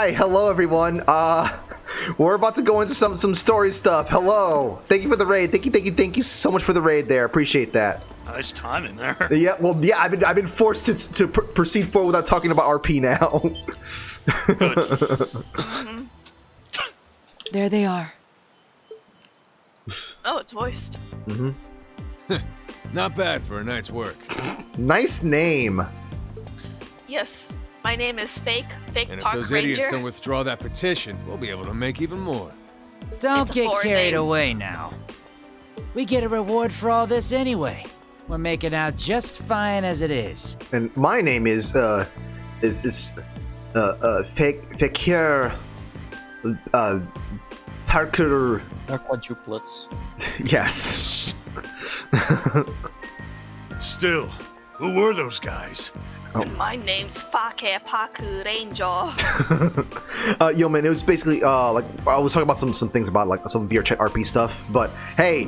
Hi, hello everyone. We're about to go into some story stuff. Hello. Thank you for the raid. Thank you so much for the raid there. Appreciate that. Nice timing there. Yeah, well, yeah, I've been forced to proceed forward without talking about RP now. Good. There they are. Oh, it's voiced. Not bad for a night's work. Nice name. Yes, my name is Fake And if Park those Ranger. idiots don't withdraw that petition, we'll be able to make even more. Don't It's a get foreign carried name. away now. We get a reward for all this anyway. We're making out just fine as it is. And my name is Fakir Parker. Quadruplets. Yes. Still, who were those guys? And my name's Fake Park Ranger. Yo, man, it was basically like I was talking about some things about like some VR chat RP stuff, but hey,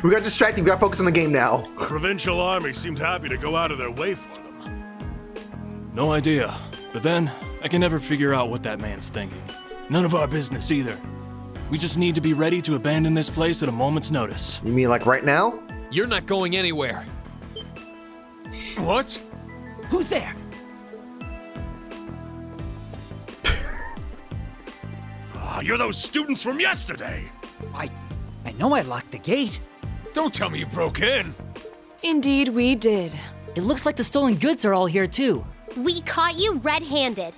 we got distracted. We got to focus on the game now. The provincial army seemed happy to go out of their way for them. No idea. But then, I can never figure out what that man's thinking. None of our business either. We just need to be ready to abandon this place at a moment's notice. You mean like right now? You're not going anywhere. What? Who's there? You're those students from yesterday. I know I locked the gate. Don't tell me you broke in. Indeed, we did. It looks like the stolen goods are all here too. We caught you red-handed.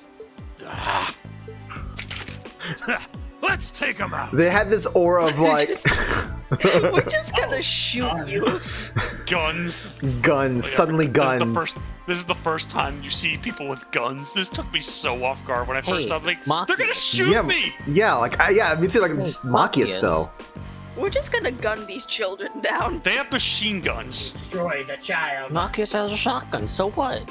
Let's take them out. They had this aura of like We're just gonna shoot you. Guns. guns, suddenly guns. This is the first time you see people with guns. This took me so off guard when I first Hey, saw it. Like, Machias. they're gonna shoot me! Yeah, like yeah, me too. Like it's Machias Machias. though. We're just gonna gun these children down. They have machine guns. Destroy the child. Machias has a shotgun, so what?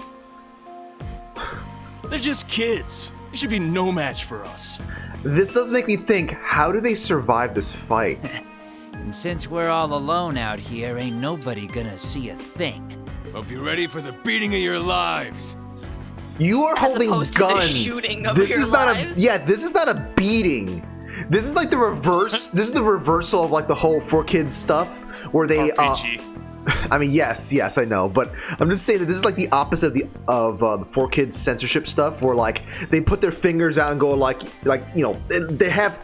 They're just kids. They should be no match for us. This does make me think. How do they survive this fight? And since we're all alone out here, ain't nobody gonna see a thing. Hope you're ready for the beating of your lives. You are holding opposed to the guns. shooting of This your is not lives? a this is not a beating. This is like the reverse. This is the reversal of like the whole 4Kids stuff where they RPG. I mean, yes, I know, but I'm just saying that this is like the opposite of the 4Kids censorship stuff, where like they put their fingers out and go like you know they have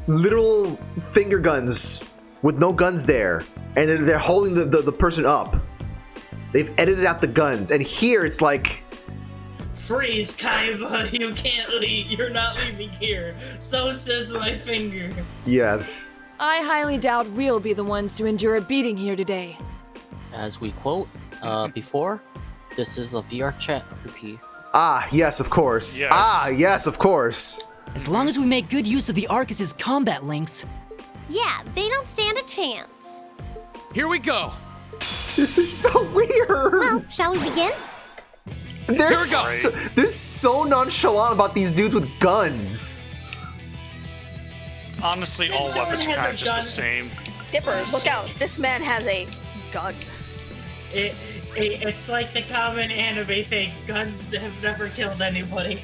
literal finger guns with no guns there, and they're holding the person up. They've edited out the guns, and here it's like Freeze, Kaiba. You can't leave. You're not leaving here. So says my finger. yes. I highly doubt we'll be the ones to endure a beating here today. As we quote before, this is a VR chat RP. Ah, yes, of course. Yes. Ah, yes, of course. As long as we make good use of the Arcus's combat links. Yeah, they don't stand a chance. Here we go. This is so weird. Well, shall we begin? They're Here we go. they're so nonchalant about these dudes with guns. Honestly, all Someone weapons are has kind a of just gun. the same. Dipper, look out. This man has a gun. It's like the common anime thing. Guns have never killed anybody.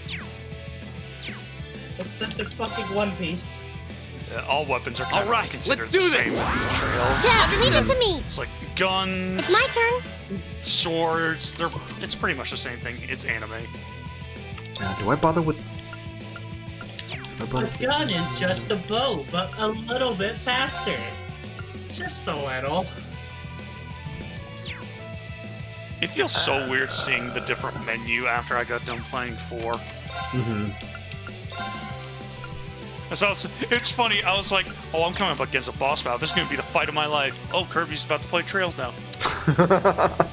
Except the fucking One Piece. All weapons are kind All of right, considered let's do the this. same trails. Yeah, leave it to me. It's like guns, It's my turn. swords. It's pretty much the same thing. It's anime. Do I bother with? A gun is just a bow, but a little bit faster. Just a little. It feels so weird seeing the different menu after I got done playing 4. So it's funny, I was like, oh, I'm coming up against a boss battle. This is going to be the fight of my life. Oh, Kirby's about to play Trails now.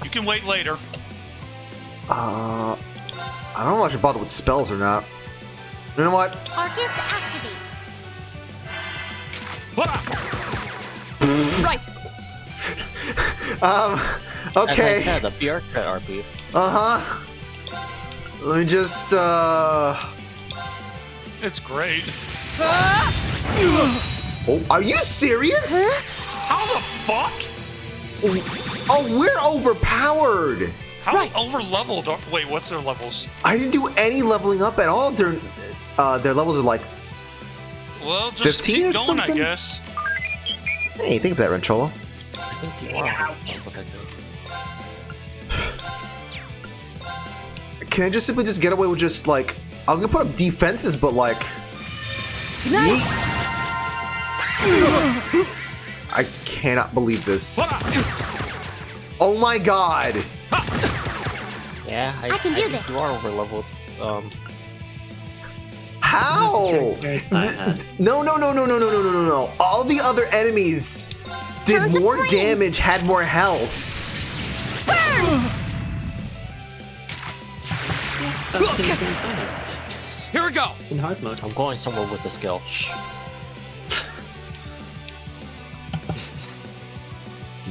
You can wait later. I don't know if I should bother with spells or not. You know what? Arcus activate. Right. Okay. As I said, a VR chat RP. Let me just It's great. Oh, are you serious? How the fuck? Oh, we're overpowered. How over leveled are... Wait, what's their levels? I didn't do any leveling up at all. Their levels are like Well, just 15 keep or going, something? I guess. Hey, think of that, Rencholo. I think you are. Can I just simply just get away with just like I was gonna put up defenses, but like I cannot believe this. Oh my god! Yeah, I can do think this. You are over leveled. How? No! All the other enemies did Turn to more flames. damage, had more health. That seems pretty funny. Here we go. In hard mode, I'm going somewhere with the skill. Shh.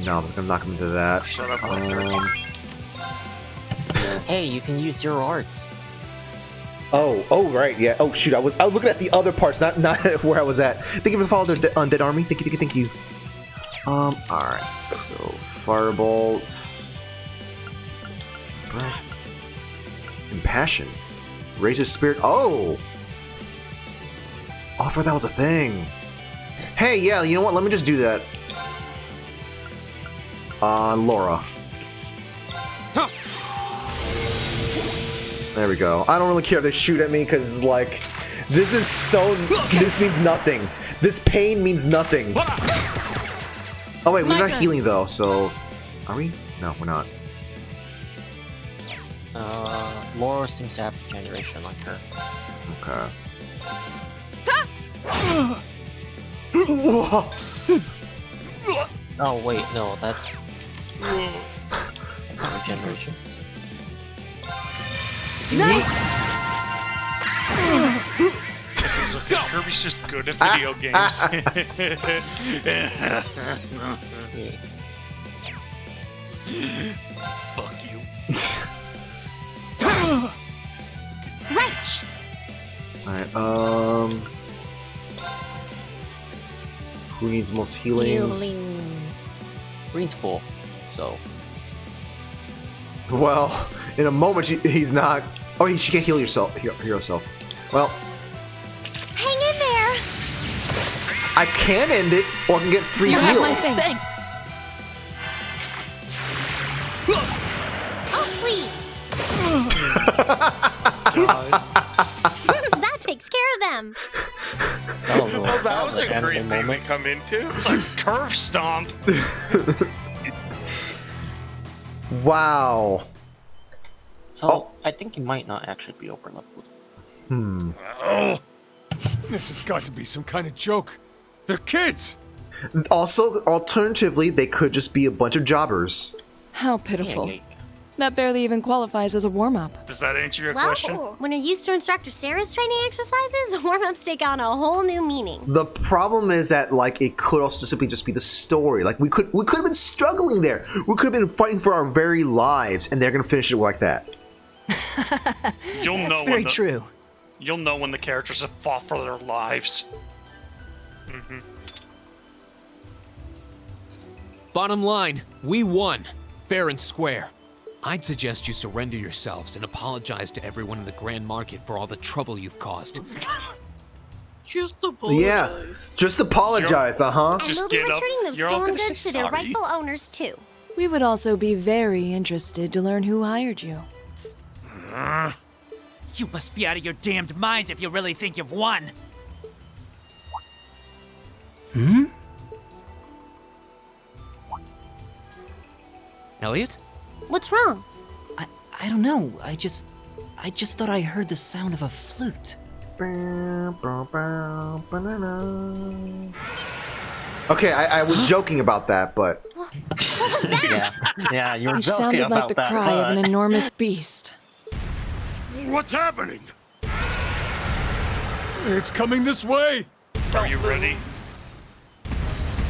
No, I'm not gonna do that. Shut up, Hey, you can use zero arts. Oh, right, yeah. Oh shoot, I was looking at the other parts, not where I was at. Thank you for the follow, Undead Army. Thank you. Alright, so Firebolt. Impassion. Raises spirit. Oh! I thought that was a thing. Hey, yeah, you know what? Let me just do that. Laura. There we go. I don't really care if they shoot at me because, like, this is so. This means nothing. This pain means nothing. Oh, wait, we're not healing though, so. Are we? No, we're not. Laura seems to have regeneration like her. Okay. Oh, wait, no, that's not regeneration. Kirby's just good at video games. Fuck you. Alright, who needs most healing? Green's full, so. Well, in a moment he's not. Oh, she can't heal herself. Well, Hang in there. I can end it, or I can get free heals. Thanks. Oh, please. That takes care of them. Well, that was a great thing to come into. Like curve stomp. Wow. So, I think you might not actually be over leveled. Oh, this has got to be some kind of joke. They're kids. Also, alternatively, they could just be a bunch of jobbers. How pitiful. That barely even qualifies as a warm-up. Does that answer your Well, question? when you're used to Instructor Sarah's training exercises, warm-ups take on a whole new meaning. The problem is that, like, it could also simply just be the story. Like, we could have been struggling there. We could have been fighting for our very lives, and they're gonna finish it like that. You'll know That's very true. You'll know when the characters have fought for their lives. Bottom line, we won. Fair and square. I'd suggest you surrender yourselves and apologize to everyone in the Grand Market for all the trouble you've caused. Just apologize. Yeah, just apologize, And Just we'll be get up. returning those You're all stolen gonna goods say to their sorry. rightful owners, too. We would also be very interested to learn who hired you. You must be out of your damned minds if you really think you've won. Elliot? What's wrong? I don't know. I just thought I heard the sound of a flute. Okay, I was joking about that, but Yeah, you're It joking sounded about like the that, cry of but- an enormous beast. What's happening? It's coming this way. Are you ready?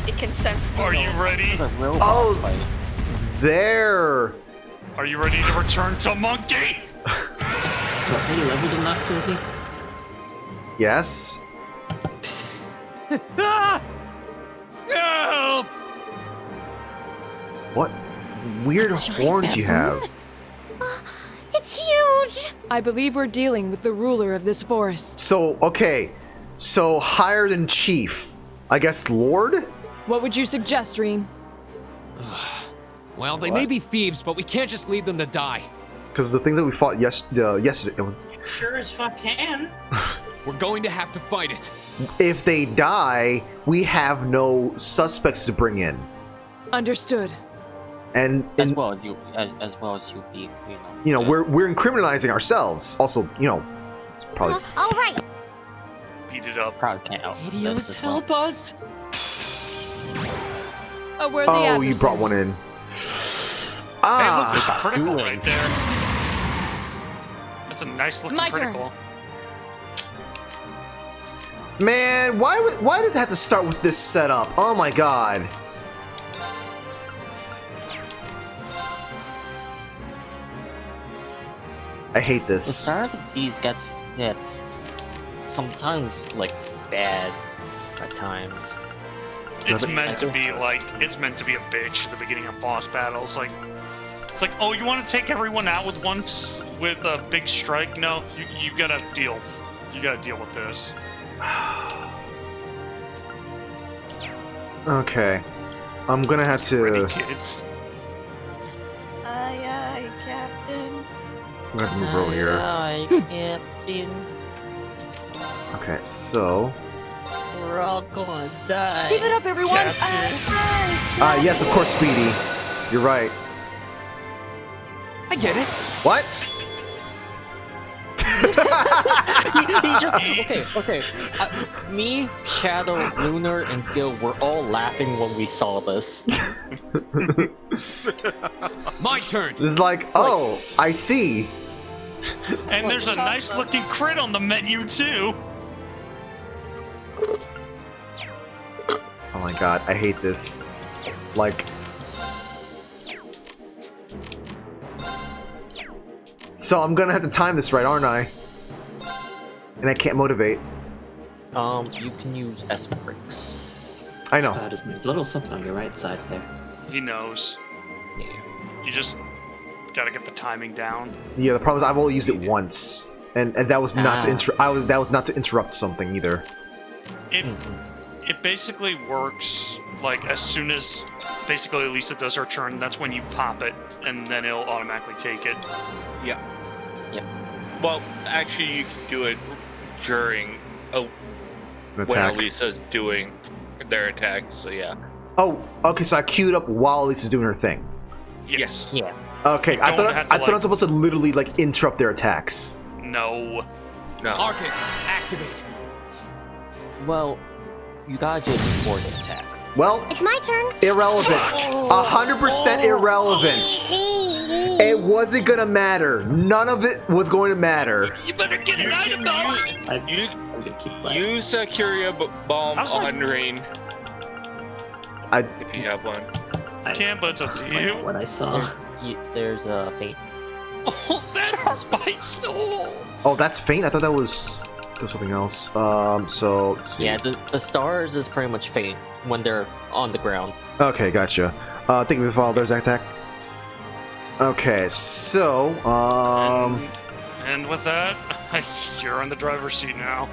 It can sense me. Are you ready? The real boss fight. there. Are you ready to return to Monkey? So are you leveled enough, Kirby? Yes. Help! What weird horns you have? I believe we're dealing with the ruler of this forest. So, okay. So, higher than chief. I guess lord? What would you suggest, Reen? Well, they may be thieves, but we can't just leave them to die. Because the things that we fought yesterday... It was, Sure as fuck can. We're going to have to fight it. if they die, we have no suspects to bring in. Understood. And As well as you be, you know. we're incriminating ourselves. Also, it's probably... All right. Beat it up. Probably can't out. Radios, help us! A worthy Oh, you adversary. brought one in. Hey, look, there's a Ah, critical dueling. right there. That's a nice looking My turn. critical. man, why does it have to start with this setup? Oh my god. I hate The this. stars of these gets sometimes like bad at times. It's meant to be like, it's meant to be a bitch at the beginning of boss battles. Like, it's like, oh, you want to take everyone out with with a big strike? No, you gotta deal. You gotta deal with this. Okay. I'm gonna have Pretty to... kids. Aye, aye, Captain. I'm gonna have to move over here. Aye, Captain. Okay, so... We're all gonna die. Keep it up, everyone! Yes, of course, Speedy. You're right. I get it. What? Okay. Me, Shadow, Lunar, and Gil were all laughing when we saw this. My turn. It's like, oh, I see. And there's a nice looking crit on the menu too. Oh my god, I hate this. Like... So I'm gonna have to time this right, aren't I? And I can't motivate. You can use S bricks. I know. Just a little something on your right side there. He knows. Yeah. You just gotta get the timing down. Yeah, the problem is I've only used it once. And that was not to that was not to interrupt something either. It basically works like as soon as basically Lisa does her turn, that's when you pop it, and then it'll automatically take it. Yeah. Yep. Well, actually, you can do it during An when attack. Elisa's doing their attack. So yeah. Oh, okay, so I queued up while Lisa's doing her thing. Yes. Yeah. Okay, You I don't thought have to, I thought I was supposed to literally like interrupt their attacks. No. No. Arcus, activate. Well, you gotta do it before the attack. Well, It's my turn. irrelevant. 100% irrelevant. It wasn't gonna matter. None of it was going to matter. You better get an item though. Use a Curia Bomb How's my- on Rain I if you have one. Can't, but it's up to you. What I saw. There's a fate. Oh, that hurt my soul. Oh, that's faint. I thought that was something else. So let's see. Yeah, the stars is pretty much fate when they're on the ground. Okay, gotcha. Think of it, follow. There's attack. Okay, so And with that, you're in the driver's seat now.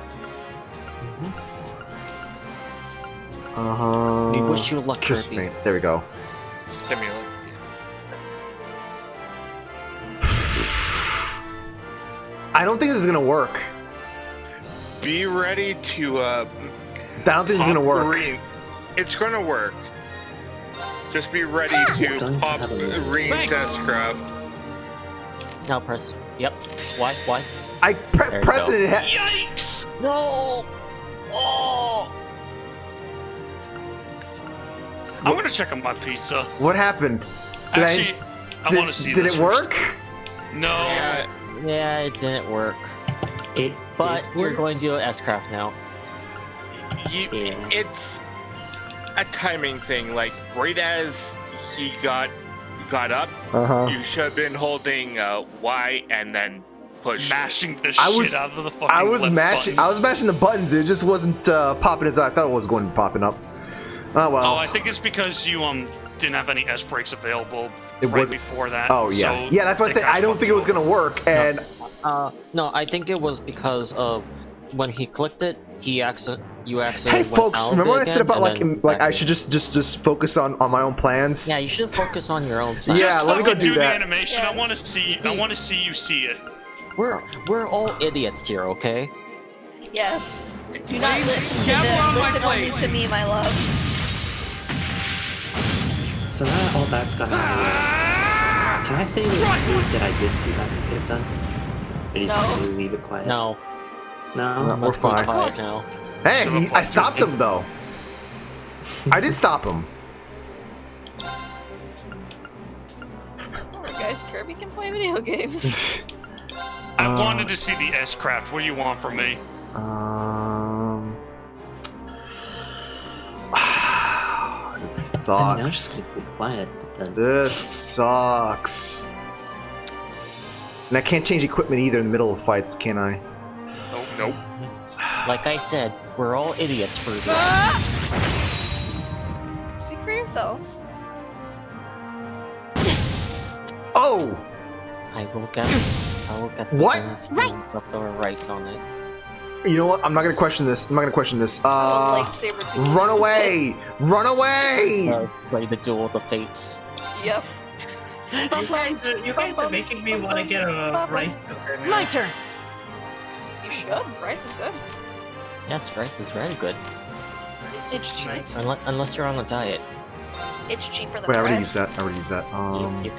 We wish you luck, Kiss Kirby. me. There we go. Stimulant. I don't think this is gonna work. Be ready to. I don't think it's gonna pop work. Reen. It's gonna work. Just be ready to pop Reen's S-Craft. Now press. Yep. Why? I There you pressed go. it. Yikes! No! Oh! I'm gonna check on my pizza. What happened? Did Actually, I want to see Did this it first. work? No. Yeah, it didn't work. But you're going to do an S-Craft now. It's a timing thing. Like right as he got up, you should have been holding Y and then push. Mashing the I was- shit out of the fucking I was left mashing. button. I was mashing the buttons. It just wasn't popping as I thought it was going to be popping up. Oh well. Oh, I think it's because you didn't have any S brakes available It right wasn't- before that. Oh yeah, so yeah. That's why I they said kinda I don't fucked think it was you gonna work, and No, I think it was because of when he clicked it, you accidentally Hey went folks, out remember of when I it said again, about and then like back I in. should just focus on my own plans? Yeah, you should focus on your own plans. Yeah, let me go Fucking do the that. animation. I want to see. I want to see you see it. We're all idiots here, okay? Yes. Do not listen to them. Listen only to me, my love. So now that all that's gone out of the way, can I say that I did see that get done? Or just completely leave it quiet? No. No? We're fine. now. Hey, I stopped him though. I did stop him. Alright guys, Kirby can play video games. I wanted to see the S-Craft. What do you want from me? This I mean, I'm sucks. just gonna be quiet. Then. This sucks. And I can't change equipment either in the middle of fights, can I? Nope. Like I said, we're all idiots for this. Speak for yourselves. Oh! I will get What? Put the rice on it. You know what? I'm not gonna question this. Lightsaber Run away! Run away! Play the Duel of the Fates. Yep. You guys are making me want to get a rice cooker now. My turn. You should. Rice is good. Yes, rice is very good. It's cheap. Unless you're on a diet. It's cheaper than Wait, I already bread. used that.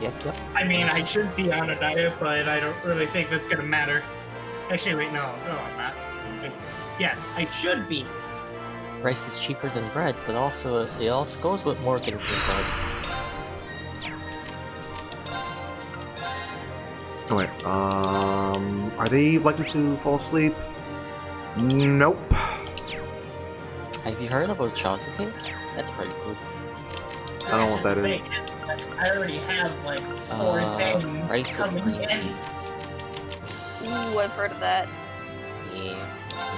Yep. I mean, I should be on a diet, but I don't really think that's gonna matter. Actually, wait, no, I'm not. Yes, I should be. Rice is cheaper than bread, but also it also goes with more things than bread. Oh, wait, are they likely to fall asleep? Nope. Have you heard about Chaucerity? That's pretty good. I don't know what that is. I already have like 4 things rice with coming cream in. Ooh, I've heard of that. Yeah.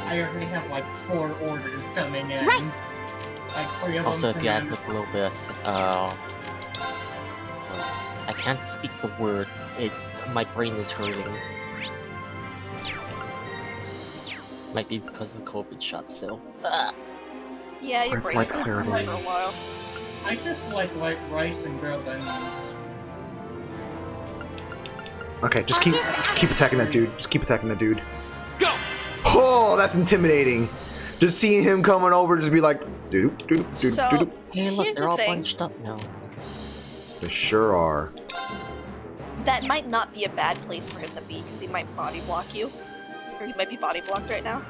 I already have like 4 orders coming in. Like 3 of Also, them if you add from with a little bit of, I can't speak the word. My brain is hurting. Might be because of the COVID shot still. Yeah, your It's brain like has been clarity. for a while. I just like rice and grilled onions. Okay, just keep attacking that dude. Just keep attacking that dude. Go! Oh, that's intimidating. Just seeing him coming over, just be like, doop, doop, doop, So, doop. Hey, look, here's they're the all thing. bunched up now. They sure are. That might not be a bad place for him to be, because he might body block you. Or he might be body blocked right now.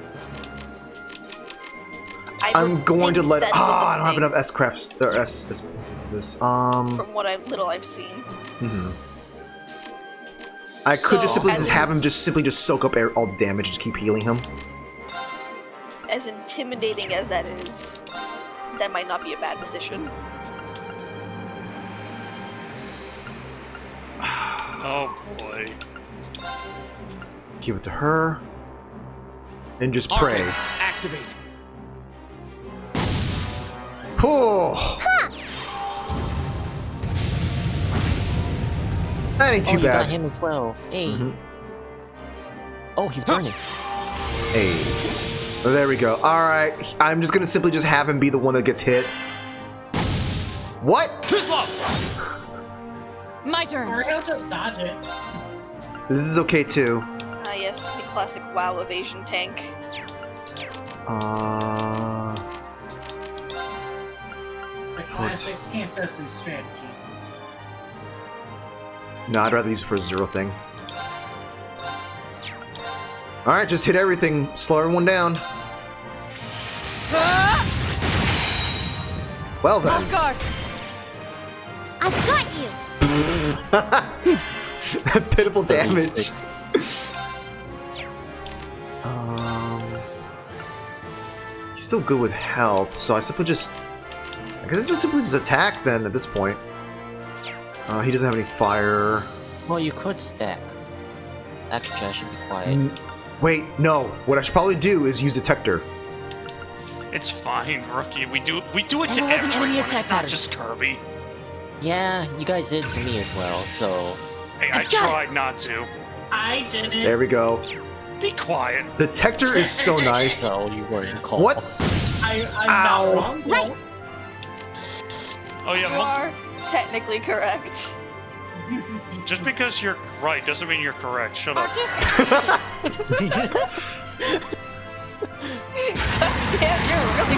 I'm going to let. that I don't have thing enough S crafts or S this. From what I've seen. I could just So, simply as just have him simply soak up all the damage and just keep healing him. As intimidating as that is, that might not be a bad position. Oh boy. Give it to her. And just pray. Arcus, activate. Oh! That ain't too you got bad. him as well. Hey. Mhm. Oh, he's burning. Hey. Oh, there we go. Alright. I'm just gonna simply just have him be the one that gets hit. What? Too slow! My turn. Or he'll just dodge it. This is okay too. Ah yes, the classic WoW evasion tank. The classic campus strategy. No, I'd rather use it for a 0 thing. Alright, just hit everything. Slow everyone down. Well then. Off guard. I've got you. Pitiful damage. He's still good with health, so I simply just... I guess I just simply just attack then at this point. He doesn't have any fire. Well, you could stack. Actually, I should be quiet. Wait, no. What I should probably do is use Detector. It's fine, rookie. We do it to Analyzing everyone. enemy It's attack not patterns. just Kirby. Yeah, you guys did to me as well, so... Hey, I I've got it. tried not to. I didn't. There we go. Be quiet. The Tector is so nice. No, you weren't called. What? I'm Ow. not wrong, though. Oh yeah, You are technically correct. just because you're right doesn't mean you're correct. Shut up. Yeah, you're really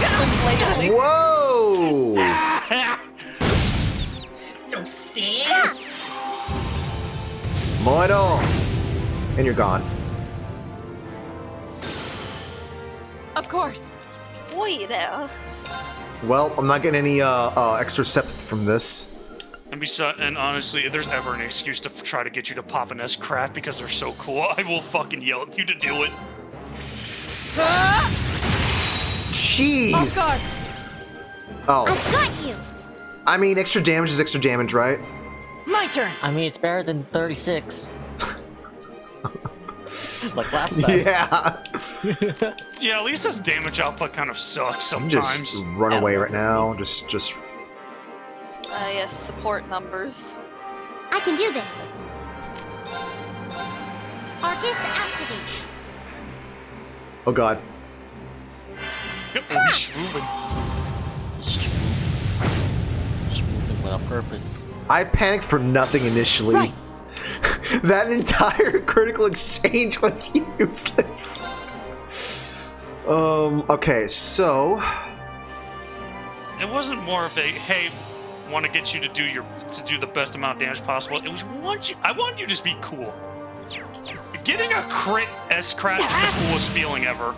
good lately. Whoa! So serious. Moito! And you're gone. Of course. Boy, there. Well, I'm not getting any extra sep from this. And honestly, if there's ever an excuse to try to get you to pop an S-Craft because they're so cool, I will fucking yell at you to do it. Jeez! Off guard. Oh. I've got you. I mean, extra damage is extra damage, right? My turn. I mean, it's better than 36. Like last time. Yeah. Yeah, at least this damage output kind of sucks sometimes. Just run away right now. Just. Yes, support numbers. I can do this. Arcus activate. Oh god. Yep, he's moving. Just moving without purpose. I panicked for nothing initially. Right. That entire critical exchange was useless. Okay, so It wasn't more of a hey, want to get you to do the best amount of damage possible. It was I want you to just be cool. Getting a crit S-Craft is the coolest feeling ever.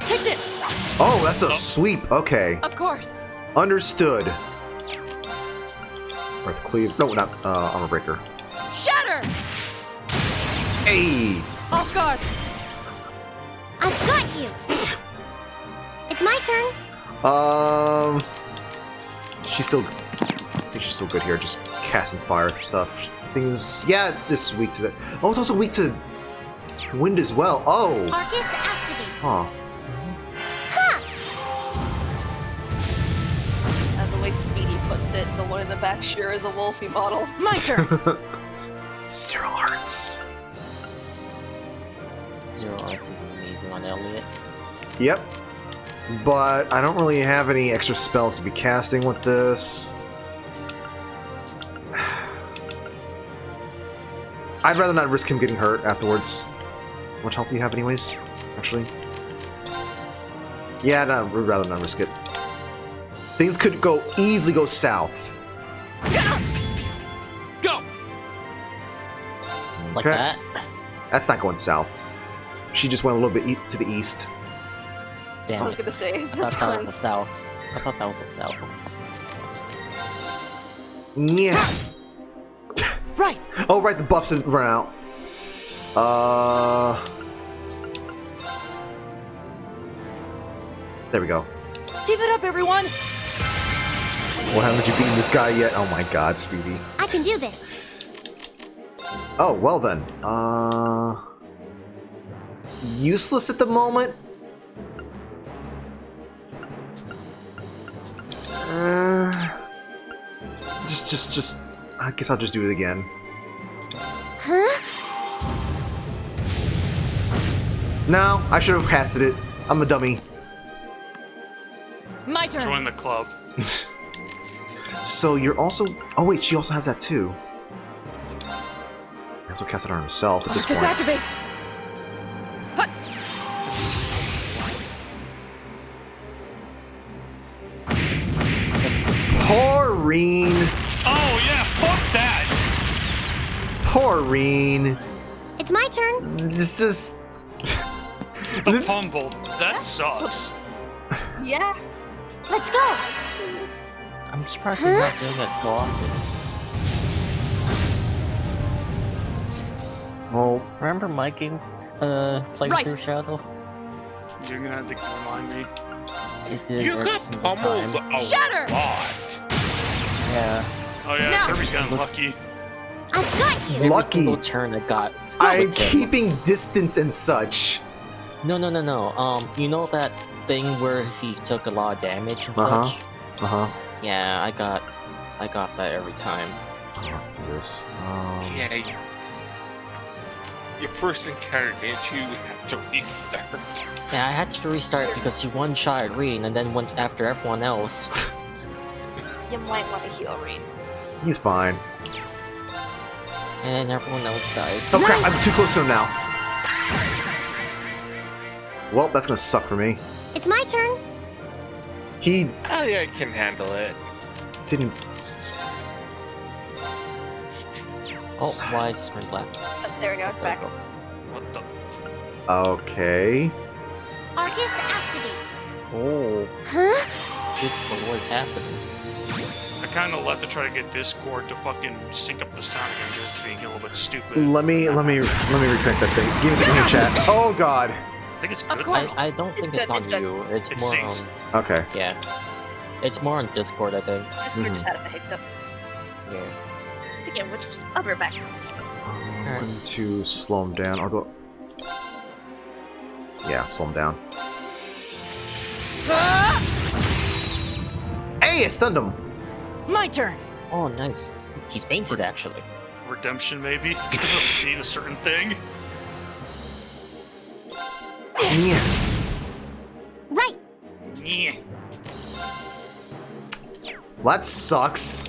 Take this. oh, that's a sweep. Okay, Of course. understood. Earth cleave. No, not armor breaker. Shatter. Hey. Off guard. I've got you. It's my turn. She's still. I think she's still good here. Just casting fire stuff. Things. Yeah, it's just weak to that. Oh, it's also weak to wind as well. Oh. Arcus activate. Huh. And the way Speedy puts it, the one in the back sure is a Wolfie model. My turn. Zero hearts. Zero Arts is amazing on Elliot. Yep. But I don't really have any extra spells to be casting with this. I'd rather not risk him getting hurt afterwards. How much health do you have anyways? Actually? Yeah, no, we'd rather not risk it. Things could easily go south. Go! Like Okay. that? That's not going south. She just went a little bit to the east. Damn I was it. gonna say. I thought that was the south. I thought that was the south. Yeah. Right. Oh, right, the buffs had run out. There we go. Give it up, everyone. Well, haven't you beaten this guy yet? Oh my god, Speedy. I can do this. Oh, well then. Useless at the moment? Just, I guess I'll just do it again. Huh? No, I should have casted it. I'm a dummy. My turn. Join the club. So you're also... Oh wait, she also has that too. I also cast it on herself at this Arcus point. activate. Hut. Porine! Oh yeah, fuck that! Porine! It's my turn. It's just... The fumble. That sucks. Yeah. Let's go. I'm surprised you're not doing that so often. Well, remember my game playing Right. through Shadow? You're gonna have to remind me. It did You every got single pummeled time. a Shatter! lot. Yeah. Oh yeah, No. Kirby's gotten lucky. I've got you. Every Lucky. single turn I got. I'm with him. keeping distance and such. No. You know that thing where he took a lot of damage and Uh-huh. such? Uh-huh. Yeah, I got that every time. Let's do this. Yeah. Your first encounter, didn't you have to restart? Yeah, I had to restart because he one-shot Reen and then went after everyone else. You might want to heal Reed. He's fine. And everyone else died. Oh crap, I'm too close to him now. Well, that's gonna suck for me. It's my turn. He I can handle it. didn't. Oh, why is it black? Oh, there we go, it's back. What the? Okay. Arcus activate. Oh. Huh? What's happening? I kind of left to try to get Discord to fucking sync up the sound again, just being a little bit stupid. Let me reconnect that thing. Give me a second here, chat. Oh god. I think it's good. Of course. I don't think it's on you. It's It more syncs. on. Okay. Yeah. It's more on Discord, I think. Discord just had a hiccup. Yeah. Again, which I'll be right back. I'm going to slow him down. Although, yeah, slow him down. Hey, I stunned him. My turn. Oh, nice. He's fainted, actually. Redemption, maybe? Because of seeing a certain thing? Yeah. Right. Yeah. Well, that sucks.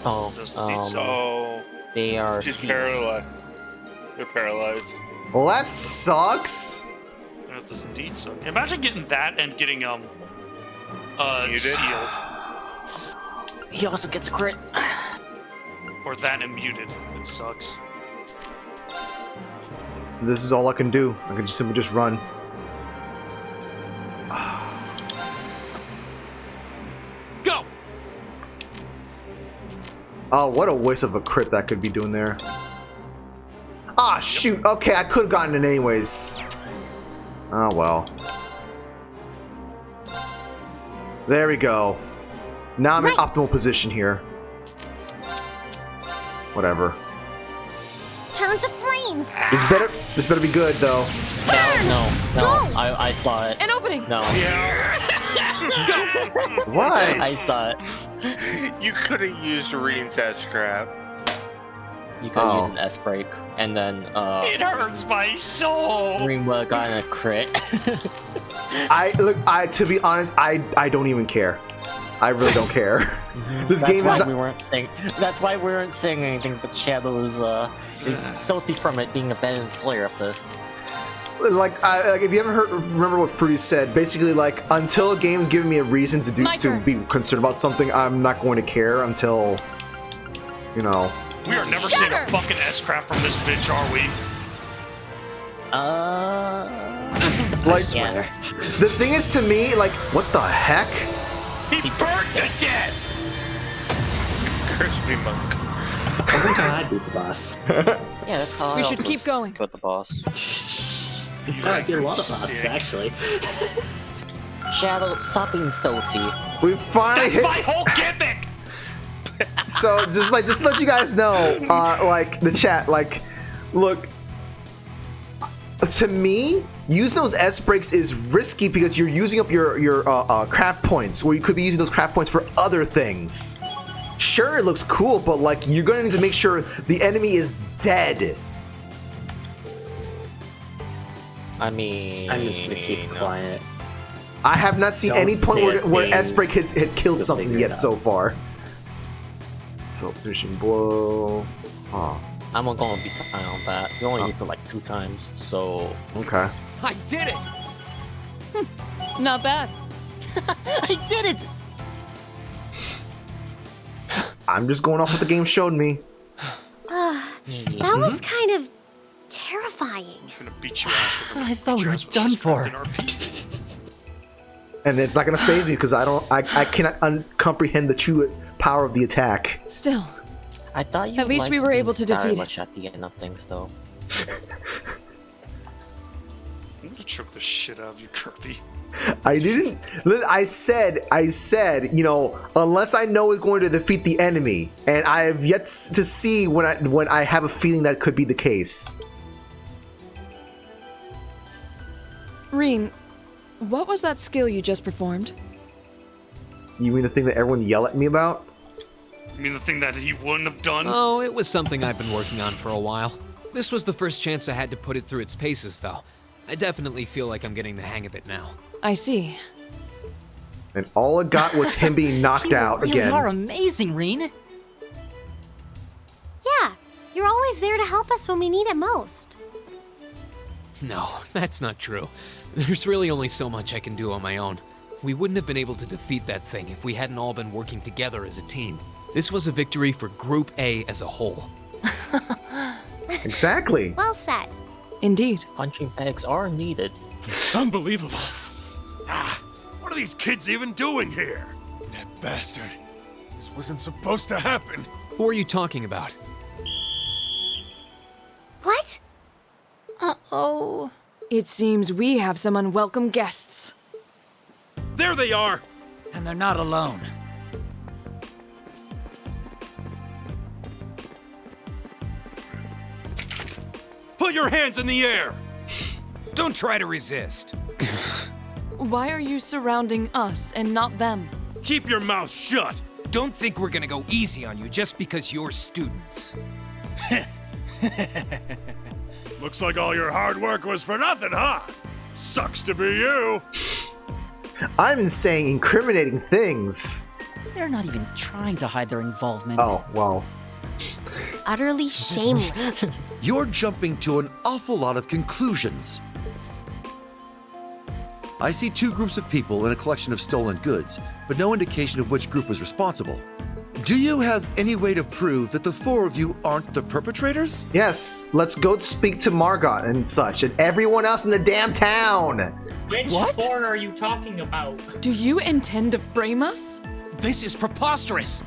Oh, Oh, they are. she's sealed. paralyzed. They're paralyzed. Well, that sucks. That does indeed suck. Imagine getting that and getting, Muted? sealed. He also gets crit. Or that and muted. It sucks. This is all I can do. I can just simply just run. Go! Oh, what a waste of a crit that could be doing there. Ah, shoot. Okay, I could have gotten it anyways. Oh, well. There we go. Now I'm in optimal position here. Whatever. Turn to flames. This better be good though. No, I saw it. An opening. No. What? I saw it. You could have used Reen's S crap. You could use an S break, and then It hurts my soul! Reen would have gotten a crit. To be honest, I don't even care. I really don't care. This game is not. That's why we weren't saying anything. But Shadow is salty from it being a better player of this. Like if you haven't remember what Fruity said. Basically, like until a game's giving me a reason to be concerned about something, I'm not going to care until, you know. We are never seeing a fucking S-crap from this bitch, are we? Like, the thing is to me, like, what the heck? He burned to death! Crispy monk. I think I beat the boss. Yeah, that's how We should keep going. With the boss. I beat a lot of bosses, actually. Shadow, stop being salty. We finally hit. My whole gimmick! So just to let you guys know, like the chat, like, look. To me, using those S breaks is risky because you're using up your craft points, where you could be using those craft points for other things. Sure, it looks cool, but like you're gonna need to make sure the enemy is dead. I mean, I'm just gonna keep quiet. I have not seen any point where S break has killed something yet so far. So finishing blow. Oh. I'm gonna be silent on that. You only used it like 2 times, so. Okay. I did it! Not bad. I did it! I'm just going off what the game showed me. That was kind of terrifying. I'm gonna beat your ass with I thought we were done for. And it's not gonna phase me because I cannot comprehend the true power of the attack. Still. I thought you At least we were able to defeat it. much at the end of things, though. I'm gonna choke the shit out of you, Kirby. I didn't. I said, you know, unless I know it's going to defeat the enemy, and I have yet to see when I have a feeling that could be the case. Reen, what was that skill you just performed? You mean the thing that everyone yell at me about? You mean the thing that he wouldn't have done? Oh, it was something I've been working on for a while. This was the first chance I had to put it through its paces, though. I definitely feel like I'm getting the hang of it now. I see. And all it got was him being knocked out You again. are amazing, Reen. Yeah, you're always there to help us when we need it most. No, that's not true. There's really only so much I can do on my own. We wouldn't have been able to defeat that thing if we hadn't all been working together as a team. This was a victory for Group A as a whole. Exactly. Well said. Indeed. Punching bags are needed. Unbelievable. What are these kids even doing here? That bastard. This wasn't supposed to happen. Who are you talking about? What? Uh-oh. It seems we have some unwelcome guests. There they are! And they're not alone. Put your hands in the air! Don't try to resist. Why are you surrounding us and not them? Keep your mouth shut! Don't think we're gonna go easy on you just because you're students. Looks like all your hard work was for nothing, huh? Sucks to be you! I've been saying incriminating things. They're not even trying to hide their involvement. Oh, well. Utterly shameless. You're jumping to an awful lot of conclusions. I see two groups of people in a collection of stolen goods, but no indication of which group was responsible. Do you have any way to prove that the four of you aren't the perpetrators? Yes, let's go speak to Margot and such, and everyone else in the damn town. Which four are you talking about? Do you intend to frame us? This is preposterous.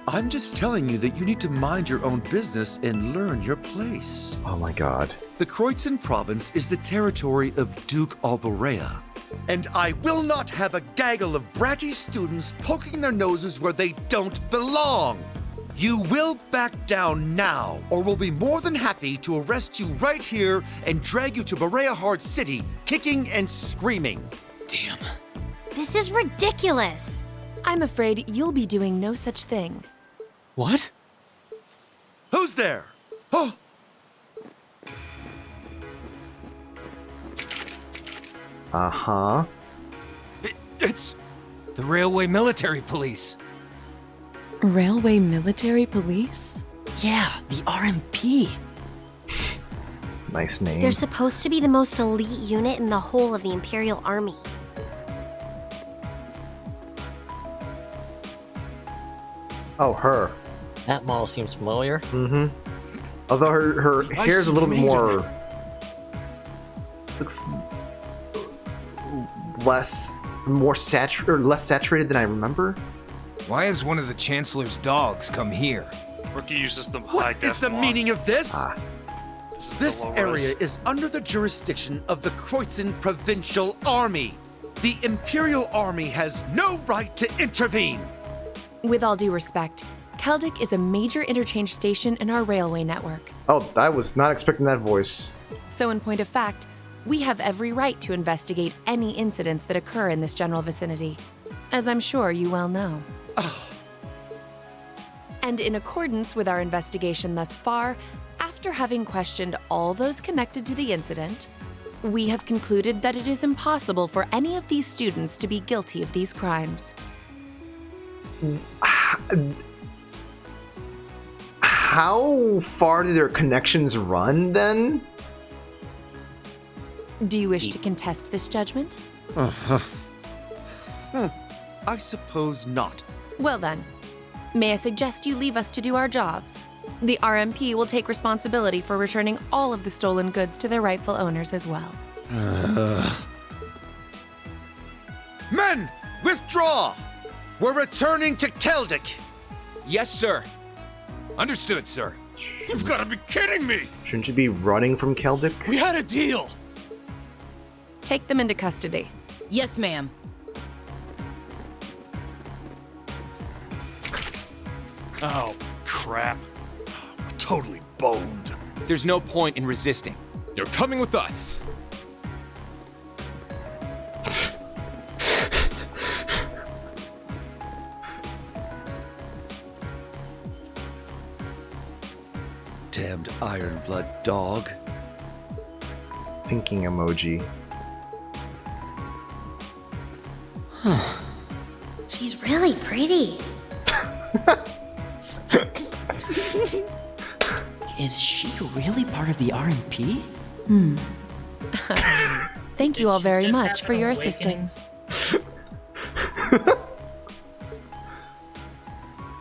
I'm just telling you that you need to mind your own business and learn your place. Oh my god. The Kreutzen province is the territory of Duke Alborea. And I will not have a gaggle of bratty students poking their noses where they don't belong. You will back down now, or we'll be more than happy to arrest you right here and drag you to Berea Hard City, kicking and screaming. Damn. This is ridiculous. I'm afraid you'll be doing no such thing. What? Who's there? Oh! Uh-huh. It's the Railway Military Police. Railway Military Police? Yeah, the RMP. Nice name. They're supposed to be the most elite unit in the whole of the Imperial Army. Oh, her. That model seems familiar. Mm-hmm. Although her hair's a little bit more... Looks... less saturated than I remember. Why has one of the Chancellor's dogs come here? Rookie uses the high What is the meaning of this? This the low area res. is under the jurisdiction of the Kreutzen Provincial Army. The Imperial Army has no right to intervene. With all due respect, Keldic is a major interchange station in our railway network. Oh, I was not expecting that voice. So in point of fact, we have every right to investigate any incidents that occur in this general vicinity, as I'm sure you well know. And in accordance with our investigation thus far, after having questioned all those connected to the incident, we have concluded that it is impossible for any of these students to be guilty of these crimes. How far do their connections run, then? Do you wish to contest this judgment? I suppose not. Well then, may I suggest you leave us to do our jobs? The RMP will take responsibility for returning all of the stolen goods to their rightful owners as well. Men, withdraw! We're returning to Keldic. Yes, sir. Understood, sir. You've got to be kidding me! Shouldn't you be running from Keldic? We had a deal! Take them into custody. Yes, ma'am. Oh, crap. We're totally boned. There's no point in resisting. You're coming with us. Ironblood dog. Thinking emoji. She's really pretty. Is she really part of the RMP? Thank you all very much for your assistance.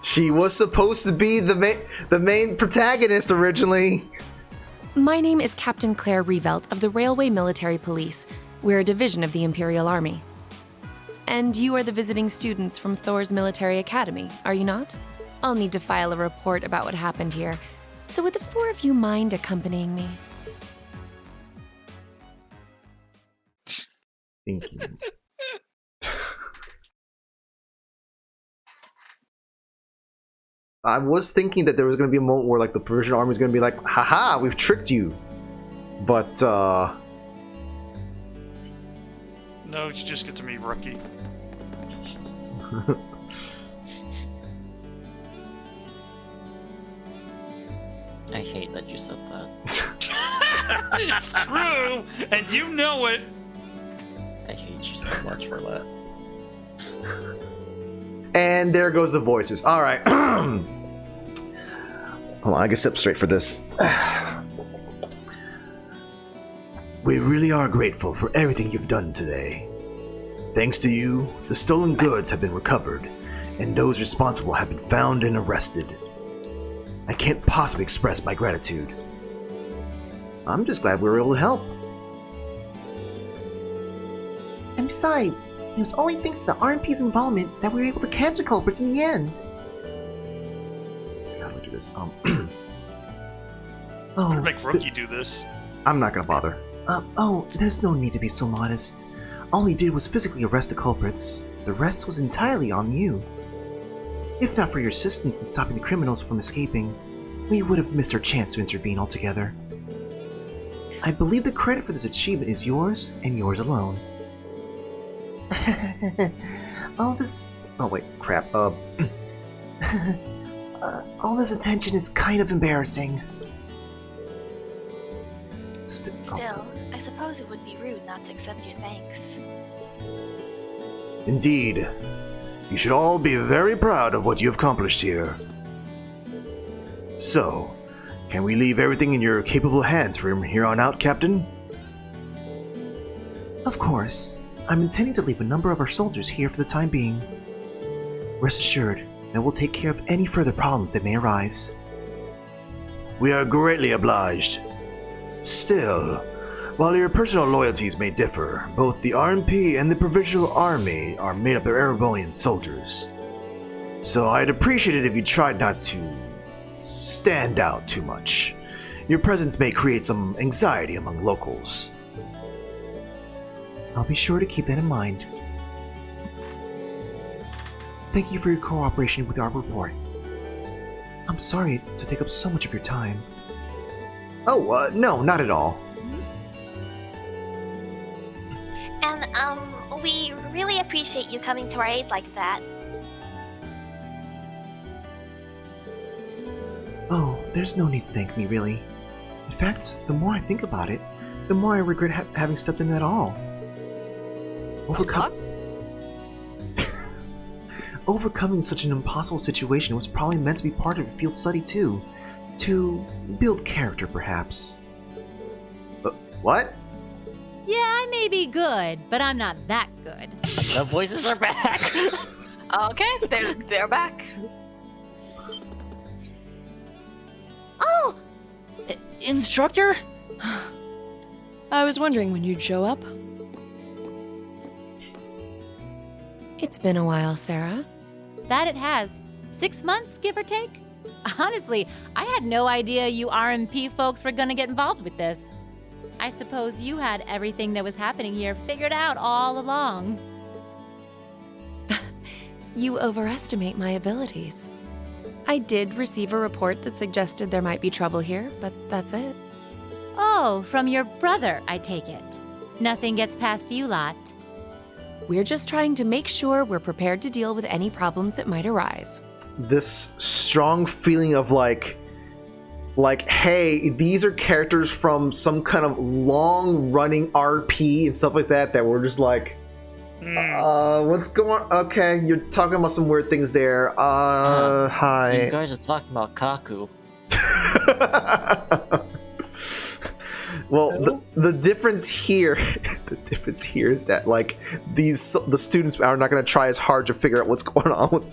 She was supposed to be the main protagonist originally. My name is Captain Claire Revelt of the Railway Military Police. We're a division of the Imperial Army. And you are the visiting students from Thor's Military Academy, are you not? I'll need to file a report about what happened here. So would the four of you mind accompanying me? Thinking. I was thinking that there was going to be a moment where like the Persian army is going to be like, haha, we've tricked you. But no, you just get to meet Rookie. I hate that you said that. It's true, and you know it. I hate you so much for that. And there goes the voices. All right. Hold on, I can step straight for this. We really are grateful for everything you've done today. Thanks to you, the stolen goods have been recovered, and those responsible have been found and arrested. I can't possibly express my gratitude. I'm just glad we were able to help. And besides, it was only thanks to the RMP's involvement that we were able to catch the culprits in the end. Let's see how do we do this. Make Rookie do this. I'm not gonna bother. There's no need to be so modest. All we did was physically arrest the culprits. The rest was entirely on you. If not for your assistance in stopping the criminals from escaping, we would have missed our chance to intervene altogether. I believe the credit for this achievement is yours and yours alone. All this... Oh wait, crap. All this attention is kind of embarrassing. Still, I suppose it would be rude not to accept your thanks. Indeed. You should all be very proud of what you have accomplished here. So, can we leave everything in your capable hands from here on out, Captain? Of course. I'm intending to leave a number of our soldiers here for the time being. Rest assured that we'll take care of any further problems that may arise. We are greatly obliged. Still, while your personal loyalties may differ, both the RMP and the Provisional Army are made up of Erebonian soldiers. So I'd appreciate it if you tried not to stand out too much. Your presence may create some anxiety among locals. I'll be sure to keep that in mind. Thank you for your cooperation with our report. I'm sorry to take up so much of your time. Oh, no, not at all. And, we really appreciate you coming to our aid like that. Oh, there's no need to thank me, really. In fact, the more I think about it, the more I regret having stepped in at all. Overcoming such an impossible situation was probably meant to be part of a field study too. To build character, perhaps. What? Yeah, I may be good, but I'm not that good. The voices are back. Okay, they're back. Oh! Instructor? I was wondering when you'd show up. It's been a while, Sarah. That it has. 6 months, give or take? Honestly, I had no idea you RMP folks were gonna get involved with this. I suppose you had everything that was happening here figured out all along. You overestimate my abilities. I did receive a report that suggested there might be trouble here, but that's it. Oh, from your brother, I take it. Nothing gets past you lot. We're just trying to make sure we're prepared to deal with any problems that might arise. This strong feeling of like like, hey, these are characters from some kind of long-running RP and stuff like that we're just like, what's going on? Okay, you're talking about some weird things there. Hi. You guys are talking about Kaku. Well, the difference here, is that like the students are not going to try as hard to figure out what's going on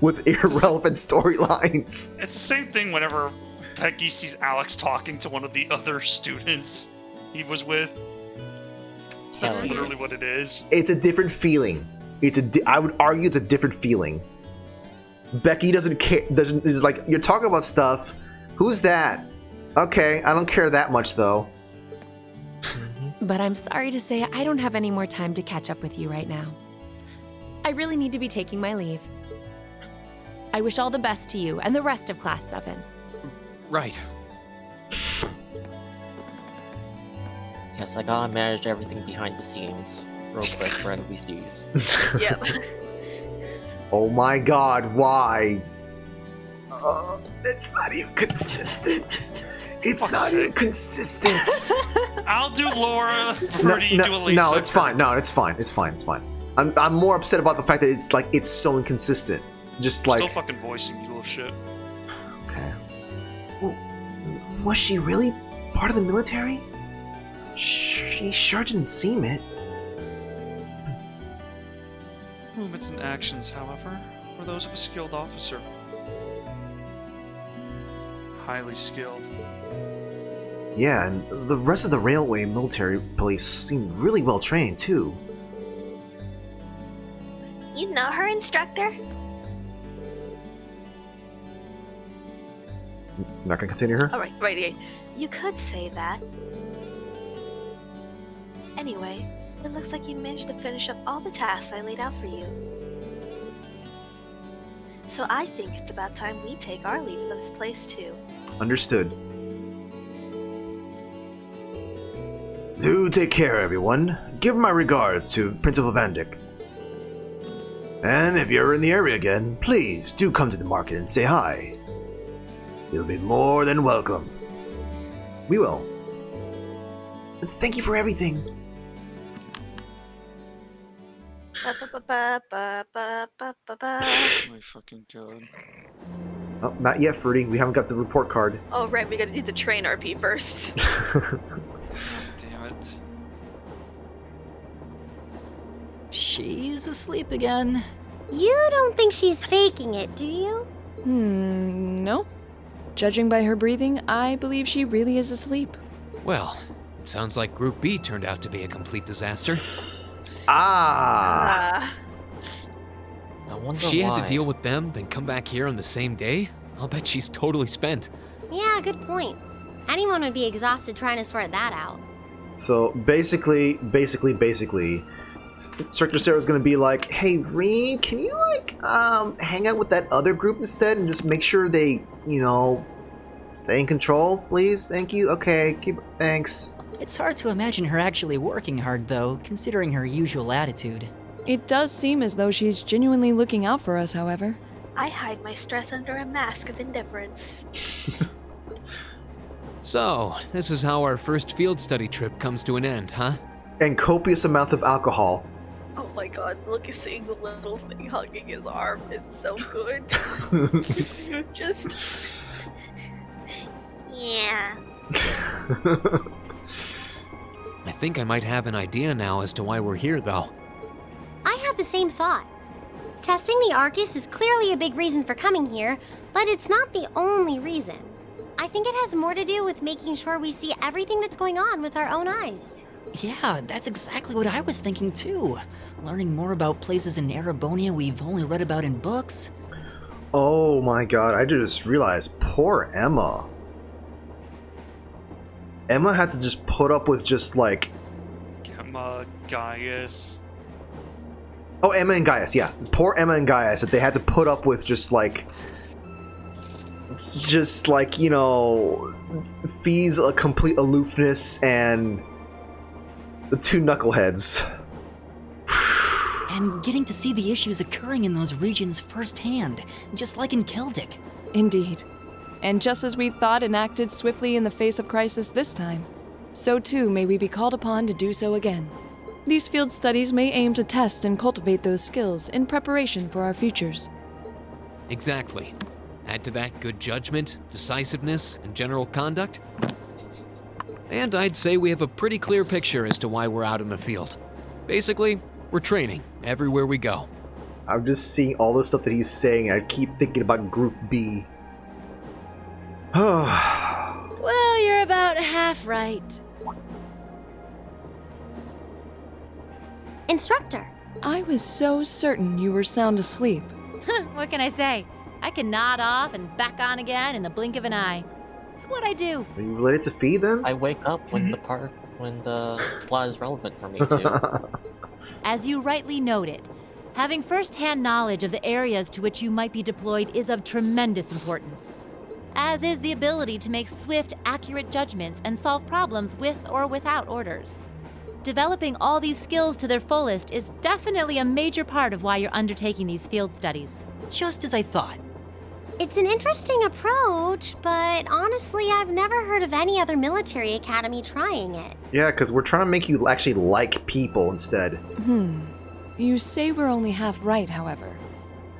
with irrelevant storylines. It's the same thing whenever Becky sees Alex talking to one of the other students he was with. That's literally what it is. It's a different feeling. I would argue it's a different feeling. Becky doesn't care. Is like, you're talking about stuff. Who's that? Okay, I don't care that much though. But I'm sorry to say I don't have any more time to catch up with you right now. I really need to be taking my leave. I wish all the best to you and the rest of Class 7. Right. Yes, I gotta manage everything behind the scenes. Real quick for NPCs. Yep. Oh my god, why? It's not even consistent. It's not even consistent. I'll do Laura. Rudy, do Elisa. No, it's fine. No, it's fine. It's fine. I'm more upset about the fact that it's so inconsistent. Just like, still fucking voicing, you little shit. Okay. Well, was she really part of the military? She sure didn't seem it. Movements and actions, however, were those of a skilled officer. Highly skilled. Yeah, and the rest of the railway military police seemed really well trained too. You know her, instructor? Not gonna continue her? Alright, right. You could say that. Anyway, it looks like you managed to finish up all the tasks I laid out for you. So I think it's about time we take our leave of this place too. Understood. Do take care, everyone. Give my regards to Principal Van Dyck. And if you're in the area again, please do come to the market and say hi. You'll be more than welcome. We will. Thank you for everything. Oh my fucking god. Oh, not yet, Fruity. We haven't got the report card. Oh right, we gotta do the train RP first. Damn it. She's asleep again. You don't think she's faking it, do you? No. Judging by her breathing, I believe she really is asleep. Well, it sounds like Group B turned out to be a complete disaster. Ah! I wonder If she had to why. deal with them, then come back here on the same day? I'll bet she's totally spent. Yeah, good point. Anyone would be exhausted trying to sort that out. So basically, Instructor Sarah's gonna be like, "Hey, Reed, can you hang out with that other group instead and just make sure they, stay in control, please? Thank you. Okay, thanks." It's hard to imagine her actually working hard, though, considering her usual attitude. It does seem as though she's genuinely looking out for us, however. I hide my stress under a mask of indifference. So, this is how our first field study trip comes to an end, huh? And copious amounts of alcohol. Oh my god, look at seeing the little thing hugging his arm. It's so good. Just... Yeah. I think I might have an idea now as to why we're here, though. I had the same thought. Testing the Arcus is clearly a big reason for coming here, but it's not the only reason. I think it has more to do with making sure we see everything that's going on with our own eyes. Yeah, that's exactly what I was thinking too. Learning more about places in Erebonia we've only read about in books. Oh my god, I just realized, poor Emma. Emma had to just put up with just Emma, Gaius. Oh, Emma and Gaius, yeah. Poor Emma and Gaius, that they had to put up with just Fee's a complete aloofness and the two knuckleheads. And getting to see the issues occurring in those regions firsthand, just like in Celtic. Indeed. And just as we thought and acted swiftly in the face of crisis this time, so too may we be called upon to do so again. These field studies may aim to test and cultivate those skills in preparation for our futures. Exactly. Add to that good judgment, decisiveness, and general conduct, and I'd say we have a pretty clear picture as to why we're out in the field. Basically, we're training everywhere we go. I'm just seeing all the stuff that he's saying, and I keep thinking about Group B. Well, you're about half right. Instructor. I was so certain you were sound asleep. What can I say? I can nod off and back on again in the blink of an eye. It's what I do. Are you related to Fee then? I wake up when the plot is relevant for me too. As you rightly noted, having first-hand knowledge of the areas to which you might be deployed is of tremendous importance, as is the ability to make swift, accurate judgments and solve problems with or without orders. Developing all these skills to their fullest is definitely a major part of why you're undertaking these field studies. Just as I thought. It's an interesting approach, but honestly, I've never heard of any other military academy trying it. Yeah, because we're trying to make you actually like people instead. You say we're only half right, however.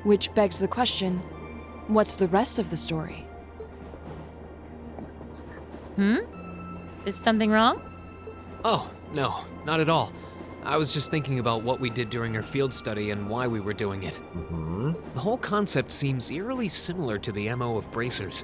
Which begs the question, what's the rest of the story? Is something wrong? Oh, no, not at all. I was just thinking about what we did during our field study and why we were doing it. The whole concept seems eerily similar to the MO of bracers.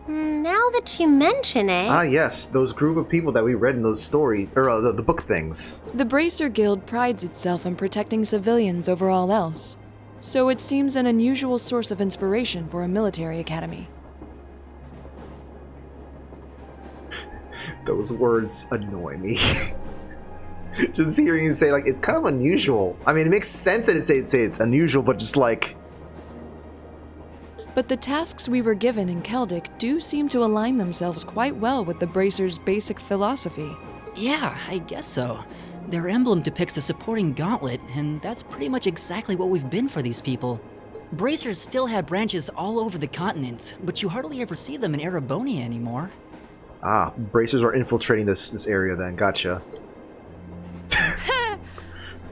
Now that you mention it... Ah, yes, those group of people that we read in those stories, or the book things. The Bracer Guild prides itself in protecting civilians over all else, so it seems an unusual source of inspiration for a military academy. Those words annoy me. Just hearing you say, like, it's kind of unusual. I mean, it makes sense that say it's unusual, but just like... But the tasks we were given in Celtic do seem to align themselves quite well with the Bracer's basic philosophy. Yeah, I guess so. Their emblem depicts a supporting gauntlet, and that's pretty much exactly what we've been for these people. Bracers still have branches all over the continent, but you hardly ever see them in Erebonia anymore. Ah, bracers are infiltrating this area then, gotcha.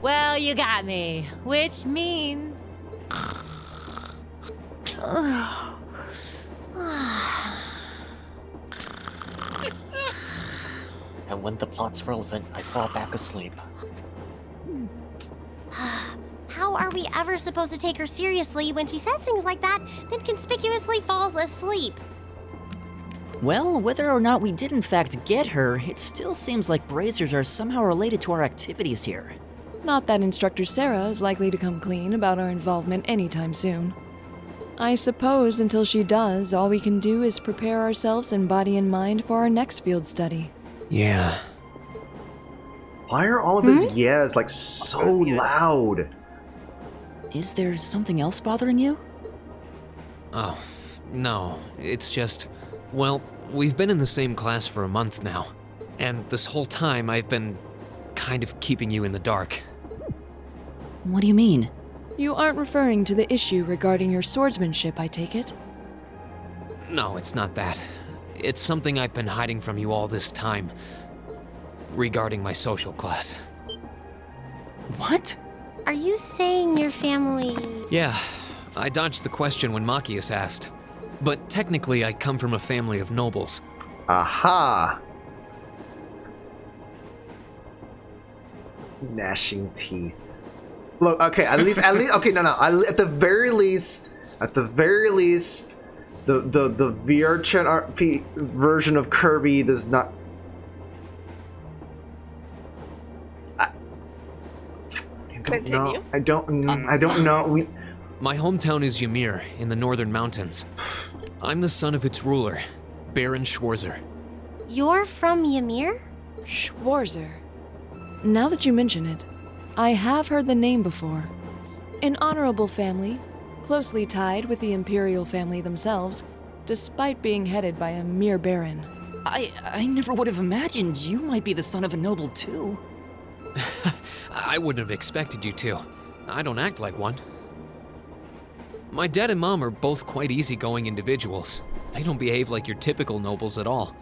Well, you got me, which means... And when the plot's relevant, I fall back asleep. How are we ever supposed to take her seriously when she says things like that, then conspicuously falls asleep? Well, whether or not we did in fact get her, it still seems like bracers are somehow related to our activities here. Not that Instructor Sarah is likely to come clean about our involvement anytime soon. I suppose until she does, all we can do is prepare ourselves in body and mind for our next field study. Yeah. Why are all of his yeahs like so loud? Is there something else bothering you? Oh, no, it's just, well, we've been in the same class for a month now, and this whole time I've been kind of keeping you in the dark. What do you mean? You aren't referring to the issue regarding your swordsmanship, I take it? No, it's not that. It's something I've been hiding from you all this time, regarding my social class. What? Are you saying your family... Yeah, I dodged the question when Machias asked. But technically, I come from a family of nobles. Aha! Gnashing teeth. Look, okay, at least, okay, no, at the very least, the VR chat version of Kirby does not... I don't know. My hometown is Ymir, in the northern mountains. I'm the son of its ruler, Baron Schwarzer. You're from Ymir? Schwarzer. Now that you mention it, I have heard the name before. An honorable family, closely tied with the imperial family themselves, despite being headed by a mere baron. I never would have imagined you might be the son of a noble too. I wouldn't have expected you to. I don't act like one. My dad and mom are both quite easygoing individuals. They don't behave like your typical nobles at all.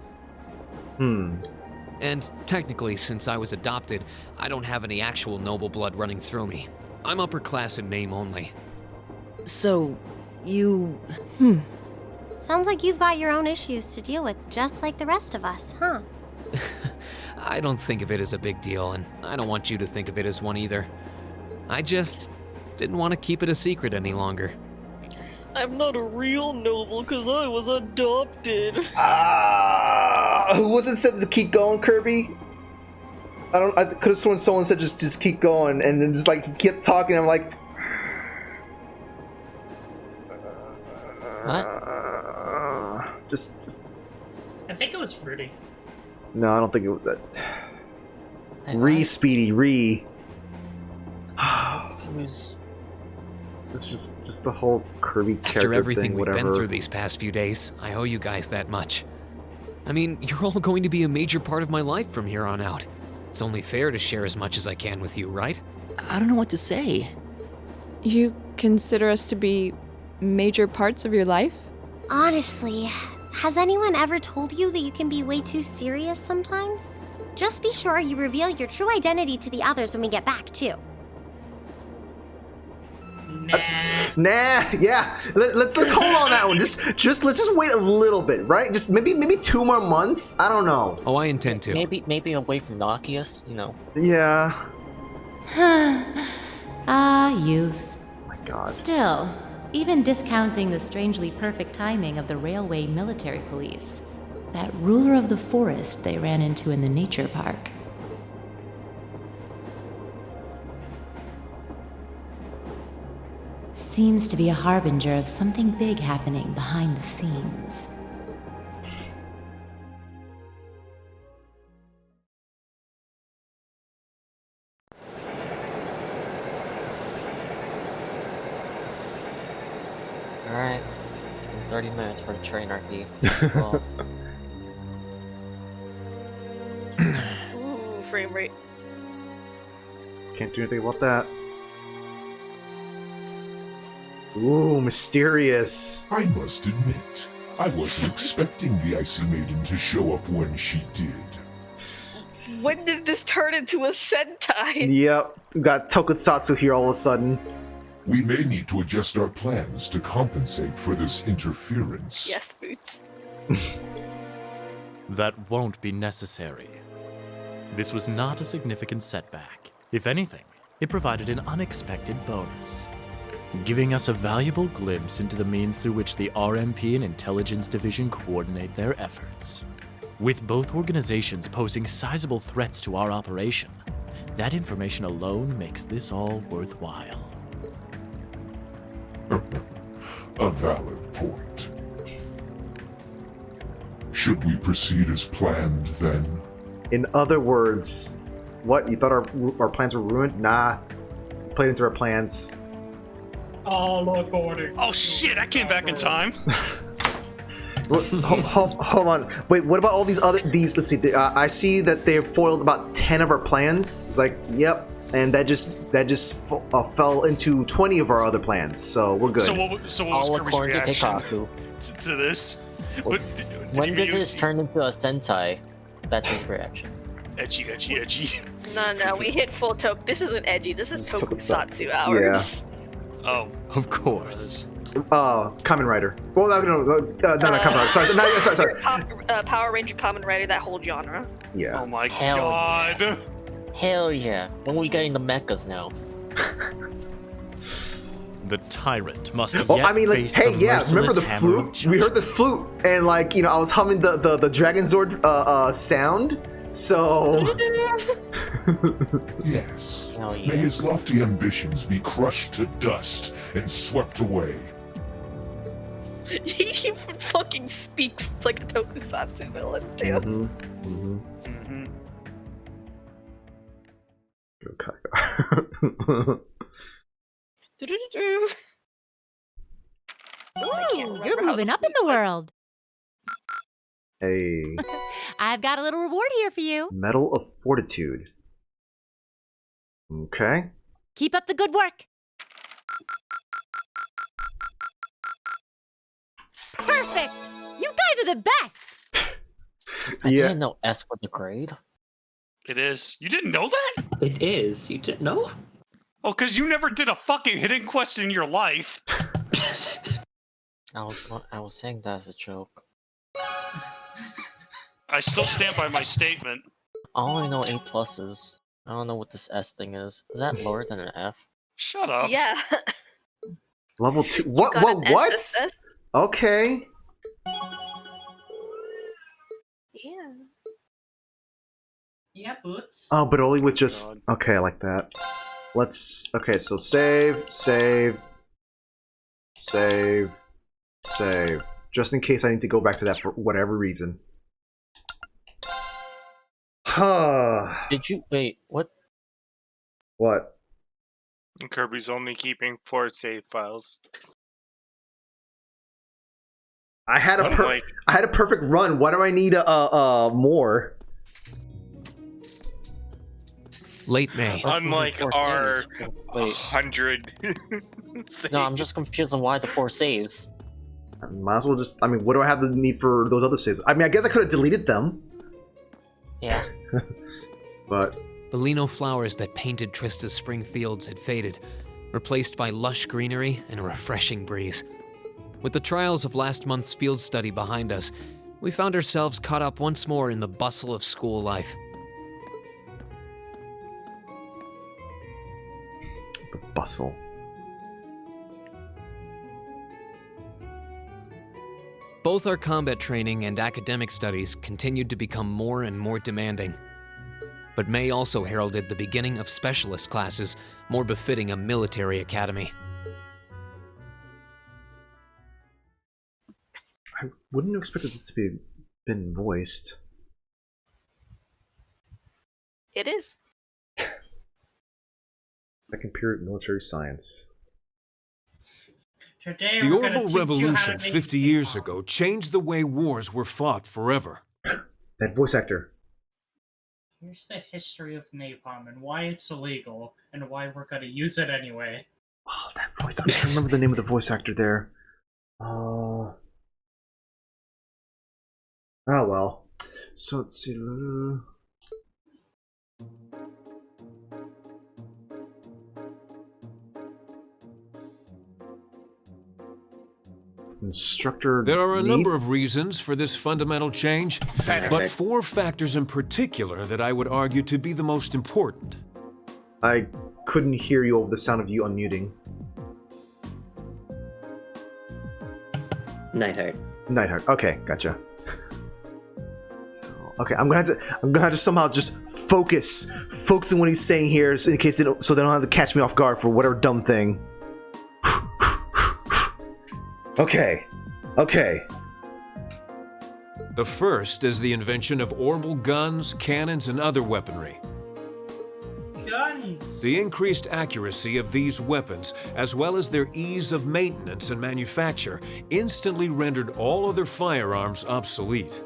And technically, since I was adopted, I don't have any actual noble blood running through me. I'm upper class in name only. So, you... Sounds like you've got your own issues to deal with, just like the rest of us, huh? I don't think of it as a big deal, and I don't want you to think of it as one either. I just didn't want to keep it a secret any longer. I'm not a real noble because I was adopted. Who was it said to keep going, Kirby? I could have sworn someone said just keep going, and then just like he kept talking. I'm like, what? Just. I think it was Fruity. No, I don't think it was that. Speedy. It's just the whole Kirby character After everything thing, we've whatever. been through these past few days, I owe you guys that much. I mean, you're all going to be a major part of my life from here on out. It's only fair to share as much as I can with you, right? I don't know what to say. You consider us to be major parts of your life? Honestly, has anyone ever told you that you can be way too serious sometimes? Just be sure you reveal your true identity to the others when we get back, too. Yeah. Let's hold on that one. Let's just wait a little bit, right? Just maybe 2 more months. I don't know. Oh, I intend to. Maybe away from Machias, you know. Yeah. Youth. Oh my God. Still, even discounting the strangely perfect timing of the railway military police, that ruler of the forest they ran into in the nature park. Seems to be a harbinger of something big happening behind the scenes. Alright. It's been 30 minutes for the train RP. Ooh, frame rate. Can't do anything about that. Ooh, mysterious. I must admit, I wasn't expecting the Icy Maiden to show up when she did. When did this turn into a Sentai? Yep, we got Tokusatsu here all of a sudden. We may need to adjust our plans to compensate for this interference. Yes, Boots. That won't be necessary. This was not a significant setback. If anything, it provided an unexpected bonus, giving us a valuable glimpse into the means through which the RMP and Intelligence Division coordinate their efforts. With both organizations posing sizable threats to our operation, that information alone makes this all worthwhile. A valid point. Should we proceed as planned, then? In other words, what? You thought our plans were ruined? Nah. Played into our plans. All according. Oh shit! I came back in time. Hold on. Wait, what about all these other... Let's see. I see that they've foiled about 10 of our plans. It's like, yep. And that just fell into 20 of our other plans. So we're good. So what was Kirby's reaction to this? When did this turn into a Sentai? That's his reaction. Edgy. No, we hit full toke. This isn't edgy. This is Tokusatsu hours. Yeah. Oh. Of course. Kamen Rider. Well, no, not Kamen Rider. Sorry. Power Ranger, Kamen Rider, that whole genre. Yeah. Oh my Hell God. Yeah. Hell yeah. When are we getting the mechas now? The tyrant must have I mean, like, hey, yeah, remember the flute? We heard the flute, and like, I was humming the Dragon Zord sound. So yes. Yeah. May his lofty ambitions be crushed to dust and swept away. He fucking speaks like a Tokusatsu villain too. Ooh, you're moving up in the world. Hey. I've got a little reward here for you. Medal of Fortitude. Okay. Keep up the good work. Perfect! You guys are the best! I didn't know S was a grade. It is. You didn't know that? It is. You didn't know? Oh, because you never did a fucking hidden quest in your life. I was saying that as a joke. I still stand by my statement. I only know A pluses. I don't know what this S thing is. Is that lower than an F? Shut up. Yeah. Level 2. What? got an What? SSS? Okay. Yeah. Yeah, Boots. Oh, but only with just... Okay, I like that. Let's... Okay, so save. Just in case I need to go back to that for whatever reason. Did you... Wait, what? What? Kirby's only keeping 4 save files. I had a perfect run. Why do I need more? Late May. Unlike our 100. No, I'm just confused on why the 4 saves. Might as well just... I mean, what do I have the need for those other saves? I mean, I guess I could have deleted them. Yeah. But... The lino flowers that painted Trista's spring fields had faded, replaced by lush greenery and a refreshing breeze. With the trials of last month's field study behind us, we found ourselves caught up once more in the bustle of school life. The bustle. Both our combat training and academic studies continued to become more and more demanding. But May also heralded the beginning of specialist classes, more befitting a military academy. I wouldn't have expected this to be been voiced. It is. Second period military science. Today The we're gonna Orbital teach you how to Revolution make 50 years ago changed the way wars were fought forever. That voice actor. Here's the history of napalm and why it's illegal and why we're gonna use it anyway. Oh, that voice. I'm trying to remember the name of the voice actor there. Oh well. So let's see. Instructor. There are a need? number of reasons for this fundamental change, but 4 factors in particular that I would argue to be the most important. I couldn't hear you over the sound of you unmuting. Nightheart. Okay, gotcha. So, okay, I'm gonna have to somehow just focus on what he's saying here, so in case they don't have to catch me off guard for whatever dumb thing. Okay. The first is the invention of orbital guns, cannons, and other weaponry. Guns! The increased accuracy of these weapons, as well as their ease of maintenance and manufacture, instantly rendered all other firearms obsolete.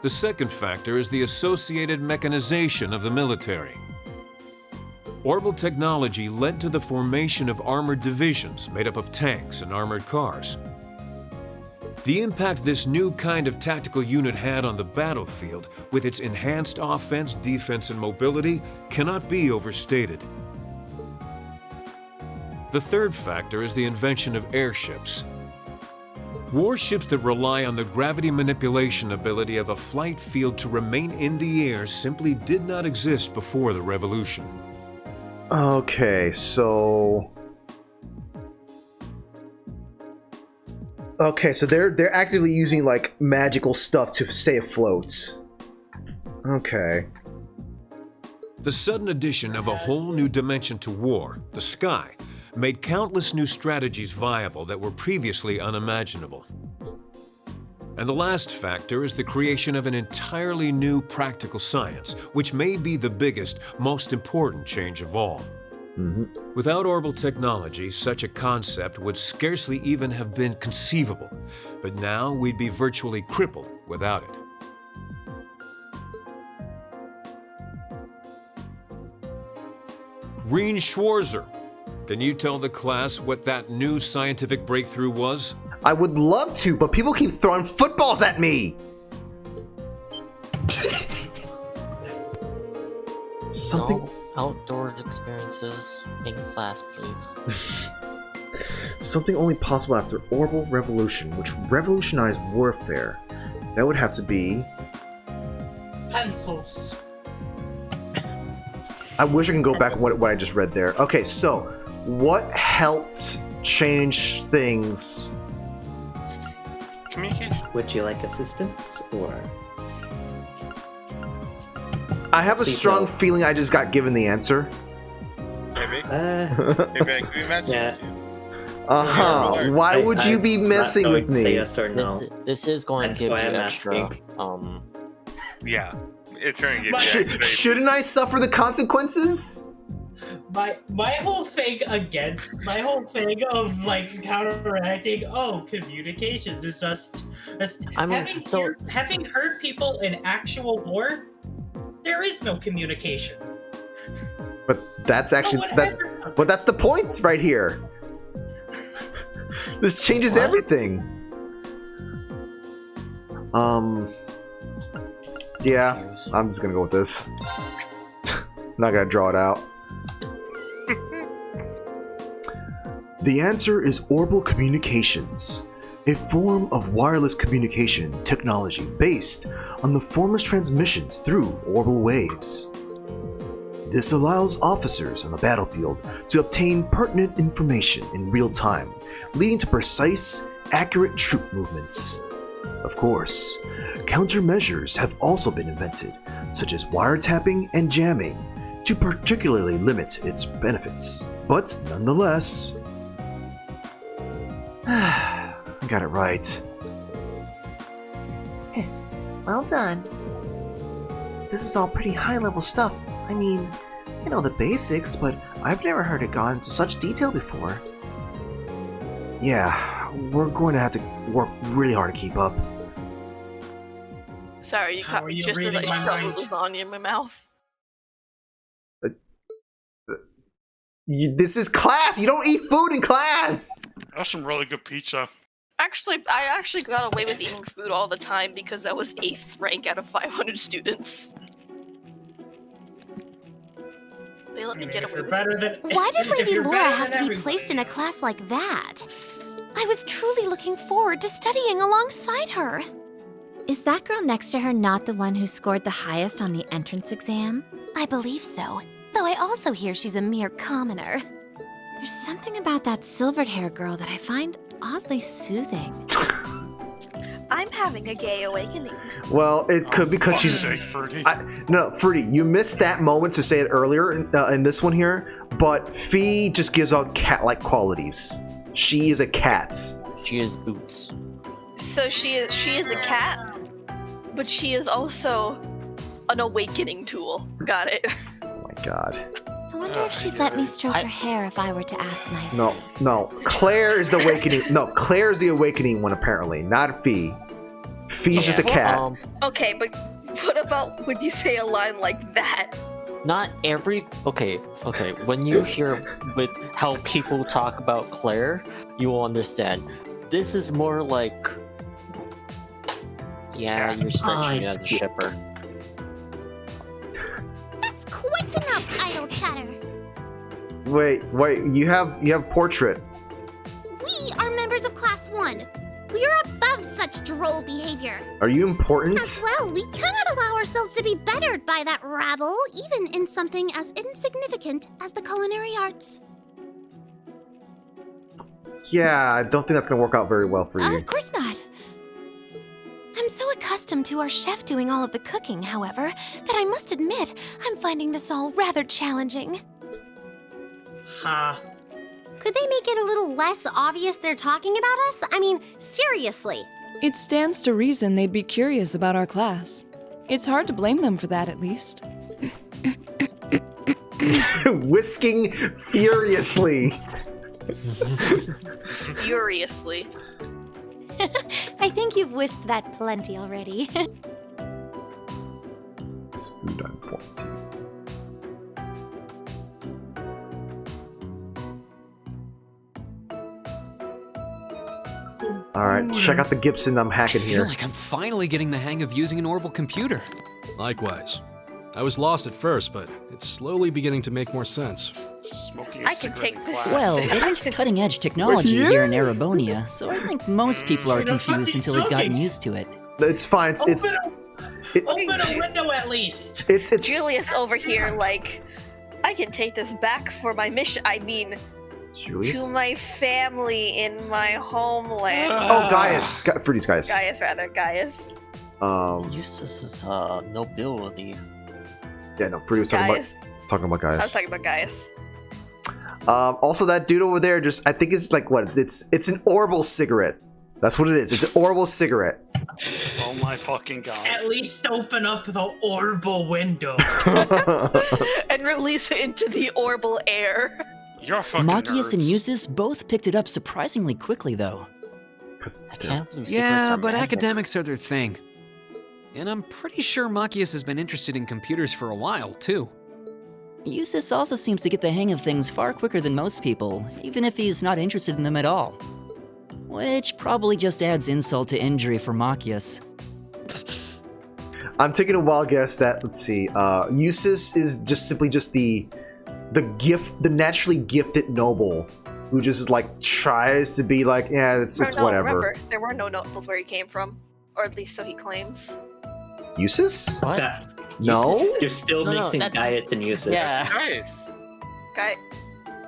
The second factor is the associated mechanization of the military. Orbital technology led to the formation of armored divisions made up of tanks and armored cars. The impact this new kind of tactical unit had on the battlefield, with its enhanced offense, defense, and mobility, cannot be overstated. The third factor is the invention of airships. Warships that rely on the gravity manipulation ability of a flight field to remain in the air simply did not exist before the revolution. Okay, so they're actively using like magical stuff to stay afloat. Okay. The sudden addition of a whole new dimension to war, the sky, made countless new strategies viable that were previously unimaginable. And the last factor is the creation of an entirely new practical science, which may be the biggest, most important change of all. Without orbital technology, such a concept would scarcely even have been conceivable, but now we'd be virtually crippled without it. Reen Schwarzer, can you tell the class what that new scientific breakthrough was? I would love to, but people keep throwing footballs at me. Something. No outdoor experiences in class, please. Something only possible after orbital revolution, which revolutionized warfare. That would have to be. Pencils. I wish I can go back and what I just read there. Okay, so what helped change things? Communication. Would you like assistance or? I have a strong feeling I just got given the answer. Maybe. Maybe I could be messing with you. Why would you be messing with me? Say yes or no. This is going to give you extra. Yeah, it's going to give you. Shouldn't I suffer the consequences? My whole thing of like counteracting communications is just having hurt people in actual war. There is no communication. But that's actually but that's the point right here. This changes everything. Yeah, I'm just gonna go with this. Not gonna draw it out. The answer is orbital communications, a form of wireless communication technology based on the former's transmissions through orbital waves. This allows officers on the battlefield to obtain pertinent information in real time, leading to precise, accurate troop movements. Of course, countermeasures have also been invented, such as wiretapping and jamming, to particularly limit its benefits. But nonetheless, I got it right. Well done. This is all pretty high-level stuff. I mean, I know the basics, but I've never heard it gone into such detail before. Yeah, we're going to have to work really hard to keep up. Sorry, you caught me just as I shoved lasagna in my mouth. This is class! You don't eat food in class! That's some really good pizza. Actually, I actually got away with eating food all the time because I was 8th rank out of 500 students. They let me get away with it. Why did Lady Laura have to be placed in a class like that? I was truly looking forward to studying alongside her. Is that girl next to her not the one who scored the highest on the entrance exam? I believe so, though I also hear she's a mere commoner. There's something about that silvered-haired girl that I find oddly soothing. I'm having a gay awakening. Well, it could because she's. No, Fruity, you missed that moment to say it earlier in this one here, but Fee just gives out cat-like qualities. She is a cat. She is boots. So she is a cat, but she is also an awakening tool. Got it. Oh my god. I wonder if she'd let me stroke her hair if I were to ask nicely. No. Claire is the awakening. No, Claire is the awakening one apparently, not Fee. Fee's just a cat. Okay, but what about when you say a line like that? Not every... Okay. When you hear with how people talk about Claire, you will understand. This is more like... Yeah, you're stretching it as a shipper. That's quite enough idle chatter. Wait, you have portrait. We are members of Class 1. We are above such droll behavior. Are you important? As well, we cannot allow ourselves to be bettered by that rabble, even in something as insignificant as the culinary arts. Yeah, I don't think that's gonna work out very well for you. Of course not. I'm so accustomed to our chef doing all of the cooking, however, that I must admit I'm finding this all rather challenging. Ha. Could they make it a little less obvious they're talking about us? I mean, seriously. It stands to reason they'd be curious about our class. It's hard to blame them for that, at least. Whisking furiously. Furiously. I think you've whisked that plenty already. It's food on point. All right, check out the Gibson I'm hacking I feel here. like I'm finally getting the hang of using an orbital computer. Likewise. I was lost at first, but it's slowly beginning to make more sense. I can take this. Well, it is cutting-edge technology here in Erebonia, so I think most people are confused until they've gotten used to it. It's fine. It's Open a window at least. It's Julius over here, like, I can take this back for my mission. I mean, Julius? to my family in my homeland. Oh, Gaius. Fruity's Gaius. Gaius, rather. Gaius. Eustace is nobility. Yeah, no, Fruity was talking about I was Gaius. talking about Gaius. Also, that dude over there, just I think it's like what? It's an orbital cigarette. That's what it is. It's an orbital cigarette. Oh my fucking god. At least open up the orbital window. And release it into the orbital air. You're fucking Machias and nerds. Eustace both picked it up surprisingly quickly, though. I can't believe Yeah, secrets are but magic. academics are their thing. And I'm pretty sure Machias has been interested in computers for a while, too. Eustace also seems to get the hang of things far quicker than most people, even if he's not interested in them at all. Which probably just adds insult to injury for Machias. I'm taking a wild guess that let's see. Eustace is just simply just the naturally gifted noble who just like tries to be like, yeah, it's No, whatever. remember, there were no notables where he came from. Or at least so he claims. Eustace? What? No? You're still No, mixing that's- Gaius and Eustace. Yeah. Gaius. Guy,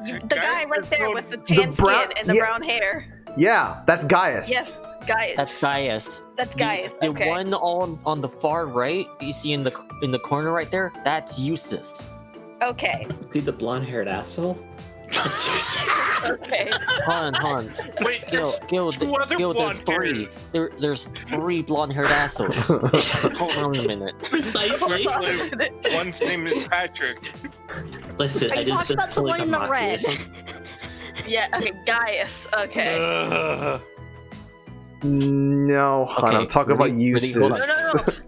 the guy right there with the The tan brown- skin and the yeah. brown hair. Yeah, that's Gaius. Yes, Gaius. That's Gaius. That's Gaius. The Okay. one on the far right, you see in the corner right there, that's Eustace. Okay. See the blonde-haired asshole? That's Eustace. Okay. Hold on. Wait, Gil, two other there's blonde three. There's three blonde-haired assholes. Hold on a minute. Precisely. One's name is Patrick. Listen, Are I you just talking about the pulling one in the red? Machias. Yeah, okay, Gaius. Okay. No, hon, Okay, I'm talking about Eustace.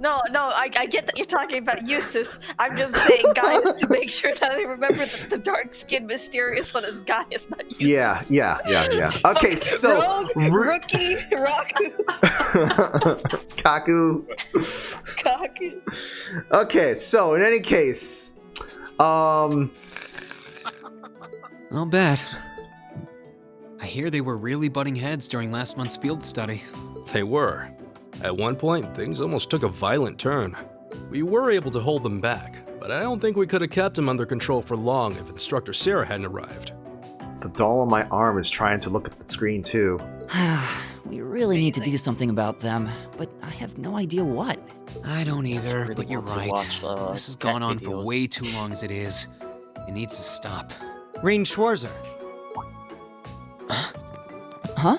No, I get that you're talking about Eustace. I'm just saying Gaius to make sure that I remember that the dark-skinned mysterious one is Gaius, not Eustace. Yeah. Okay, so Rogue, rookie, Raku, Kaku. Kaku. Okay, so in any case, I'll bet. I hear they were really butting heads during last month's field study. They were. At one point, things almost took a violent turn. We were able to hold them back, but I don't think we could have kept them under control for long if Instructor Sarah hadn't arrived. the doll on my arm is trying to look at the screen too. We really need to do something about them, but I have no idea what. I don't either, really but you're want to right. watch, This has tech gone on for videos. way too long as it is. It needs to stop. Rein Schwarzer. Huh?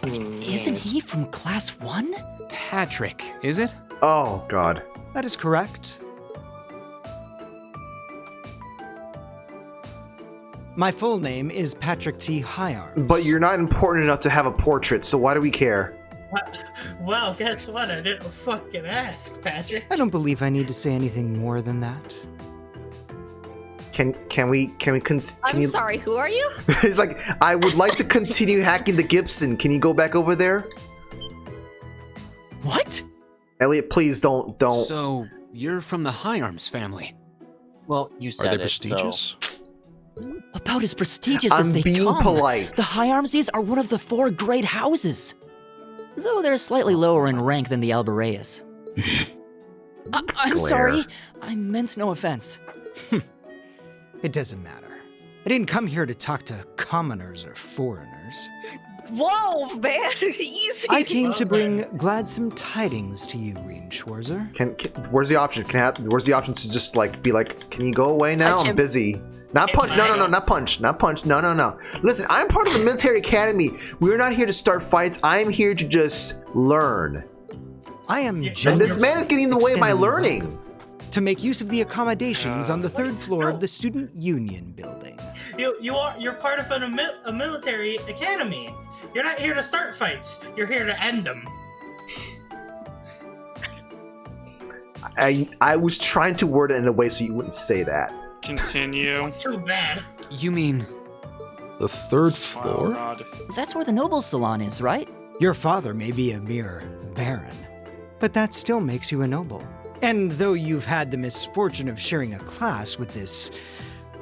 Isn't he from Class 1? Patrick, is it? Oh, God. That is correct. My full name is Patrick T. Hyarms. But you're not important enough to have a portrait, so why do we care? Well, guess what? I didn't fucking ask, Patrick. I don't believe I need to say anything more than that. Can we I'm sorry, who are you? He's like, I would like to continue hacking the Gibson. Can you go back over there? What? Elliot, please don't. So, you're from the Hyarms family? Well, you said Are they it, prestigious? About as prestigious as I'm they being come. polite. The Hyarmses are one of the 4 great houses. Though they're slightly lower in rank than the Albareas. I'm Glare. sorry. I meant no offense. It doesn't matter. I didn't come here to talk to commoners or foreigners. Whoa, man, easy. I came to bring gladsome tidings to you, Rein Schwarzer. Where's the option? Where's the option to just like be like, can you go away now? I'm busy. Not punch. No, not punch. Not punch. No. Listen, I'm part of the military academy. We're not here to start fights. I'm here to just learn. I am And this man is getting in the way of my extending learning. welcome to make use of the accommodations on the 3rd floor of the Student Union building. You're part of a military academy. You're not here to start fights. You're here to end them. I was trying to word it in a way so you wouldn't say that. Continue. Too bad. You mean, The 3rd floor? That's where the noble salon is, right? Your father may be a mere baron, but that still makes you a noble. And though you've had the misfortune of sharing a class with this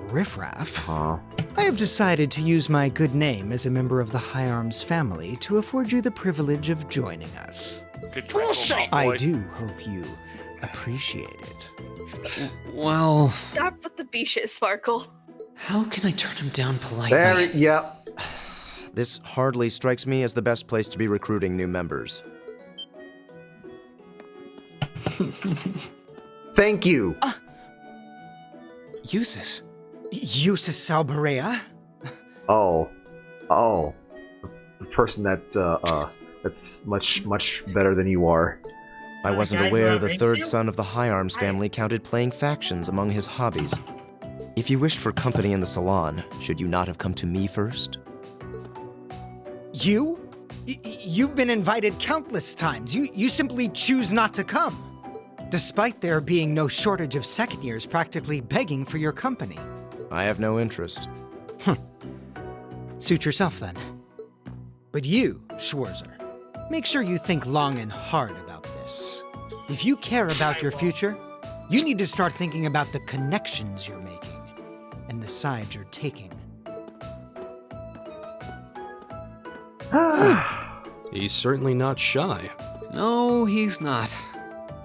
riffraff, I have decided to use my good name as a member of the High Arms family to afford you the privilege of joining us. I do hope you appreciate it. Well, Stop with the Bisha sparkle. how can I turn him down politely? Yep. This hardly strikes me as the best place to be recruiting new members. Thank you. Eustace. Eustace Alberea? Oh. The person that's much better than you are. I wasn't guy aware who the outranks third you? son of the High Arms family counted playing factions among his hobbies. If you wished for company in the salon, should you not have come to me first? You? You've been invited countless times. You simply choose not to come. Despite there being no shortage of second years practically begging for your company. I have no interest. Suit yourself then. But you, Schwarzer, make sure you think long and hard about this. If you care about your future, you need to start thinking about the connections you're making and the side you're taking. He's certainly not shy. No, he's not.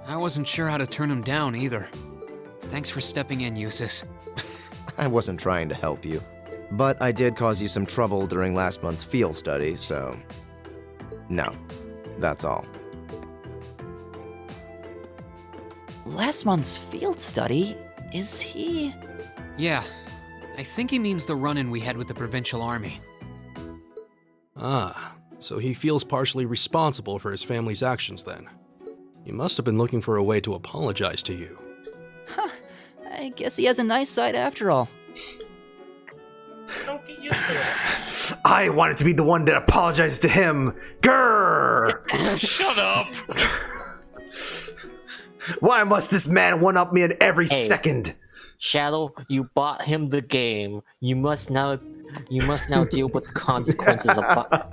I wasn't sure how to turn him down either. Thanks for stepping in, Eustace. I wasn't trying to help you. But I did cause you some trouble during last month's field study, so... No, that's all. Last month's field study? Is he... Yeah, I think he means the run-in we had with the provincial army. Ah, so he feels partially responsible for his family's actions then. He must have been looking for a way to apologize to you. I guess he has a nice side after all. Don't get used to it. I wanted to be the one that apologizes to him. Grrr! Shut up! Why must this man one-up me at every second? Shadow, you bought him the game. You must now deal with the consequences of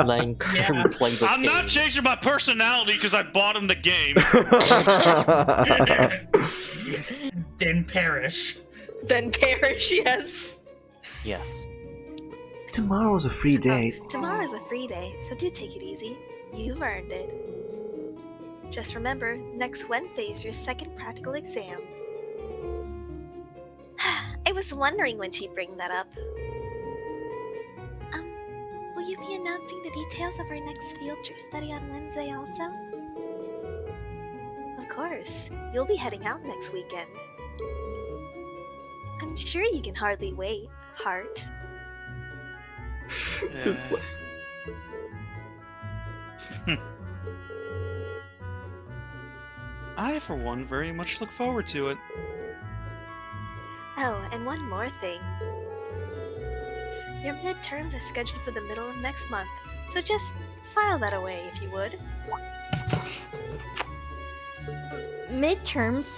letting him play the I'm game. not changing my personality because I bought him the game. Then perish. Then perish, yes. Yes. Tomorrow's a free day. Tomorrow's a free day, so do take it easy. You've earned it. Just remember, next Wednesday is your second practical exam. I was wondering when she'd bring that up. Will you be announcing the details of our next field trip study on Wednesday also? Of course. You'll be heading out next weekend. I'm sure you can hardly wait, Heart. Just like... I, for one, very much look forward to it. Oh, and one more thing. Your midterms are scheduled for the middle of next month, so just file that away if you would. Midterms?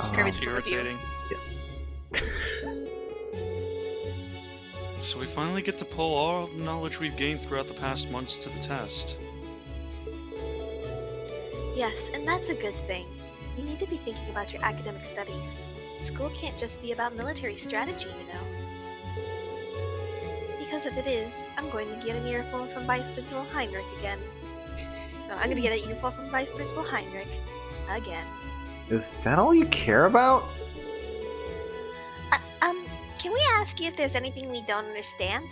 It's irritating. So we finally get to pull all the knowledge we've gained throughout the past months to the test. Yes, and that's a good thing. You need to be thinking about your academic studies. School can't just be about military strategy, you know. Because if it is, I'm going to get an earful from Vice Principal Heinrich again. No, I'm going to get an earful from Vice Principal Heinrich again. Is that all you care about? Can we ask you if there's anything we don't understand?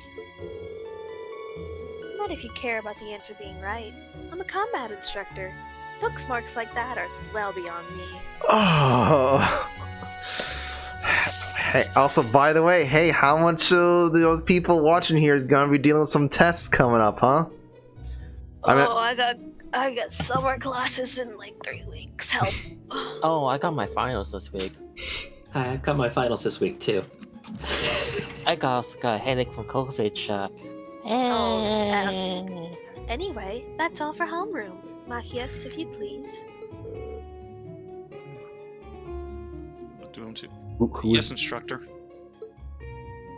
Not if you care about the answer being right. I'm a combat instructor. Booksmarks like that are well beyond me. Oh. Hey, also, by the way, hey, how much of the other people watching here is gonna be dealing with some tests coming up, huh? I got summer classes in like 3 weeks. Help. Oh, I got my finals this week. I got my finals this week too. I got a headache from Cultivate Shop. Anyway, that's all for homeroom. Machias, if you'd please. Do him too. Who Yes, is... instructor.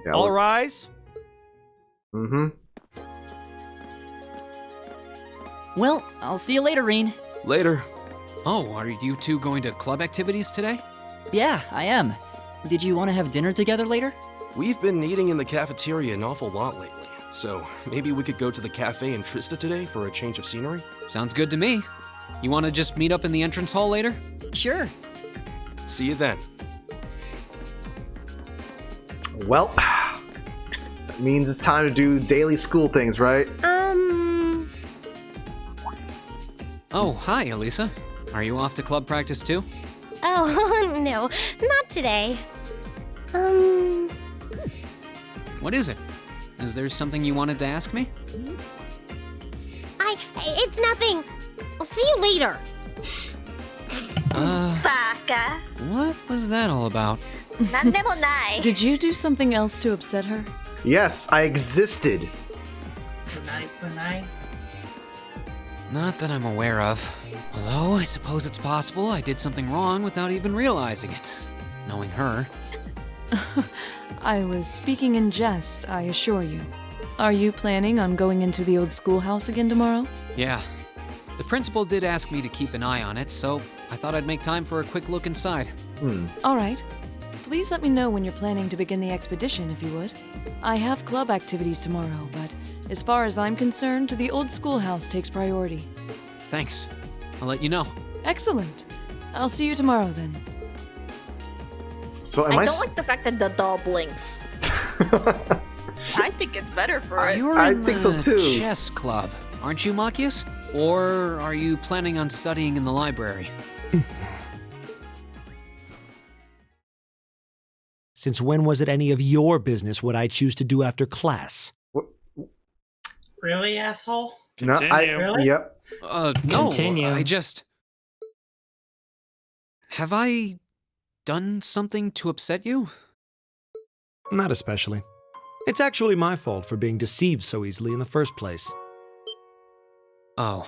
Yeah, All rise. Mm-hmm. Well, I'll see you later, Reen. Later. Oh, are you two going to club activities today? Yeah, I am. Did you want to have dinner together later? We've been eating in the cafeteria an awful lot lately, so maybe we could go to the cafe in Trista today for a change of scenery? Sounds good to me. You want to just meet up in the entrance hall later? Sure. See you then. Well, that means it's time to do daily school things, right? Oh, hi, Elisa. Are you off to club practice too? Oh, no, not today. What is it? Is there something you wanted to ask me? It's nothing. I'll see you later. Baka. What was that all about? Did you do something else to upset her? Yes, I existed. Good night. Not that I'm aware of. Although, I suppose it's possible I did something wrong without even realizing it. Knowing her. I was speaking in jest, I assure you. Are you planning on going into the old schoolhouse again tomorrow? Yeah. The principal did ask me to keep an eye on it, so I thought I'd make time for a quick look inside. All right. Please let me know when you're planning to begin the expedition, if you would. I have club activities tomorrow, but as far as I'm concerned, the old schoolhouse takes priority. Thanks. I'll let you know. Excellent. I'll see you tomorrow then. So I don't like the fact that the doll blinks. I think it's better for it. You're in the chess club, aren't you, Machias? Or are you planning on studying in the library? Since when was it any of your business what I choose to do after class? Really, asshole? No, Really? Yep. No, Continue. Have I done something to upset you? Not especially. It's actually my fault for being deceived so easily in the first place. Oh.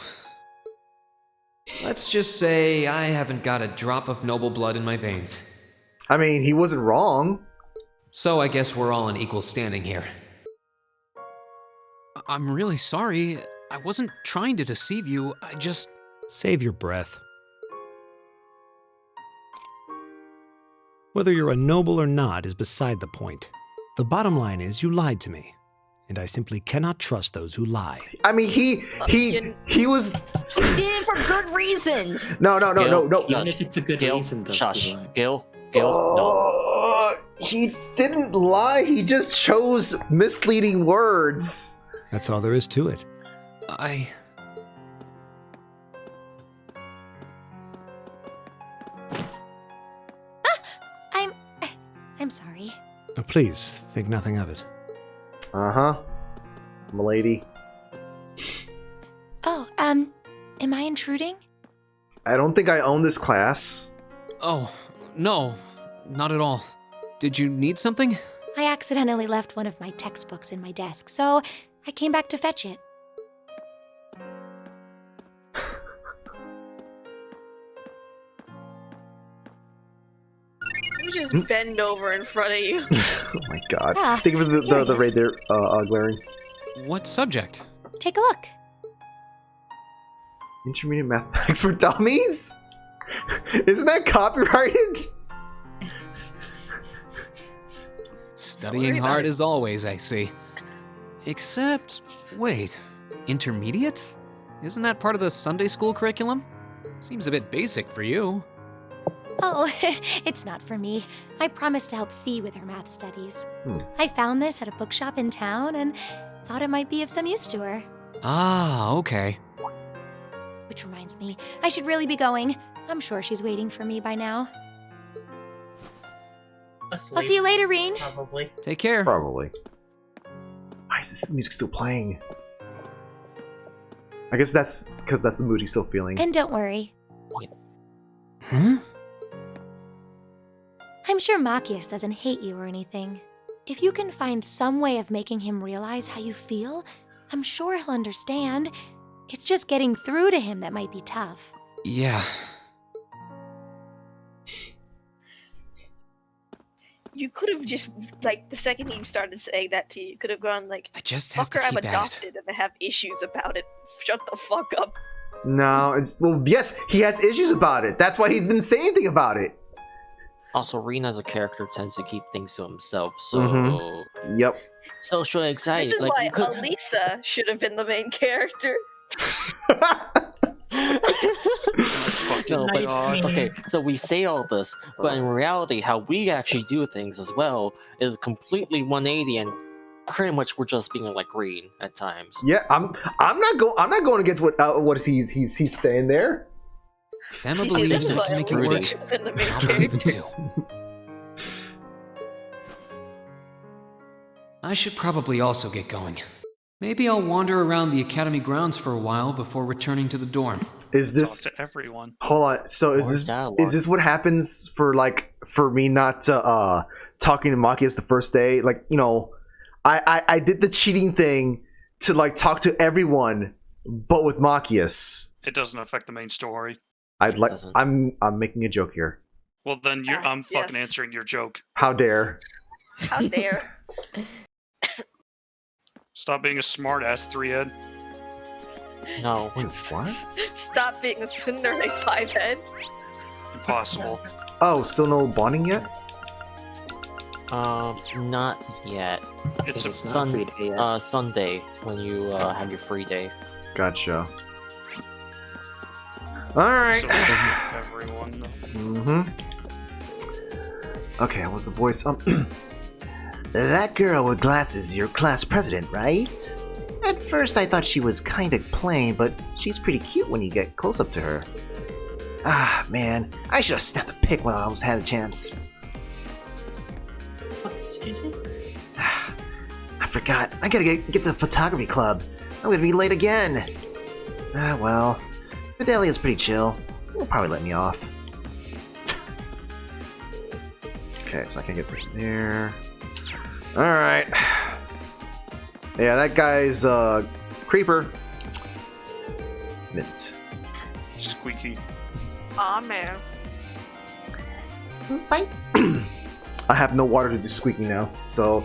Let's just say I haven't got a drop of noble blood in my veins. I mean, he wasn't wrong. So I guess we're all in equal standing here. I'm really sorry. I wasn't trying to deceive you. I just... Save your breath. Whether you're a noble or not is beside the point. The bottom line is you lied to me, and I simply cannot trust those who lie. I mean, he was... He did it for good reason. No. Even if it's a good reason, though. Shush. Gil, no. He didn't lie. He just chose misleading words. That's all there is to it. I'm sorry. Please, think nothing of it. Uh-huh. M'lady. Oh, am I intruding? I don't think I own this class. Oh, no. Not at all. Did you need something? I accidentally left one of my textbooks in my desk, so I came back to fetch it. Let me just bend over in front of you. Oh my god. Ah, Think of here the it right is. there, glaring. What subject? Take a look. Intermediate mathematics for dummies? Isn't that copyrighted? Studying hard as always, I see. Except, wait, intermediate? Isn't that part of the Sunday school curriculum? Seems a bit basic for you. Oh, it's not for me. I promised to help Fee with her math studies. Hmm. I found this at a bookshop in town and thought it might be of some use to her. Ah, okay. Which reminds me, I should really be going. I'm sure she's waiting for me by now. Asleep. I'll see you later, Reen. Probably. Take care. Probably. Why is this music still playing? I guess that's because that's the mood he's still feeling. And don't worry. Huh? I'm sure Machias doesn't hate you or anything. If you can find some way of making him realize how you feel, I'm sure he'll understand. It's just getting through to him that might be tough. Yeah. You could have just, like, the second he started saying that to you, you could have gone, like, I just have to fucker, I'm keep at it. adopted and I have issues about it. Shut the fuck up. No, well, yes, he has issues about it. That's why he didn't say anything about it. Also, Rena as a character tends to keep things to himself, so... Yep. Social anxiety. This is like, why you could... Elisa should have been the main character. No, but Nice okay, so we say all this, but in reality, how we actually do things as well is completely 180, and pretty much we're just being like green at times. Yeah, I'm not going against what he's saying there. If Emma believes I can make it work, I'll believe it too. I should probably also get going. Maybe I'll wander around the academy grounds for a while before returning to the dorm. Is this to everyone? Hold on. So is this what happens for me not talking to Machias the first day? Like, you know, I did the cheating thing to like talk to everyone, but with Machias. It doesn't affect the main story. I'm making a joke here. Well, then I'm fucking answering your joke. How dare? How dare? Stop being a smartass, 3-head. No. Wait, what? Stop being a tsundere 5-head. Impossible. Oh, still no bonding yet? Not yet. It's a Sunday when you have your free day. Gotcha. All right. So everyone. Okay, what was the voice? That girl with glasses, your class president, right? At first I thought she was kinda plain, but she's pretty cute when you get close up to her. Ah, man, I should have snapped a pic while I had a chance. Excuse me? I forgot. I gotta get to the photography club. I'm gonna be late again. Ah, well. Fidelia's pretty chill. He'll probably let me off. Okay, so I can get there. Alright. Yeah, that guy's creeper. Mint. Squeaky. Aw, man. Bye. I have no water to do squeaking now, so.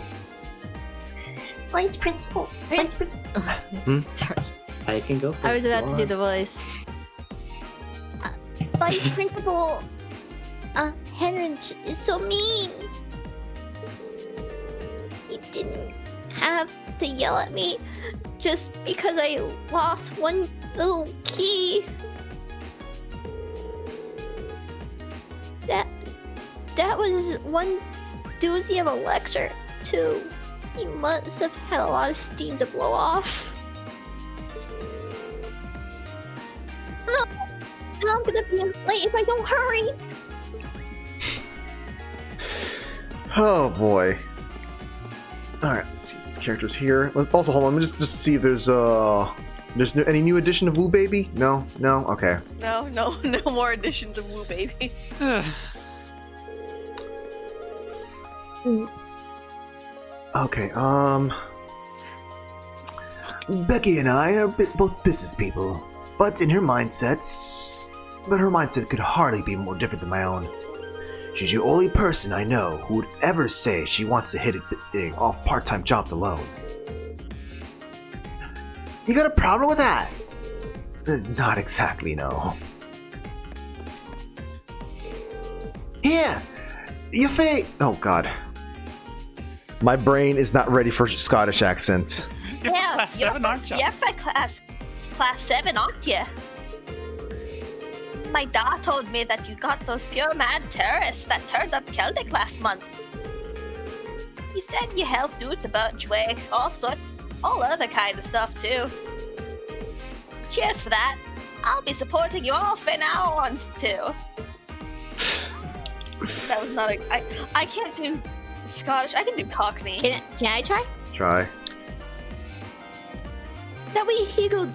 Vice Principal. Vice Principal. I can go for I was about to do it. the voice. Vice Principal Henrich is so mean. He didn't have to yell at me just because I lost one little key. That was one doozy of a lecture, too. He must have had a lot of steam to blow off. No! I'm gonna be late if I don't hurry! Oh boy. Alright, let's see these characters here. Let's also hold on, let me just see if there's any new edition of Woo Baby? No? No? Okay. No more editions of Woo Baby. Okay, Becky and I are both business people, but her mindset could hardly be more different than my own. She's the only person I know who would ever say she wants to hit it off part-time jobs alone. You got a problem with that? Not exactly, no. Here! You oh god. My brain is not ready for Scottish accent. You're class 7, aren't you? Yeah, for class 7, aren't you? My dad told me that you got those pure mad terrorists that turned up Celtic last month. He said you helped out a bunch way, all other kind of stuff too. Cheers for that. I'll be supporting you all from now on too. That was not I can't do Scottish. I can do Cockney. Can I try? Try. That way Hugo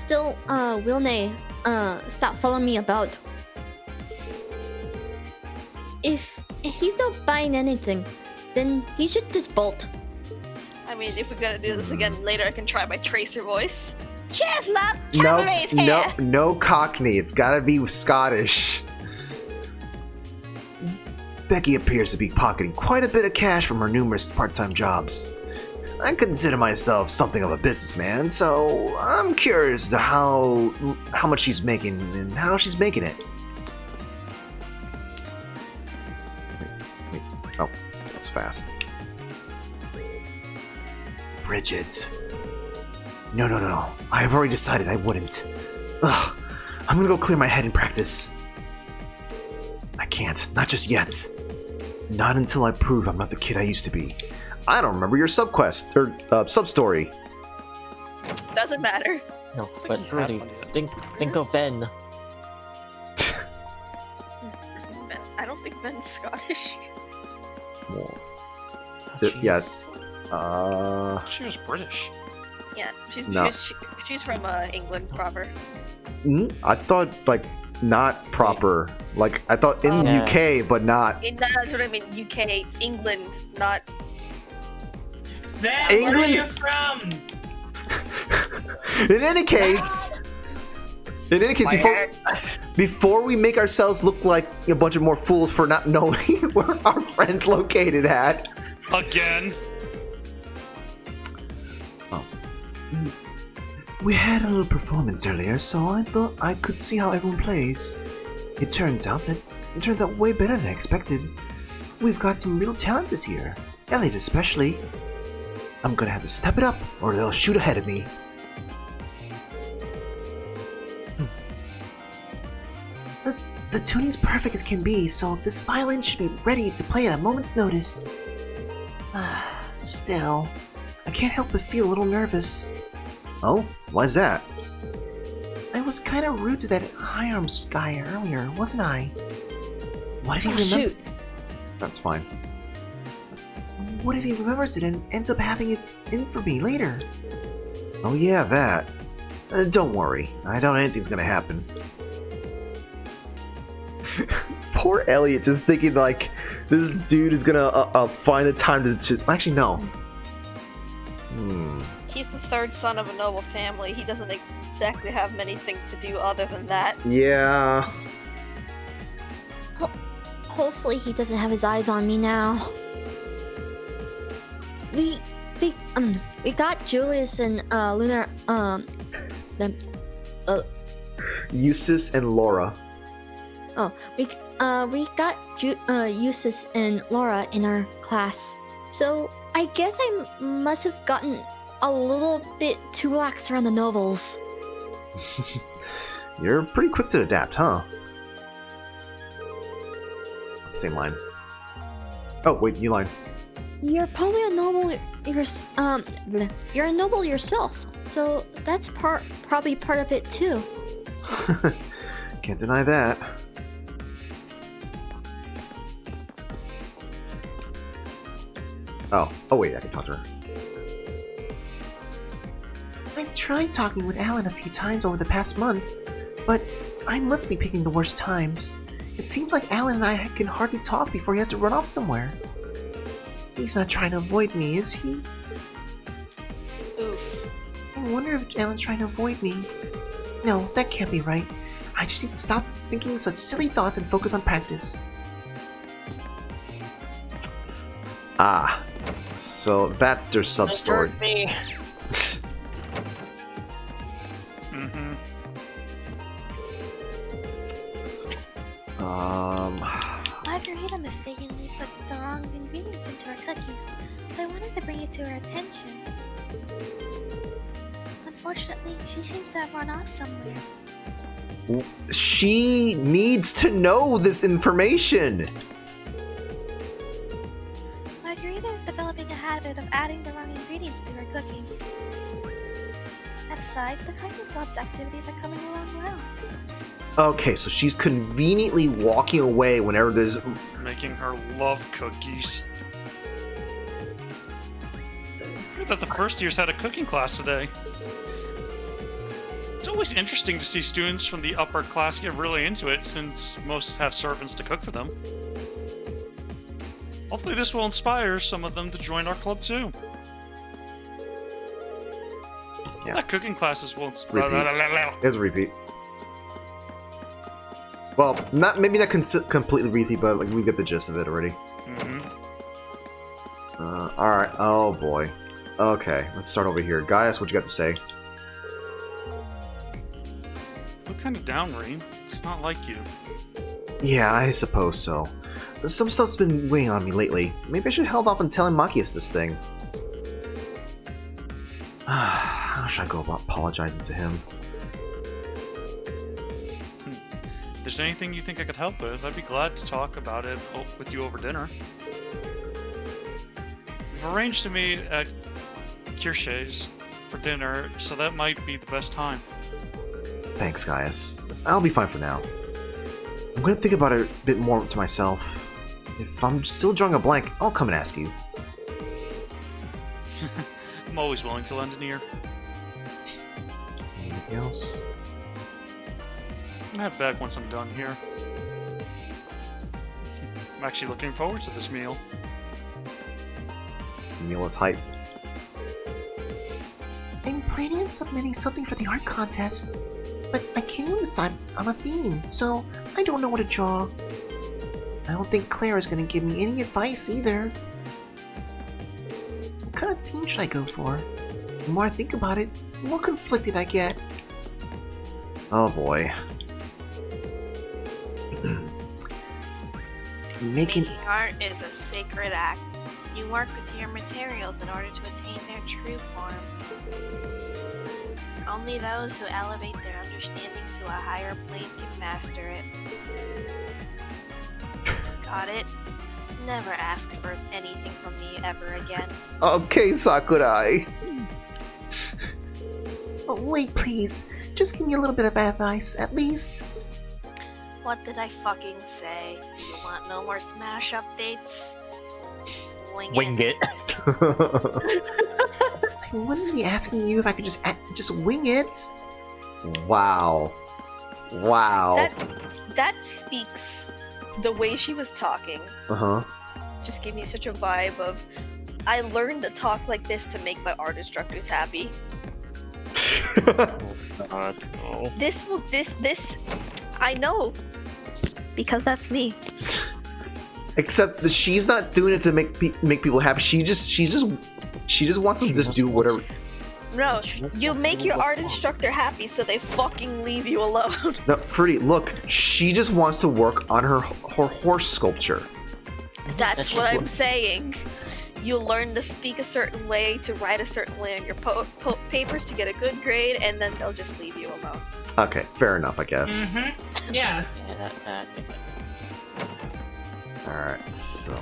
still will nay stop following me about. If he's not buying anything, then he should just bolt. I mean, if we're gonna do this again later, I can try my Tracer voice. Cheers, love! No, Cavalry's here! no Cockney. It's gotta be Scottish. Becky appears to be pocketing quite a bit of cash from her numerous part-time jobs. I consider myself something of a businessman, so I'm curious to how much she's making and how she's making it. Oh, that's fast. Bridget. No. I have already decided I wouldn't. Ugh. I'm gonna go clear my head and practice. I can't. Not just yet. Not until I prove I'm not the kid I used to be. I don't remember your subquest or sub-story. Doesn't matter. No, but really, think of Ben. I don't think Ben's Scottish. Yeah. She was British. Yeah, No. she's from England proper. I thought like not proper. Like I thought in Yeah. UK, but not. That's what I mean. UK, England, not. Ben, where are England's- you from? In any case, before we make ourselves look like a bunch of more fools for not knowing where our friend's located at. Again. We had a little performance earlier, so I thought I could see how everyone plays. It turns out way better than I expected. We've got some real talent this year, Elliot especially. I'm gonna have to step it up, or they'll shoot ahead of me. The tuning's perfect as can be, so this violin should be ready to play at a moment's notice. Still, I can't help but feel a little nervous. Oh, why's that? I was kind of rude to that high arms guy earlier, wasn't I? What if he remembers? Shoot. That's fine. What if he remembers it and ends up having it in for me later? Oh yeah, that. Don't worry. I doubt anything's gonna happen. Poor Elliot, just thinking like this dude is gonna find the time to. Actually, no. He's the third son of a noble family. He doesn't exactly have many things to do other than that. Yeah. Hopefully he doesn't have his eyes on me now. We got Julius and Lunar Eustace and Laura. we got Eustace and Laura in our class. So I guess I must have gotten a little bit too lax around the nobles. You're pretty quick to adapt, huh? Same line. Oh wait, new line. You're probably a noble. You're a noble yourself. So that's probably part of it too. Can't deny that. Oh wait, I can talk to her. I tried talking with Alan a few times over the past month, but I must be picking the worst times. It seems like Alan and I can hardly talk before he has to run off somewhere. He's not trying to avoid me, is he? Oof. I wonder if Alan's trying to avoid me. No, that can't be right. I just need to stop thinking such silly thoughts and focus on practice. Ah, so that's their sub-story. Margarita mistakenly put the wrong ingredients into her cookies, so I wanted to bring it to her attention. Unfortunately, she seems to have run off somewhere. She needs to know this information. Margarita is developing a habit of adding the wrong ingredients to her cooking. That aside, the cooking club's activities are coming along well. Okay, so she's conveniently walking away whenever there's... Making her love cookies. Good that the first years had a cooking class today. It's always interesting to see students from the upper class get really into it, since most have servants to cook for them. Hopefully this will inspire some of them to join our club too. Yeah. That cooking classes will Repeat. It's a repeat. Well, maybe not completely Reethy, but like we get the gist of it already. Alright. Oh boy. Okay, let's start over here. Gaius, what you got to say? Look kind of down, Reem. It's not like you. Yeah, I suppose so. Some stuff's been weighing on me lately. Maybe I should hold off on telling Machias this thing. How should I go about apologizing to him? If there's anything you think I could help with, I'd be glad to talk about it with you over dinner. We've arranged to meet at Kirsche's for dinner, so that might be the best time. Thanks, Gaius. I'll be fine for now. I'm gonna think about it a bit more to myself. If I'm still drawing a blank, I'll come and ask you. I'm always willing to lend an ear. Anything else? I'm gonna head back once I'm done here. I'm actually looking forward to this meal. This meal is hype. I'm planning on submitting something for the art contest, but I can't even decide on a theme, so I don't know what to draw. I don't think Claire is going to give me any advice either. What kind of theme should I go for? The more I think about it, the more conflicted I get. Oh boy. Making art is a sacred act. You work with your materials in order to attain their true form. Only those who elevate their understanding to a higher plane can master it. Got it? Never ask for anything from me ever again. Okay, Sakurai. Oh, wait, please. Just give me a little bit of advice, at least. What did I fucking say? You want no more Smash updates? Wing it. I wouldn't be asking you if I could just wing it. Wow. Wow. That speaks. The way she was talking just gave me such a vibe of I learned to talk like this to make my art instructors happy. This I know because that's me. Except that she's not doing it to make people happy. She just wants them to just do whatever. No, you make your art instructor happy so they fucking leave you alone. No, Fruity, look, she just wants to work on her horse sculpture. That's what I'm saying. You learn to speak a certain way, to write a certain way on your papers to get a good grade, and then they'll just leave you alone. Okay, fair enough, I guess. Yeah. Alright, so...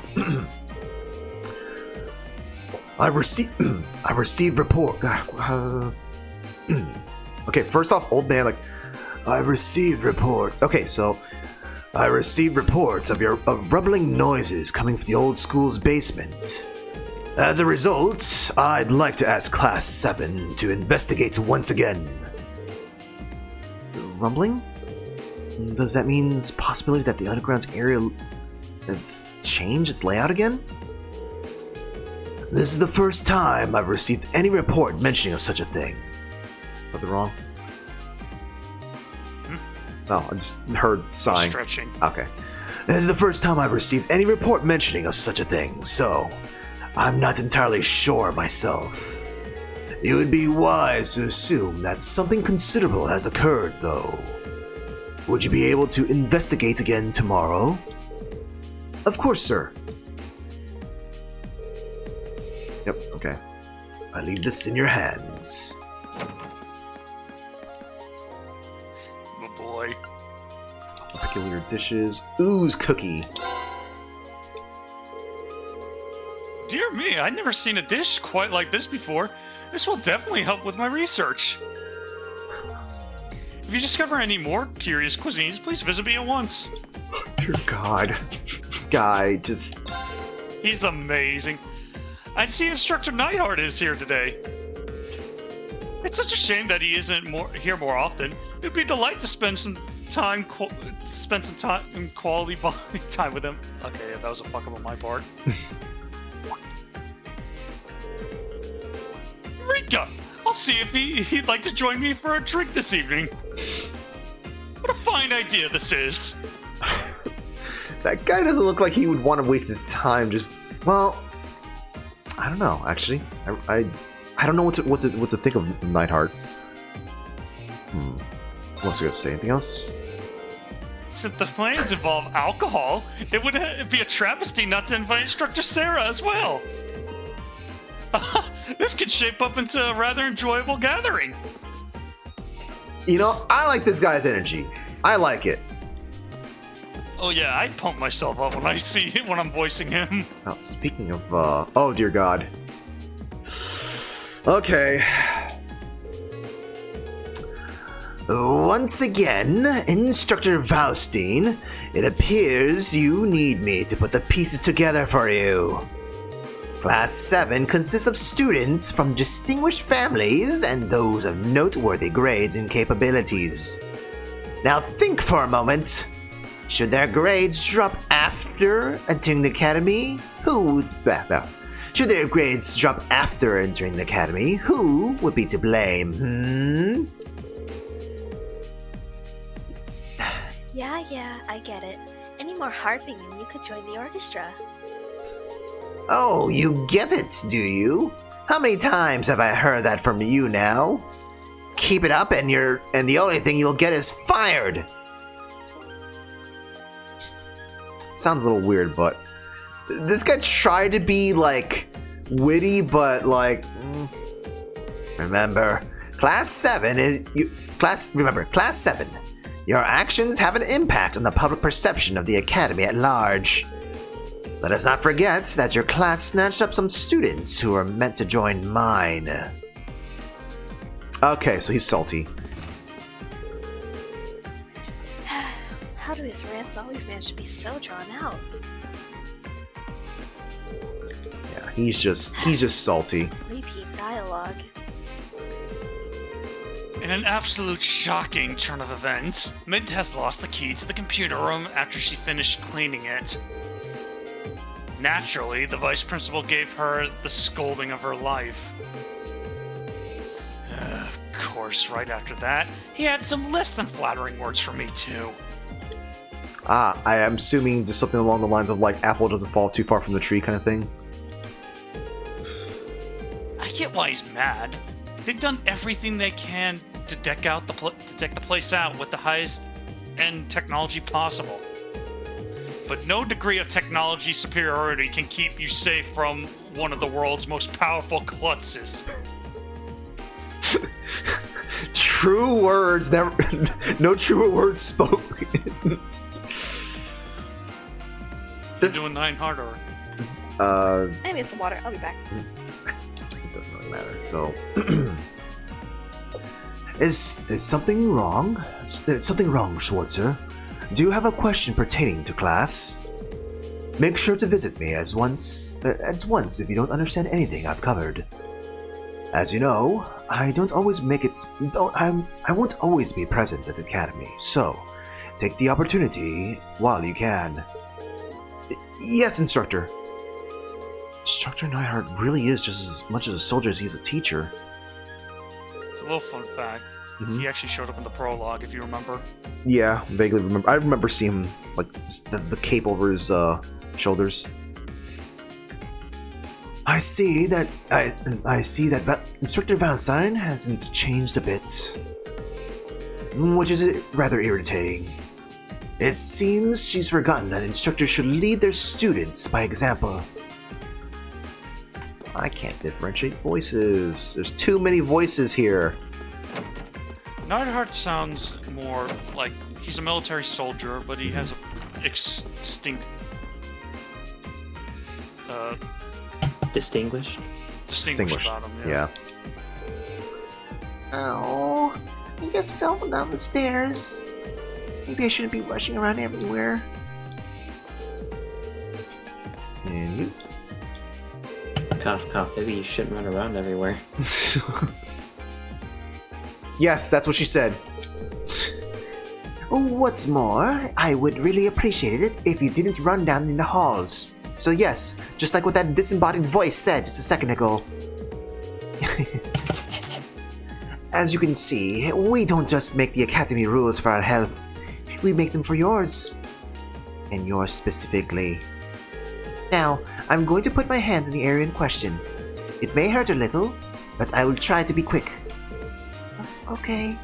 I received report. Okay, first off, old man, like, I received reports. Okay, so I received reports of rumbling noises coming from the old school's basement. As a result, I'd like to ask Class 7 to investigate once again. Rumbling? Does that mean there's a possibility that the underground's area has changed its layout again? This is the first time I've received any report mentioning of such a thing. Something wrong? No, I just heard sighing. Stretching. Okay. This is the first time I've received any report mentioning of such a thing, so I'm not entirely sure myself. It would be wise to assume that something considerable has occurred, though. Would you be able to investigate again tomorrow? Of course, sir. Yep, okay. I leave this in your hands. Oh boy. Peculiar dishes. Ooze cookie. Dear me, I'd never seen a dish quite like this before. This will definitely help with my research. If you discover any more curious cuisines, please visit me at once. Dear God. This guy just... He's amazing. I see Instructor Nightheart is here today. It's such a shame that he isn't here more often. It'd be a delight to spend some time in quality bonding time with him. Okay, yeah, that was a fuck up on my part. Rika! I'll see if he'd like to join me for a drink this evening. What a fine idea this is. That guy doesn't look like he would want to waste his time just... Well, I don't know, actually. I don't know what to think of Neidhart. What else are you gonna say? Anything else? Since the plans involve alcohol, it would be a travesty not to invite Instructor Sarah as well. This could shape up into a rather enjoyable gathering. You know, I like this guy's energy. I like it. Oh yeah, I pump myself up when I see it when I'm voicing him. Now, speaking of, oh dear God. Okay. Once again, Instructor Valstein, it appears you need me to put the pieces together for you. Class 7 consists of students from distinguished families and those of noteworthy grades and capabilities. Now think for a moment. Should their grades drop after entering the academy? Should their grades drop after entering the academy, who would be to blame? Yeah, I get it. Any more harping and you could join the orchestra. Oh, you get it, do you? How many times have I heard that from you now? Keep it up and the only thing you'll get is fired. Sounds a little weird, but this guy tried to be like witty, but like remember, class 7. Your actions have an impact on the public perception of the academy at large. Let us not forget that your class snatched up some students who are meant to join mine. Okay, so he's salty. How do his rants always manage to be so drawn out? Yeah, he's just salty. Repeat dialogue. In an absolute shocking turn of events, Mint has lost the key to the computer room after she finished cleaning it. Naturally, the vice principal gave her the scolding of her life. Of course, right after that, he had some less than flattering words for me too. I am assuming just something along the lines of like apple doesn't fall too far from the tree kind of thing. I get why he's mad. They've done everything they can to deck the place out with the highest end technology possible. But no degree of technology superiority can keep you safe from one of the world's most powerful klutzes. True words, never. No truer words spoken. This doing 9 harder. I need some water. I'll be back. It doesn't really matter. So, is something wrong? Is something wrong, Schwarzer? Do you have a question pertaining to class? Make sure to visit me at once if you don't understand anything I've covered. As you know, I won't always be present at the academy, so take the opportunity while you can. Yes, Instructor. Instructor Neidhart really is just as much of a soldier as he's a teacher. It's a little fun fact. He actually showed up in the prologue, if you remember. Yeah, vaguely remember. I remember seeing him, like, the cape over his shoulders. I see that Instructor Valentine hasn't changed a bit, which is rather irritating. It seems she's forgotten that instructors should lead their students by example. I can't differentiate voices. There's too many voices here. Neidhart sounds more like he's a military soldier, but he has a distinguished. Distinguished about him, yeah. Oh, he just fell down the stairs. Maybe I shouldn't be rushing around everywhere. And you? Cough, cough. Maybe you shouldn't run around everywhere. Yes, that's what she said. What's more, I would really appreciate it if you didn't run down in the halls. So yes, just like what that disembodied voice said just a second ago. As you can see, we don't just make the academy rules for our health. we make them for yours. And yours specifically. Now, I'm going to put my hand in the area in question. It may hurt a little, but I will try to be quick. Okay.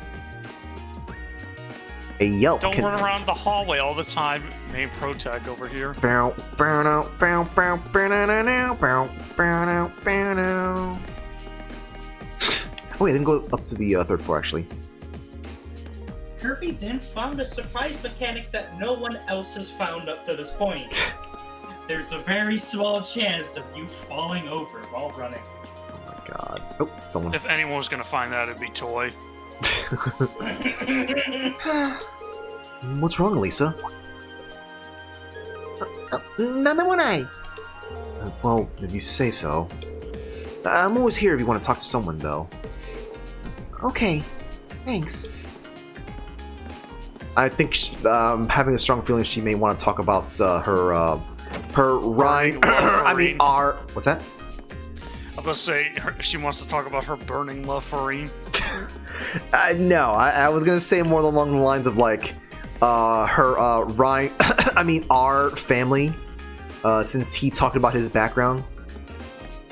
A yelp Don't can... run around the hallway all the time. Main pro tag over here. Oh, yeah, then go up to the third floor, actually. Kirby then found a surprise mechanic that no one else has found up to this point. There's a very small chance of you falling over while running. Oh my god. Oh, someone. If anyone was gonna find that, it'd be Toy. What's wrong, Lisa? None one eye. Well, if you say so. I'm always here if you want to talk to someone, though. Okay, thanks. I think having a strong feeling she may want to talk about her Rhine. I mean, what's that? I was gonna say she wants to talk about her burning love for Reem. No, I was gonna say more along the lines of like her Rhine. I mean, our family. Since he talked about his background,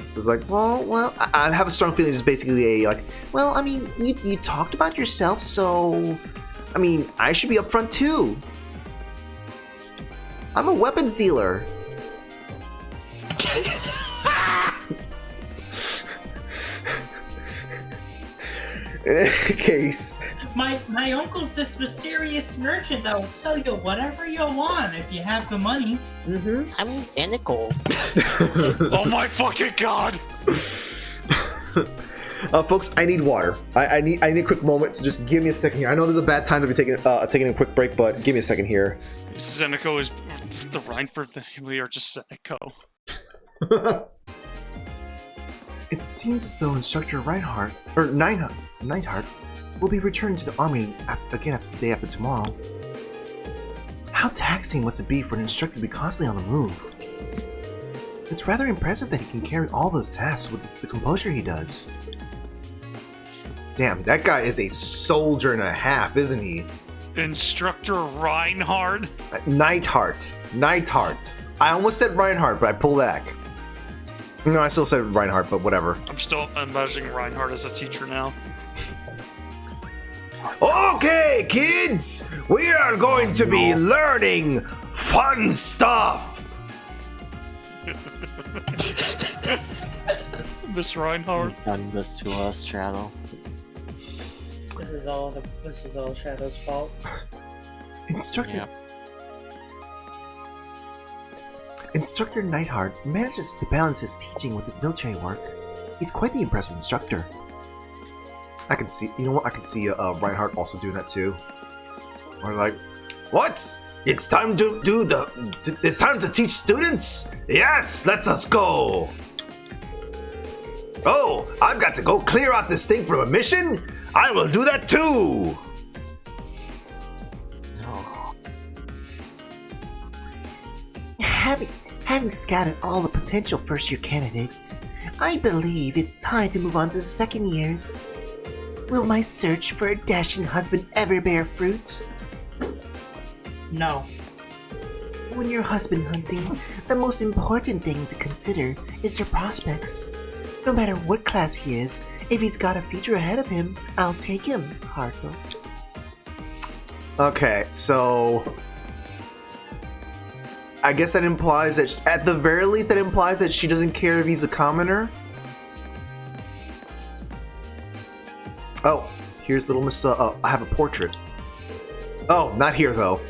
it was like, well, I have a strong feeling. It's basically a like, well, I mean, you talked about yourself, so. I mean, I should be upfront too. I'm a weapons dealer. Case. My uncle's this mysterious merchant that will sell you whatever you want if you have the money. Mm-hmm. I'm identical. Oh my fucking god! Folks, I need water. I need a quick moment, so just give me a second here. I know there's a bad time to be taking a quick break, but give me a second here. Zeniko is the Rhineford family are just Zeniko. It seems as though Instructor Neidhart will be returned to the army again after the day after tomorrow. How taxing must it be for an instructor to be constantly on the move? It's rather impressive that he can carry all those tasks with the composure he does. Damn, that guy is a soldier and a half, isn't he? Instructor Reinhardt? Neidhart. I almost said Reinhardt, but I pulled back. No, I still said Reinhardt, but whatever. I'm still imagining Reinhardt as a teacher now. Okay, kids! We are going to be learning fun stuff! Miss Reinhardt. You've done this to us, Shadow. This is all Shadow's fault. Instructor Neidhart manages to balance his teaching with his military work. He's quite the impressive instructor. I can see, you know what? I can see Reinhardt also doing that too. Or like, what? It's time to it's time to teach students? Yes, let us go. Oh, I've got to go clear out this thing from a mission? I will do that too. Having scouted all the potential first-year candidates, I believe it's time to move on to the second years. Will my search for a dashing husband ever bear fruit? No. When you're husband hunting, the most important thing to consider is their prospects. No matter what class he is, if he's got a future ahead of him, I'll take him, Harpo. Okay, so I guess that implies that, at the very least, that implies that she doesn't care if he's a commoner. Oh, here's little Miss. I have a portrait. Oh, not here though.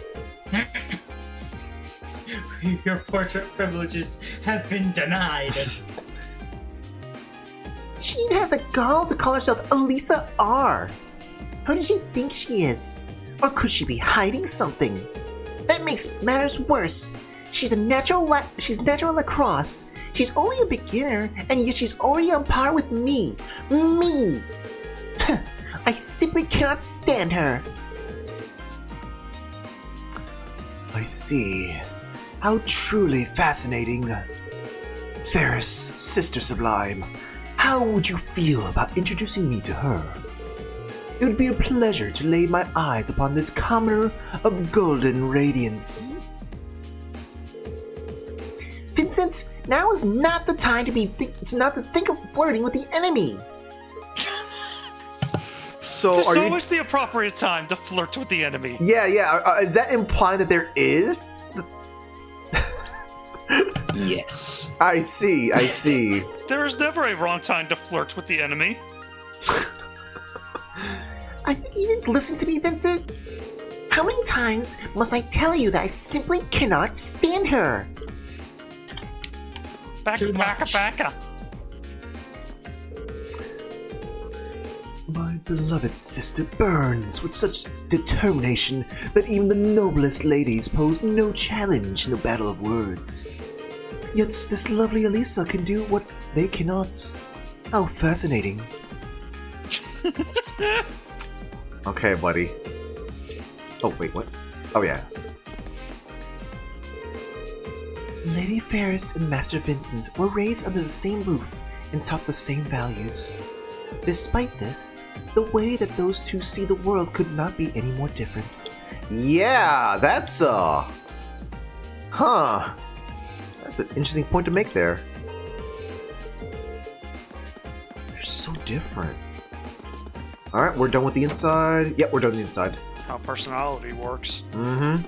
Your portrait privileges have been denied. She has the gall to call herself Elisa R. Who does she think she is? Or could she be hiding something? That makes matters worse. She's natural lacrosse. She's only a beginner, and yet she's already on par with me. Me! I simply cannot stand her. I see. How truly fascinating. Ferris, Sister Sublime, how would you feel about introducing me to her? It would be a pleasure to lay my eyes upon this commoner of golden radiance. Vincent, now is not the time to think of flirting with the enemy. So There's are you? always the appropriate time to flirt with the enemy. Yeah. Is that implying that there is? Yes. I see. There is never a wrong time to flirt with the enemy. I think you didn't listen to me, Vincent. How many times must I tell you that I simply cannot stand her? Backa. My beloved sister burns with such determination that even the noblest ladies pose no challenge in the battle of words. Yet this lovely Elisa can do what they cannot. How fascinating. Okay, buddy. Oh, wait, what? Oh, yeah. Lady Ferris and Master Vincent were raised under the same roof and taught the same values. Despite this, the way that those two see the world could not be any more different. Yeah, that's That's an interesting point to make there. They're so different. Alright, we're done with the inside. Yep, we're done with the inside. How personality works. Mm-hmm.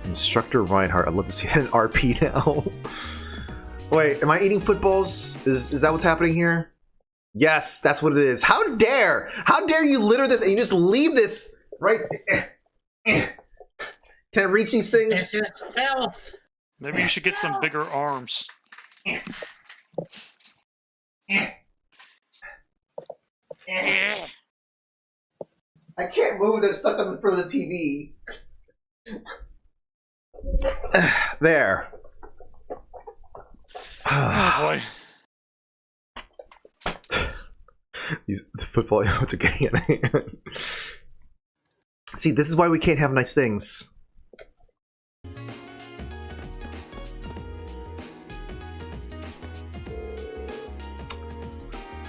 Instructor Reinhardt. I'd love to see an RP now. Wait, am I eating footballs? Is that what's happening here? Yes, that's what it is. How dare you litter this and you just leave this right? Can I reach these things? It's just filth. Maybe you should get some bigger arms. I can't move. They're stuck on the front of the TV. There. Oh boy. These football emotes are getting it. See, this is why we can't have nice things.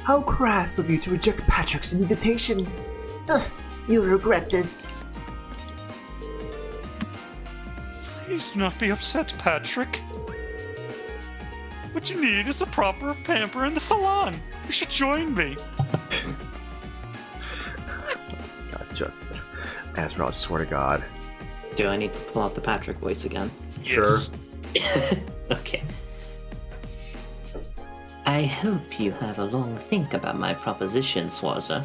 How crass of you to reject Patrick's invitation. Ugh, you'll regret this. Please do not be upset, Patrick. What you need is a proper pamper in the salon. You should join me. God, just Asriel, I swear to God. Do I need to pull out the Patrick voice again? Sure. Okay. I hope you have a long think about my proposition, Swarza.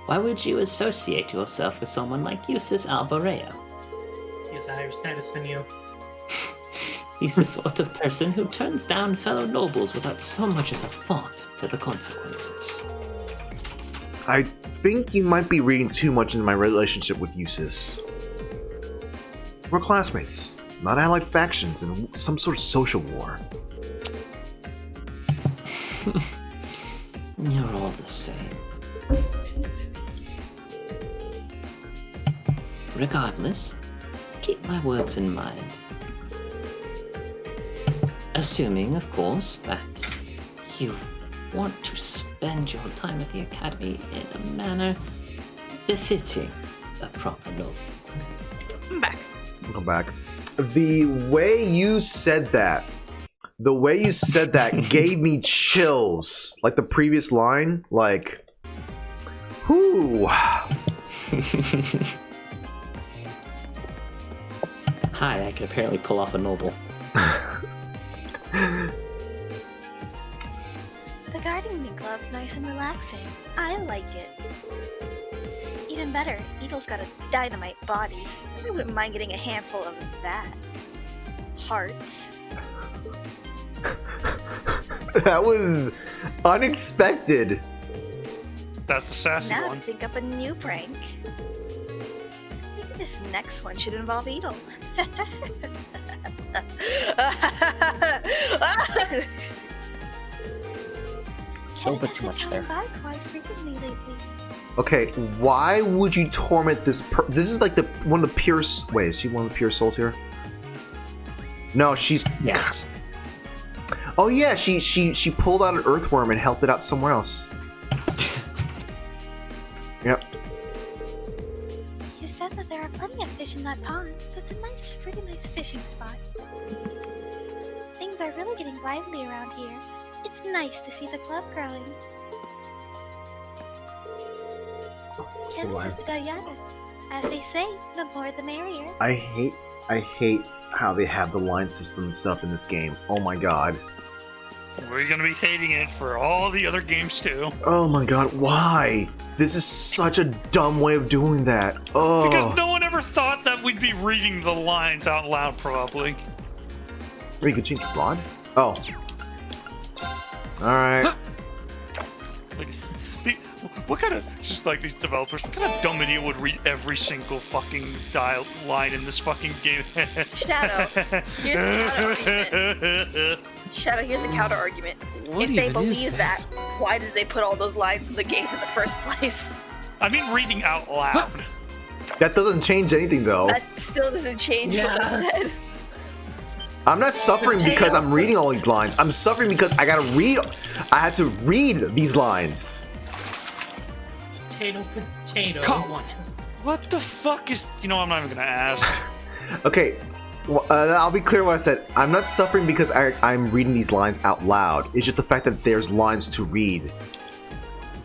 Why would you associate yourself with someone like Eustace Alvareo? He has a higher status than you. He's the sort of person who turns down fellow nobles without so much as a thought to the consequences. I think you might be reading too much into my relationship with Eustace. We're classmates, not allied factions in some sort of social war. You're all the same. Regardless, keep my words in mind. Assuming, of course, that you want to spend your time at the Academy in a manner befitting a proper noble. I'm back. Welcome back. The way you said that gave me chills. Like the previous line, like, whoo. Hi, I can apparently pull off a noble. The gardening glove's nice and relaxing. I like it. Even better, Eagle's got a dynamite body. I wouldn't mind getting a handful of that. Hearts. That was unexpected. That's the sassy Now one. think up a new prank. Maybe this next one should involve Edel. A little bit too much there. By quite frequently lately. Okay, why would you torment this this is like one of the pure... Wait, is she one of the pure souls here? No, she's... Yes. Oh yeah, she pulled out an earthworm and helped it out somewhere else. Yep. You said that there are plenty of fish in that pond, so it's a pretty nice fishing spot. Things are really getting lively around here. It's nice to see the club growing. As they say, the more the merrier. I hate how they have the line system stuff in this game. Oh my god. We're gonna be hating it for all the other games too. Oh my god, why? This is such a dumb way of doing that. Oh. Because no one ever thought that we'd be reading the lines out loud, probably. Or you could change your rod? Oh. Alright. What kind of, just like these developers, what kind of dumb idiot would read every single fucking line in this fucking game? Shadow, here's the counter argument. Shadow, here's the counter argument. What if they even believe is that, why did they put all those lines in the game in the first place? I mean reading out loud. That doesn't change anything though. That still doesn't change what I said. I'm not suffering because I'm reading all these lines. I'm suffering because I had to read these lines. Potato. Caught one. What the fuck is... You know, I'm not even gonna ask. Okay, well, I'll be clear what I said. I'm not suffering because I'm reading these lines out loud. It's just the fact that there's lines to read.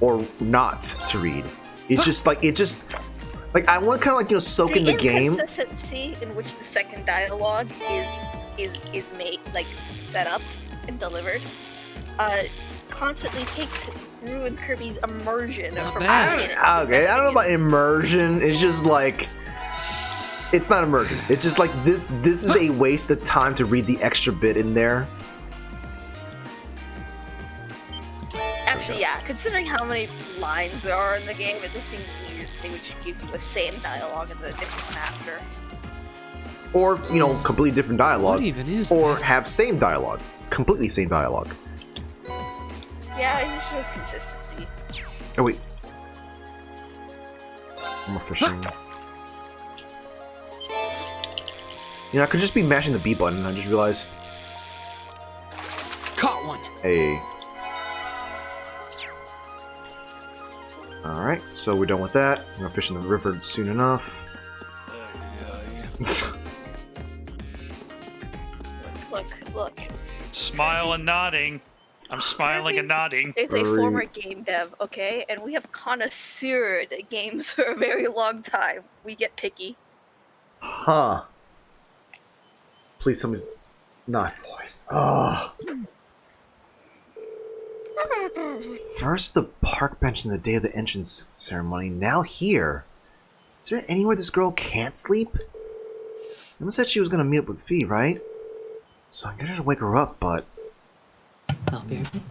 Or not to read. It's just like, I want to kind of like, soak in the game. The inconsistency in which the second dialogue is made, like, set up and delivered, constantly ruins Kirby's immersion. I don't know about immersion. It's just like, it's not immersion. It's just like this is a waste of time to read the extra bit in there. Actually, yeah, considering how many lines there are in the game, it just seems weird they would just give you the same dialogue and the different one after. Or, completely different dialogue. What even is or this? have same dialogue. Completely same dialogue. Yeah, it shows consistency. Oh, wait. I'm fishing. I could just be mashing the B button. I just realized. Caught one. Hey. Alright, so we're done with that. I'm gonna fish in the river soon enough. Look. Smile and nodding. I'm smiling and nodding. It's a former game dev, okay? And we have connoisseured games for a very long time. We get picky. Huh. Please tell me not poised. Oh. First the park bench in the day of the entrance ceremony, now here. Is there anywhere this girl can't sleep? Emma said she was gonna meet up with Fee, right? So I'm gonna wake her up, but... I'll be right back.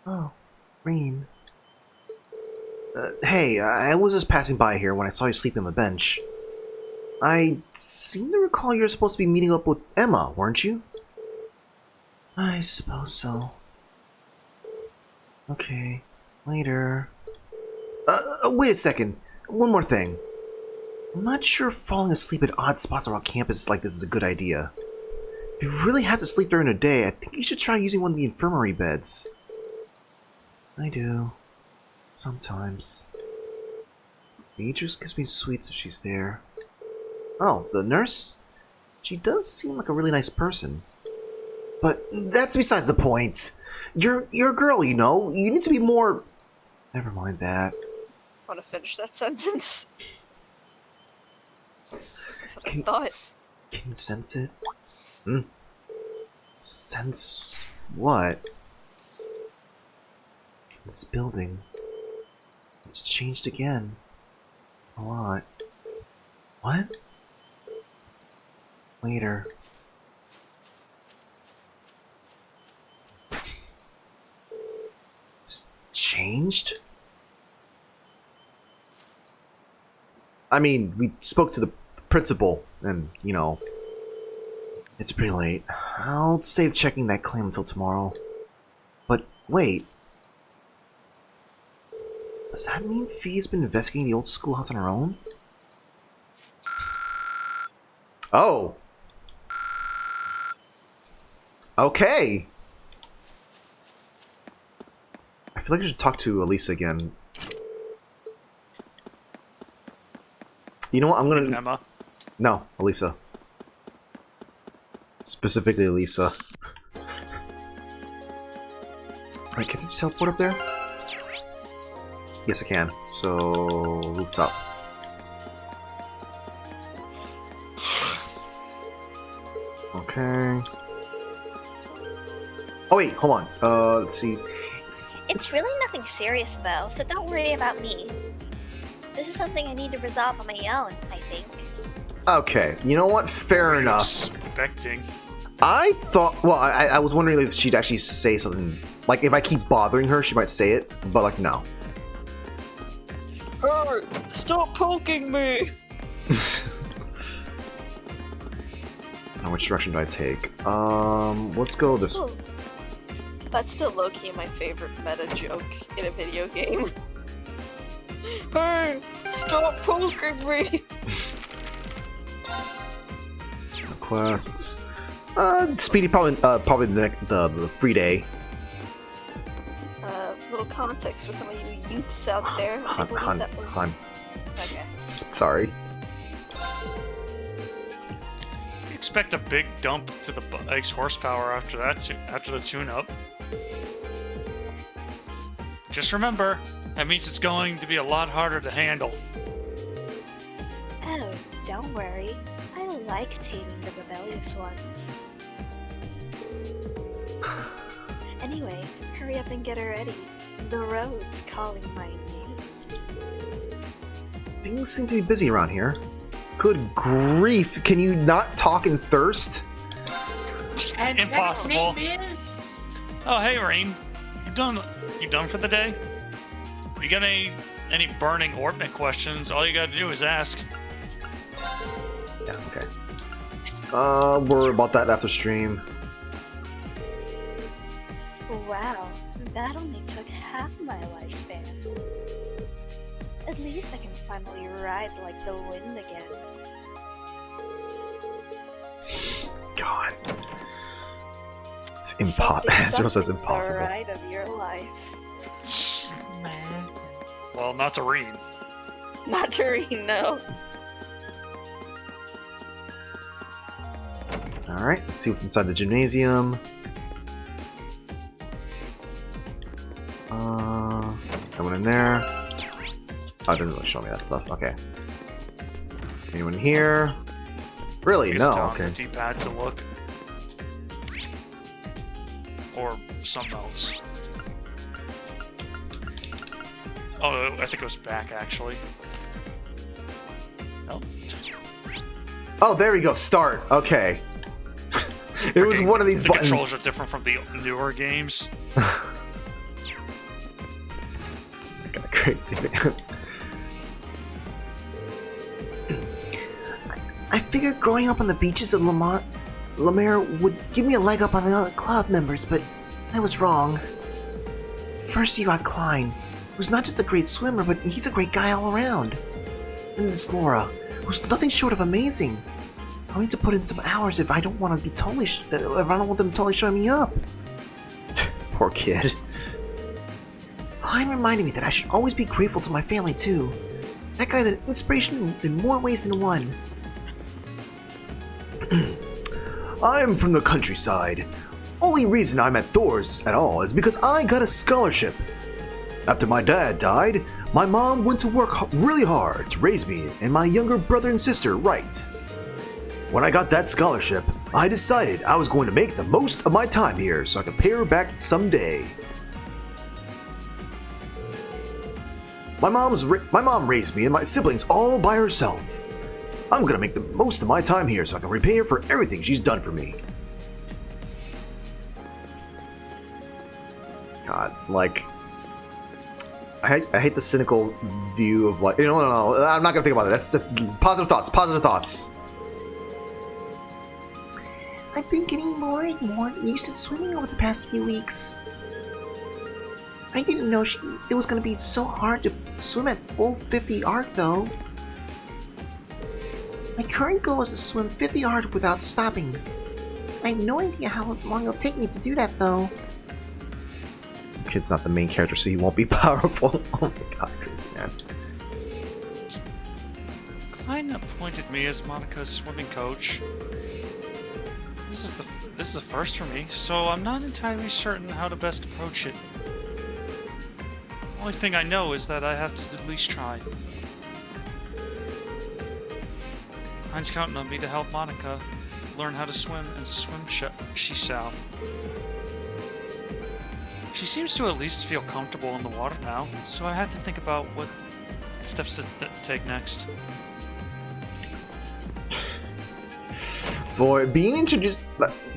Oh, Rain. Hey, I was just passing by here when I saw you sleeping on the bench. I seem to recall you were supposed to be meeting up with Emma, weren't you? I suppose so. Okay, later. Wait a second. One more thing. I'm not sure falling asleep at odd spots around campus like this is a good idea. If you really have to sleep during the day, I think you should try using one of the infirmary beds. I do. Sometimes. Beatrice gives me sweets if she's there. Oh, the nurse? She does seem like a really nice person. But that's besides the point. You're a girl, you know. You need to be more... Never mind that. Want to finish that sentence? That's what I thought. Can you sense it? Sense what? This building. It's changed again. A lot. What? Later. It's changed? I mean, we spoke to the principal, and, it's pretty late. I'll save checking that claim until tomorrow. But wait. Does that mean Fee's been investigating the old schoolhouse on her own? Oh. Okay. I feel like I should talk to Elisa again. You know what? I'm gonna... Emma? No, Elisa. Specifically Elisa. Alright, can I just teleport up there? Yes, I can. So, rooftop. Okay. Oh wait, hold on. Let's see. It's really nothing serious though, so don't worry about me. This is something I need to resolve on my own, I think. Okay, you know what? Fair enough. Expecting. I thought, well, I was wondering if she'd actually say something. Like, if I keep bothering her, she might say it, but like, no. Stop poking me! Now, which direction do I take? Let's go this. That's still low-key my favorite meta joke in a video game. Hey, stop poking me! Quests. Speedy probably the free day. Little context for some of you youths out there. I believe that was... Okay. Sorry. Expect a big dump to the bike's horsepower after that, after the tune-up. Just remember, that means it's going to be a lot harder to handle. Oh, don't worry. I like taming the rebellious ones. Anyway, hurry up and get her ready. The road's calling my name. Things seem to be busy around here. Good grief! Can you not talk in thirst? And impossible. Oh, hey, Rain. You done for the day? You got any burning orbit questions? All you gotta do is ask. Yeah. Okay. Worry about that after stream. Wow, that only took half my lifespan. At least I can finally ride like the wind again. God. It's impossible. Zero says impossible. The ride of your life. Well, not to Reen. Not to read, no. Alright, let's see what's inside the gymnasium. I went in there. Oh, it didn't really show me that stuff. Okay. Anyone here? Really? No. Okay. The D-pad to look. Or something else. Oh, I think it was back actually. Nope. Oh, there we go. Start. Okay. It was one of these buttons. The controls are different from the newer games. Crazy. I figured growing up on the beaches of Lemare would give me a leg up on the other club members, but I was wrong. First you got Klein, who's not just a great swimmer, but he's a great guy all around. And this Laura, who's nothing short of amazing. I'll need to put in some hours if I don't want to be totally if I don't want them totally showing me up. Poor kid. Klein reminded me that I should always be grateful to my family too. That guy's an inspiration in more ways than one. I'm from the countryside. Only reason I'm at Thor's at all is because I got a scholarship. After my dad died, my mom went to work really hard to raise me and my younger brother and sister right. When I got that scholarship, I decided I was going to make the most of my time here so I could pay her back someday. My mom raised me and my siblings all by herself. I'm gonna make the most of my time here so I can repay her for everything she's done for me. God, like, I hate the cynical view of like, no, I'm not gonna think about it. That's positive thoughts. Positive thoughts. I've been getting more and more used to swimming over the past few weeks. I didn't know it was gonna be so hard to swim at full 50 arc though. My current goal is to swim 50 arc without stopping. I have no idea how long it'll take me to do that though. The kid's not the main character, so he won't be powerful. Oh my god, crazy man. Klein appointed me as Monica's swimming coach. This is the first for me, so I'm not entirely certain how to best approach it. Only thing I know is that I have to at least try. Klein's counting on me to help Monica learn how to swim and swim she shall. She seems to at least feel comfortable in the water now, so I had to think about what steps to take next. Boy, being introduced,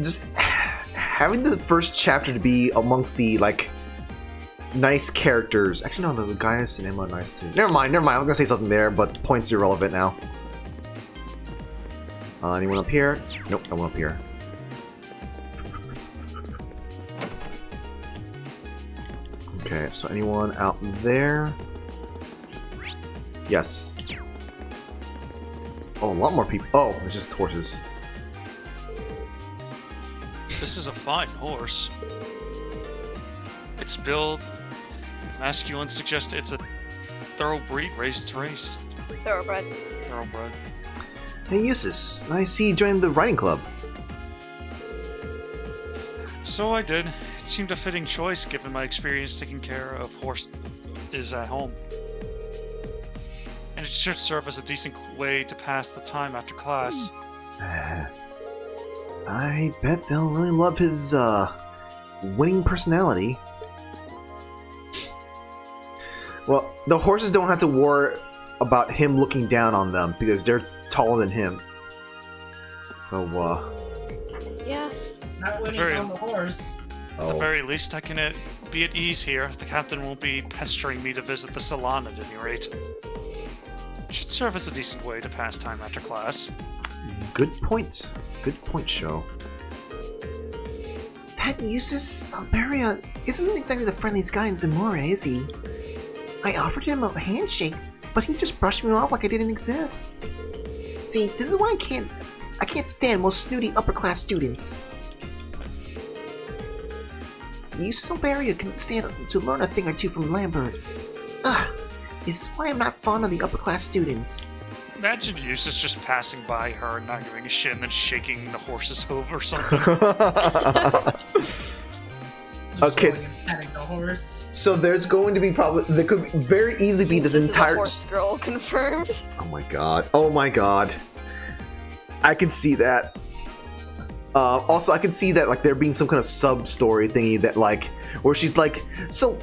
just having the first chapter to be amongst the, like, nice characters. Actually, no, the Gaius and Emma are nice too. Never mind, I was gonna say something there, but the point's irrelevant now. Anyone up here? Nope, no one up here. Okay, so anyone out there? Yes. Oh, a lot more people. Oh, it's just horses. This is a fine horse. Its build, masculine, suggests it's a thoroughbred raised to race. Thoroughbred. Thoroughbred. Hey, Eustace, I see you joined the riding club. So I did. It seemed a fitting choice given my experience taking care of horses at home. And it should serve as a decent way to pass the time after class. I bet they'll really love his, winning personality. Well, the horses don't have to worry about him looking down on them because they're taller than him. So, Yeah. Not when he's on the horse. At the very least, I can be at ease here. The captain won't be pestering me to visit the salon at any rate. It should serve as a decent way to pass time after class. Good point. Good point, Sho. That Eustace Alberia isn't exactly the friendliest guy in Zamora, is he? I offered him a handshake, but he just brushed me off like I didn't exist. See, this is why I can't stand most snooty upper-class students. Eustace Alberia can stand to learn a thing or two from Lambert. This is why I'm not fond of the upper-class students. Imagine Eustace just passing by her and not giving a shit and then shaking the horse's hoof or something. Okay. Petting the horse. So there's going to be there could very easily be this entire. Horse girl confirmed. Oh my god. Oh my god. I can see that. Also, I can see that like there being some kind of sub-story thingy that like, where she's like, so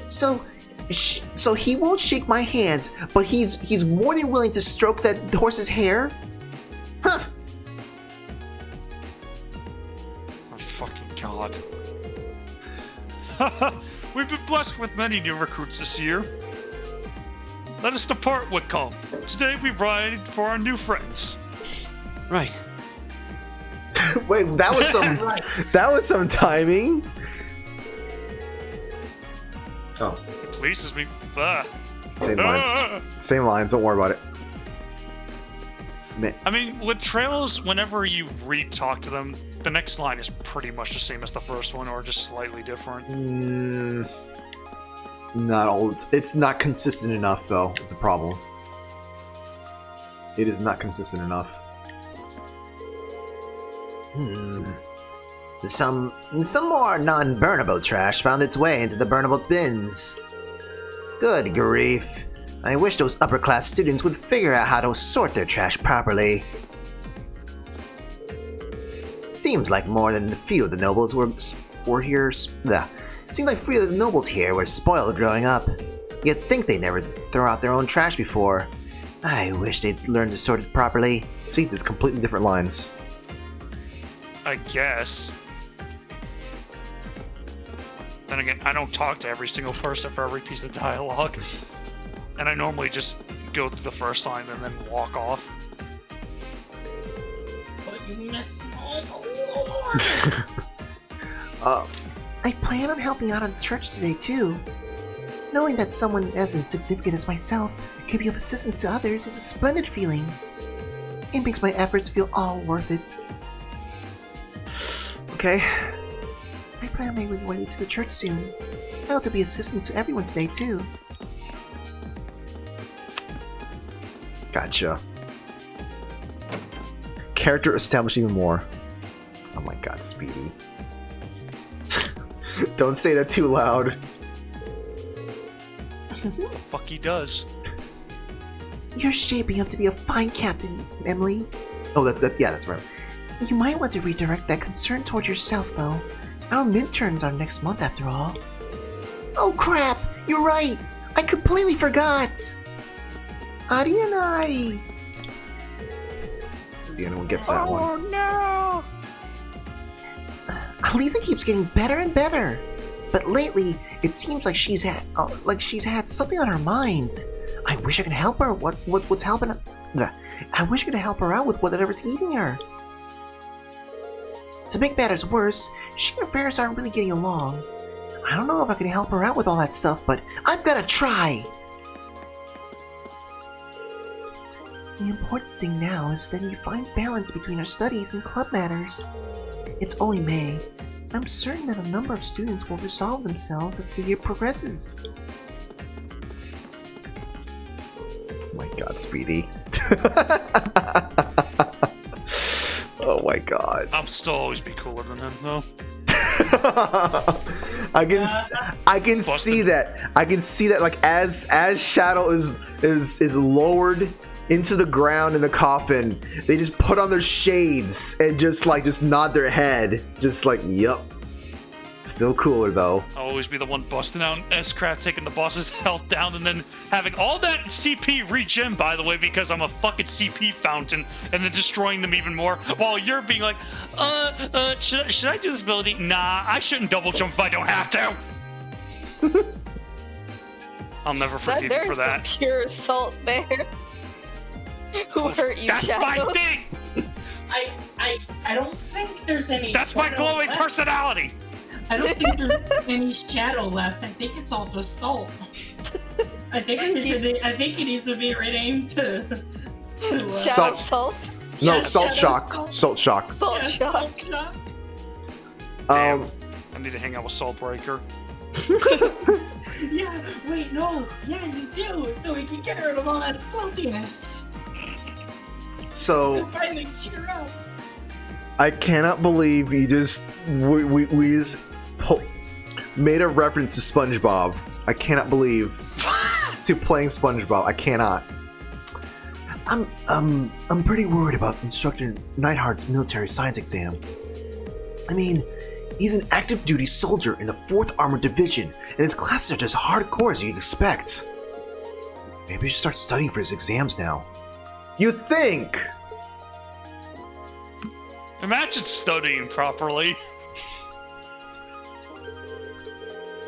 he won't shake my hand, but he's more than willing to stroke that horse's hair? Huh. Oh fucking god. We've been blessed with many new recruits this year. Let us depart, Whitcomb. Today we ride for our new friends. Right. Wait, that was some that was some timing. Oh. It pleases me. Same lines. Same lines, don't worry about it. Man. I mean, with trails, whenever you re-talk to them, the next line is pretty much the same as the first one, or just slightly different. Not all. It's not consistent enough, though. Is the problem. It is not consistent enough. Some more non-burnable trash found its way into the burnable bins. Good grief. I wish those upper-class students would figure out how to sort their trash properly. Seems like more than a few of the nobles were here. Seems like few of the nobles here were spoiled growing up. You'd think they never throw out their own trash before. I wish they'd learn to sort it properly. See, there's completely different lines. I guess. Then again, I don't talk to every single person for every piece of dialogue. And I normally just go through the first line and then walk off. But you miss I plan on helping out at church today, too. Knowing that someone as insignificant as myself can be of assistance to others is a splendid feeling. It makes my efforts feel all worth it. Okay. I plan on making my way to the church soon. I hope to be assistant to everyone today, too. Gotcha. Character established even more. Oh my god, Speedy. Don't say that too loud. The fuck he does. You're shaping up to be a fine captain, Emily. Oh, yeah, that's right. You might want to redirect that concern towards yourself, though. Our midterms are next month, after all. Oh crap! You're right! I completely forgot! Adi and I... See, anyone gets that one. Oh no! Lisa keeps getting better and better, but lately it seems like she's had something on her mind. I wish I could help her. What's helping her? I wish I could help her out with whatever's eating her. To make matters worse, she and Ferris aren't really getting along. I don't know if I can help her out with all that stuff, but I'm gonna try. The important thing now is that you find balance between our studies and club matters. It's only May. I'm certain that a number of students will resolve themselves as the year progresses. Oh my god, Speedy. Oh my god. I'll still always be cooler than him, though. I can see that. I can see that. Like as Shadow is lowered into the ground in the coffin, they just put on their shades and just nod their head, just like, yup. Still cooler though. I'll always be the one busting out S-Craft, taking the boss's health down, and then having all that CP regen, by the way, because I'm a fucking CP fountain, and then destroying them even more, while you're being like, should I do this ability? Nah, I shouldn't double jump if I don't have to. I'll never forgive you for that. There's some pure assault there. Who hurt you, That's Shadow? my thing! I don't think there's any... That's my glowing left. personality! I don't think there's any shadow left. I think it's all just salt. I think it needs to be renamed to Shadow Salt? No, Yeah, Salt Shadow Shock. Salt Shock. Salt Shock. Damn, I need to hang out with Saltbreaker. Yeah, wait, no. Yeah, you do. So we can get rid of all that saltiness. So And finally cheer up. I cannot believe we just made a reference to SpongeBob. I cannot believe to playing SpongeBob. I cannot. I'm pretty worried about Instructor Neidhart's military science exam. I mean, he's an active duty soldier in the 4th Armored Division, and his classes are just hardcore as you'd expect. Maybe I should start studying for his exams now. You think? Imagine studying properly.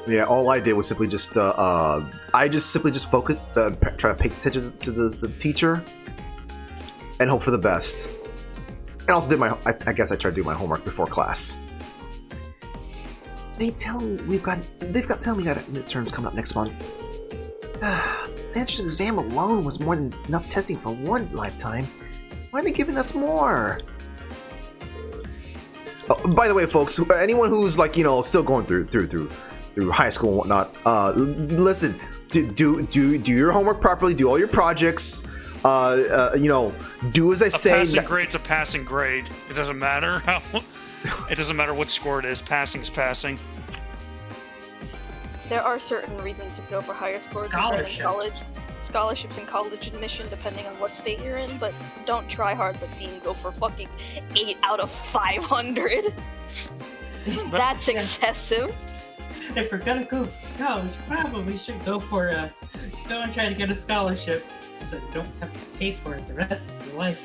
Yeah, all I did was simply just focused, try to pay attention to the teacher, and hope for the best. And also did I guess I tried to do my homework before class. They tell me we got midterms coming up next month. The entrance exam alone was more than enough testing for one lifetime. Why are they giving us more? Oh, by the way, folks, anyone who's still going through high school and whatnot, listen, do your homework properly, do all your projects, do as I say. A passing grade's a passing grade. It doesn't matter how. It doesn't matter what score it is. Passing is passing. There are certain reasons to go for higher scores in college. Scholarships and college admission, depending on what state you're in, but don't try hard like me and go for fucking 8 out of 500. That's excessive. If we're gonna go to college, probably should go and try to get a scholarship, so you don't have to pay for it the rest of your life.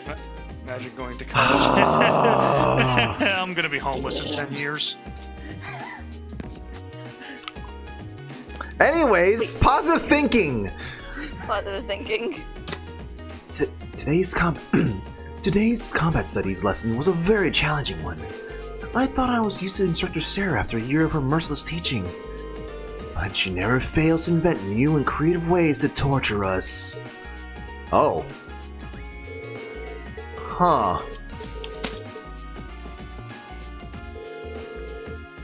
Imagine going to college. I'm gonna be homeless in 10 years. Anyways, positive thinking. Positive thinking. Today's combat studies lesson was a very challenging one. I thought I was used to Instructor Sarah after a year of her merciless teaching. But she never fails to invent new and creative ways to torture us. Oh. Huh.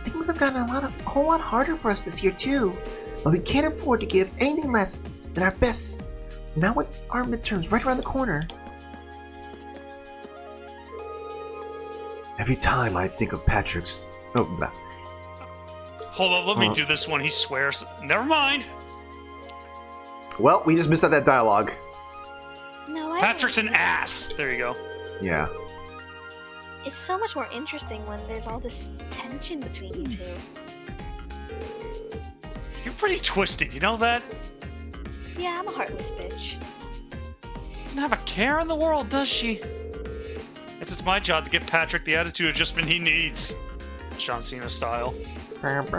Things have gotten a whole lot harder for us this year too. But we can't afford to give anything less than our best. Now with our midterms right around the corner. Every time I think of Patrick's... Oh, nah. Hold on, let me do this one. He swears. Never mind. Well, we just missed out that dialogue. No, Patrick's an ass. There you go. Yeah. It's so much more interesting when there's all this tension between you two. You're pretty twisted, you know that? Yeah, I'm a heartless bitch. Doesn't have a care in the world, does she? It's my job to give Patrick the attitude adjustment he needs. John Cena style. Let's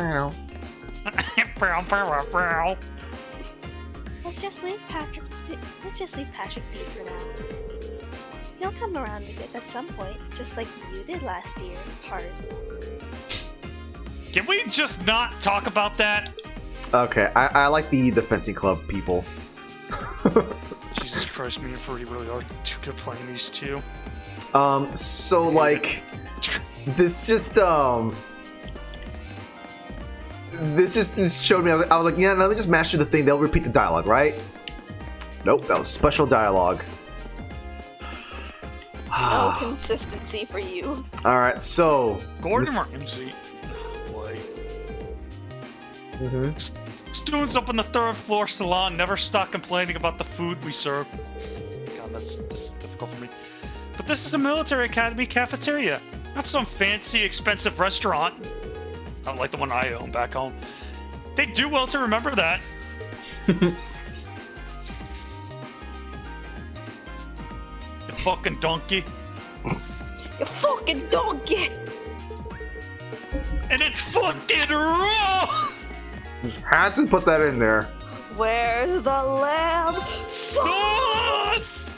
just leave Patrick be for now. He'll come around to this at some point, just like you did last year, Hart. Can we just not talk about that? Okay, I like the fencing club people. Jesus Christ, me and Fruity really are too good playing these two. So like, this just showed me. I was like, yeah, let me just master the thing. They'll repeat the dialogue, right? Nope, that was special dialogue. No consistency for you. All right, so Gordon Ramsay. Oh boy. Students up on the 3rd floor salon never stop complaining about the food we serve. God, that's difficult for me. But this is a military academy cafeteria, not some fancy, expensive restaurant. Not like the one I own back home. They do well to remember that. You fucking donkey. You fucking donkey! And it's fucking raw! Just had to put that in there. Where's the lamb sauce?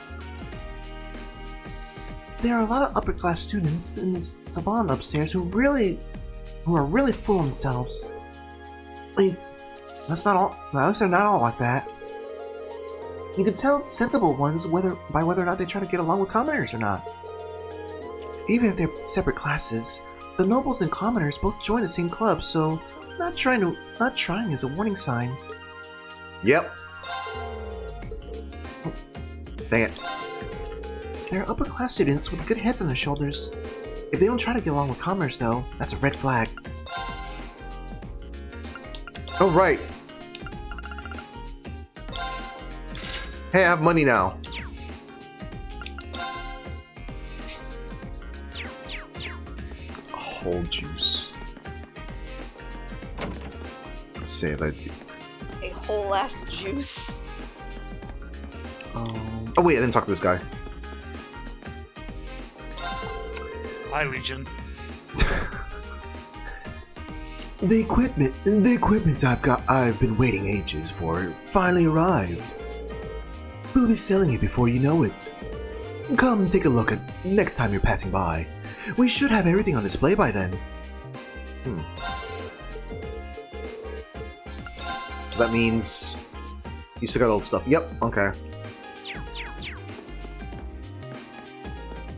There are a lot of upper class students in this salon upstairs who are really full of themselves. At least they're not all like that. You can tell sensible ones by whether or not they try to get along with commoners or not. Even if they're separate classes, the nobles and commoners both join the same club, so not trying is a warning sign. Yep. Dang it. They're upper class students with good heads on their shoulders. If they don't try to get along with commoners, though, that's a red flag. Oh, right. Hey, I have money now. Whole juice. Let's say that. A whole ass juice. Oh wait, I didn't talk to this guy. Hi, Legion. The equipment I've been waiting ages for finally arrived. We'll be selling it before you know it. Come take a look at next time you're passing by. We should have everything on display by then. So that means you still got old stuff. Yep. Okay.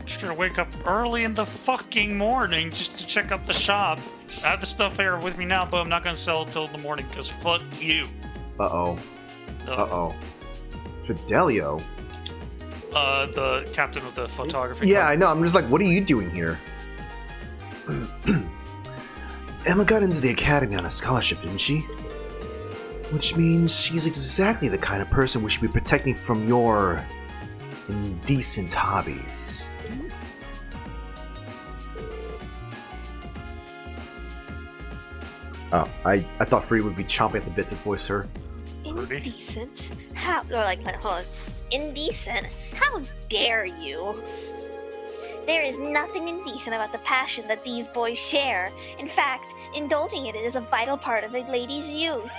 Just gonna wake up early in the fucking morning just to check out the shop. I have the stuff here with me now, but I'm not gonna sell it till the morning because fuck you. Uh-oh. Uh-oh. Fidelio? The captain of the photography Yeah, club. I know. I'm just like, what are you doing here? Emma got into the academy on a scholarship, didn't she? Which means she's exactly the kind of person we should be protecting from your indecent hobbies. Oh, I thought Free would be chomping at the bit to voice her. Indecent? How? Or like, hold on. Indecent? How dare you? There is nothing indecent about the passion that these boys share. In fact, indulging in it is a vital part of the ladies' youth.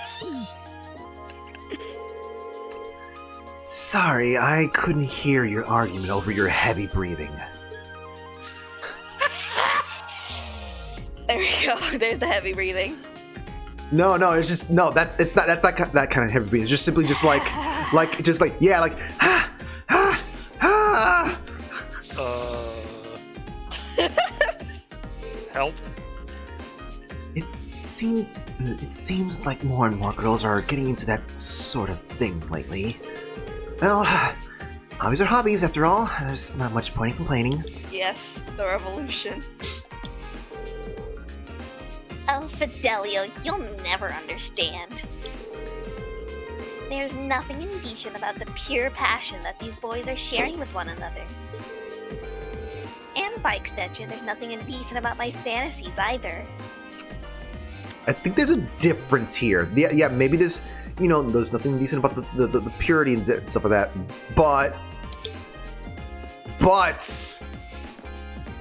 Sorry, I couldn't hear your argument over your heavy breathing. There we go. There's the heavy breathing. No, it's just no. It's not that kind of heavy breathing. It's just simply just like yeah, like help. It seems like more and more girls are getting into that sort of thing lately. Well, hobbies are hobbies after all. There's not much point in complaining. Yes, the revolution. Oh, Fidelio, you'll never understand. There's nothing indecent about the pure passion that these boys are sharing with one another. And by extension, there's nothing indecent about my fantasies either. I think there's a difference here. Yeah, maybe there's, there's nothing decent about the purity and stuff like that. But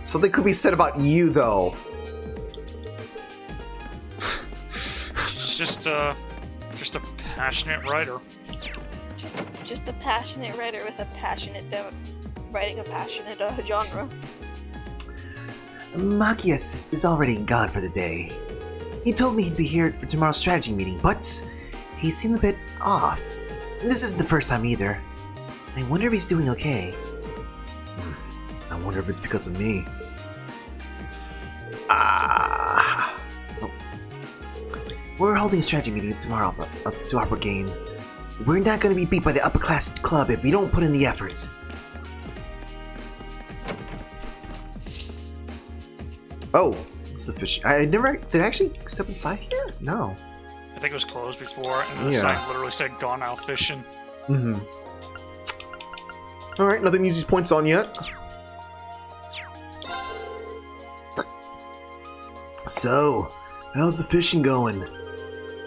something could be said about you, though. Just a passionate writer. Just a passionate writer with a passionate writing a passionate genre. Machias is already gone for the day. He told me he'd be here for tomorrow's strategy meeting, but he seemed a bit off. This isn't the first time either. I wonder if he's doing okay. I wonder if it's because of me. We're holding a strategy meeting tomorrow up to our game. We're not going to be beat by the upper class club if we don't put in the effort. Oh, it's the fish. Did I actually step inside here? No. I think it was closed before, and then the sign literally said "Gone out fishing." Mm-hmm. All right, nothing needs these points on yet. So, how's the fishing going?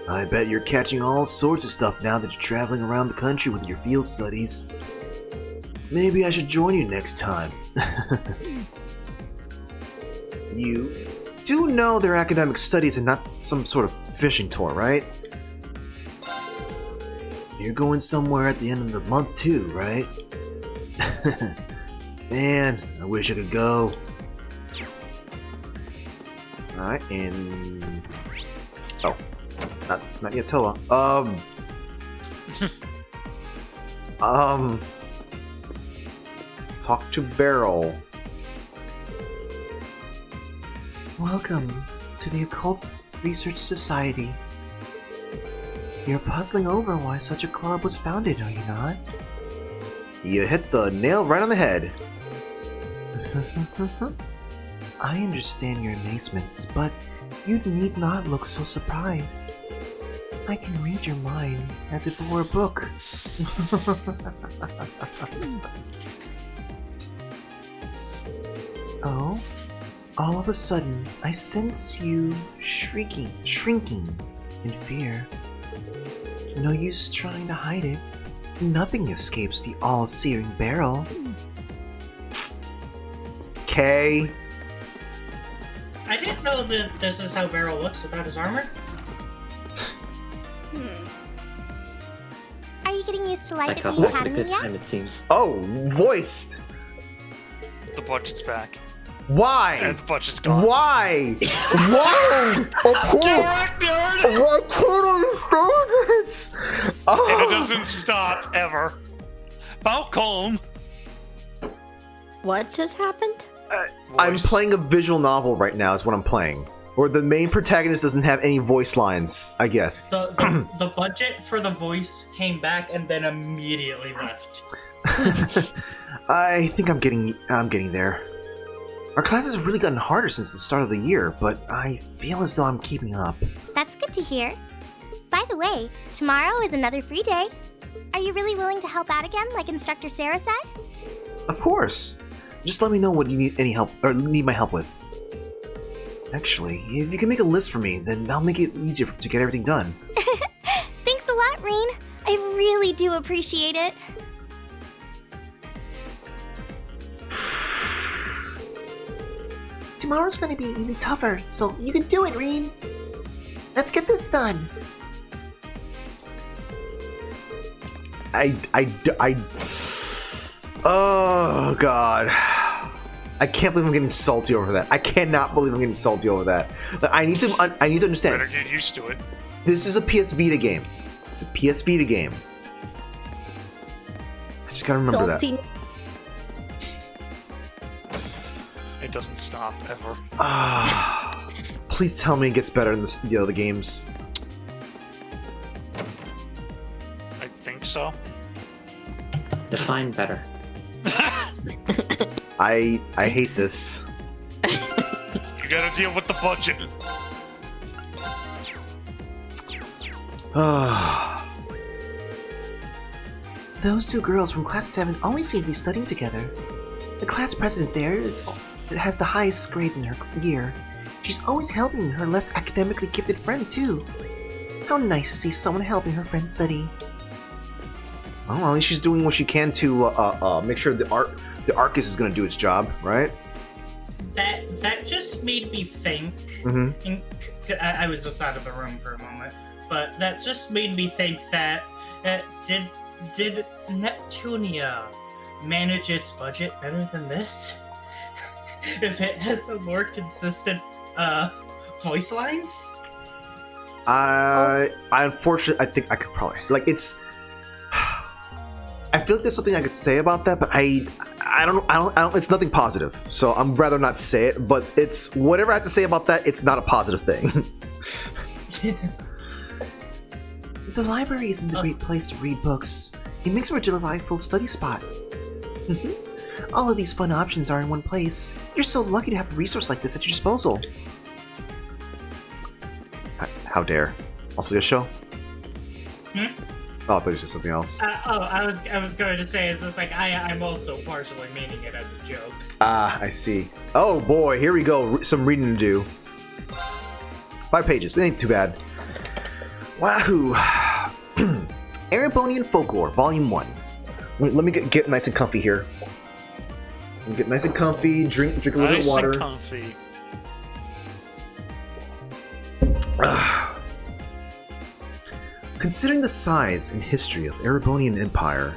I bet you're catching all sorts of stuff now that you're traveling around the country with your field studies. Maybe I should join you next time. You do know they're academic studies and not some sort of fishing tour, right? You're going somewhere at the end of the month too, right? Man, I wish I could go. Alright, and... Oh. Not yet, Toa. Talk to Beryl. Welcome to the Occult Research Society. You're puzzling over why such a club was founded, are you not? You hit the nail right on the head. I understand your amazement, but you need not look so surprised. I can read your mind as if it were a book. Oh? All of a sudden, I sense you shrinking in fear. No use trying to hide it. Nothing escapes the all-seeing Beryl. Okay. I didn't know that this is how Beryl looks without his armor. Are you getting used to life at the Having a academy good yet? time, it seems. Oh, voiced. The budget's back. Why? And the budget's gone. Why? Why? Of course. Why can't I understand this? Oh. And it doesn't stop ever. Falcom. What just happened? I'm playing a visual novel right now. Is what I'm playing. Where the main protagonist doesn't have any voice lines. I guess. The budget for the voice came back and then immediately left. I think I'm getting there. Our classes have really gotten harder since the start of the year, but I feel as though I'm keeping up. That's good to hear. By the way, tomorrow is another free day. Are you really willing to help out again, like Instructor Sarah said? Of course. Just let me know what you need any help or need my help with. Actually, if you can make a list for me, then that'll make it easier to get everything done. Thanks a lot, Reen. I really do appreciate it. Tomorrow's gonna be even tougher, so you can do it, Reen. Let's get this done. Oh god. I can't believe I'm getting salty over that. I cannot believe I'm getting salty over that. Like, I need to understand. Better get used to it. This is a PS Vita game. It's a PS Vita game. I just gotta remember that. It doesn't stop ever. Please tell me it gets better in the other games. I think so. Define better. I hate this. You gotta deal with the budget. Those two girls from class 7 always seem to be studying together. The class president there has the highest grades in her year. She's always helping her less academically gifted friend, too. How nice to see someone helping her friend study. Well, at least she's doing what she can to make sure the Arcus is going to do its job, right? That just made me think. Mm-hmm. I was just out of the room for a moment, but that just made me think that did Neptunia manage its budget better than this? If it has a more consistent voice lines. I unfortunately, I think I could probably it's. I feel like there's something I could say about that, but I don't. It's nothing positive, so I'm rather not say it. But it's whatever I have to say about that. It's not a positive thing. The library isn't a great place to read books. It makes for a delightful study spot. All of these fun options are in one place. You're so lucky to have a resource like this at your disposal. How dare! Also, your show. Hmm? Oh, I thought you said something else. I was going to say, it's just like I'm also partially meaning it as a joke. Ah, I see. Oh boy, here we go. Some reading to do. 5 pages. It ain't too bad. Wahoo! Erebonian Folklore, Volume 1. Let me get nice and comfy here. Let me get nice and comfy. Drink a little bit of water. Nice and comfy. Considering the size and history of Erebonian Empire,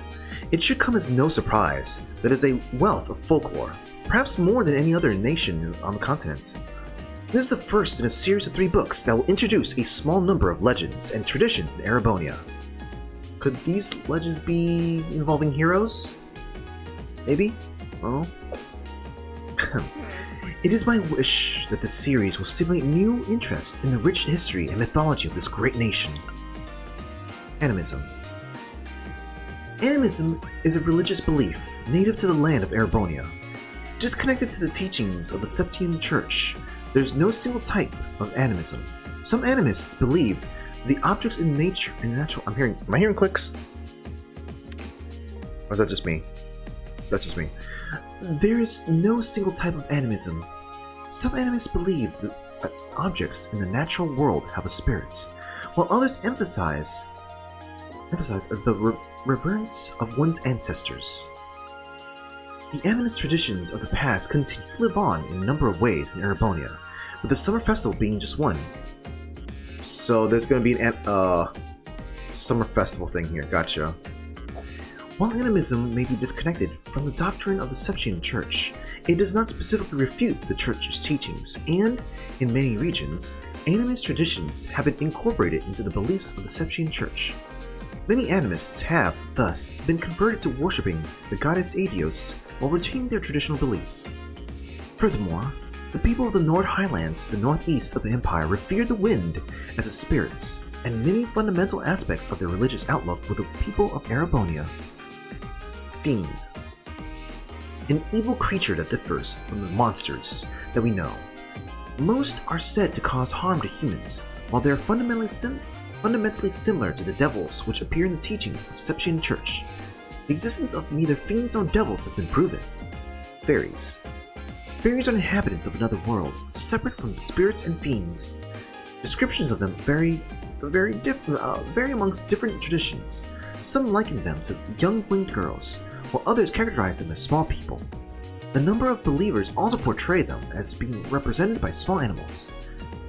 it should come as no surprise that it is a wealth of folklore, perhaps more than any other nation on the continent. This is the first in a series of 3 books that will introduce a small number of legends and traditions in Erebonia. Could these legends be involving heroes? Maybe? Oh. It is my wish that the series will stimulate new interest in the rich history and mythology of this great nation. Animism. Animism is a religious belief native to the land of Erebonia. Disconnected to the teachings of the Septian Church, there's no single type of animism. Some animists believe the objects in nature and natural. Am I hearing clicks? Or is that just me? That's just me. There is no single type of animism. Some animists believe that objects in the natural world have a spirit, while others emphasize the reverence of one's ancestors. The animist traditions of the past continue to live on in a number of ways in Erebonia, with the summer festival being just one. So there's going to be an summer festival thing here, gotcha. While animism may be disconnected from the doctrine of the Septian Church, it does not specifically refute the Church's teachings, and, in many regions, animist traditions have been incorporated into the beliefs of the Septian Church. Many animists have, thus, been converted to worshipping the goddess Adios while retaining their traditional beliefs. Furthermore, the people of the Nord Highlands to the northeast of the Empire revere the wind as a spirit, and many fundamental aspects of their religious outlook with the people of Erebonia. Fiend. An evil creature that differs from the monsters that we know. Most are said to cause harm to humans, while they are fundamentally similar to the devils which appear in the teachings of Septian Church. The existence of neither fiends nor devils has been proven. Fairies. Fairies are inhabitants of another world, separate from spirits and fiends. Descriptions of them vary amongst different traditions. Some liken them to young winged girls, while others characterize them as small people. A number of believers also portray them as being represented by small animals.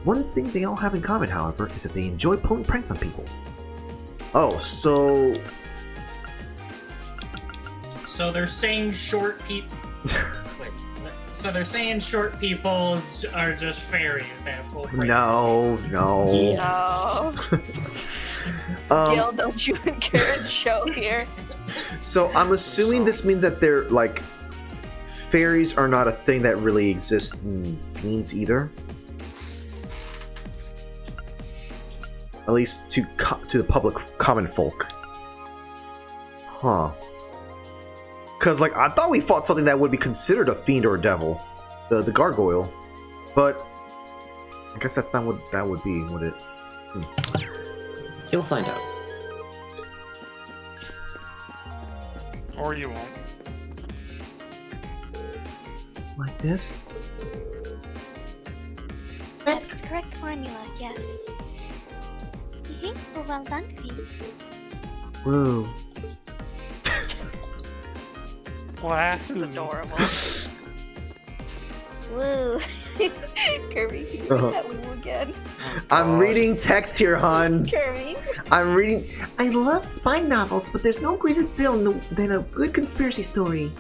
One thing they all have in common, however, is that they enjoy pulling pranks on people. Oh, so... So they're saying short people... Wait, So they're saying short people are just fairies that have full brains. No. No. Gil, don't you encourage show here. So I'm assuming this means that they're like fairies are not a thing that really exists in fiends either. At least to the public common folk. Huh. Cause like I thought we fought something that would be considered a fiend or a devil. The gargoyle. But I guess that's not what that would be, would it? You'll find out. Or you won't. Like this? That's the correct formula, yes. Well done, Fiend. Woo. This is adorable. Woo. Kirby, can you read that woo again? I'm reading text here, hon. Kirby. I'm reading. I love spy novels, but there's no greater thrill than a good conspiracy story.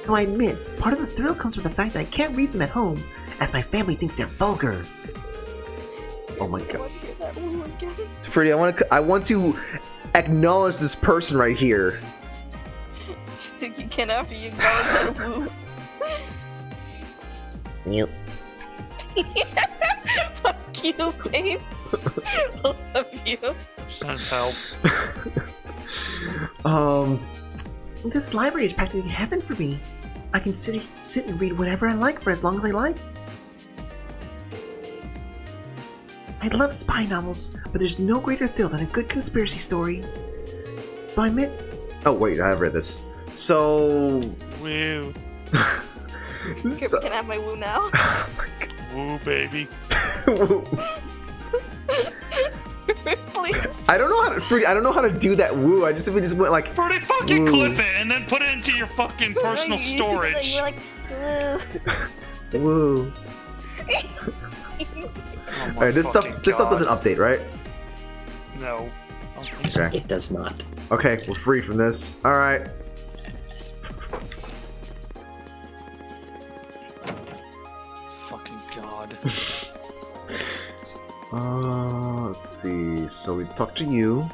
Now I admit, part of the thrill comes from the fact that I can't read them at home, as my family thinks they're vulgar. Oh my god. Hear that woo again? Pretty, I want to acknowledge this person right here. You can after you acknowledge that woo. Yep. Fuck you, babe. I love you. Send help. This library is practically heaven for me. I can sit and read whatever I like for as long as I like. I love spy novels, but there's no greater thrill than a good conspiracy story. Though I admit... Oh wait, I have read this. So... Woo. Kirby, can I have my woo now? Woo, baby. Please. I don't know how to do that woo. I just went like Pretty fucking woo. clip it and then put it into your fucking personal storage. You're like, woo. Woo. Alright, this stuff doesn't update, right? No. Okay. It does not. Okay, we're free from this. Alright. Fucking god. Let's see. So we talked to you.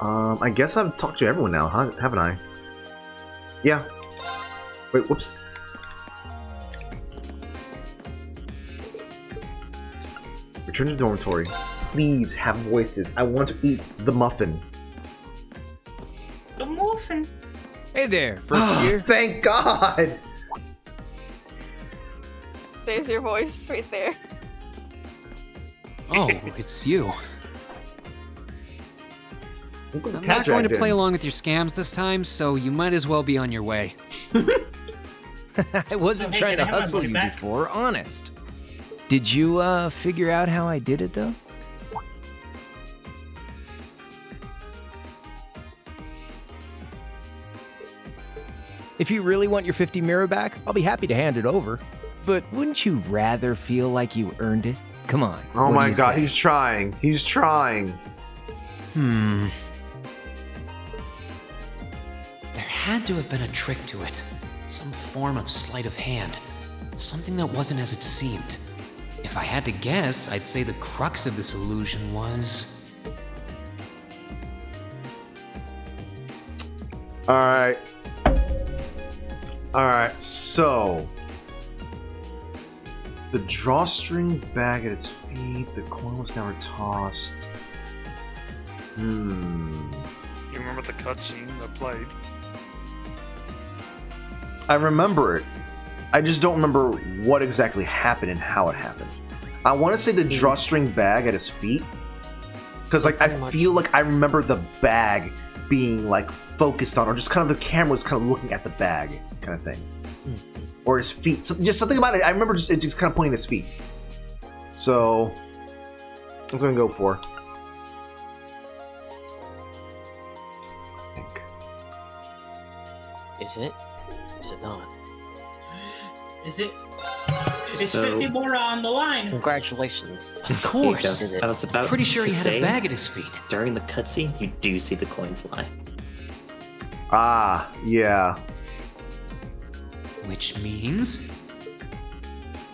I guess I've talked to everyone now, haven't I? Yeah. Wait, whoops. Return to dormitory. Please have voices. I want to eat the muffin. The muffin. Hey there, first year. Thank God! There's your voice right there. Oh, it's you. I'm not going to play along with your scams this time, so you might as well be on your way. I wasn't Hey, trying can to I have my hustle money you back? before, honest. Did you, figure out how I did it, though? If you really want your 50 mirror back, I'll be happy to hand it over. But wouldn't you rather feel like you earned it? Come on. Oh what do my you god, say? he's trying. He's trying. There had to have been a trick to it. Some form of sleight of hand. Something that wasn't as it seemed. If I had to guess, I'd say the crux of this illusion was... Alright. Alright, so... The drawstring bag at its feet, the coin was never tossed. You remember the cutscene that played? I remember it. I just don't remember what exactly happened and how it happened. I want to say the drawstring bag at his feet. Because, like, I feel like I remember the bag being, like, focused on, or just kind of the camera was kind of looking at the bag, kind of thing. Or his feet. So, just something about it. I remember just kind of pointing his feet. So, I'm going to go for. Is it? Is it not? Is it? It's So- 50 more on the line. Congratulations. Of course. I was about Pretty sure to he had say, a bag at his feet. During the cutscene, you do see the coin fly. Ah, yeah. Which means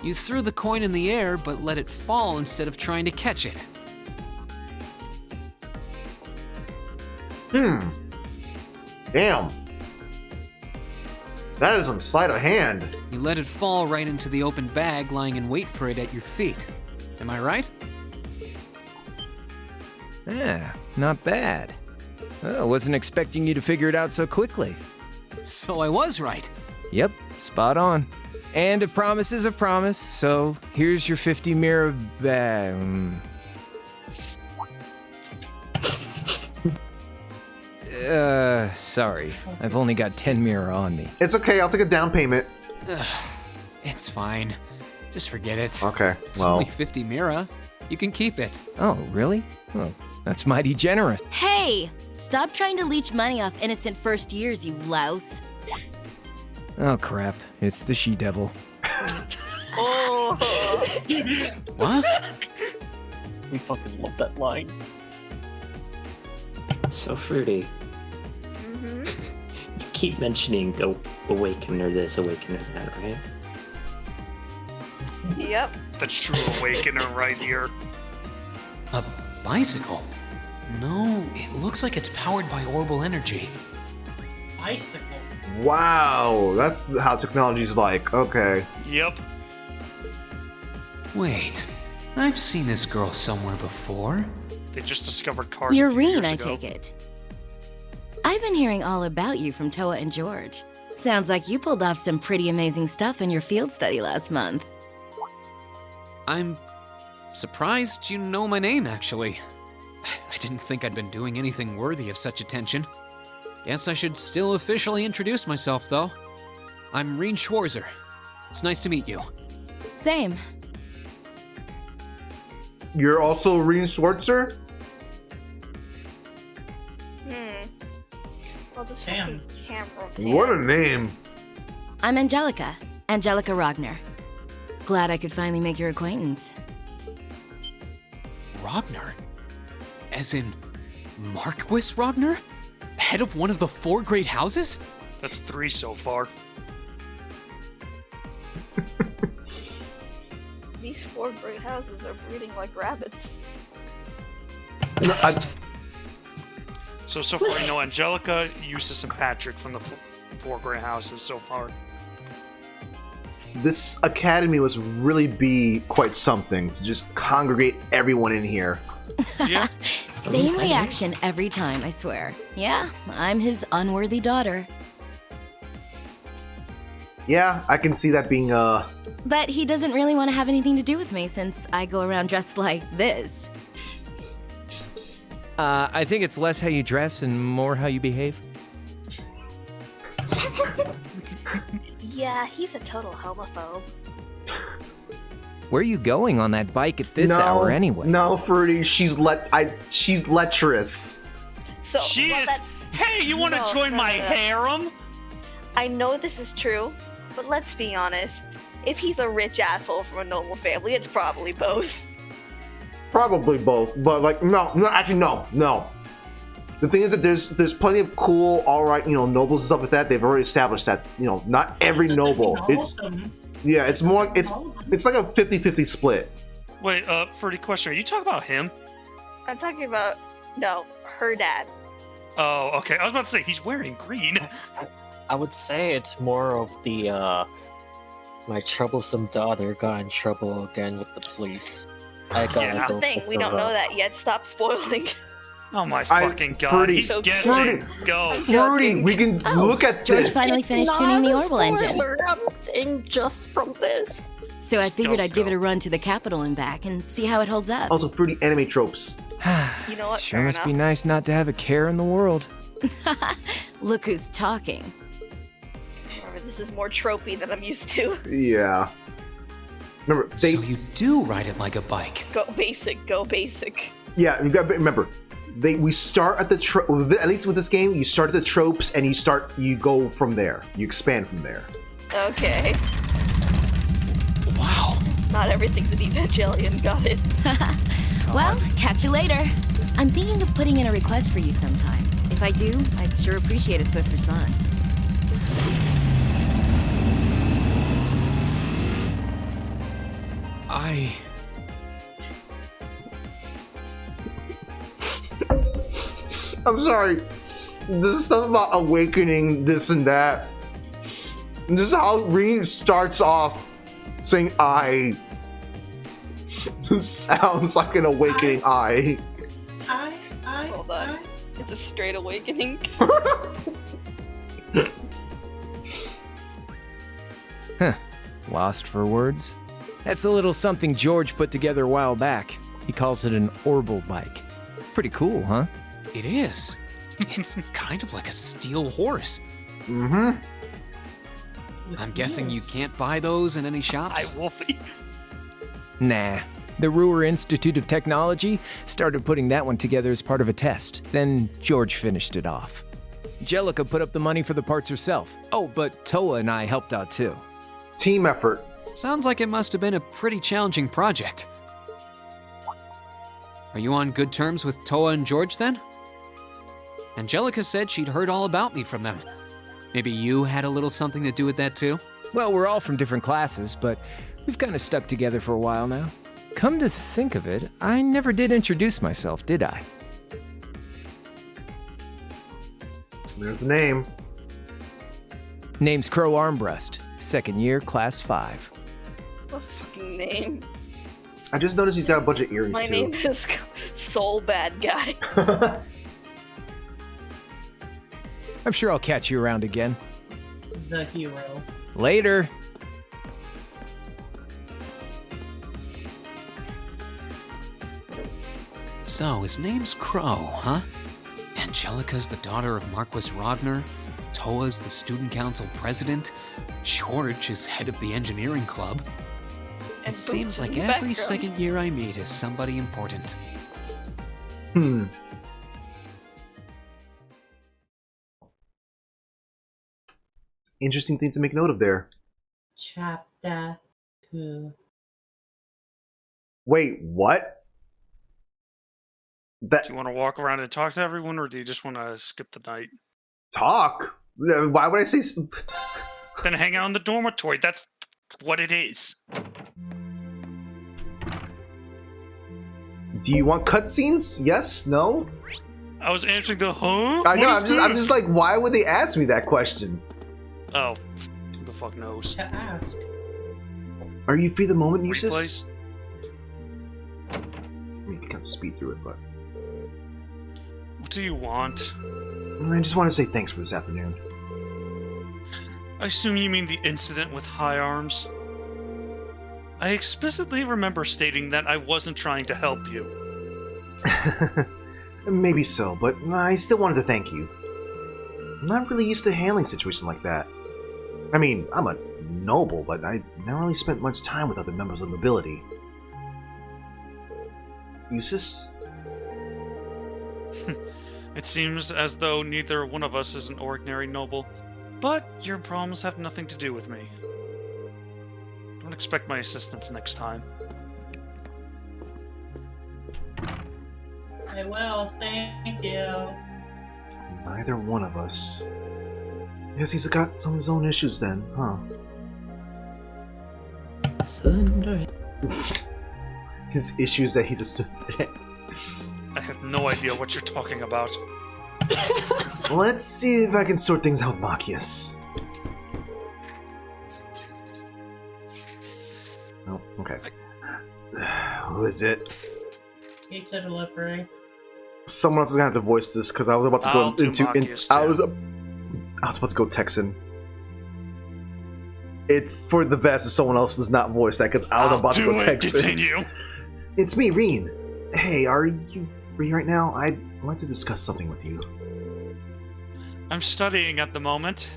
you threw the coin in the air but let it fall instead of trying to catch it. Damn. That is some sleight of hand. You let it fall right into the open bag lying in wait for it at your feet. Am I right? Yeah, not bad. I wasn't expecting you to figure it out so quickly. So I was right. Yep, spot on. And a promise is a promise, so here's your 50 mirror bag. Sorry. I've only got 10 mirror on me. It's okay, I'll take a down payment. It's fine. Just forget it. Okay, It's well. only 50 mirror. You can keep it. Oh, really? Oh, that's mighty generous. Hey! Stop trying to leech money off innocent first years, you louse. Oh, crap. It's the she-devil. Oh! What? We fucking love that line. So fruity. You keep mentioning the awakener this, awakener that, right? Yep. The true awakener right here. A bicycle? No, it looks like it's powered by orbital energy. Bicycle. Wow, that's how technology's like. Okay. Yep. Wait, I've seen this girl somewhere before. They just discovered cars. You're a few Reen, years I ago. take it. I've been hearing all about you from Toa and George. Sounds like you pulled off some pretty amazing stuff in your field study last month. I'm surprised you know my name, actually. I didn't think I'd been doing anything worthy of such attention. Guess I should still officially introduce myself, though. I'm Reen Schwarzer. It's nice to meet you. Same. You're also Reen Schwarzer? Well, this fucking camera. What a name. I'm Angelica. Angelica Ragnar. Glad I could finally make your acquaintance. Ragnar? As in Marquis Ragnar? Head of one of the 4 great houses? That's 3 so far. These 4 great houses are breeding like rabbits. So far, you know Angelica, Eustace, and Patrick from the 4 great houses so far. This academy must really be quite something to just congregate everyone in here. Yeah. Same reaction every time, I swear. Yeah, I'm his unworthy daughter. Yeah, I can see that being But he doesn't really want to have anything to do with me since I go around dressed like this. I think it's less how you dress and more how you behave. Yeah, he's a total homophobe. Where are you going on that bike at this hour anyway? No, Fruity, she's lecherous. So, She well, is. that's... Hey, you want to join my harem? I know this is true, but let's be honest. If he's a rich asshole from a noble family, it's probably both. Probably both, but like no. The thing is that there's plenty of cool, alright, nobles and stuff like that. They've already established that, not every noble. It's more it's like a 50-50 split. Wait, Fruity, question. Are you talking about him? I'm talking about, no, her dad. Oh, okay. I was about to say, he's wearing green. I would say it's more of the, my troublesome daughter got in trouble again with the police. That's the thing, we don't know that yet. Stop spoiling. Oh my fucking god, Fruity, he's guessing. Go. Fruity, we can look at George this. finally finished tuning the orbital engine. I'm saying just from this. So I figured I'd give it a run to the capital and back and see how it holds up. Also, Fruity anime tropes. You know what? Sure Fair must be enough. nice not to have a care in the world. Look who's talking. This is more tropey than I'm used to. Yeah. Remember, So you do ride it like a bike. Go basic, go basic. Yeah, you got to remember. We start at the at least with this game, you start at the tropes and you go from there. You expand from there. Okay. Wow. Not everything's an Evangelion, got it. Well, catch you later. I'm thinking of putting in a request for you sometime, If I do, I'd sure appreciate a swift response. I'm sorry. This stuff about awakening, this and that. This is how Reen starts off saying I. Sounds like an awakening I. Hold on. It's a straight awakening. Huh. Lost for words? That's a little something George put together a while back. He calls it an Orbital bike. Pretty cool, huh? It is. It's kind of like a steel horse. Mm-hmm. I'm guessing you can't buy those in any shops? Hi, Wolfie. Nah. The Ruhr Institute of Technology started putting that one together as part of a test. Then George finished it off. Jellica put up the money for the parts herself. Oh, but Toa and I helped out too. Team effort. Sounds like it must have been a pretty challenging project. Are you on good terms with Toa and George then? Angelica said she'd heard all about me from them. Maybe you had a little something to do with that too? Well, we're all from different classes, but we've kind of stuck together for a while now. Come to think of it, I never did introduce myself, did I? There's a name. Name's Crow Armbrust, second year, class 5. What a fucking name. I just noticed he's got a bunch of earrings My too. name is Soul Bad Guy. I'm sure I'll catch you around again. The hero. Later. So, his name's Crow, huh? Angelica's the daughter of Marquis Rodner. Toa's the student council president. George is head of the engineering club. And It seems Boots in like the every background. second year I meet is somebody important. Interesting thing to make note of there. Chapter 2. Wait, what? Do you want to walk around and talk to everyone, or do you just want to skip the night? Talk? Why would I say... Then hang out in the dormitory. That's what it is. Do you want cutscenes? Yes? No? I was answering the huh? I know, What is I'm just this? like, why would they ask me that question? Oh, who the fuck knows? To ask. Are you free the moment, Replays? Eustace? I mean, you can speed through it, but... What do you want? I just want to say thanks for this afternoon. I assume you mean the incident with High Arms? I explicitly remember stating that I wasn't trying to help you. Maybe so, but I still wanted to thank you. I'm not really used to handling situations like that. I mean, I'm a noble, but I never really spent much time with other members of the nobility. Eustace? It seems as though neither one of us is an ordinary noble, but your problems have nothing to do with me. Don't expect my assistance next time. I will, thank you. Neither one of us. Guess he's got some of his own issues then, huh? His issues that he's a tsundere. I have no idea what you're talking about. Let's see if I can sort things out with Machias. Oh, okay. Who is it? Pizza delivery. Someone else is gonna have to voice this because I was about to I'll go do into. Machias, I too. was about to go Texan. It's for the best if someone else does not voice that because I was I'll about to do go it. Texan. Continue. It's me, Reen. Hey, are you free right now? I'd like to discuss something with you. I'm studying at the moment.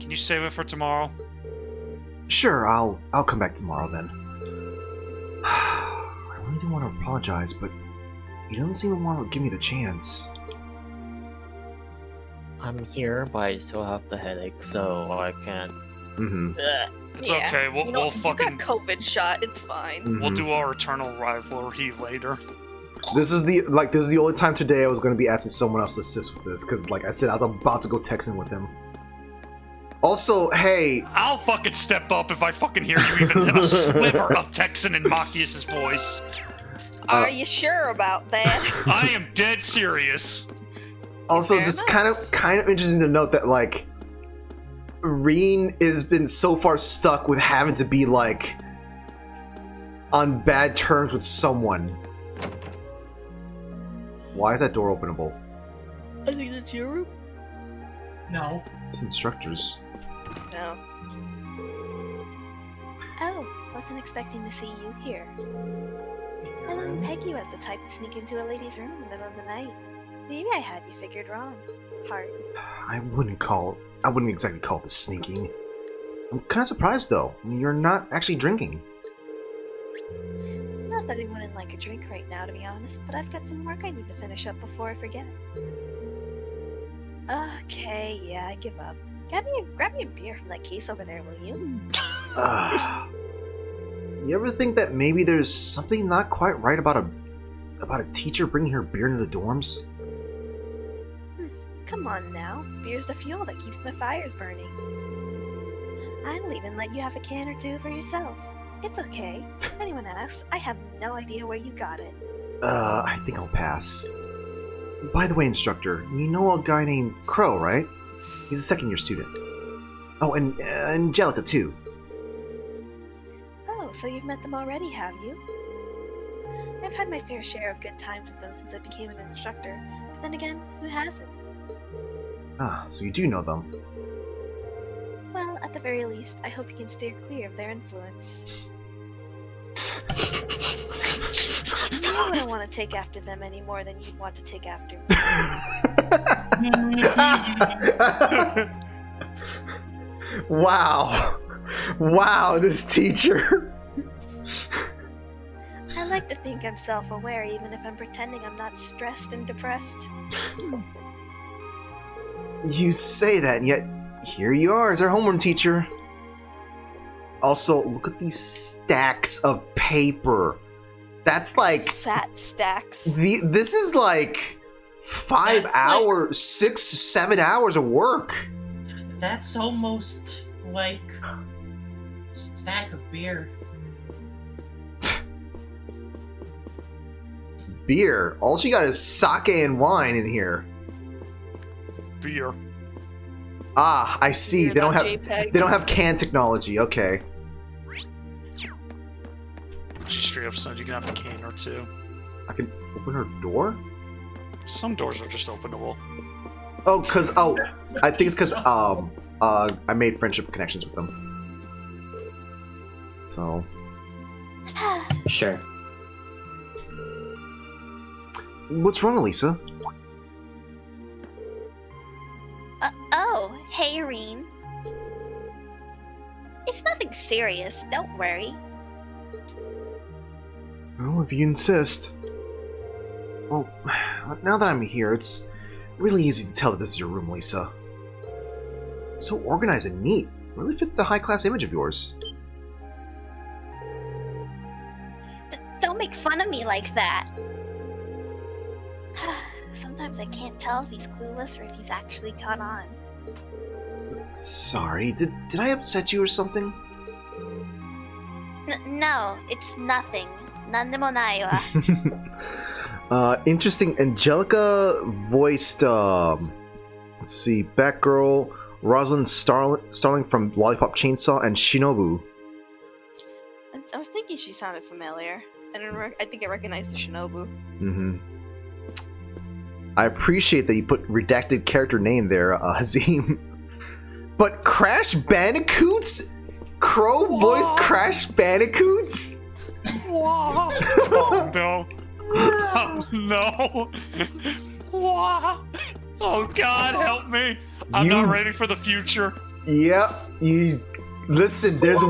Can you save it for tomorrow? Sure, I'll come back tomorrow then. I really do want to apologize, but he doesn't seem to want to give me the chance. I'm here, but I still have the headache, so I can't. Mm-hmm. It's okay. We'll you fucking got COVID shot. It's fine. we'll do our eternal rivalry later. This is the only time today I was going to be asking someone else to assist with this, because like I said, I was about to go texting with him. Also, hey, I'll fucking step up if I fucking hear you even in a sliver of Texan and Machias' voice. Are you sure about that? I am dead serious. Also, just kind of interesting to note that like Reen has been so far stuck with having to be like on bad terms with someone. Why is that door openable? I think that's your room. No. It's instructors. No. Oh, wasn't expecting to see you here. I didn't peg you as the type to sneak into a lady's room in the middle of the night. Maybe I had you figured wrong. Heart. I wouldn't exactly call this sneaking. I'm kind of surprised though. I mean, you're not actually drinking. Not that I wouldn't like a drink right now, to be honest, but I've got some work I need to finish up before I forget. Okay, yeah, I give up. Grab me a beer from that case over there, will you? You ever think that maybe there's something not quite right about a teacher bringing her beer into the dorms? Come on now, beer's the fuel that keeps my fires burning. I'll even let you have a can or two for yourself. It's okay. If anyone asks, I have no idea where you got it. I think I'll pass. By the way, instructor, you know a guy named Crow, right? He's a second-year student. Oh, and Angelica, too. Oh, so you've met them already, have you? I've had my fair share of good times with them since I became an instructor. But then again, who hasn't? Ah, so you do know them. Well, at the very least, I hope you can steer clear of their influence. You know I don't want to take after them any more than you'd want to take after me. Wow. Wow, this teacher. I like to think I'm self-aware even if I'm pretending I'm not stressed and depressed. You say that, and yet here you are as our homeroom teacher. Also, look at these stacks of paper. That's like fat stacks. This is like 5 hours, 6, 7 hours of work. That's almost like a stack of beer. Beer. All she got is sake and wine in here. Beer. Ah, I see. They don't have can technology. Okay. She straight up said you can have a can or two. I can open her door? Some doors are just openable. Oh, I think it's because I made friendship connections with them. So. Sure. What's wrong, Elisa? Oh, hey, Irene. It's nothing serious, don't worry. Well, if you insist. Well, now that I'm here, it's really easy to tell that this is your room, Lisa. It's so organized and neat. It really fits the high-class image of yours. Don't make fun of me like that. Sometimes I can't tell if he's clueless or if he's actually caught on. Sorry, did I upset you or something? No, it's nothing. Nandemo nai wa. Interesting. Angelica voiced, let's see, Batgirl, Rosalind Starling from Lollipop Chainsaw, and Shinobu. I was thinking she sounded familiar. I think I recognized the Shinobu. Mm-hmm. I appreciate that you put redacted character name there, Hazim. But Crash Bandicoots? Crow voiced Crash Bandicoots? Oh, no. Oh, no. Oh, God, help me. I'm not ready for the future. Yep. You listen. There's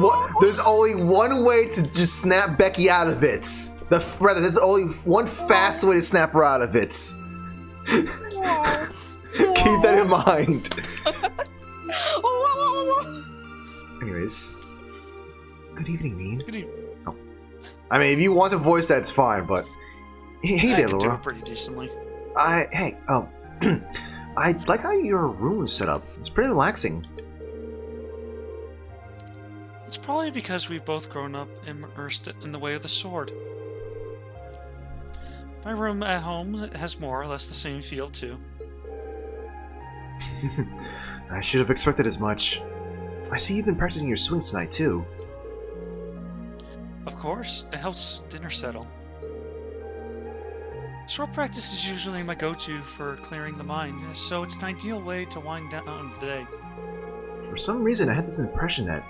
only one way to just snap Becky out of it. There's only one fast way to snap her out of it. Keep that in mind. Anyways, good evening, Reen. Good evening. Oh. I mean, if you want to voice, that's fine, but Hey I there, could do Laura. it pretty decently. I like how your room is set up. It's pretty relaxing. It's probably because we've both grown up immersed in the way of the sword. My room at home has more or less the same feel, too. I should have expected as much. I see you've been practicing your swings tonight, too. Of course, it helps dinner settle. Sword practice is usually my go-to for clearing the mind, so it's an ideal way to wind down the day. For some reason, I had this impression that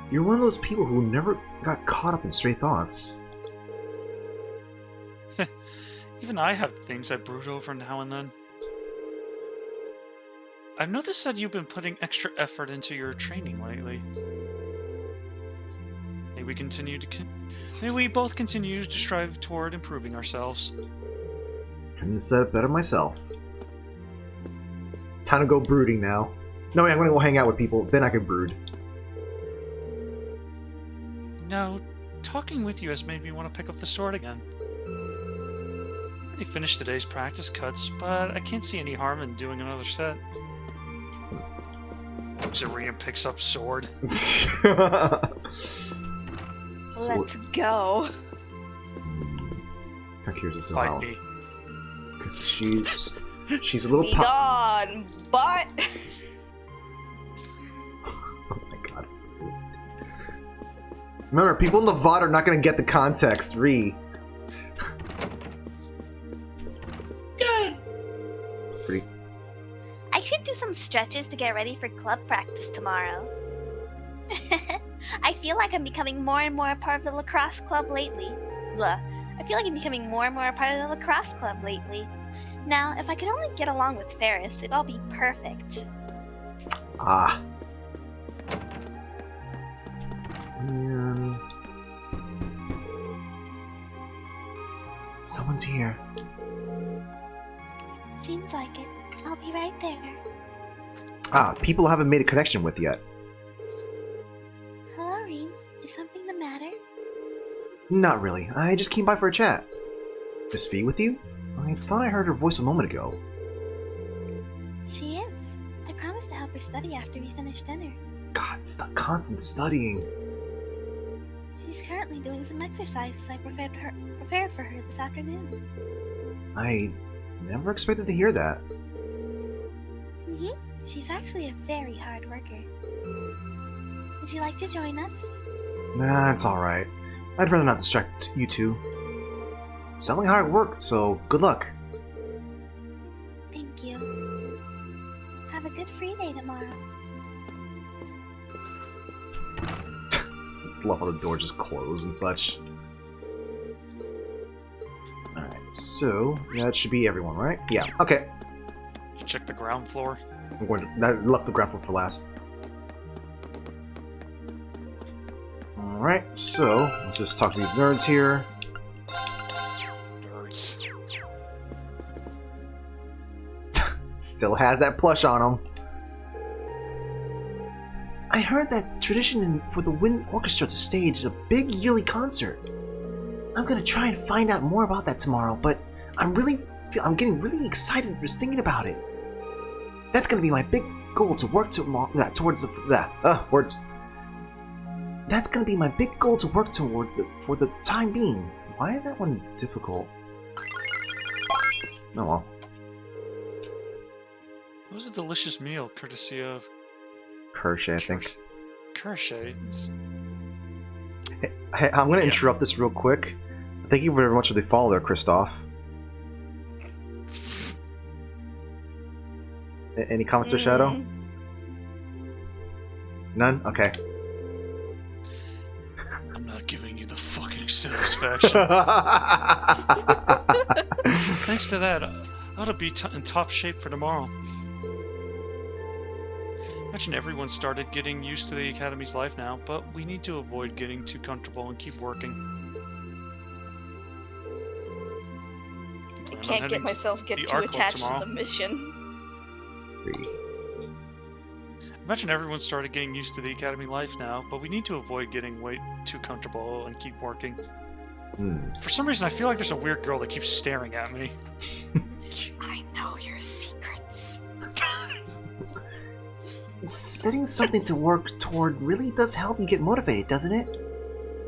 you're one of those people who never got caught up in stray thoughts. Even I have things I brood over now and then. I've noticed that you've been putting extra effort into your training lately. May we both continue to strive toward improving ourselves. Couldn't have said it better myself. Time to go brooding now. No, I'm gonna go hang out with people, then I can brood. Now, talking with you has made me want to pick up the sword again. I already finished today's practice cuts, but I can't see any harm in doing another set. Zarina picks up sword. Let's go. I'm curious as to Fight how. me. Because she's a little Be gone, but. Oh my god. Remember, people in the VOD are not going to get the context. Good. It's pretty. I should do some stretches to get ready for club practice tomorrow. I feel like I'm becoming more and more a part of the lacrosse club lately. I feel like I'm becoming more and more a part of the lacrosse club lately. Now, if I could only get along with Ferris, it'd all be perfect. Ah. Someone's here. Seems like it. I'll be right there. Ah, people I haven't made a connection with yet. Hello, Reem. Is something the matter? Not really. I just came by for a chat. Is Fee with you? I thought I heard her voice a moment ago. She is. I promised to help her study after we finish dinner. God, stop constant studying. She's currently doing some exercises I prepared for her this afternoon. I never expected to hear that. She's actually a very hard worker. Would you like to join us? Nah, it's alright. I'd rather not distract you two. Selling hard work, so good luck. Thank you. Have a good free day tomorrow. I just love how the door just closed and such. Alright, so that should be everyone, right? Yeah, okay. Check the ground floor. I'm going to. I left the ground floor for last. Alright, so let's just talk to these nerds here. Nerds. Still has that plush on him. I heard that tradition for the Wind Orchestra to stage a big yearly concert. I'm gonna try and find out more about that tomorrow, but I'm getting really excited just thinking about it. That's gonna be my big goal to work towards words. That's gonna be my big goal to work toward for the time being. Why is that one difficult? Oh well. It was a delicious meal, courtesy of Kershay, I think. Kershay. Hey, I'm gonna interrupt this real quick. Thank you very much for the follow there, Christoph. Any comments there, Shadow? None? Okay. I'm not giving you the fucking satisfaction. Thanks to that, I ought to be in top shape for tomorrow. Imagine everyone started getting used to the Academy's life now, but we need to avoid getting too comfortable and keep working. I can't get myself too attached to the mission. Imagine everyone started getting used to the Academy life now, but we need to avoid getting way too comfortable and keep working. For some reason, I feel like there's a weird girl that keeps staring at me. I know your secrets. Setting something to work toward really does help you get motivated, doesn't it?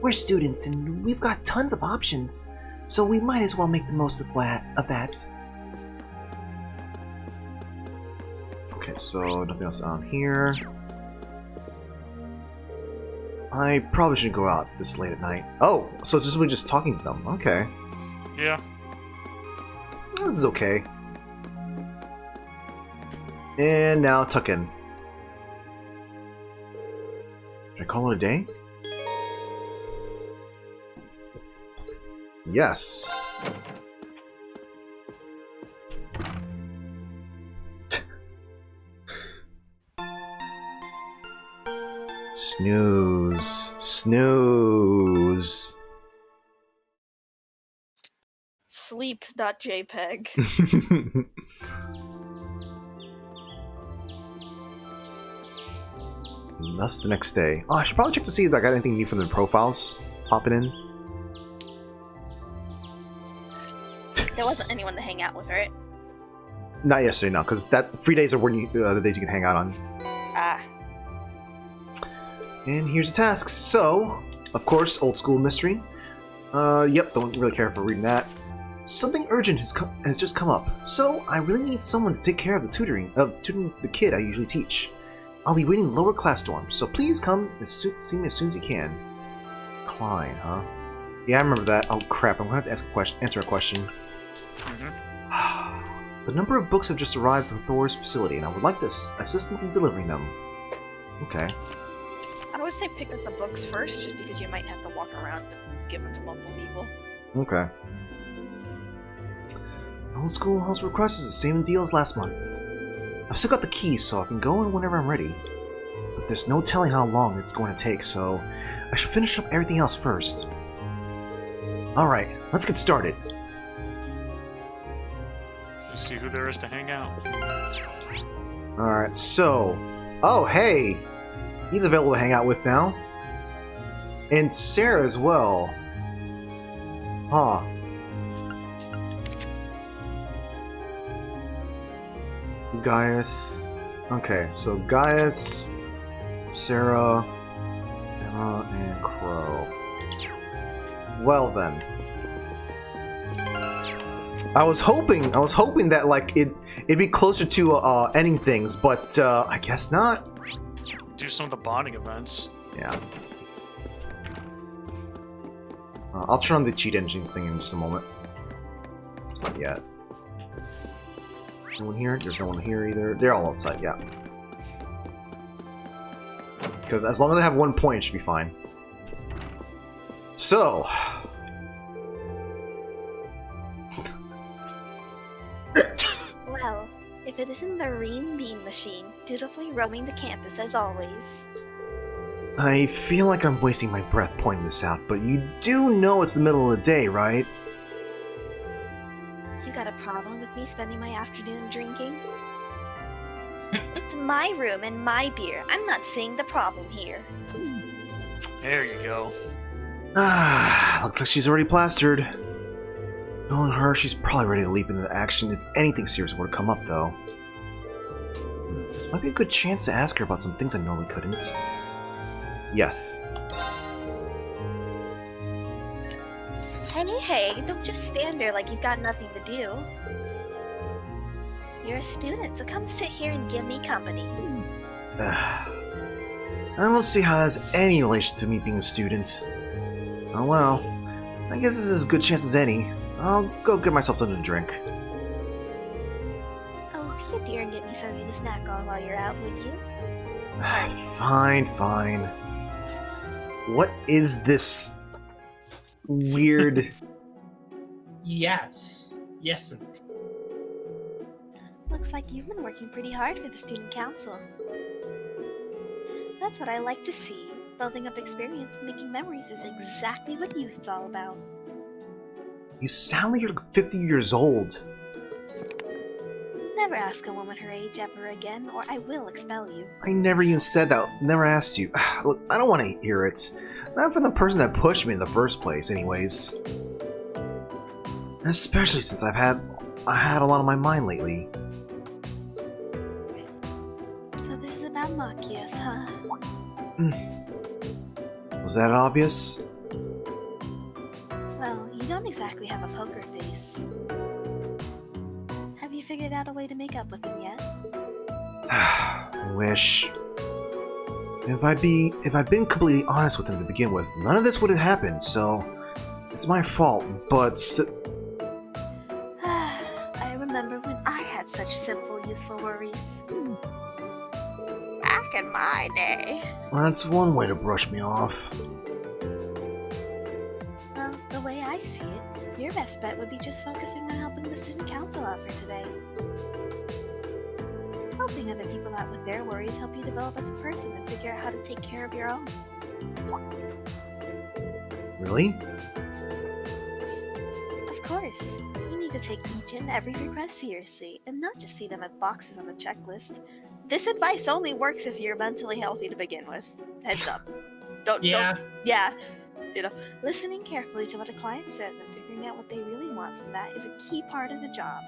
We're students and we've got tons of options, so we might as well make the most of that. Okay, so nothing else on here. I probably shouldn't go out this late at night. Oh, so it's just talking to them. Okay. Yeah. This is okay. And now tuck in. Should I call it a day? Yes. Snooze. Snooze. Sleep.jpg. And that's the next day. Oh, I should probably check to see if I got anything new from their profiles popping in. There wasn't anyone to hang out with, right? Not yesterday, no, because that free days are when the days you can hang out on. Ah. And here's the tasks. So, of course, old school mystery. Yep, don't really care for reading that. Something urgent has just come up, so I really need someone to take care of the tutoring the kid I usually teach. I'll be waiting in lower class dorms, so please come see me as soon as you can. Klein, huh? Yeah, I remember that. Oh crap, I'm gonna have to answer a question. The number of books have just arrived from Thor's facility, and I would like to assist in delivering them. Okay. I would say pick up the books first, just because you might have to walk around and give them to multiple people. Okay. Old schoolhouse request is the same deal as last month. I've still got the keys, so I can go in whenever I'm ready. But there's no telling how long it's going to take, so I should finish up everything else first. Alright, let's get started. Let's see who there is to hang out. Alright, so... Oh, hey! He's available to hang out with now. And Sarah as well. Huh. Gaius. Okay, so Gaius, Sarah, Emma, and Crow. Well then. I was hoping that like it'd be closer to ending things, but I guess not. Do some of the bonding events. Yeah. I'll turn on the cheat engine thing in just a moment. It's not yet. No one here? There's no one here either. They're all outside, yeah. Because as long as I have 1 point, it should be fine. So... Well, if it isn't the Reen Bean Machine, dutifully roaming the campus as always. I feel like I'm wasting my breath pointing this out, but you do know it's the middle of the day, right? You got a problem with me spending my afternoon drinking? It's my room and my beer. I'm not seeing the problem here. There you go. Ah, looks like she's already plastered. Knowing her, she's probably ready to leap into action if anything serious were to come up, though. This might be a good chance to ask her about some things I normally couldn't. Yes. Hey, don't just stand there like you've got nothing to do. You're a student, so come sit here and give me company. I don't see how that has any relation to me being a student. Oh well, I guess this is as good a chance as any. I'll go get myself something to drink. Oh, be a dear and get me something to snack on while you're out with you. Fine. What is this weird... Yes, indeed. Looks like you've been working pretty hard for the student council. That's what I like to see. Building up experience and making memories is exactly what youth's all about. You sound like you're 50 years old. Never ask a woman her age ever again, or I will expel you. I never even said that. Never asked you. Look, I don't want to hear it. Not from the person that pushed me in the first place, anyways. Especially since I had a lot on my mind lately. So this is about Machias, huh? Was that obvious? Well, you don't exactly have a poker face. Have you figured out a way to make up with him yet? I wish. If I'd been completely honest with him to begin with, none of this would have happened, so it's my fault, but I remember when I had such simple youthful worries. Back in my day. that's one way to brush me off. Well, the way I see it, your best bet would be just focusing on helping the student council out for today. Helping other people out with their worries help you develop as a person and figure out how to take care of your own. Really? Of course. You need to take each and every request seriously, and not just see them as boxes on a checklist. This advice only works if you're mentally healthy to begin with. Heads up. Don't. You know, listening carefully to what a client says and figuring out what they really want from that is a key part of the job.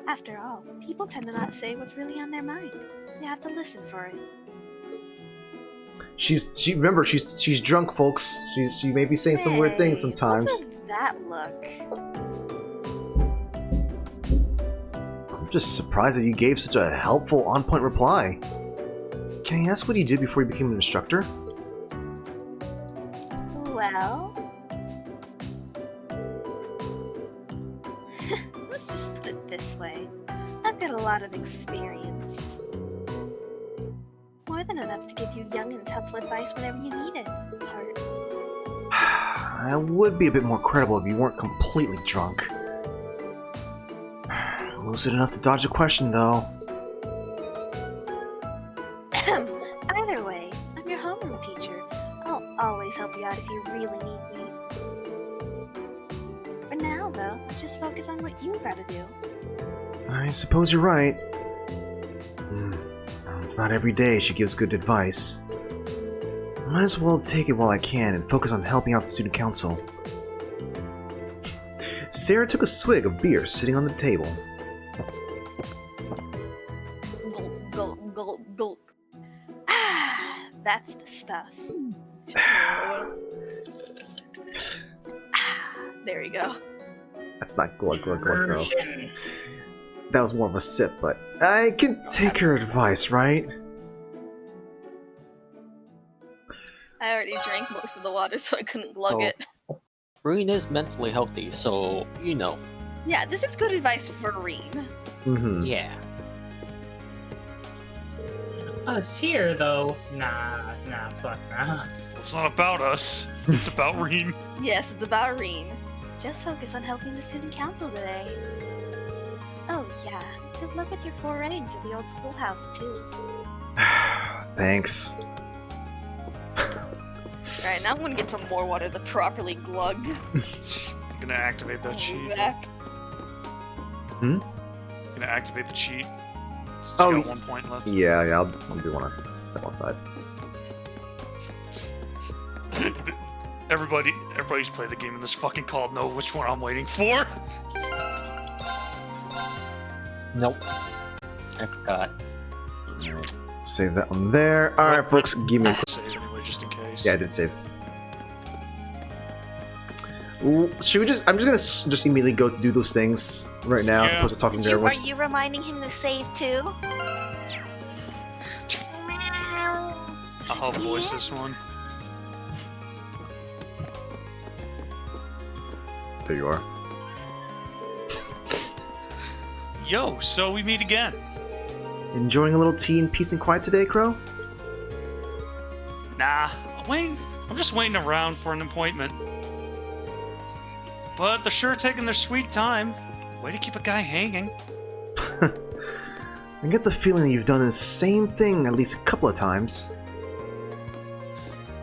After all, people tend to not say what's really on their mind. You have to listen for it. Remember, she's drunk, folks. She may be saying some weird things sometimes. What's with that look? I'm just surprised that you gave such a helpful, on-point reply. Can I ask what you did before you became an instructor? Well, let's just put it this way. I've got a lot of experience. More than enough to give you young and helpful advice whenever you need it. Heart. I would be a bit more credible if you weren't completely drunk. Lucid enough to dodge a question, though. Either way, I'm your homeroom teacher. I'll always help you out if you really need me. For now, though, let's just focus on what you gotta do. I suppose you're right. It's not every day she gives good advice. Might as well take it while I can and focus on helping out the student council. Sarah took a swig of beer sitting on the table. Gulp, gulp, gulp, gulp. That's the stuff. There you go. That's not glug glug glug though. That was more of a sip, but I can take her advice, right? I already drank most of the water, so I couldn't glug it. Reen is mentally healthy, so you know. Yeah, this is good advice for Reen. Mm-hmm. Yeah. Us here, though, nah, fuck nah. It's not about us. It's about Reen. Yes, it's about Reen. Just focus on helping the student council today. Oh yeah, good luck with your foray into the old schoolhouse too. Thanks. Alright, now I'm gonna get some more water to properly glug. I'm gonna activate that cheat. Back. Gonna activate the cheat. Since Oh, you got 1 point left. Yeah, I'll do one after step outside. Everybody's played the game in this fucking call. Know which one I'm waiting for. Nope. I forgot. Save that one there. Alright, folks, give me a quick save anyway, just in case. Yeah, I did save. Ooh, should we just... I'm just gonna immediately go do those things right now as opposed to talking to everyone. Are you reminding him to save too? I'll voice this one. There you are. Yo, so we meet again. Enjoying a little tea and peace and quiet today, Crow? Nah, I'm just waiting around for an appointment. But they're sure taking their sweet time. Way to keep a guy hanging. I get the feeling that you've done the same thing at least a couple of times.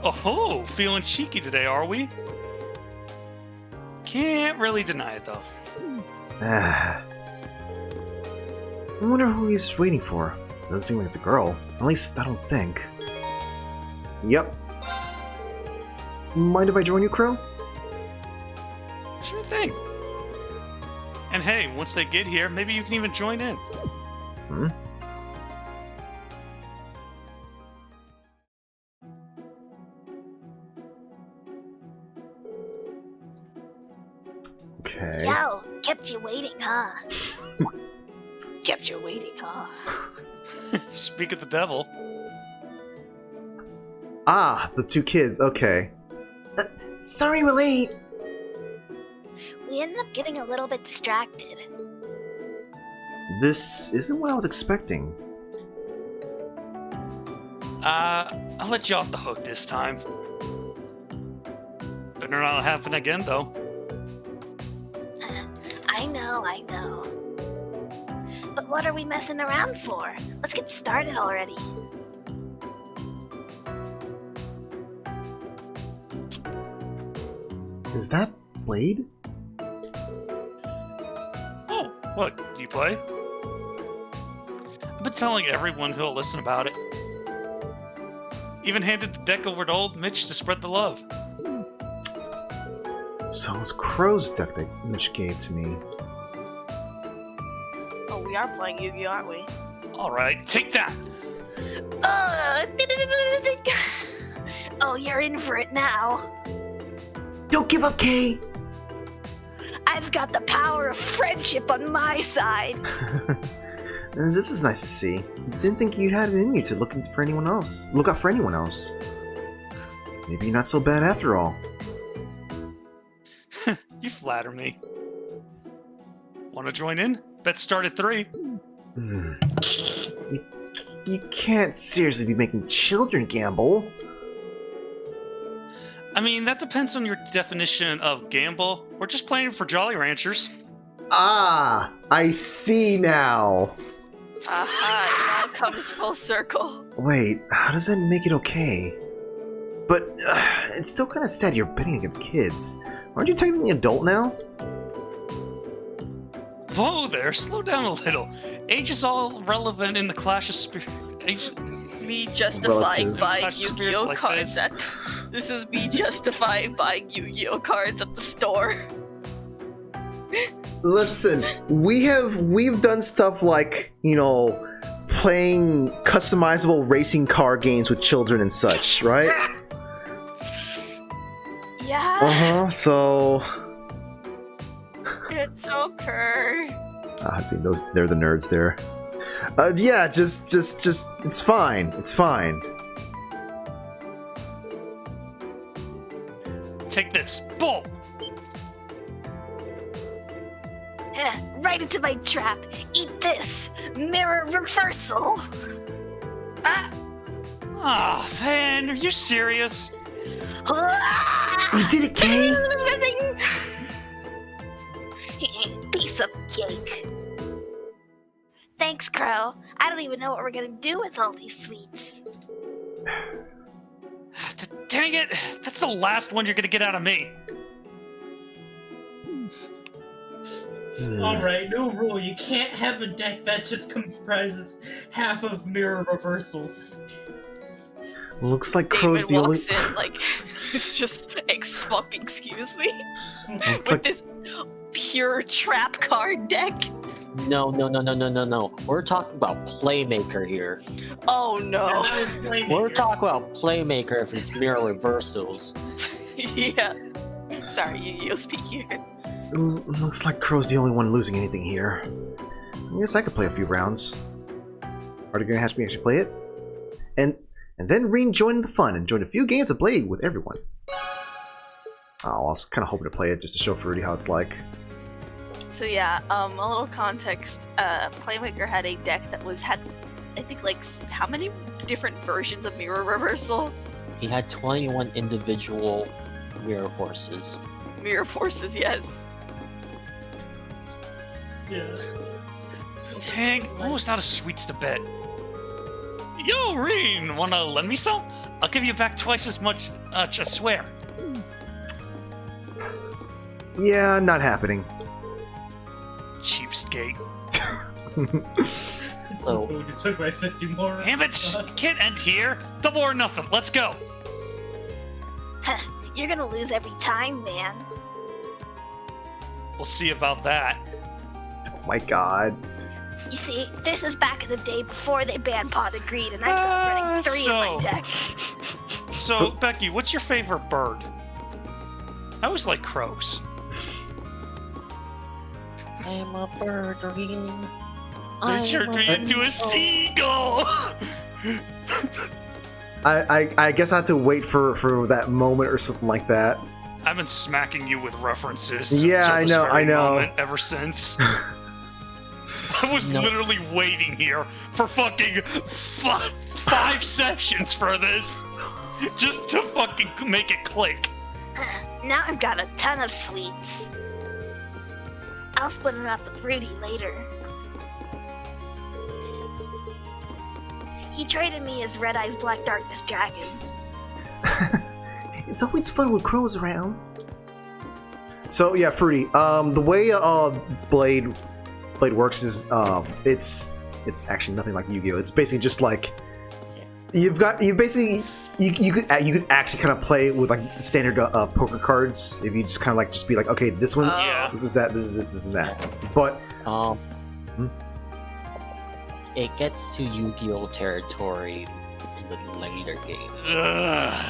Oh, feeling cheeky today, are we? Can't really deny it, though. I wonder who he's waiting for. Doesn't seem like it's a girl. At least I don't think. Yep, Mind if I join you, Crow? Sure thing. And hey, once they get here, maybe you can even join in. Hmm? Okay. Yo, kept you waiting, huh? Kept you waiting, huh? Speak of the devil. Ah, the two kids, okay. Sorry we're late. We ended up getting a little bit distracted. This isn't what I was expecting. I'll let you off the hook this time. Better not happen again, though. I know. But what are we messing around for? Let's get started already. Is that Blade? Oh, what? Do you play? I've been telling everyone who'll listen about it. Even handed the deck over to old Mitch to spread the love. So it was Crow's deck that Mitch gave to me. Oh, we are playing Yu-Gi-Oh, aren't we? Alright, take that! Oh, you're in for it now. Don't give up, Kay! I've got the power of friendship on my side. This is nice to see. Didn't think you had it in you to look out for anyone else. Maybe you're not so bad after all. You flatter me. Wanna join in? Bets start at 3. You can't seriously be making children gamble. I mean, that depends on your definition of gamble. We're just playing for Jolly Ranchers. Ah, I see now. Aha, it all comes full circle. Wait, how does that make it okay? But it's still kind of sad you're betting against kids. Aren't you technically an adult now? Whoa there, slow down a little. Age is all relevant in the Clash of Spirits. Me justifying buying Clash of Spirits Yu-Gi-Oh like cards this. This is me justifying buying Yu-Gi-Oh cards at the store. Listen, we've done stuff like, playing customizable racing car games with children and such, right? Yeah. So It's okay. I see they're the nerds there. Yeah, just it's fine. It's fine. Take this, bull! Right into my trap. Eat this. Mirror reversal. Ah, man, are you serious? You did it, Kay! Piece of cake. Thanks, Crow. I don't even know what we're gonna do with all these sweets. Dang it! That's the last one you're gonna get out of me. Alright, new rule. You can't have a deck that just comprises half of mirror reversals. Looks like Crow's the David only. walks in like, it's just fucking excuse me? Looks With like this pure trap card deck? No. We're talking about Playmaker here. Oh no. We're talking about Playmaker if it's mirror reversals. Yeah. Sorry, you speak here. Looks like Crow's the only one losing anything here. I guess I could play a few rounds. Are you gonna have me actually play it? And then rejoin the fun and join a few games of Blade with everyone. Oh, I was kind of hoping to play it just to show Fruity how it's like. So yeah, a little context. Playmaker had a deck that had, I think, like, how many different versions of mirror reversal? He had 21 individual mirror forces. Mirror forces, yes. Yeah. Dang, almost out of sweets to bet. Yo, Reen, wanna lend me some? I'll give you back twice as much, I swear. Yeah, not happening. Cheapskate. So you took my 50 more. Damn it! Can't end here. Double or nothing. Let's go. You're gonna lose every time, man. We'll see about that. Oh my god. You see, this is back in the day before they banned Pot of Greed, and I've got running 3 in my deck. So, Becky, what's your favorite bird? I always like crows. I'm a bird. They turned me into a seagull! I guess I had to wait for that moment or something like that. I've been smacking you with references. Yeah, to I this know, very I know. moment ever since. I was literally waiting here for fucking 5 sessions for this. Just to fucking make it click. Now I've got a ton of sweets. I'll split it up with Rudy later. He traded me his Red Eyes Black Darkness dragon. It's always fun with crows around. So yeah, Fruity. The way Blade works is it's actually nothing like Yu-Gi-Oh. It's basically just like you could actually kind of play with like standard poker cards if you just kind of like be like, okay, this one, this is that, this is this and that. But it gets to Yu-Gi-Oh territory in the later game.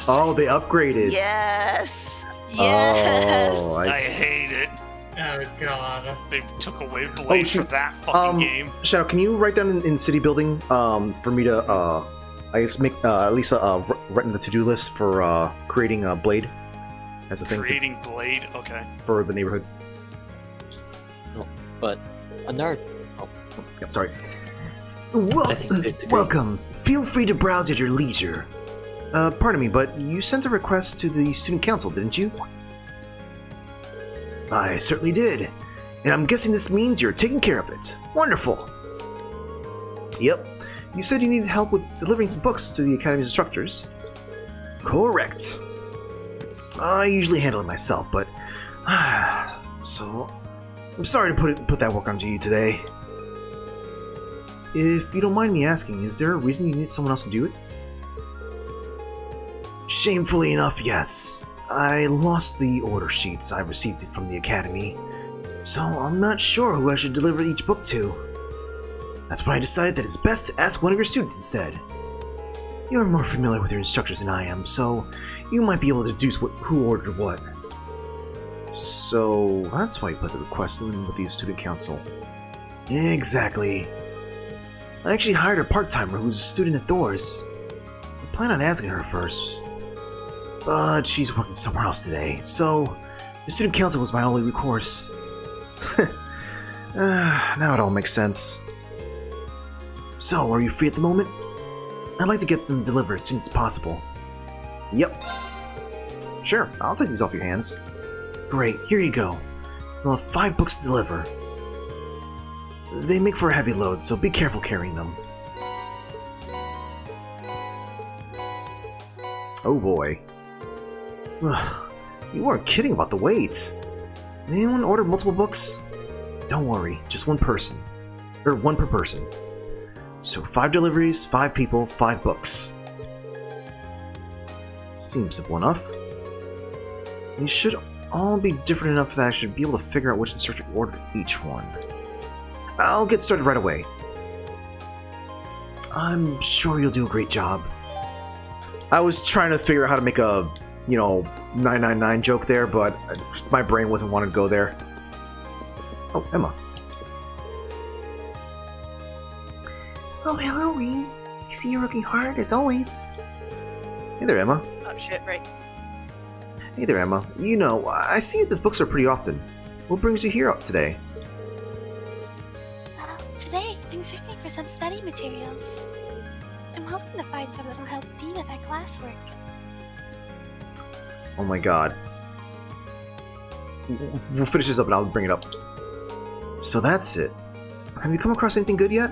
Oh, they upgraded. Yes. Yes. Oh, I hate it. Oh god. They took away Blade from that fucking game. Shadow, can you write down in city building for me to I guess make at least write in the to-do list for creating a Blade as a thing. Creating Blade, okay. For the neighborhood. No, but another. Oh. Yeah, sorry. Welcome. Feel free to browse at your leisure. Pardon me, but you sent a request to the student council, didn't you? I certainly did. And I'm guessing this means you're taking care of it. Wonderful. Yep. You said you needed help with delivering some books to the Academy's instructors. Correct. I usually handle it myself, but... so... I'm sorry to put that work onto you today. If you don't mind me asking, is there a reason you need someone else to do it? Shamefully enough, yes. I lost the order sheets I received from the Academy, so I'm not sure who I should deliver each book to. That's why I decided that it's best to ask one of your students instead. You're more familiar with your instructors than I am, so you might be able to deduce who ordered what. So that's why you put the request in with the student council. Exactly. I actually hired a part-timer who's a student at Thor's. I plan on asking her first, but she's working somewhere else today, so the student council was my only recourse. Now it all makes sense. So, are you free at the moment? I'd like to get them delivered as soon as possible. Yep. Sure, I'll take these off your hands. Great, here you go. You'll have 5 books to deliver. They make for a heavy load, so be careful carrying them. Oh boy. You weren't kidding about the weight. Did anyone order multiple books? Don't worry, just one person. Or 1 per person. So 5 deliveries, 5 people, 5 books. Seems simple enough. These should all be different enough that I should be able to figure out which instructor ordered each one. I'll get started right away. I'm sure you'll do a great job. I was trying to figure out how to make a, 999 joke there, but my brain wasn't wanting to go there. Oh, Emma. Oh, hello, Reed. I see you're working hard, as always. Hey there, Emma. Oh shit, right. Hey there, Emma. I see you at this bookstore pretty often. What brings you here today? Today, I'm searching for some study materials. I'm hoping to find some that'll help me with our classwork. Oh my god. We'll finish this up and I'll bring it up. So that's it. Have you come across anything good yet?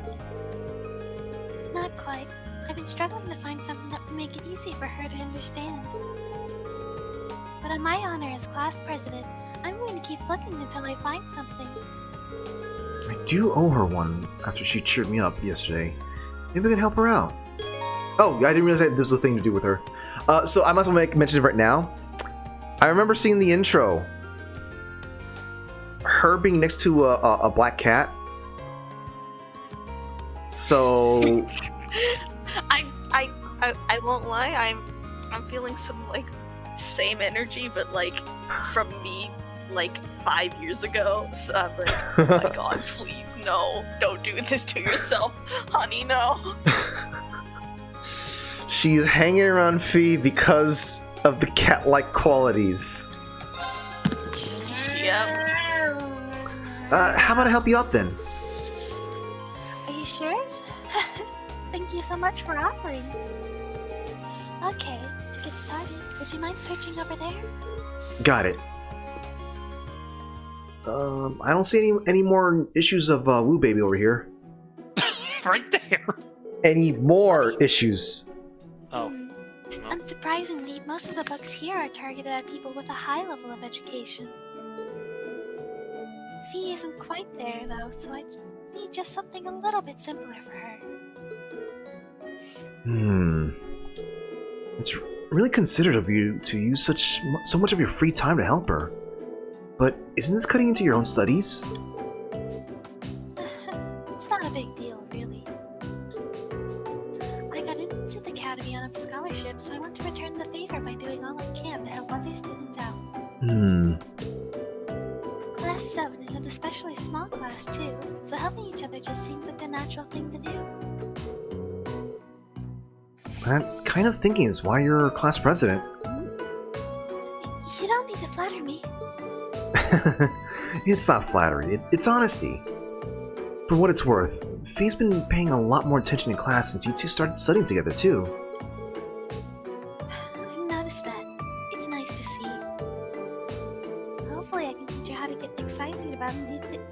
Not quite. I've been struggling to find something that would make it easy for her to understand. But on my honor as class president, I'm going to keep looking until I find something. I do owe her one after she cheered me up yesterday. Maybe I can help her out. Oh, I didn't realize that this was a thing to do with her. So I might as well mention it right now. I remember seeing the intro. Her being next to a black cat. So I won't lie, I'm feeling some like same energy, but like from me like 5 years ago. So I'm like, oh my god, please no, don't do this to yourself, honey, no. She's hanging around Fee because of the cat-like qualities. Yep. How about I help you out then? Are you sure? Thank you so much for offering. Okay, to get started, would you mind searching over there? Got it. I don't see any more issues of Woo Baby over here. Right there. Any more issues? Oh. Unsurprisingly, most of the books here are targeted at people with a high level of education. Fee isn't quite there, though, so I need just something a little bit simpler for her. It's really considerate of you to use so much of your free time to help her. But isn't this cutting into your own studies? It's not a big deal, really. I got into the academy on a scholarship, so I want to return the favor by doing all I can to help other students out. Class 7 is an especially small class, too, so helping each other just seems like the natural thing to do. That kind of thinking is why you're class president. You don't need to flatter me. It's not flattery, it's honesty. For what it's worth, Fee's been paying a lot more attention in class since you two started studying together, too. I've noticed that. It's nice to see. Hopefully I can teach her how to get excited about new things.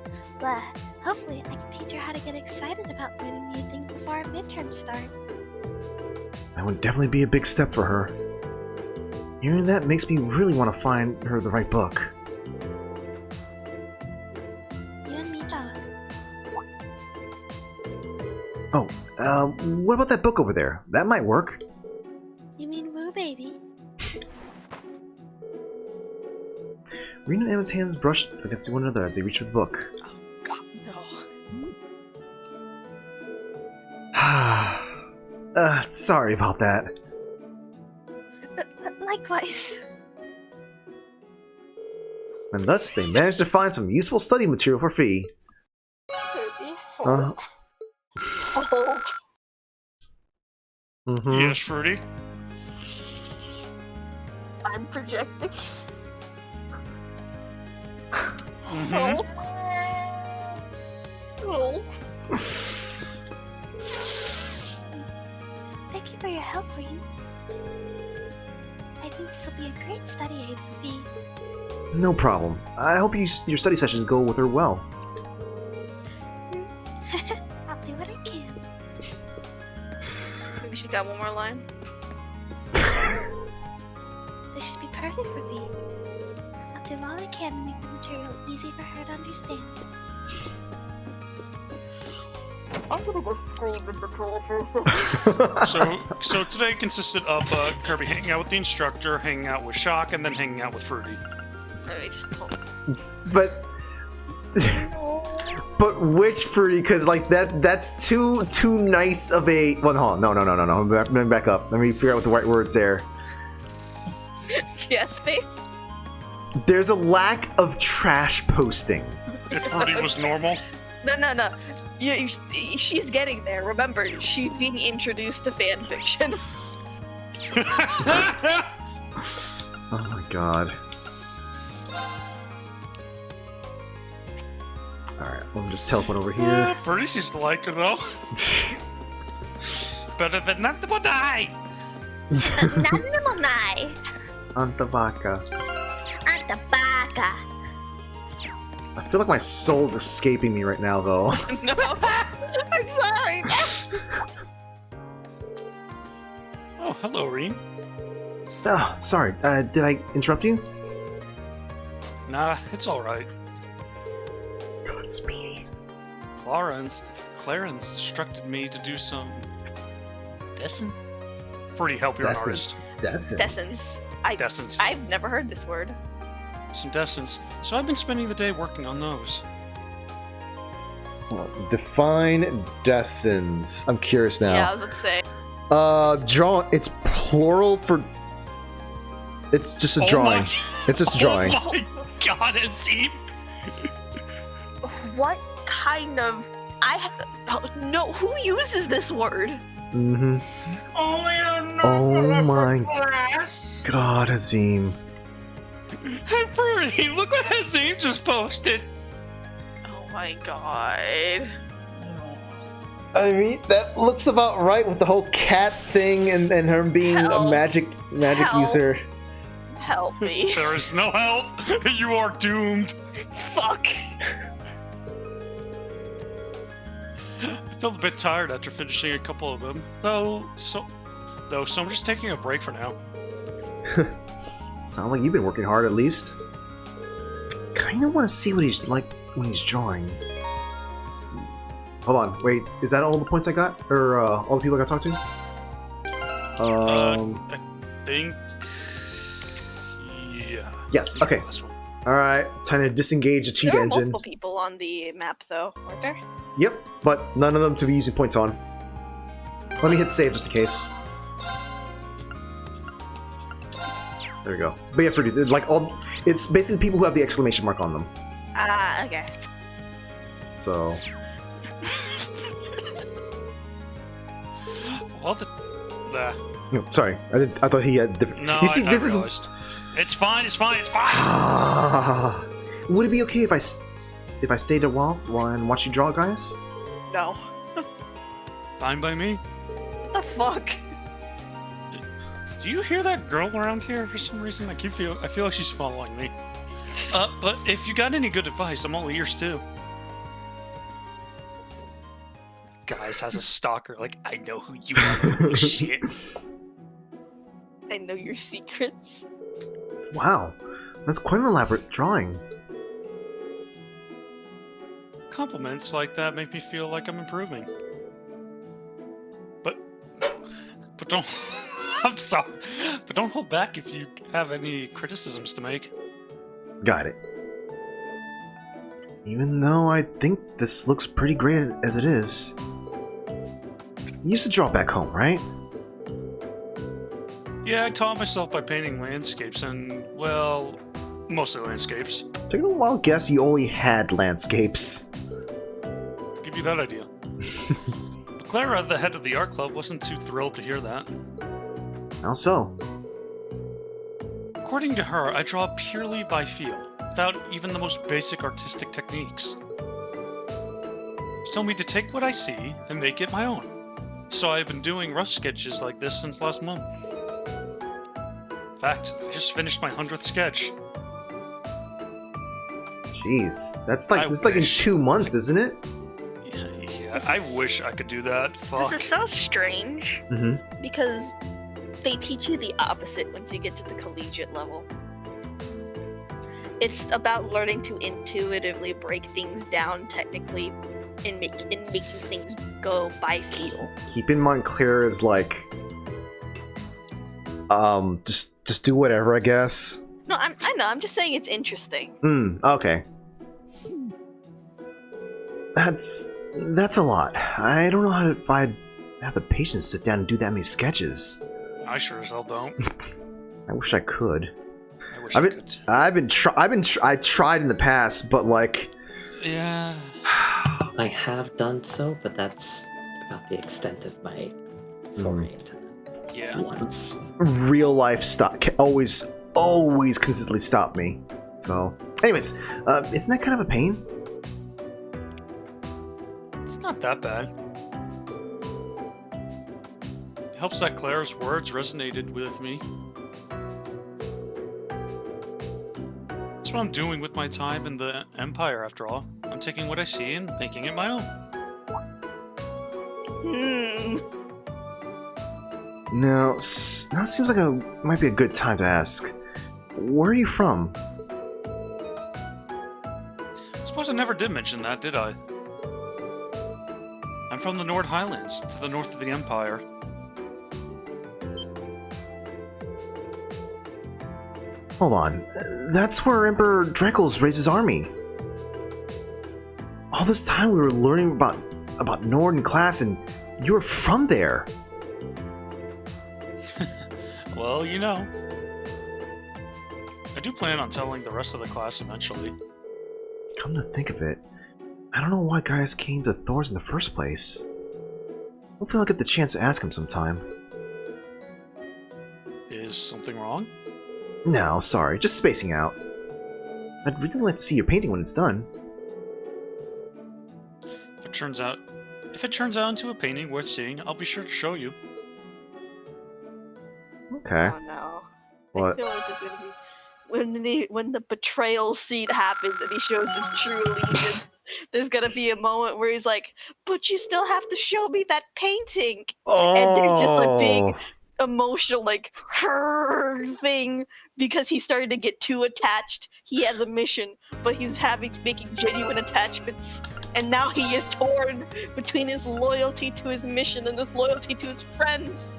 Hopefully I can teach her how to get excited about learning new things before our midterms start. That would definitely be a big step for her. Hearing that makes me really want to find her the right book. You and me, John. Oh, what about that book over there? That might work. You mean Woo Baby? Rena and Emma's hands brushed against one another as they reached for the book. Oh god, no. Sorry about that. Likewise. And thus, they managed to find some useful study material for Fee. Yes, Fruity? I'm projecting. Mm-hmm. Oh. Thank you for your help, Reem. I think this will be a great study aid for Fee. No problem. I hope your study sessions go with her well. I'll do what I can. Maybe she got one more line. This should be perfect for Fee. I'll do all I can to make the material easy for her to understand. I'm gonna go scream in the toilet for a second. So today consisted of Kirby hanging out with the instructor, hanging out with Shock, and then hanging out with Fruity. Let me just pull. But but which Fruity? Because like that's too nice of a. Well, hold on. No. Let me back up. Let me figure out what the right words there. Yes, babe. There's a lack of trash posting. If Fruity was normal. No. She's getting there. Remember, she's being introduced to fan fiction. Oh my god. Alright, let me just teleport over here. Fruity seems to like it though. Better than nothing but die. Nanamonai. Antabaka. Antabaka. I feel like my soul's escaping me right now, though. No, I'm sorry. Oh, hello, Reem. Oh, sorry. Did I interrupt you? Nah, it's alright. Godspeed. Clarence instructed me to do some... Dessin? Fruity, help, you're an artist. Dessins. Dessins. Destins. I've never heard this word. Some destins. So I've been spending the day working on those. Define destins. I'm curious now. Yeah, I was about to say. Draw. It's plural for. It's just a drawing. It's just a drawing. Oh my god, Azim! What kind of... no, who uses this word? Mm-hmm. Only a Oh my class. god, Azim. Hey, Fruity, look what Azim just posted! Oh my god. I mean, that looks about right with the whole cat thing and her being a magic user. Help me. There is no help! You are doomed! Fuck! I felt a bit tired after finishing a couple of them, so I'm just taking a break for now. Sounds like you've been working hard at least. Kinda wanna see what he's like when he's drawing. Hold on, wait, is that all the points I got? Or all the people I got to talk to? I think... yeah. Yes, okay. Alright, time to disengage the cheat There are engine. multiple people on the map, though, aren't there? Yep, but none of them to be using points on. Let me hit save just in case. There we go. But yeah, Fruity, like it's basically people who have the exclamation mark on them. Ah, okay. So. Well, No, sorry, I thought he had different. No, you see, I this is. realized. It's fine. It's fine. It's fine. Would it be okay if I stayed a while and watched you draw, guys? No. Fine by me. What the fuck? Do you hear that girl around here for some reason? I feel like she's following me. But if you got any good advice, I'm all ears too. Guys has a stalker. Like, I know who you are. Shit. I know your secrets. Wow, that's quite an elaborate drawing. Compliments like that make me feel like I'm improving. But don't. I'm sorry. But don't hold back if you have any criticisms to make. Got it. Even though I think this looks pretty great as it is. You used to draw back home, right? Yeah, I taught myself by painting landscapes and, well, mostly landscapes. Taking a wild guess you only had landscapes. Give you that idea. But Clara, the head of the art club, wasn't too thrilled to hear that. How so? According to her, I draw purely by feel, without even the most basic artistic techniques. She told me to take what I see and make it my own. So I've been doing rough sketches like this since last month. In fact, I just finished my 100th sketch. Jeez, that's like in 2 months, isn't it? Yeah, I wish I could do that. Fuck. This is so strange. Mm-hmm. Because they teach you the opposite once you get to the collegiate level. It's about learning to intuitively break things down technically and making things go by feel. Keep in mind, Claire is like, just do whatever, I guess. No, I know. I'm just saying it's interesting. Okay. That's a lot. I don't know if I'd have the patience to sit down and do that many sketches. I sure as hell don't. I wish I could. I wish I could. I tried in the past, but like. Yeah. I have done so, but that's about the extent of my foray into that. Yeah. Once. Real life always consistently stop me. So, anyways, isn't that kind of a pain? It's not that bad. It helps that Claire's words resonated with me. That's what I'm doing with my time in the Empire, after all. I'm taking what I see and making it my own. Now it seems like it might be a good time to ask. Where are you from? I suppose I never did mention that, did I? I'm from the Nord Highlands, to the north of the Empire. Hold on. That's where Emperor Dreckles raised his army. All this time we were learning about Nord in class, and you were from there. Well, you know. I do plan on telling the rest of the class eventually. Come to think of it, I don't know why Gaius came to Thor's in the first place. Hopefully I'll get the chance to ask him sometime. Is something wrong? No, sorry, just spacing out. I'd really like to see your painting when it's done. If it turns out into a painting worth seeing, I'll be sure to show you. Okay. Oh no. What? I feel like there's gonna be when the betrayal scene happens and he shows his true allegiance. There's gonna be a moment where he's like, "But you still have to show me that painting." And there's just a big emotional like thing because he started to get too attached. He has a mission, but he's making genuine attachments. And now he is torn between his loyalty to his mission and his loyalty to his friends.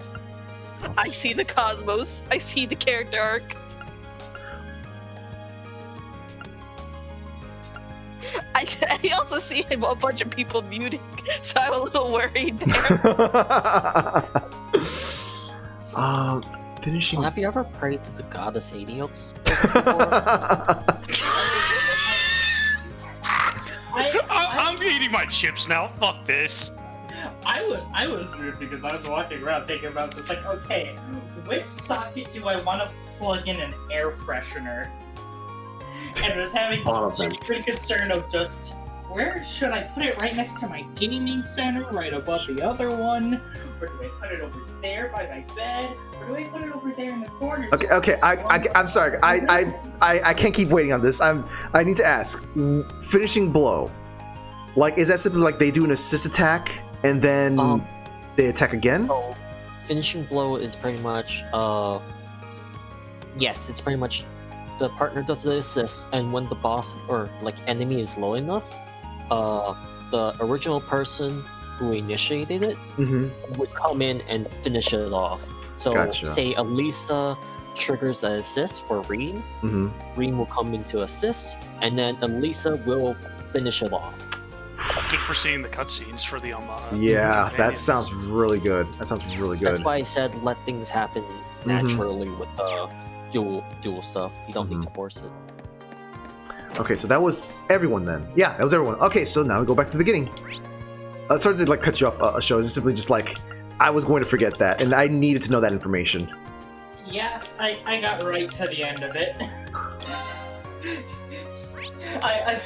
I see the cosmos. I see the character arc. I also see a bunch of people muting, so I'm a little worried there. Finishing. Have you ever prayed to the goddess Helios? I'm eating my chips now. Fuck this. I was weird because I was walking around thinking about just like, okay, which socket do I want to plug in an air freshener? And I was having some secret concern of just where should I put it right next to my gaming center, right above the other one, or do I put it over there by my bed, or do I put it over there in the corner? Okay. I'm sorry. I can't keep waiting on this. I need to ask. Finishing blow. Like, is that simply like they do an assist attack and then they attack again? So, finishing blow is pretty much yes, it's pretty much the partner does the assist, and when the boss or like enemy is low enough, the original person who initiated it would come in and finish it off. So say Elisa triggers the assist for Reen, Reen will come into assist, and then Elisa will finish it off. Good for seeing the cutscenes for the yeah, that sounds really good. That sounds really good. That's why I said let things happen naturally with the dual stuff. You don't need to force it. Okay, so that was everyone then. Yeah, that was everyone. Okay, so now we go back to the beginning. Sorry to like cut you off, a show. It's simply just like I was going to forget that, and I needed to know that information. Yeah, I got right to the end of it. I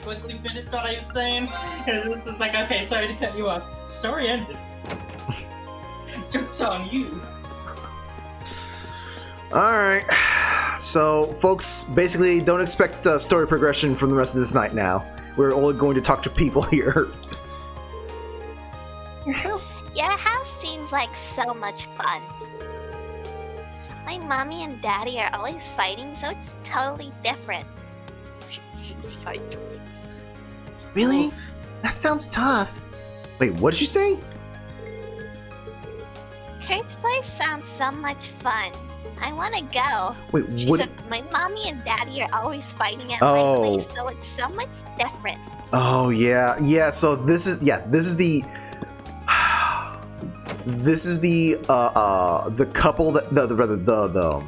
quickly finished what I was saying, and this is like, okay, sorry to cut you off. Story ended. Joke's on you. Alright, so folks, basically don't expect story progression from the rest of this night now. We're only going to talk to people here. Your house seems like so much fun. My mommy and daddy are always fighting, so it's totally different. Really? That sounds tough. Wait, what did you say? Kurt's place sounds so much fun. I want to go. Wait, she what? said my mommy and daddy are always fighting at my place, so it's so much different. Oh yeah. So this is the couple that the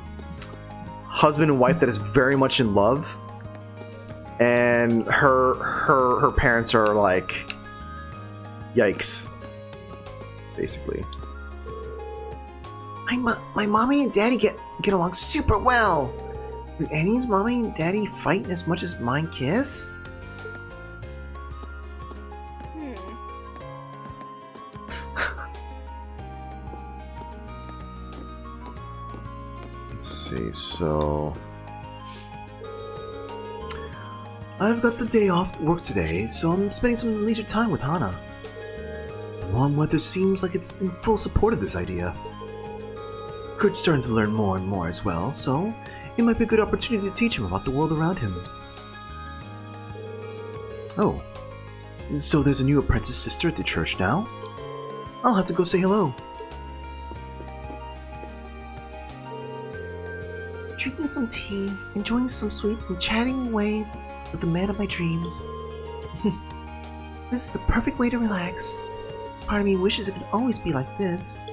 husband and wife that is very much in love, and her parents are like, yikes, basically. My mommy and daddy get along super well. Do Annie's mommy and daddy fight as much as mine kiss? Let's see, so I've got the day off work today, so I'm spending some leisure time with Hana. The warm weather seems like it's in full support of this idea. Kurt's starting to learn more and more as well, so it might be a good opportunity to teach him about the world around him. Oh, so there's a new apprentice sister at the church now? I'll have to go say hello. sipping some tea, enjoying some sweets, and chatting away with the man of my dreams. This is the perfect way to relax. Part of me wishes it could always be like this.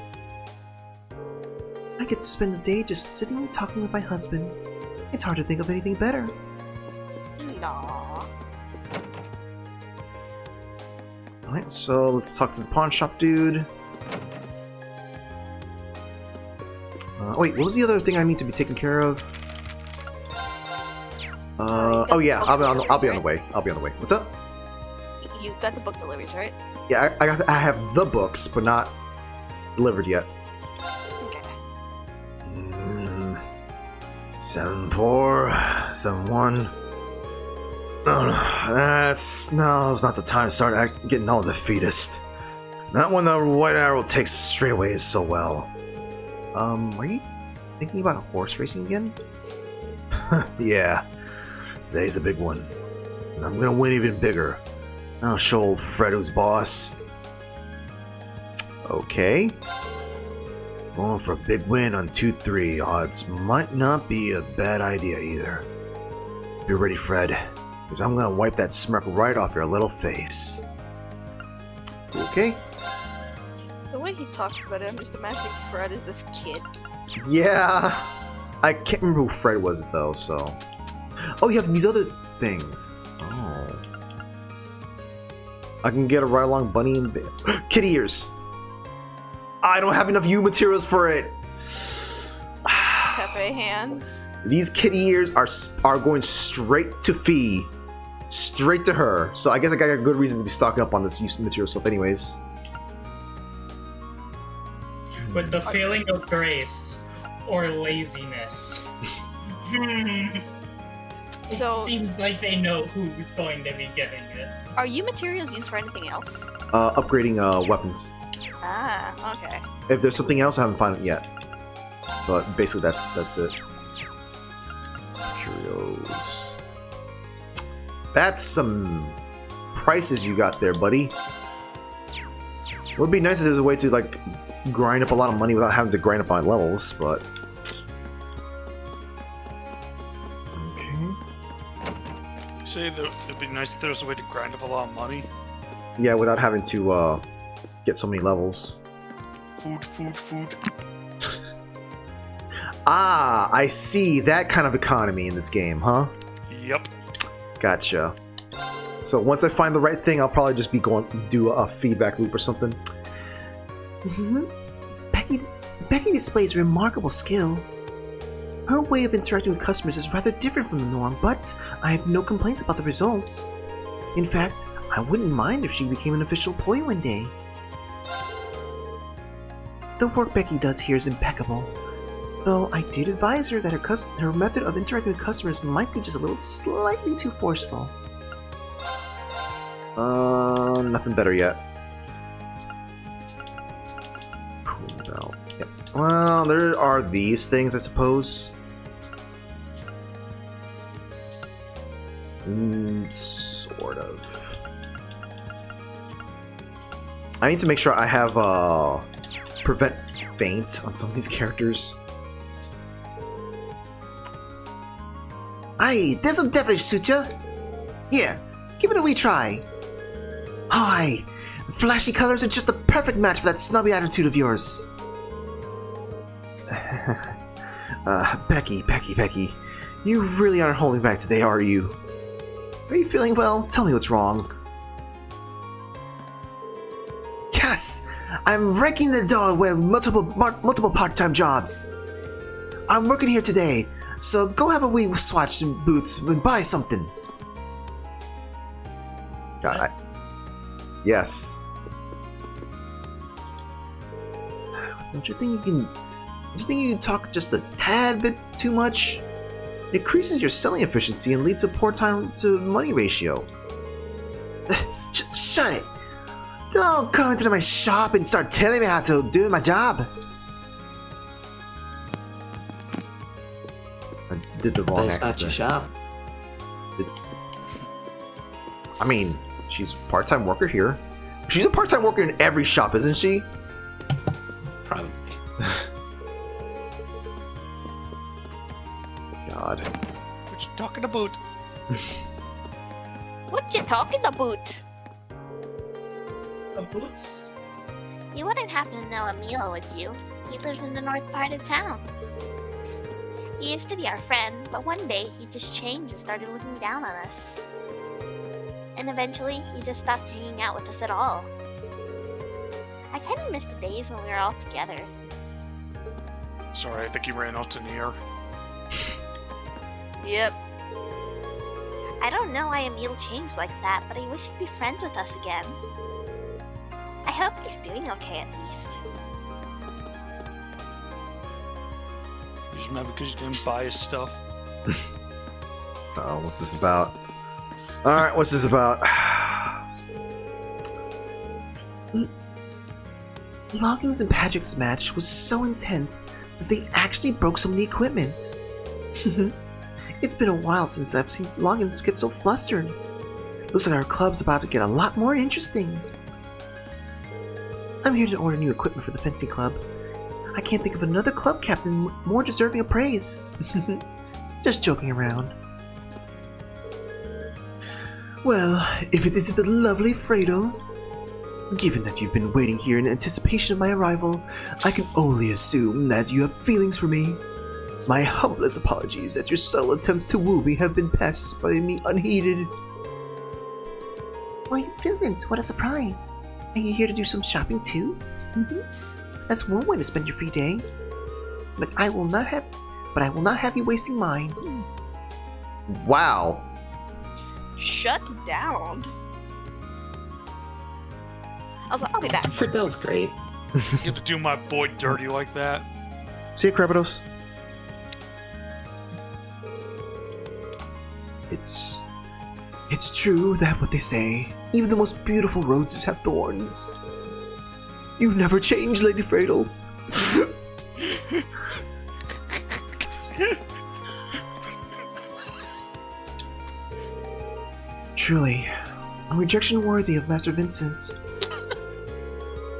I get to spend the day just sitting and talking with my husband. It's hard to think of anything better. Aww. Alright, so let's talk to the pawn shop dude. Wait, what was the other thing I need to be taken care of? Oh yeah, I'll be on the way. I'll be on the way. What's up? You got the book deliveries, right? Yeah, I have the books, but not delivered yet. Okay. 7-4, 7-1. No, it's not the time to start getting all defeatist. Not when the white arrow takes us straight away so well. Are you thinking about horse racing again? Yeah, today's a big one. And I'm gonna win even bigger. I'll show old Fred who's boss. Okay. Going for a big win on 2-3 odds might not be a bad idea either. Be ready, Fred, because I'm gonna wipe that smirk right off your little face. Okay. The way he talks about it, I'm just imagining Fred is this kid. Yeah. I can't remember who Fred was though, so. Oh, you have these other things. Oh. I can get a ride along bunny and kitty ears. I don't have enough U materials for it. Pepe hands. These kitty ears are going straight to Fee. Straight to her. So I guess I got a good reason to be stocking up on this use material stuff anyways. With the feeling of grace or laziness. It seems like they know who's going to be getting it. Are you materials used for anything else? Upgrading weapons. Ah, okay. If there's something else, I haven't found it yet. But basically, that's it. Curios. That's some prices you got there, buddy. It would be nice if there's a way to like grind up a lot of money without having to grind up my levels, but. Say that it'd be nice if there was a way to grind up a lot of money. Yeah, without having to get so many levels. Food. Ah, I see that kind of economy in this game, huh? Yep. Gotcha. So once I find the right thing, I'll probably just be going to do a feedback loop or something. Becky displays remarkable skill. Her way of interacting with customers is rather different from the norm, but I have no complaints about the results. In fact, I wouldn't mind if she became an official employee one day. The work Becky does here is impeccable, though I did advise her that her method of interacting with customers might be just a little slightly too forceful. Nothing better yet. Cool belt. Yep. Well, there are these things, I suppose. Sort of. I need to make sure I have prevent faint on some of these characters. Aye, this'll definitely suit ya. Here, give it a wee try. Aye, flashy colors are just the perfect match for that snobby attitude of yours. Becky, you really aren't holding back today, are you? Are you feeling well? Tell me what's wrong. Yes, I'm raking the dough with multiple part-time jobs. I'm working here today, so go have a wee swatch some boots and buy something. God, yes. Don't you think you can talk just a tad bit too much? It increases your selling efficiency and leads to poor time to money ratio. Shut it! Don't come into my shop and start telling me how to do my job. I did the wrong That's not your shop. It's. I mean, she's a part-time worker here. She's a part-time worker in every shop, isn't she? Probably. God. What you talking about? What you talking about? A boots? You wouldn't happen to know Emil, would you? He lives in the north part of town. He used to be our friend, but one day he just changed and started looking down on us. And eventually, he just stopped hanging out with us at all. I kind of miss the days when we were all together. Sorry, I think he ran out to Nier. Yep. I don't know why Emil changed like that, but I wish he'd be friends with us again. I hope he's doing okay at least. He's mad because you didn't buy his stuff. Oh, what's this about? Alright, what's this about? Loggins and Patrick's match was so intense that they actually broke some of the equipment. It's been a while since I've seen Loggins get so flustered. Looks like our club's about to get a lot more interesting. I'm here to order new equipment for the fencing club. I can't think of another club captain more deserving of praise. Just joking around. Well, if it isn't the lovely Fredo. Given that you've been waiting here in anticipation of my arrival, I can only assume that you have feelings for me. My humblest apologies that your subtle attempts to woo me have been passed by me unheeded. Why, Vincent, what a surprise. Are you here to do some shopping too? That's one way to spend your free day. But I will not have you wasting mine. Wow. Shut down. I'll be back. Fridel's great. You have to do my boy dirty like that. See ya, Krabados. It's true that what they say, even the most beautiful roses have thorns. You never change, Lady Fredo. Truly, a rejection worthy of Master Vincent.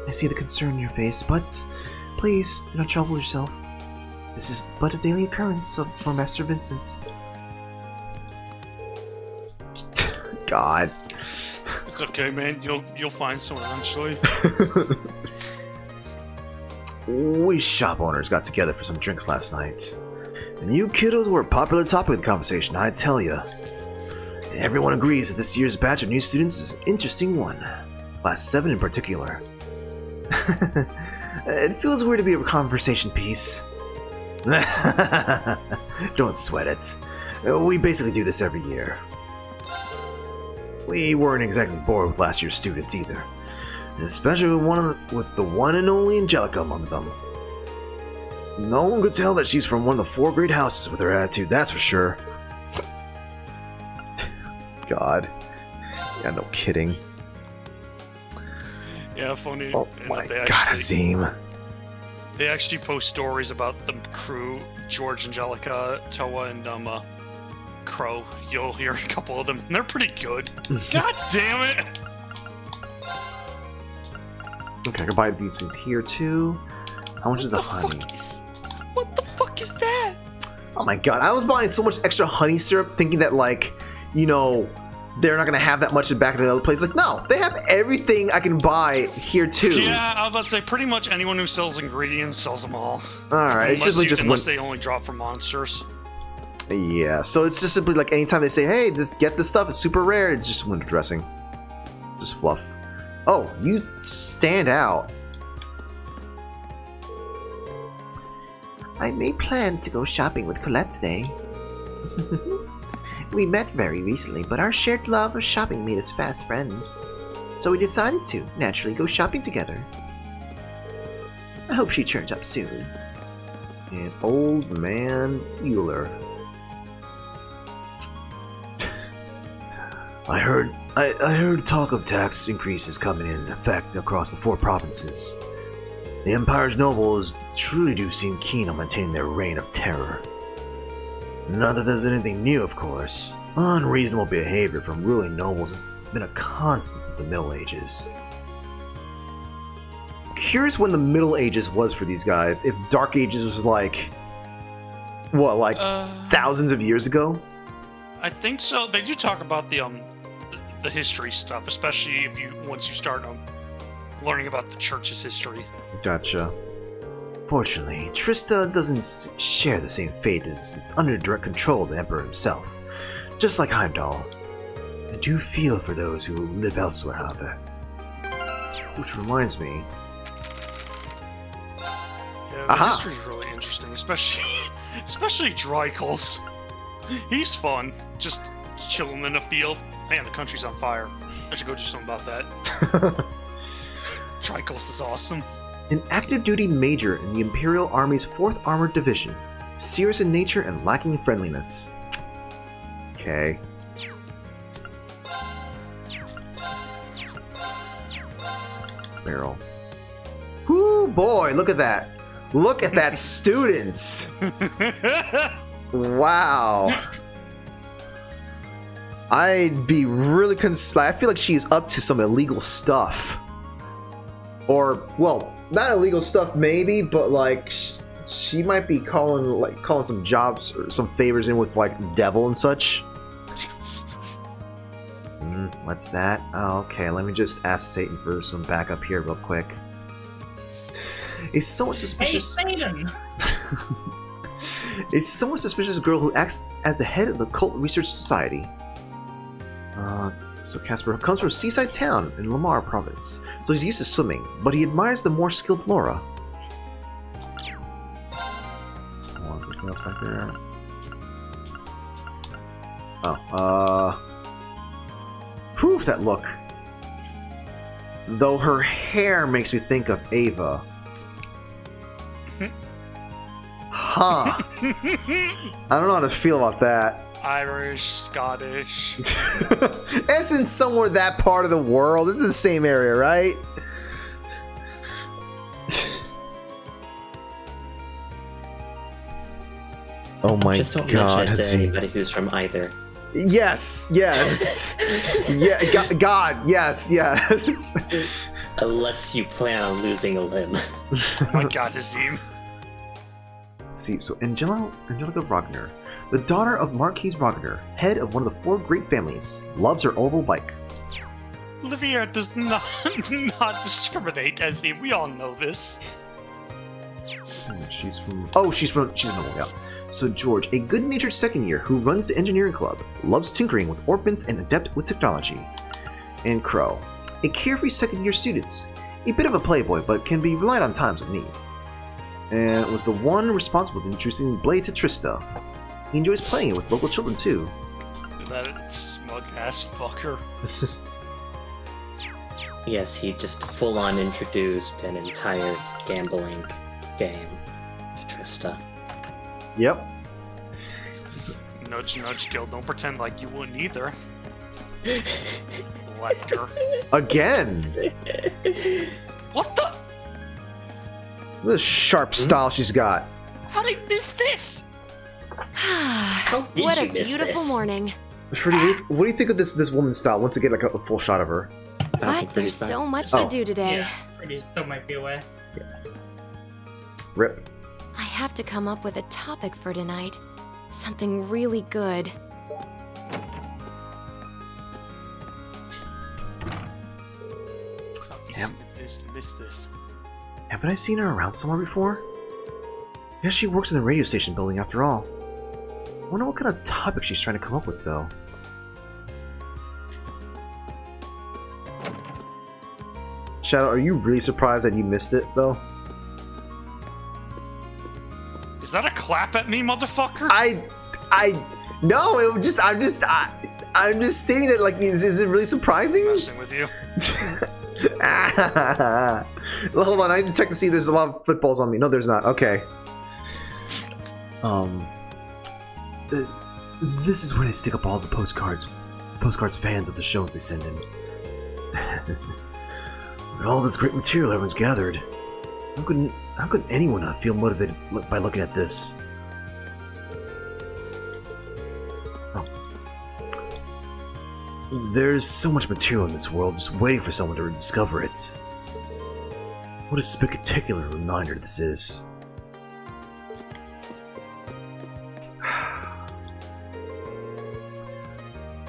I see the concern in your face, but please do not trouble yourself. This is but a daily occurrence for Master Vincent. God. It's okay, man. You'll find someone eventually. We shop owners got together for some drinks last night. And you kiddos were a popular topic of the conversation, I tell ya. Everyone agrees that this year's batch of new students is an interesting one. Class 7 in particular. It feels weird to be a conversation piece. Don't sweat it. We basically do this every year. We weren't exactly bored with last year's students either. Especially with the one and only Angelica among them. No one could tell that she's from one of the 4 great houses with her attitude, that's for sure. God. Yeah, no kidding. Yeah, funny. Oh my god, Azim. They actually post stories about the crew, George, Angelica, Toa, and Crow. You'll hear a couple of them, and they're pretty good. God damn it! Okay, I can buy these things here too. How much is the honey? What the fuck is that? Oh my god, I was buying so much extra honey syrup thinking that, like, you know, they're not gonna have that much back in the other place. Like, no, they have everything I can buy here too. Yeah, I was about to say, pretty much anyone who sells ingredients sells them all. Alright, it's simply just unless they only drop for monsters. Yeah, so it's just simply like anytime they say, hey, get this stuff, it's super rare, it's just window dressing. Just fluff. Oh, you stand out. I may plan to go shopping with Colette today. We met very recently, but our shared love of shopping made us fast friends. So we decided to, naturally, go shopping together. I hope she turns up soon. And old man Euler. I heard talk of tax increases coming in effect across the 4 provinces. The Empire's nobles truly do seem keen on maintaining their reign of terror. Not that there's anything new, of course. Unreasonable behavior from ruling nobles has been a constant since the Middle Ages. Curious when the Middle Ages was for these guys. If Dark Ages was like What, like thousands of years ago? I think so. They do talk about the history stuff, especially if once you start learning about the church's history. Gotcha. Fortunately, Trista doesn't share the same fate as it's under direct control of the Emperor himself. Just like Heimdall. I do feel for those who live elsewhere, however. Which reminds me... Yeah, the history's really interesting, especially Drycols. He's fun, just chilling in a field. Man, the country's on fire. I should go do something about that. Drycols is awesome. An active duty major in the Imperial Army's 4th Armored Division. Serious in nature and lacking in friendliness. Okay. Barrel. Whoo, boy, look at that. Look at that student. Wow. I'd be really I feel like she's up to some illegal stuff. Or, well, not illegal stuff maybe, but like she might be calling some jobs or some favors in with like devil and such. What's that? Oh, okay, let me just ask Satan for some backup here real quick. A somewhat suspicious... Hey, Satan! A somewhat suspicious girl who acts as the head of the Cult Research Society. So Casper comes from a seaside town in Lamar province, so he's used to swimming, but he admires the more skilled Laura. Anything else back there? Whew, that look. Though her hair makes me think of Ava. Huh. I don't know how to feel about that. Irish, Scottish. It's in somewhere that part of the world. It's the same area, right? Oh my Just don't god. mention it to anybody who's from either. Yes, yes. Yeah, God, yes, yes. Unless you plan on losing a limb. Oh my god, Hazim. Let's see, so Angelica Ragnar, the daughter of Marquis Ragnar, head of one of the 4 great families, loves her oval bike. Olivia does not discriminate, Hazim. We all know this. She's from Normal, yeah. So George, a good-natured second year who runs the engineering club, loves tinkering with orphans and adept with technology. And Crow, a carefree second-year student, a bit of a playboy but can be relied on times of need. And was the one responsible for introducing Blade to Trista. He enjoys playing it with local children too. That smug ass fucker. Yes, he just full-on introduced an entire gambling game to Trista. Yep. Nudge, nudge, Gil. Don't pretend like you wouldn't either. Lecter. Again! What the? This sharp style she's got. How did I miss this? What a beautiful morning. Trudy, what do you think of this woman's style? Once again, like a full shot of her. What? There's so much to do today. Yeah, Pretty still might be away. Rip. I have to come up with a topic for tonight. Something really good. Miss this. Haven't I seen her around somewhere before? Yeah, she works in the radio station building after all. I wonder what kind of topic she's trying to come up with, though. Shadow, are you really surprised that you missed it, though? Is that a clap at me, motherfucker? No, I'm just stating that, like, is it really surprising? Messing with you. Well, hold on, I need to check to see if there's a lot of footballs on me. No, there's not. Okay. This is where they stick up all the postcards. Postcards fans of the show they send in. With all this great material everyone's gathered, how could anyone not feel motivated by looking at this? Oh. There's so much material in this world just waiting for someone to discover it. What a spectacular reminder this is.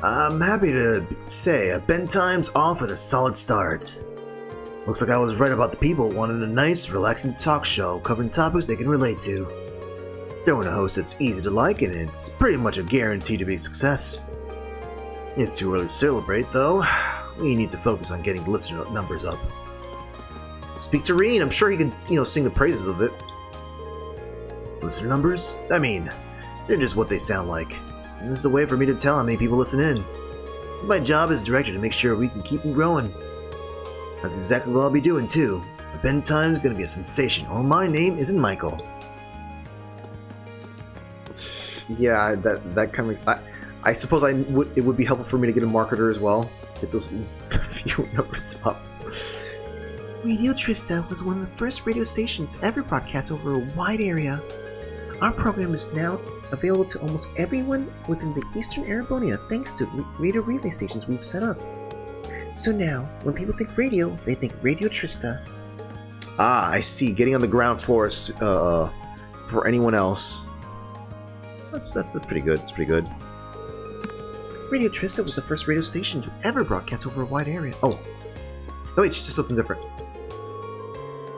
I'm happy to say bedtime's off at a solid start. Looks like I was right about the people wanting a nice, relaxing talk show covering topics they can relate to. Throwing a host that's easy to like, and it's pretty much a guarantee to be a success. It's too early to celebrate, though. We need to focus on getting listener numbers up. Speak to Reen, I'm sure he can, sing the praises of it. Listener numbers? I mean, they're just what they sound like. And there's a way for me to tell how many people listen in. It's my job as director to make sure we can keep them growing. That's exactly what I'll be doing, too. Bedtime's gonna be a sensation, or my name isn't Michael. Yeah, that kind of makes... I suppose it would be helpful for me to get a marketer as well. Get those few numbers up. Radio Trista was one of the first radio stations ever broadcast over a wide area. Our program is now available to almost everyone within the Eastern Arabonia thanks to radio relay stations we've set up. So now, when people think radio, they think Radio Trista. Ah, I see. Getting on the ground floor is, for anyone else. That's pretty good. That's pretty good. Radio Trista was the first radio station to ever broadcast over a wide area. Oh. No, wait, it's just something different.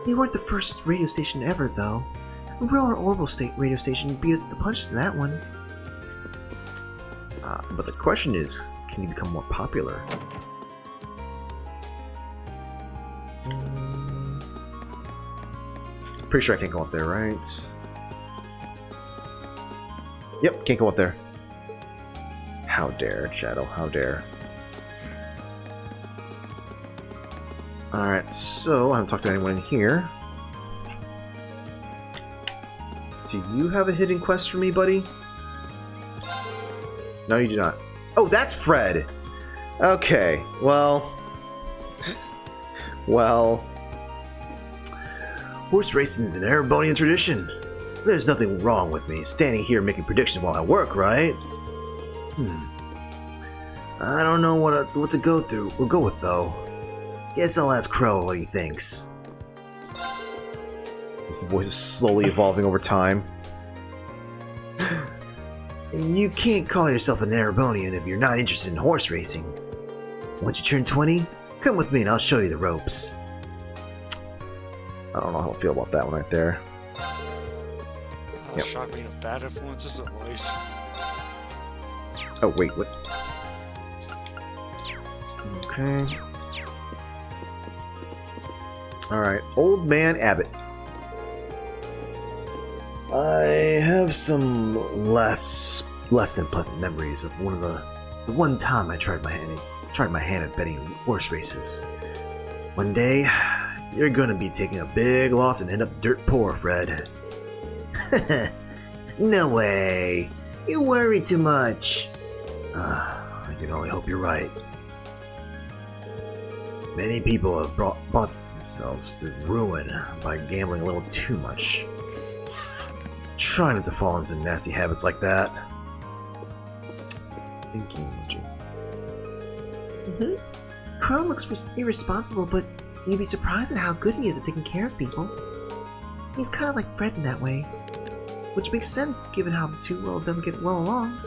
We weren't the first radio station ever, though. Aurora Orbital radio station beat us the punch to that one. But the question is, can you become more popular? Pretty sure I can't go up there, right? Yep, can't go up there. How dare, Shadow, how dare. Alright, so I haven't talked to anyone in here. Do you have a hidden quest for me, buddy? No, you do not. Oh, that's Fred! Okay, well... well... Horse racing's an Erebonian tradition. There's nothing wrong with me standing here making predictions while I work, right? I don't know what to go through or go with, though. Guess I'll ask Crow what he thinks. His voice is slowly evolving over time. You can't call yourself an Erebonian if you're not interested in horse racing. Once you turn 20, come with me and I'll show you the ropes. I don't know how I feel about that one right there. Yep. Shocking of bad influences at least. Oh, wait, what? Okay. Alright, Old Man Abbott. I have some less than pleasant memories of the one time I tried my hand at betting horse races. One day, you're gonna be taking a big loss and end up dirt poor, Fred. No way. You worry too much. I can only hope you're right. Many people have brought themselves to ruin by gambling a little too much. Try not to fall into nasty habits like that. Thinking, Crow looks irresponsible, but you'd be surprised at how good he is at taking care of people. He's kind of like Fred in that way. Which makes sense, given how the two of them get well along.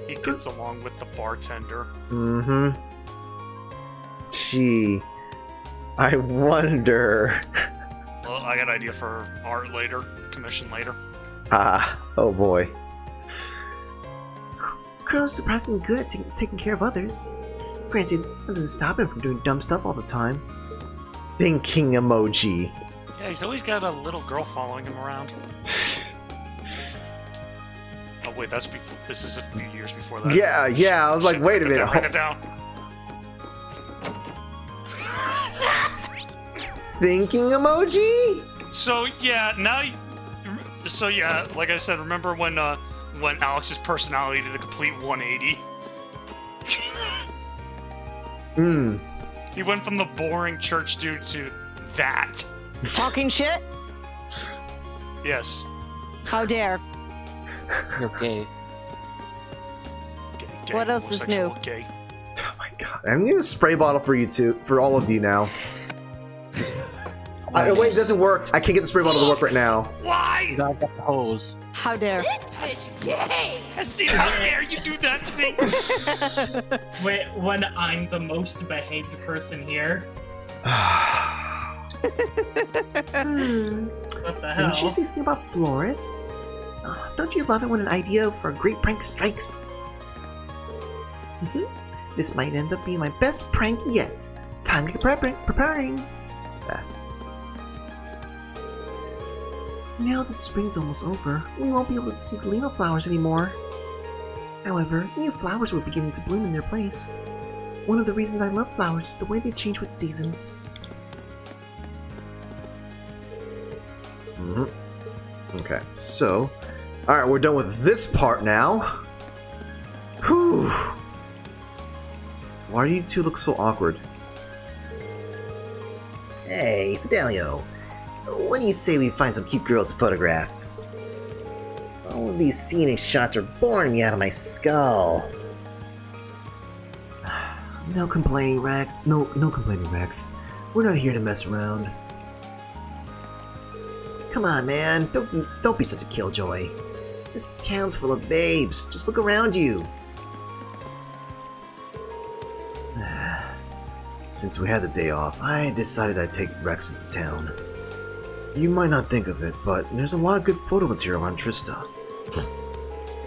He gets along with the bartender. Gee, I wonder. Well, I got an idea for art later, commission later. Oh boy. Crow's surprisingly good at taking care of others. Granted, that doesn't stop him from doing dumb stuff all the time. Thinking emoji. Yeah, he's always got a little girl following him around. Oh wait, this is a few years before that. Yeah, I was like, wait a minute. Write it down. Thinking emoji? So yeah, like I said, remember when Alex's personality did a complete 180? He went from the boring church dude to that. Talking shit? Yes. How dare. You're gay. Gay, what else is new? Gay. Oh my god. I'm gonna spray bottle for you two, for all of you now. Just Wait, it doesn't work. I can't get the spray bottle to work right now. Why? You gotta get the hose. How dare? See, how dare you do that to me? When I'm the most behaved person here. What the hell? Didn't you say something about florist? Don't you love it when an idea for a great prank strikes? This might end up being my best prank yet. Time to get preparing. Now that spring's almost over, we won't be able to see the Lino flowers anymore. However, new flowers were beginning to bloom in their place. One of the reasons I love flowers is the way they change with seasons. Okay, so... Alright, we're done with this part now. Whew. Why do you two look so awkward? Hey, Fidelio. What do you say we find some cute girls to photograph? All of these scenic shots are boring me out of my skull. No complaining, Rex. No complaining, Rex. We're not here to mess around. Come on, man. Don't be such a killjoy. This town's full of babes. Just look around you. Since we had the day off, I decided I'd take Rex into town. You might not think of it, but there's a lot of good photo material on Trista.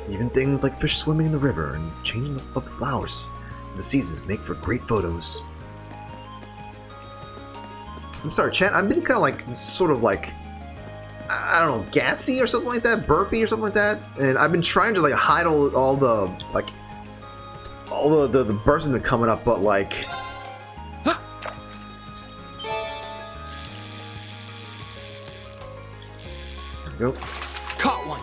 Even things like fish swimming in the river and changing of the flowers. The seasons make for great photos. I'm sorry, chat. I've been kind of like, sort of like, I don't know, gassy or something like that, burpy or something like that, and I've been trying to like hide all the like, all the burps have been coming up, but like. There we go. Caught one.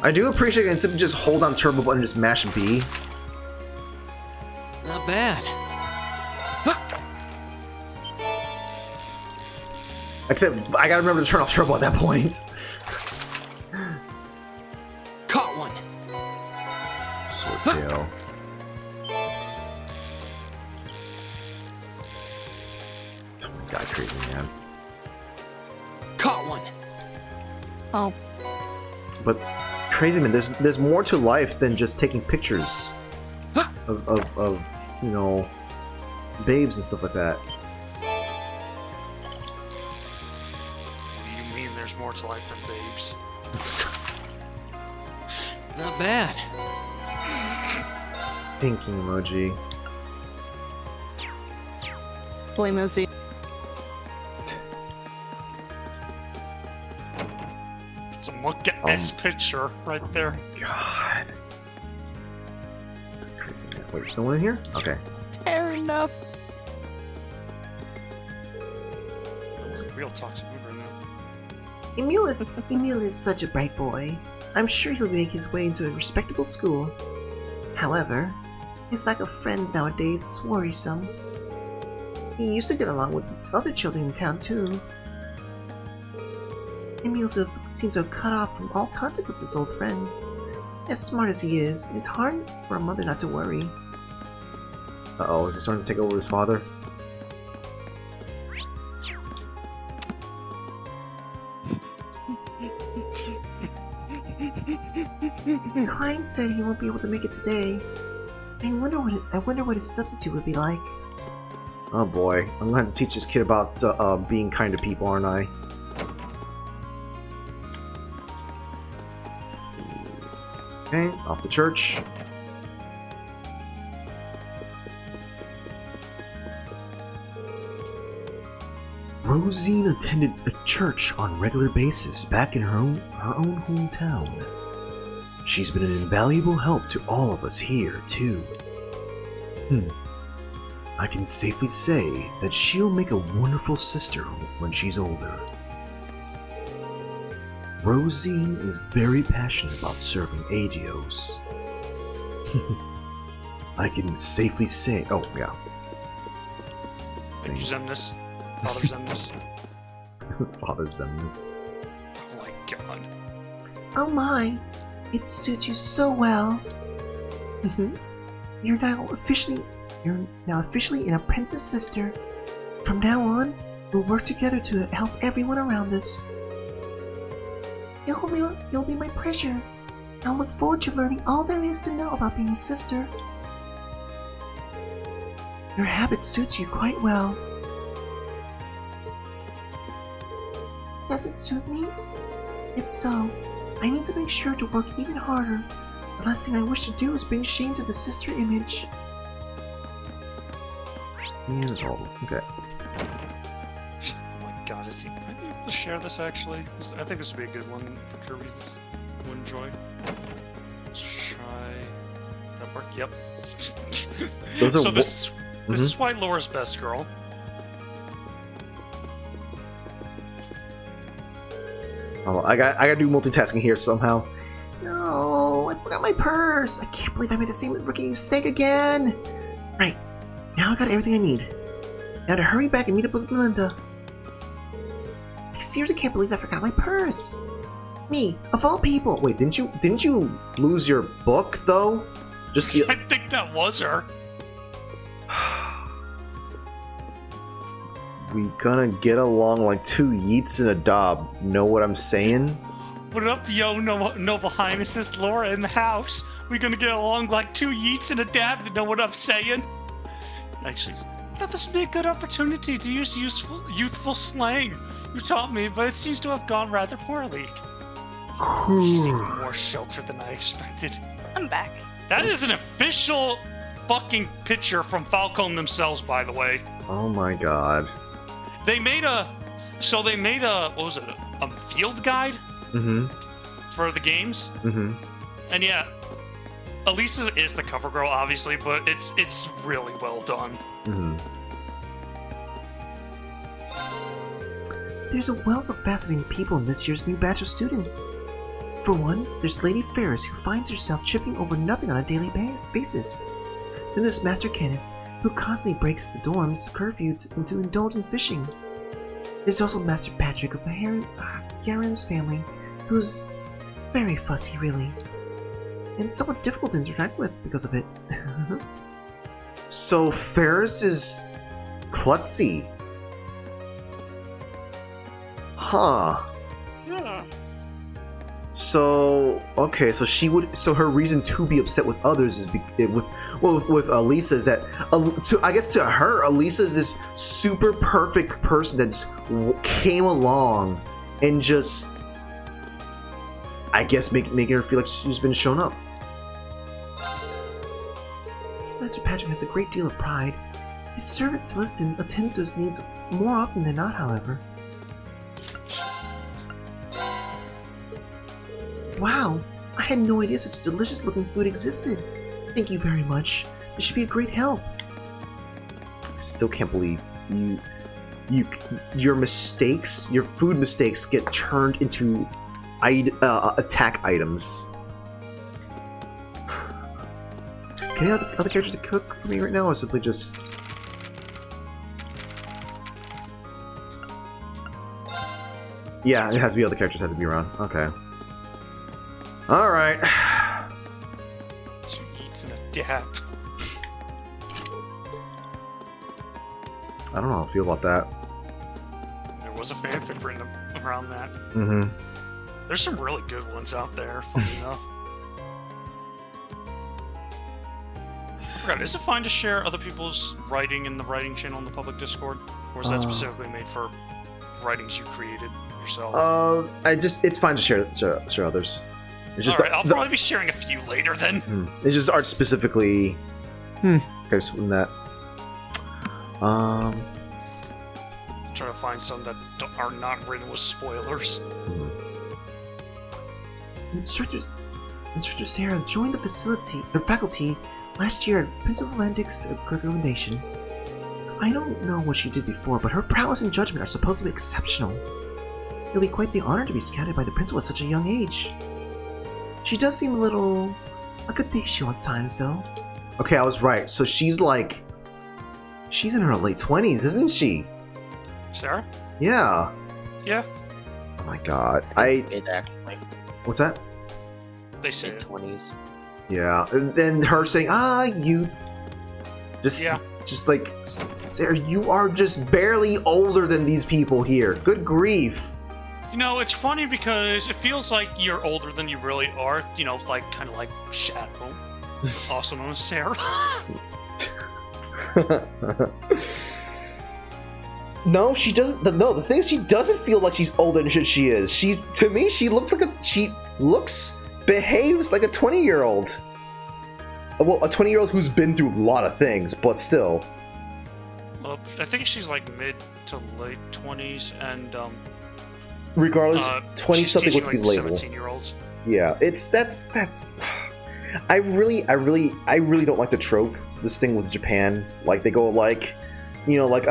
I do appreciate it. Instead of just hold down turbo button and just mash B. Not bad. Except I gotta remember to turn off turbo at that point. Caught one. Sword tail. Oh my god, crazy man. Caught one. Oh. But crazy man, there's more to life than just taking pictures of you know, babes and stuff like that. You mean there's more to life than babes? Not bad. Thinking emoji. Blame Izzy. Look at this picture right there. God. Crazy man. Wait, there's no one in here? Okay. Fair enough. Real toxic mood right now. Emil is such a bright boy. I'm sure he'll make his way into a respectable school. However, his lack of friends nowadays is worrisome. He used to get along with other children in town too. Emil seems to have cut off from all contact with his old friends. As smart as he is, it's hard for a mother not to worry. Uh-oh, is he starting to take over his father? Klein said he won't be able to make it today. I wonder what his substitute would be like. Oh boy, I'm gonna have to teach this kid about being kind to people, aren't I? Okay, off to church. Rosine attended a church on a regular basis back in her own hometown. She's been an invaluable help to all of us here, too. I can safely say that she'll make a wonderful sister when she's older. Rosine is very passionate about serving Adios. I can safely say... Oh, yeah. Thank you, Zemnis. Father Zemnis. Father Zemnis. Oh my god. Oh my, it suits you so well. You're now officially You're now officially an apprentice sister. From now on, we'll work together to help everyone around us. It'll be my pleasure. I'll look forward to learning all there is to know about being a sister. Your habit suits you quite well. Does it suit me? If so, I need to make sure to work even harder. The last thing I wish to do is bring shame to the sister image. Yeah, that's all. Okay. Oh my god, is he... Might be able to share this, actually. I think this would be a good one for Kirby to enjoy. Let's try... That work? Yep. Those are so this is why Laura's best girl. Oh, I gotta do multitasking here somehow. No, I forgot my purse. I can't believe I made the same rookie mistake again. Right, now I got everything I need. Now to hurry back and meet up with Melinda. I seriously can't believe I forgot my purse. Me, of all people. Wait, didn't you lose your book though? I think that was her. We gonna get along like two yeets in a dob. Know what I'm saying? What up, yo, Noble Highness? This Laura in the house. We gonna get along like two yeets in a dab. You know what I'm saying? Actually, I thought this would be a good opportunity to use youthful slang. You taught me, but it seems to have gone rather poorly. She's even more sheltered than I expected. I'm back. That is an official fucking picture from Falcon themselves, by the way. Oh my god. They made a, what was it, a field guide? Mm-hmm. For the games? Mm-hmm. And yeah, Elisa is the cover girl, obviously, but it's really well done. Mm-hmm. There's a wealth of fascinating people in this year's new batch of students. For one, there's Lady Ferris, who finds herself tripping over nothing on a daily basis. Then there's Master Kenneth, who constantly breaks the dorm's curfew to indulge in fishing. There's also Master Patrick of Garen's family, who's very fussy, really, and somewhat difficult to interact with because of it. So Ferris is klutzy. Huh. Yeah. So okay, so her reason to be upset with others is with Elisa is that I guess to her Elisa is this super perfect person that's came along and just I guess making her feel like she's been shown up. Master Patrick has a great deal of pride. His servant Celestin attends to his needs more often than not, however. Wow, I had no idea such delicious looking food existed. Thank you very much. This should be a great help. I still can't believe your mistakes, your food mistakes get turned into attack items. Can you have other characters to cook for me right now, or simply just... Yeah, it has to be other characters have to be around. Okay. Alright. Two eats in a dab. I don't know how I feel about that. There was a fanfic written around that. Mm-hmm. There's some really good ones out there, funny enough. Is it fine to share other people's writing in the writing channel in the public Discord? Or is that specifically made for writings you created yourself? It's fine to share others. It's just Alright, I'll probably be sharing a few later then. It's just art specifically. Okay, so in that. Try to find some that are not written with spoilers. Instructor Sarah joined the faculty last year at Principal Landic's recommendation. I don't know what she did before, but her prowess and judgment are supposedly exceptional. It'll be quite the honor to be scouted by the principal at such a young age. She does seem a little acadatial at times, though. Okay, I was right. So she's like... She's in her late 20s, isn't she? Sarah? Yeah. Yeah. Oh my god. It actually. What's that? They say 20s. Yeah. And then her saying, youth. Just like, Sarah, you are just barely older than these people here. Good grief. You know, it's funny because it feels like you're older than you really are. You know, like kind of like Shadow, also known as Sarah. No, she doesn't. No, the thing is, she doesn't feel like she's older than she is. To me, she behaves like a 20-year-old. Well, a 20-year-old who's been through a lot of things, but still. Well, I think she's like mid to late 20s, and regardless, 20-something would be like labeled. 17-year-olds. Yeah, that's. I really don't like the trope. This thing with Japan, like they go like, you know, like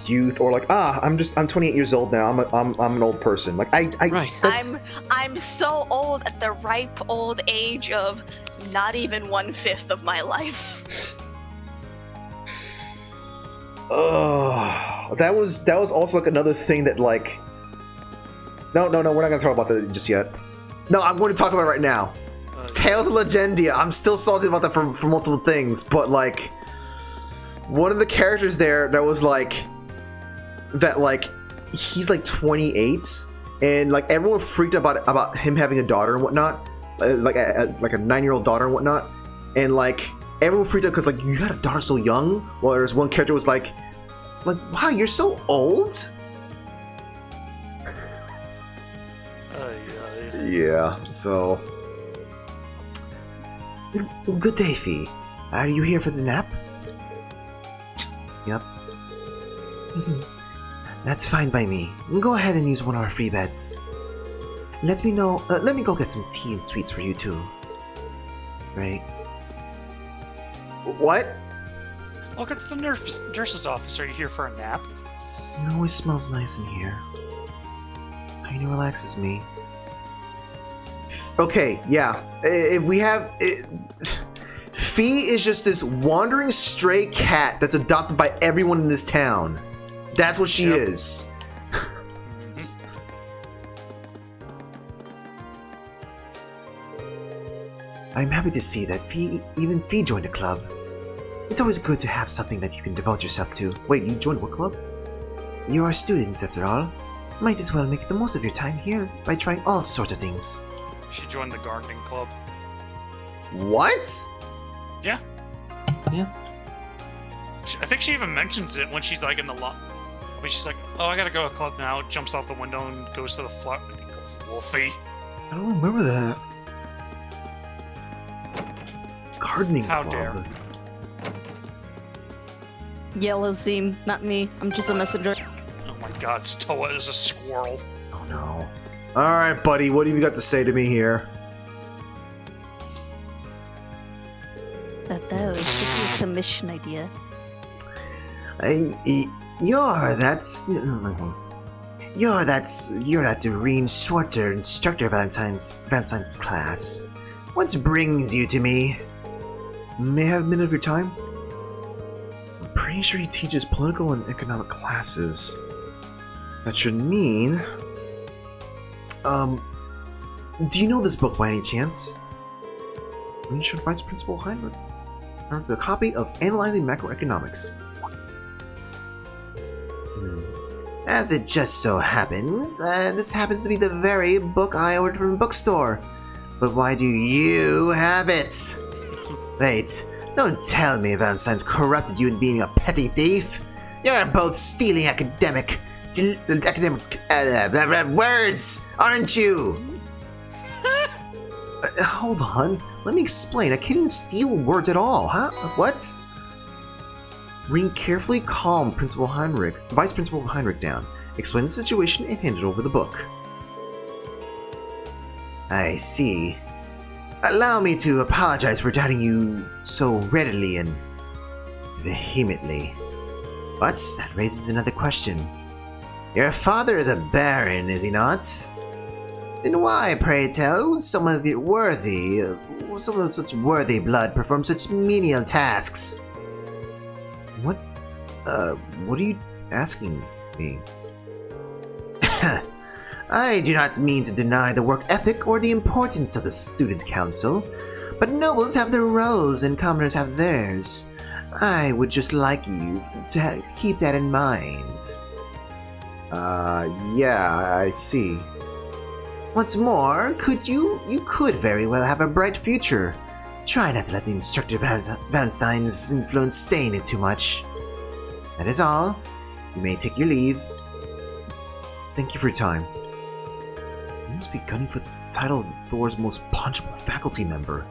youth, or like I'm 28 years old now. I'm an old person. Like I'm so old at the ripe old age of not even 1/5 of my life. Oh, that was also like another thing that like. No, we're not gonna talk about that just yet. No, I'm going to talk about it right now. Tales of Legendia. I'm still salty about that for multiple things, but like one of the characters there that was like he's like 28, and like everyone freaked about him having a daughter and whatnot, like a 9-year-old daughter and whatnot, and like everyone freaked out because like you had a daughter so young. Well, there's one character was like wow, you're so old. Yeah, so. Good day, Fee. Are you here for the nap? Yep. That's fine by me. Go ahead and use one of our free beds. Let me go get some tea and sweets for you too. Right? What? Look, it's the nurse's office. Are you here for a nap? It always smells nice in here. Kinda relaxes me. Okay, yeah. If we have... Fee is just this wandering stray cat that's adopted by everyone in this town. That's what she is. I'm happy to see that even Fee joined a club. It's always good to have something that you can devote yourself to. Wait, you joined what club? You are students, after all. Might as well make the most of your time here by trying all sorts of things. She joined the gardening club. What? Yeah. Yeah. I think she even mentions it when she's like in the lot. When she's like, "Oh, I gotta go to a club now." Jumps out the window and goes to the floor. Wolfie. I don't remember that. Gardening How club. dare. Yellow Zim, not me. I'm just a messenger. Oh my god, Stoa is a squirrel. Oh no. Alright, buddy, what have you got to say to me here? That was just a submission idea. You're that Doreen Schwarzer, instructor of Valentine's class. What brings you to me? May I have a minute of your time? I'm pretty sure he teaches political and economic classes. That should mean... do you know this book by any chance? You should Vice Principal Heinrich. A copy of Analyzing Macroeconomics. As it just so happens, this happens to be the very book I ordered from the bookstore. But why do you have it? Wait, don't tell me Valentine's corrupted you into being a petty thief. You're both stealing academic words, aren't you? Hold on, let me explain. I can't even steal words at all, huh? What? Ring carefully calmed Vice Principal Heinrich down, explained the situation, and handed over the book. I see. Allow me to apologize for doubting you so readily and vehemently. But that raises another question. Your father is a baron, is he not? Then why, pray tell, would someone of such worthy blood perform such menial tasks? What are you asking me? I do not mean to deny the work ethic or the importance of the student council, but nobles have their roles and commoners have theirs. I would just like you to keep that in mind. Yeah, I see. What's more, you could very well have a bright future. Try not to let the instructor Valentine's influence stay in it too much. That is all. You may take your leave. Thank you for your time. You must be gunning for the title of Thor's most punchable faculty member.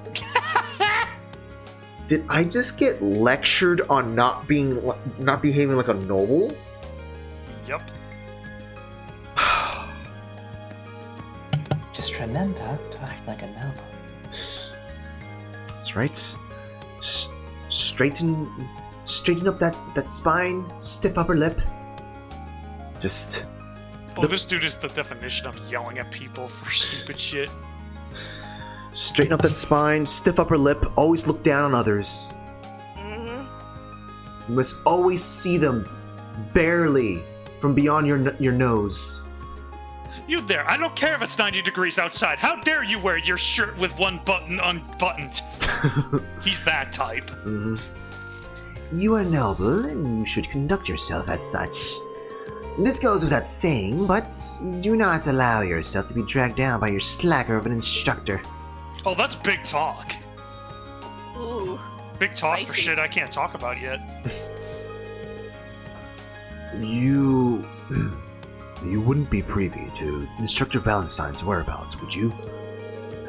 Did I just get lectured on not behaving like a noble? Yep. Just remember to act like a noble. That's right. Straighten up that spine, stiff upper lip. Just. Oh, this dude is the definition of yelling at people for stupid shit. Straighten up that spine, stiff upper lip, always look down on others. You must always see them barely from beyond your nose. You there, I don't care if it's 90 degrees outside. How dare you wear your shirt with one button unbuttoned? He's that type. Mm-hmm. You are noble, and you should conduct yourself as such. This goes without saying, but do not allow yourself to be dragged down by your slacker of an instructor. Oh, that's big talk. Ooh. Big talk for shit I can't talk about yet. You wouldn't be privy to Instructor Valentine's whereabouts, would you?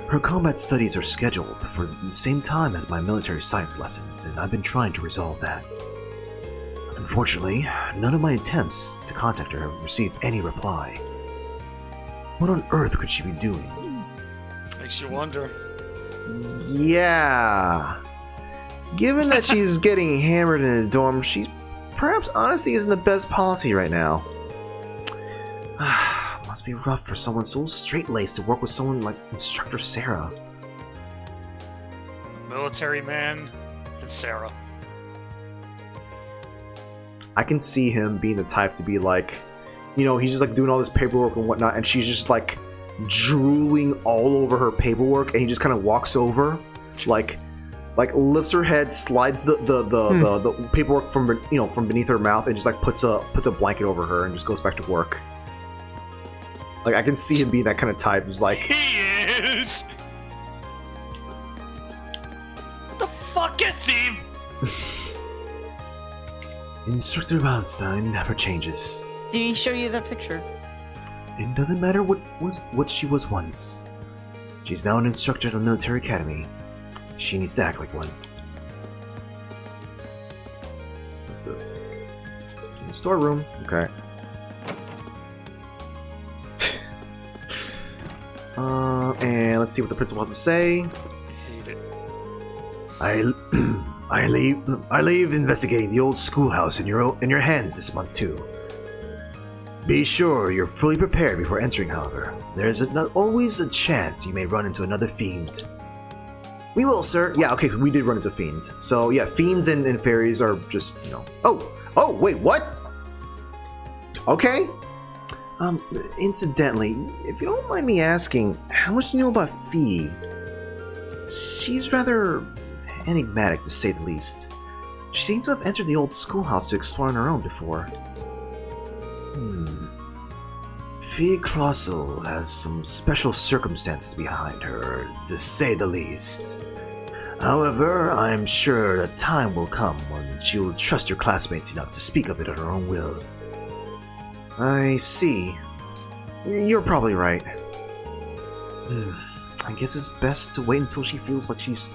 Her combat studies are scheduled for the same time as my military science lessons, and I've been trying to resolve that. Unfortunately, none of my attempts to contact her have received any reply. What on earth could she be doing? Makes you wonder. Yeah. Given that she's getting hammered in a dorm, perhaps honesty isn't the best policy right now. Must be rough for someone so straight-laced to work with someone like Instructor Sarah. Military man and Sarah. I can see him being the type to be like, he's just like doing all this paperwork and whatnot, and she's just like drooling all over her paperwork, and he just kind of walks over, like lifts her head, slides the paperwork from beneath her mouth, and just like puts a blanket over her and just goes back to work. Like I can see him being that kind of type. He's like, he is. What the fuck is he? Instructor Valentine never changes. Did he show you the picture? It doesn't matter what she was once. She's now an instructor at the military academy. She needs to act like one. What's this? It's in the storeroom. Okay. And let's see what the principal has to say. Hate it. I leave investigating the old schoolhouse in your hands this month too. Be sure you're fully prepared before entering, however. There's always a chance you may run into another fiend. We will, sir. Yeah, okay, we did run into fiends. So yeah, fiends and fairies are just, Oh, wait, what? Okay. Incidentally, if you don't mind me asking, how much do you know about Fee? She's rather enigmatic, to say the least. She seems to have entered the old schoolhouse to explore on her own before. Fee Colossal has some special circumstances behind her, to say the least. However, I'm sure a time will come when she will trust her classmates enough to speak of it at her own will. I see. You're probably right. I guess it's best to wait until she feels like she's...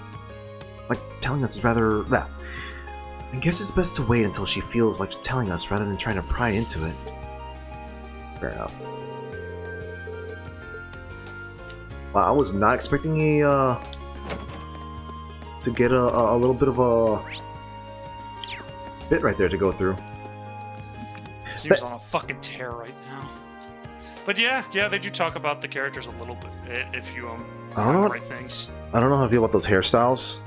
telling us rather... I guess it's best to wait until she feels like telling us rather than trying to pry into it. Fair enough. Wow, I was not expecting to get a little bit of a bit right there to go through. Seems on a fucking tear right now. But yeah, they do talk about the characters a little bit if you I don't know right things. I don't know how I feel about those hairstyles.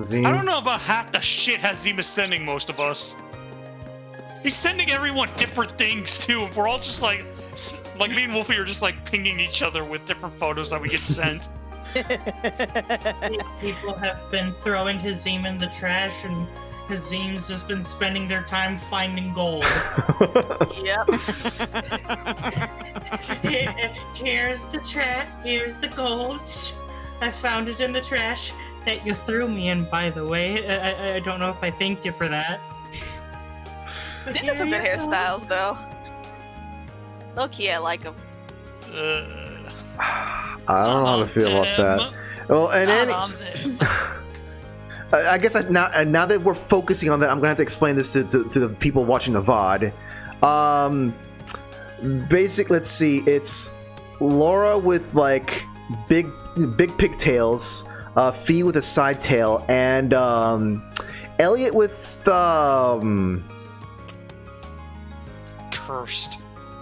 Zim. I don't know about half the shit Hazim is sending most of us. He's sending everyone different things too. If we're all just like me and Wolfie are just like pinging each other with different photos that we get sent. These people have been throwing Hazim in the trash, and Hazim's just been spending their time finding gold. Yep. Here's the trash. Here's the gold. I found it in the trash that you threw me in, by the way. I don't know if I thanked you for that. These are some good hairstyles, though. Low-key, I like them. I don't know how to feel about that. Well, and then I guess now that we're focusing on that, I'm gonna have to explain this to the people watching the VOD. Basic. Let's see. It's Laura with like big pigtails, Fee with a side tail, and Elliot with cursed.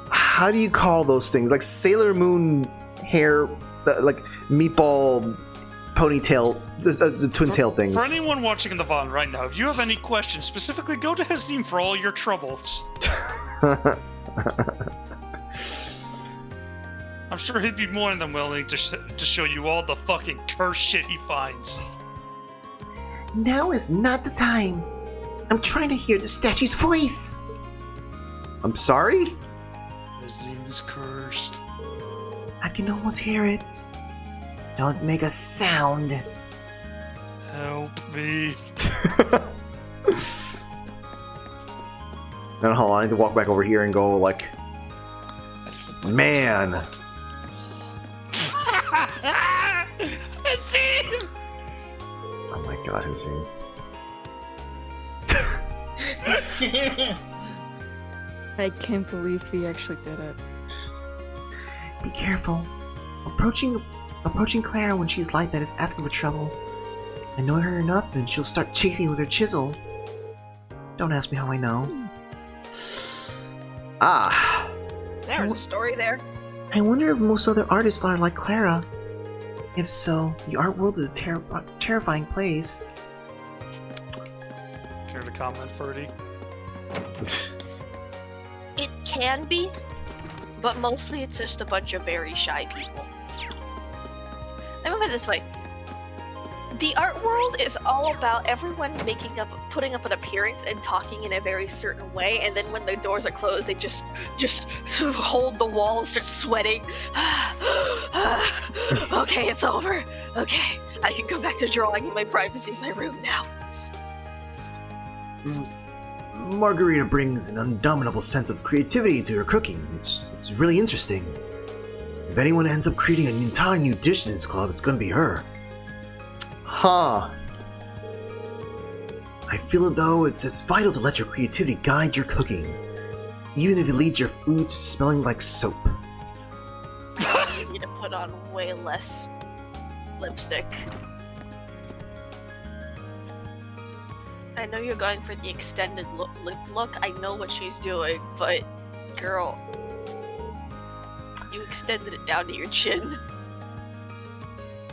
How do you call those things? Like Sailor Moon hair, like meatball ponytail, the twin tail things. For anyone watching in the VOD right now, if you have any questions, specifically go to Hazim for all your troubles. I'm sure he'd be more than willing to show you all the fucking cursed shit he finds. Now is not the time. I'm trying to hear the statue's voice. I'm sorry? Hazim is cursed. I can almost hear it. Don't make a sound. Help me. Then hold on, I need to walk back over here and go like, man. Hazim! Oh my god, Hazim. I can't believe he actually did it. Be careful. Approaching Clara when she's like that is asking for trouble. Annoy her enough, and she'll start chasing you with her chisel. Don't ask me how I know. Ah. There's a story there. I wonder if most other artists are like Clara. If so, the art world is a terrifying place. Care to comment, Ferdy? It can be, but mostly it's just a bunch of very shy people. Let me put it this way. The art world is all about everyone putting up an appearance and talking in a very certain way, and then when the doors are closed, they just sort of hold the wall and start sweating. Okay, it's over. Okay, I can go back to drawing in my privacy in my room now. Margarita brings an indomitable sense of creativity to her cooking. It's really interesting. If anyone ends up creating an entirely new dish in this club, it's gonna be her. Huh. I feel as though it's vital to let your creativity guide your cooking, even if it leads your food to smelling like soap. You need to put on way less lipstick. I know you're going for the extended lip look. I know what she's doing, but girl, you extended it down to your chin.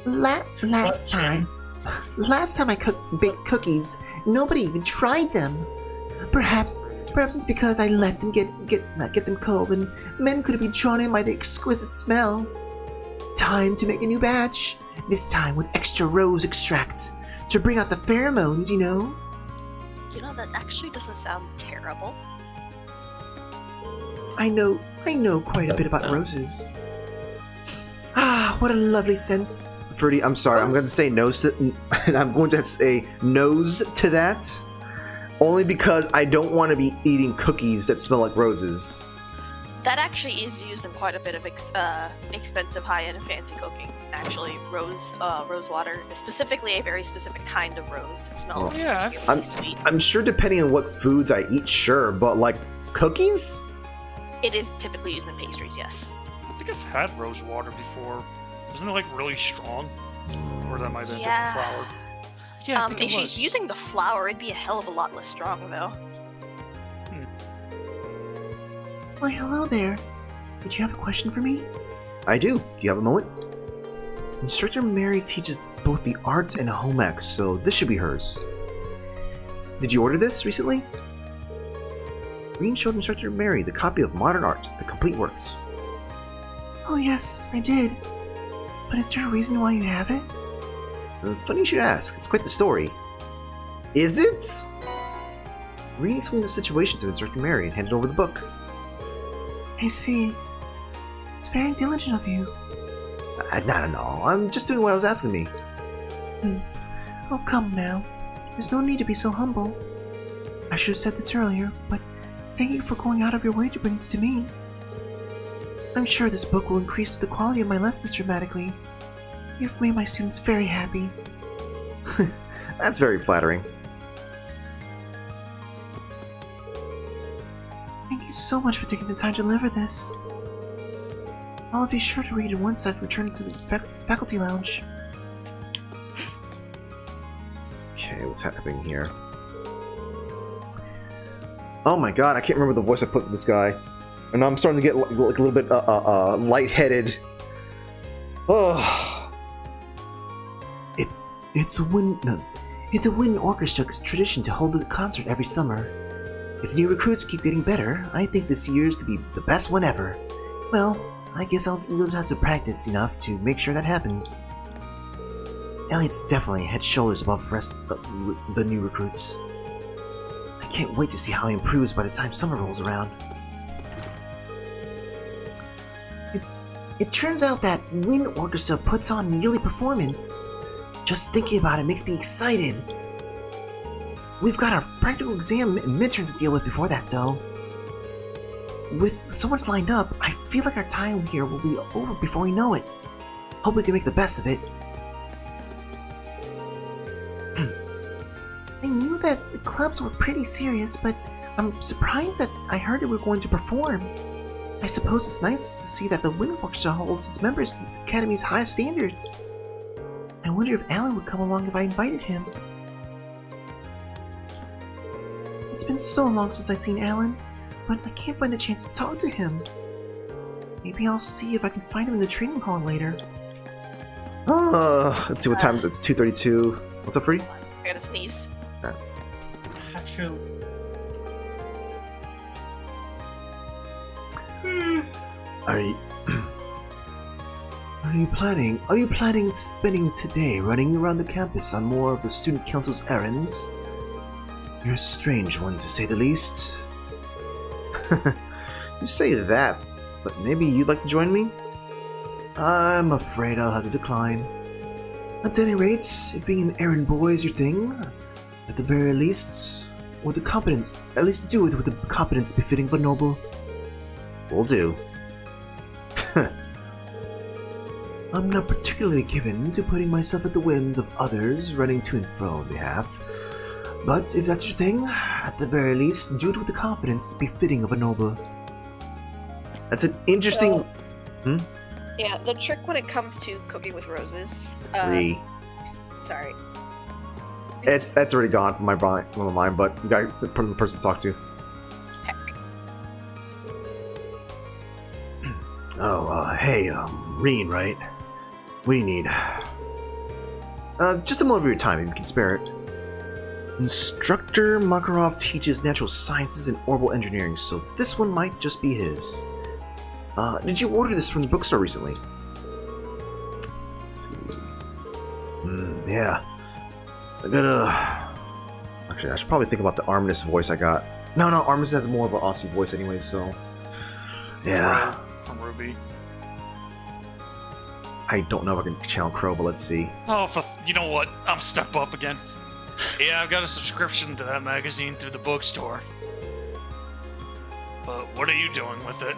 Last time I baked cookies, nobody even tried them. Perhaps it's because I let them get them cold, and men could have been drawn in by the exquisite smell. Time to make a new batch. This time with extra rose extract to bring out the pheromones, you know. You know, that actually doesn't sound terrible. I know quite a bit about roses. Ah, what a lovely scent. Ferdy, I'm sorry, I'm going to say nose to, and I'm going to say nose to that, only because I don't want to be eating cookies that smell like roses. That actually is used in quite a bit of expensive, high-end, and fancy cooking. Actually, rose water, specifically a very specific kind of rose that smells really sweet. I'm sure depending on what foods I eat, sure, but like cookies? It is typically used in pastries, yes. I think I've had rose water before. Isn't it like really strong? Or that might have been different flour. Yeah, I think if she's using the flour, it'd be a hell of a lot less strong, though. Why, hello there. Did you have a question for me? I do. Do you have a moment? Instructor Mary teaches both the arts and home ec, so this should be hers. Did you order this recently? Green showed Instructor Mary the copy of Modern Art, the complete works. Oh yes, I did. But is there a reason why you have it? Funny you should ask. It's quite the story. Is it? Rin explained the situation to Instructor Mary and handed over the book. I see. It's very diligent of you. Not at all. I'm just doing what I was asking me. Oh, come now. There's no need to be so humble. I should have said this earlier, but thank you for going out of your way to bring this to me. I'm sure this book will increase the quality of my lessons dramatically. You've made my students very happy. That's very flattering. Thank you so much for taking the time to deliver this. I'll be sure to read it once I've returned to the faculty lounge. Okay, what's happening here? Oh my god, I can't remember the voice I put to this guy. And I'm starting to get like a little bit lightheaded. Oh. It's a wind orchestra's tradition to hold a concert every summer. If new recruits keep getting better, I think this year's could be the best one ever. Well, I guess I'll have to practice enough to make sure that happens. Elliot's definitely head shoulders above the rest of the new recruits. I can't wait to see how he improves by the time summer rolls around. It turns out that Wind Orchestra puts on a yearly performance. Just thinking about it makes me excited. We've got our practical exam and midterm to deal with before that, though. With so much lined up, I feel like our time here will be over before we know it. Hope we can make the best of it. I knew that the clubs were pretty serious, but I'm surprised that I heard that we're going to perform. I suppose it's nice to see that the Wind Orchestra holds its members to the Academy's highest standards. I wonder if Alan would come along if I invited him. It's been so long since I've seen Alan, but I can't find the chance to talk to him. Maybe I'll see if I can find him in the training hall later. Let's see what time is it. It's 2:32. What's up, Free? I gotta sneeze. Alright. Achoo. Are you planning spending today running around the campus on more of the student council's errands? You're a strange one, to say the least. You say that, but maybe you'd like to join me? I'm afraid I'll have to decline. At any rate, if being an errand boy is your thing, at the very least, with the competence, at least do it with the competence befitting of a noble. Will do. I'm not particularly given to putting myself at the whims of others running to and fro on behalf. But if that's your thing, at the very least, do it with the confidence befitting of a noble. That's an interesting... Yeah, the trick when it comes to cooking with roses... Sorry. That's already gone from my mind, but you got the person to talk to. Heck. Oh, hey, Reen, right? What do you need? Just a moment of your time if you can spare it. Instructor Makarov teaches natural sciences and orbital engineering, so this one might just be his. Did you order this from the bookstore recently? Let's see. Yeah. I gotta... Actually, I should probably think about the Arminus voice I got. No, Arminus has more of an Aussie voice anyway, so... Yeah. From Ruby. I don't know if I can channel Crow, but let's see. Oh, you know what? I'm step up again. Yeah, I've got a subscription to that magazine through the bookstore. But what are you doing with it?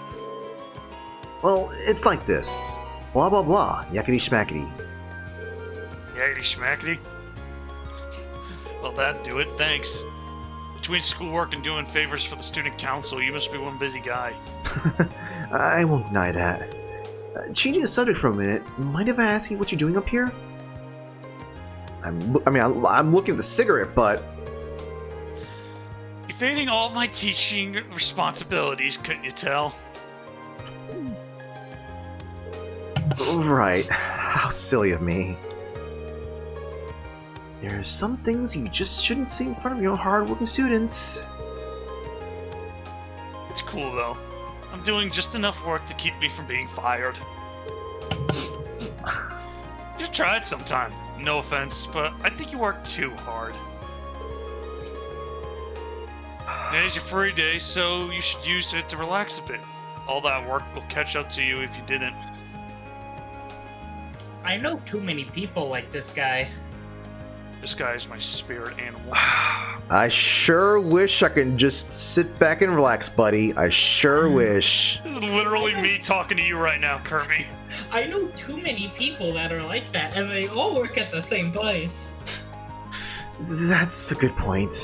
Well, it's like this. Blah blah blah, yakety schmackety. Yakety schmackety? Well, that'd do it, thanks. Between schoolwork and doing favors for the student council, you must be one busy guy. I won't deny that. Changing the subject for a minute, mind if I ask you what you're doing up here? I'm looking at the cigarette, but... Evading all my teaching responsibilities, couldn't you tell? Right. How silly of me. There are some things you just shouldn't say in front of your hard-working students. It's cool, though. I'm doing just enough work to keep me from being fired. try it sometime. No offense, but I think you work too hard. Today's your free day, so you should use it to relax a bit. All that work will catch up to you if you didn't. I know too many people like this guy. This guy is my spirit animal. I sure wish I could just sit back and relax, buddy. I sure wish. This is literally me talking to you right now, Kirby. I know too many people that are like that, and they all work at the same place. That's a good point.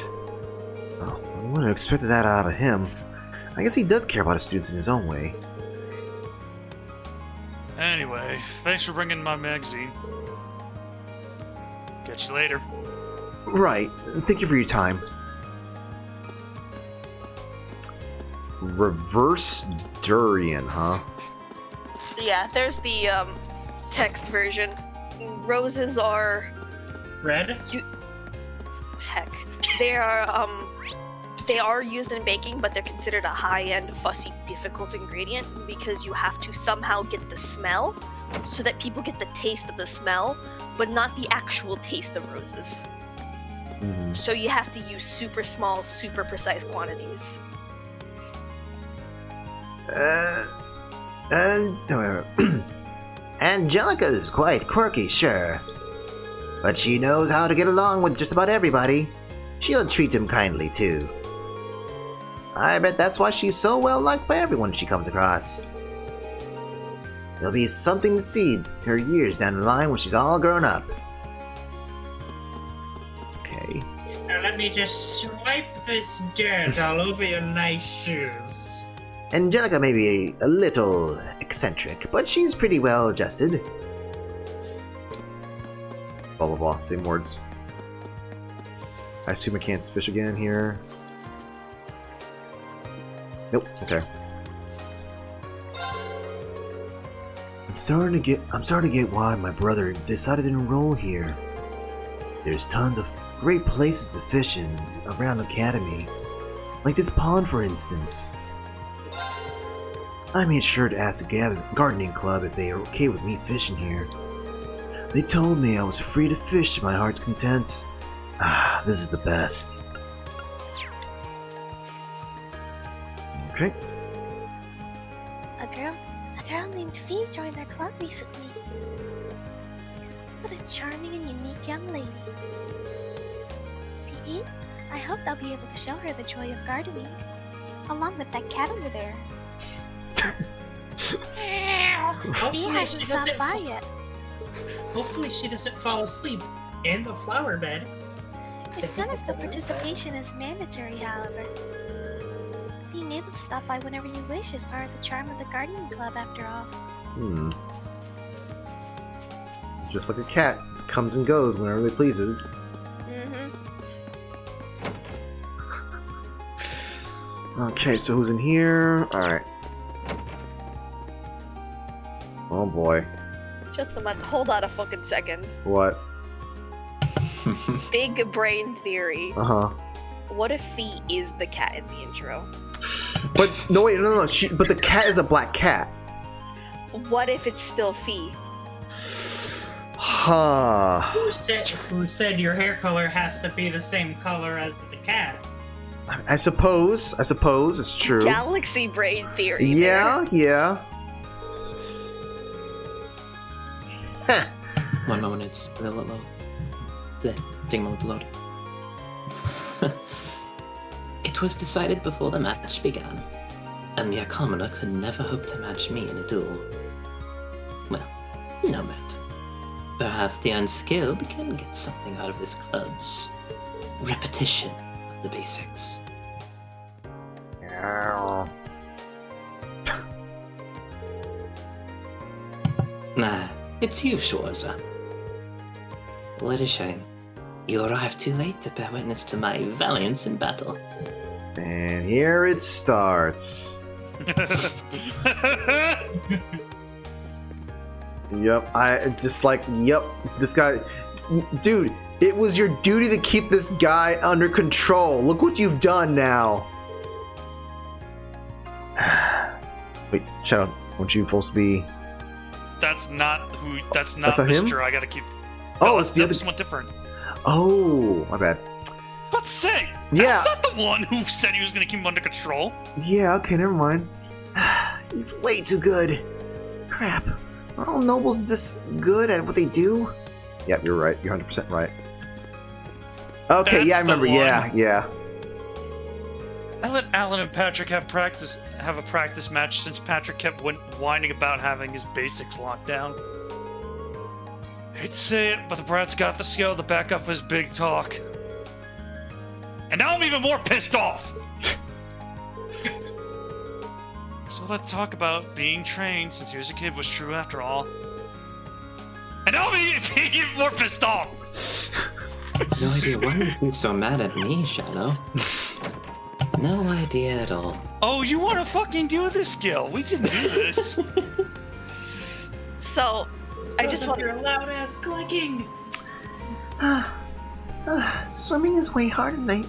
Oh, I wouldn't have expected that out of him. I guess he does care about his students in his own way. Anyway, thanks for bringing my magazine. Catch you later. Right. Thank you for your time. Reverse durian, huh? Yeah, there's the text version. Roses are red. Heck, they are used in baking, but they're considered a high-end, fussy, difficult ingredient because you have to somehow get the smell, so that people get the taste of the smell, but not the actual taste of roses. Mm-hmm. So you have to use super small, super precise quantities. Angelica is quite quirky, sure. But she knows how to get along with just about everybody. She'll treat him kindly, too. I bet that's why she's so well liked by everyone she comes across. There'll be something to see her years down the line when she's all grown up. Okay. Now let me just swipe this dirt all over your nice shoes. Angelica may be a little eccentric, but she's pretty well adjusted. Blah blah blah, same words. I assume I can't fish again here. Nope, okay. I'm starting to get why my brother decided to enroll here. There's tons of great places to fish in around the academy. Like this pond, for instance. I made sure to ask the gardening club if they are okay with me fishing here. They told me I was free to fish to my heart's content. Ah, this is the best. Okay. A girl named Fee joined our club recently. What a charming and unique young lady. Fee, I hope they'll be able to show her the joy of gardening, along with that cat over there. Fee hasn't stopped by yet. Hopefully she doesn't fall asleep in the flower bed. It's not as though participation is mandatory, however. Being able to stop by whenever you wish is part of the charm of the gardening club, after all. It's just like a cat, just comes and goes whenever they please it. Okay, so who's in here? Alright. Oh boy. Shut the mouth. Hold on a fucking second. What? Big brain theory. Uh-huh. What if Fee is the cat in the intro? But, no wait, no. But the cat is a black cat. What if it's still Fee? Huh. Who said your hair color has to be the same color as the cat? I suppose it's true. Galaxy brain theory. Yeah, yeah. Huh. One moment, it's a little low. Take a moment to load. It was decided before the match began. A mere commoner could never hope to match me in a duel. Well, no matter. Perhaps the unskilled can get something out of this club's repetition of the basics. It's you, Schwarzer. What a shame. You arrived too late to bear witness to my valiance in battle. And here it starts. Yep, yep, this guy... Dude, it was your duty to keep this guy under control. Look what you've done now. Wait, Shadow, weren't you supposed to be... That's not That's not not him? Mr. I gotta keep. Oh, No, it's the other. someone different. Oh, my bad. But say, Yeah. that's not the one who said he was gonna keep him under control. Yeah, okay, never mind. He's way too good. Crap. Are all nobles this good at what they do? Yep, you're right. You're 100% right. Okay, That's yeah, I the remember. Yeah. I let Alan and Patrick have a practice match since Patrick kept whining about having his basics locked down. Hate to say it, but the brat's got the skill to back up his big talk. And now I'm even more pissed off! So that talk about being trained since he was a kid was true after all. And now I'm even more pissed off! No idea why you're being so mad at me, Shadow. No idea at all. Oh, you want to fucking do this, Gil? We can do this. So, I just want your loud ass clicking. Swimming is way harder than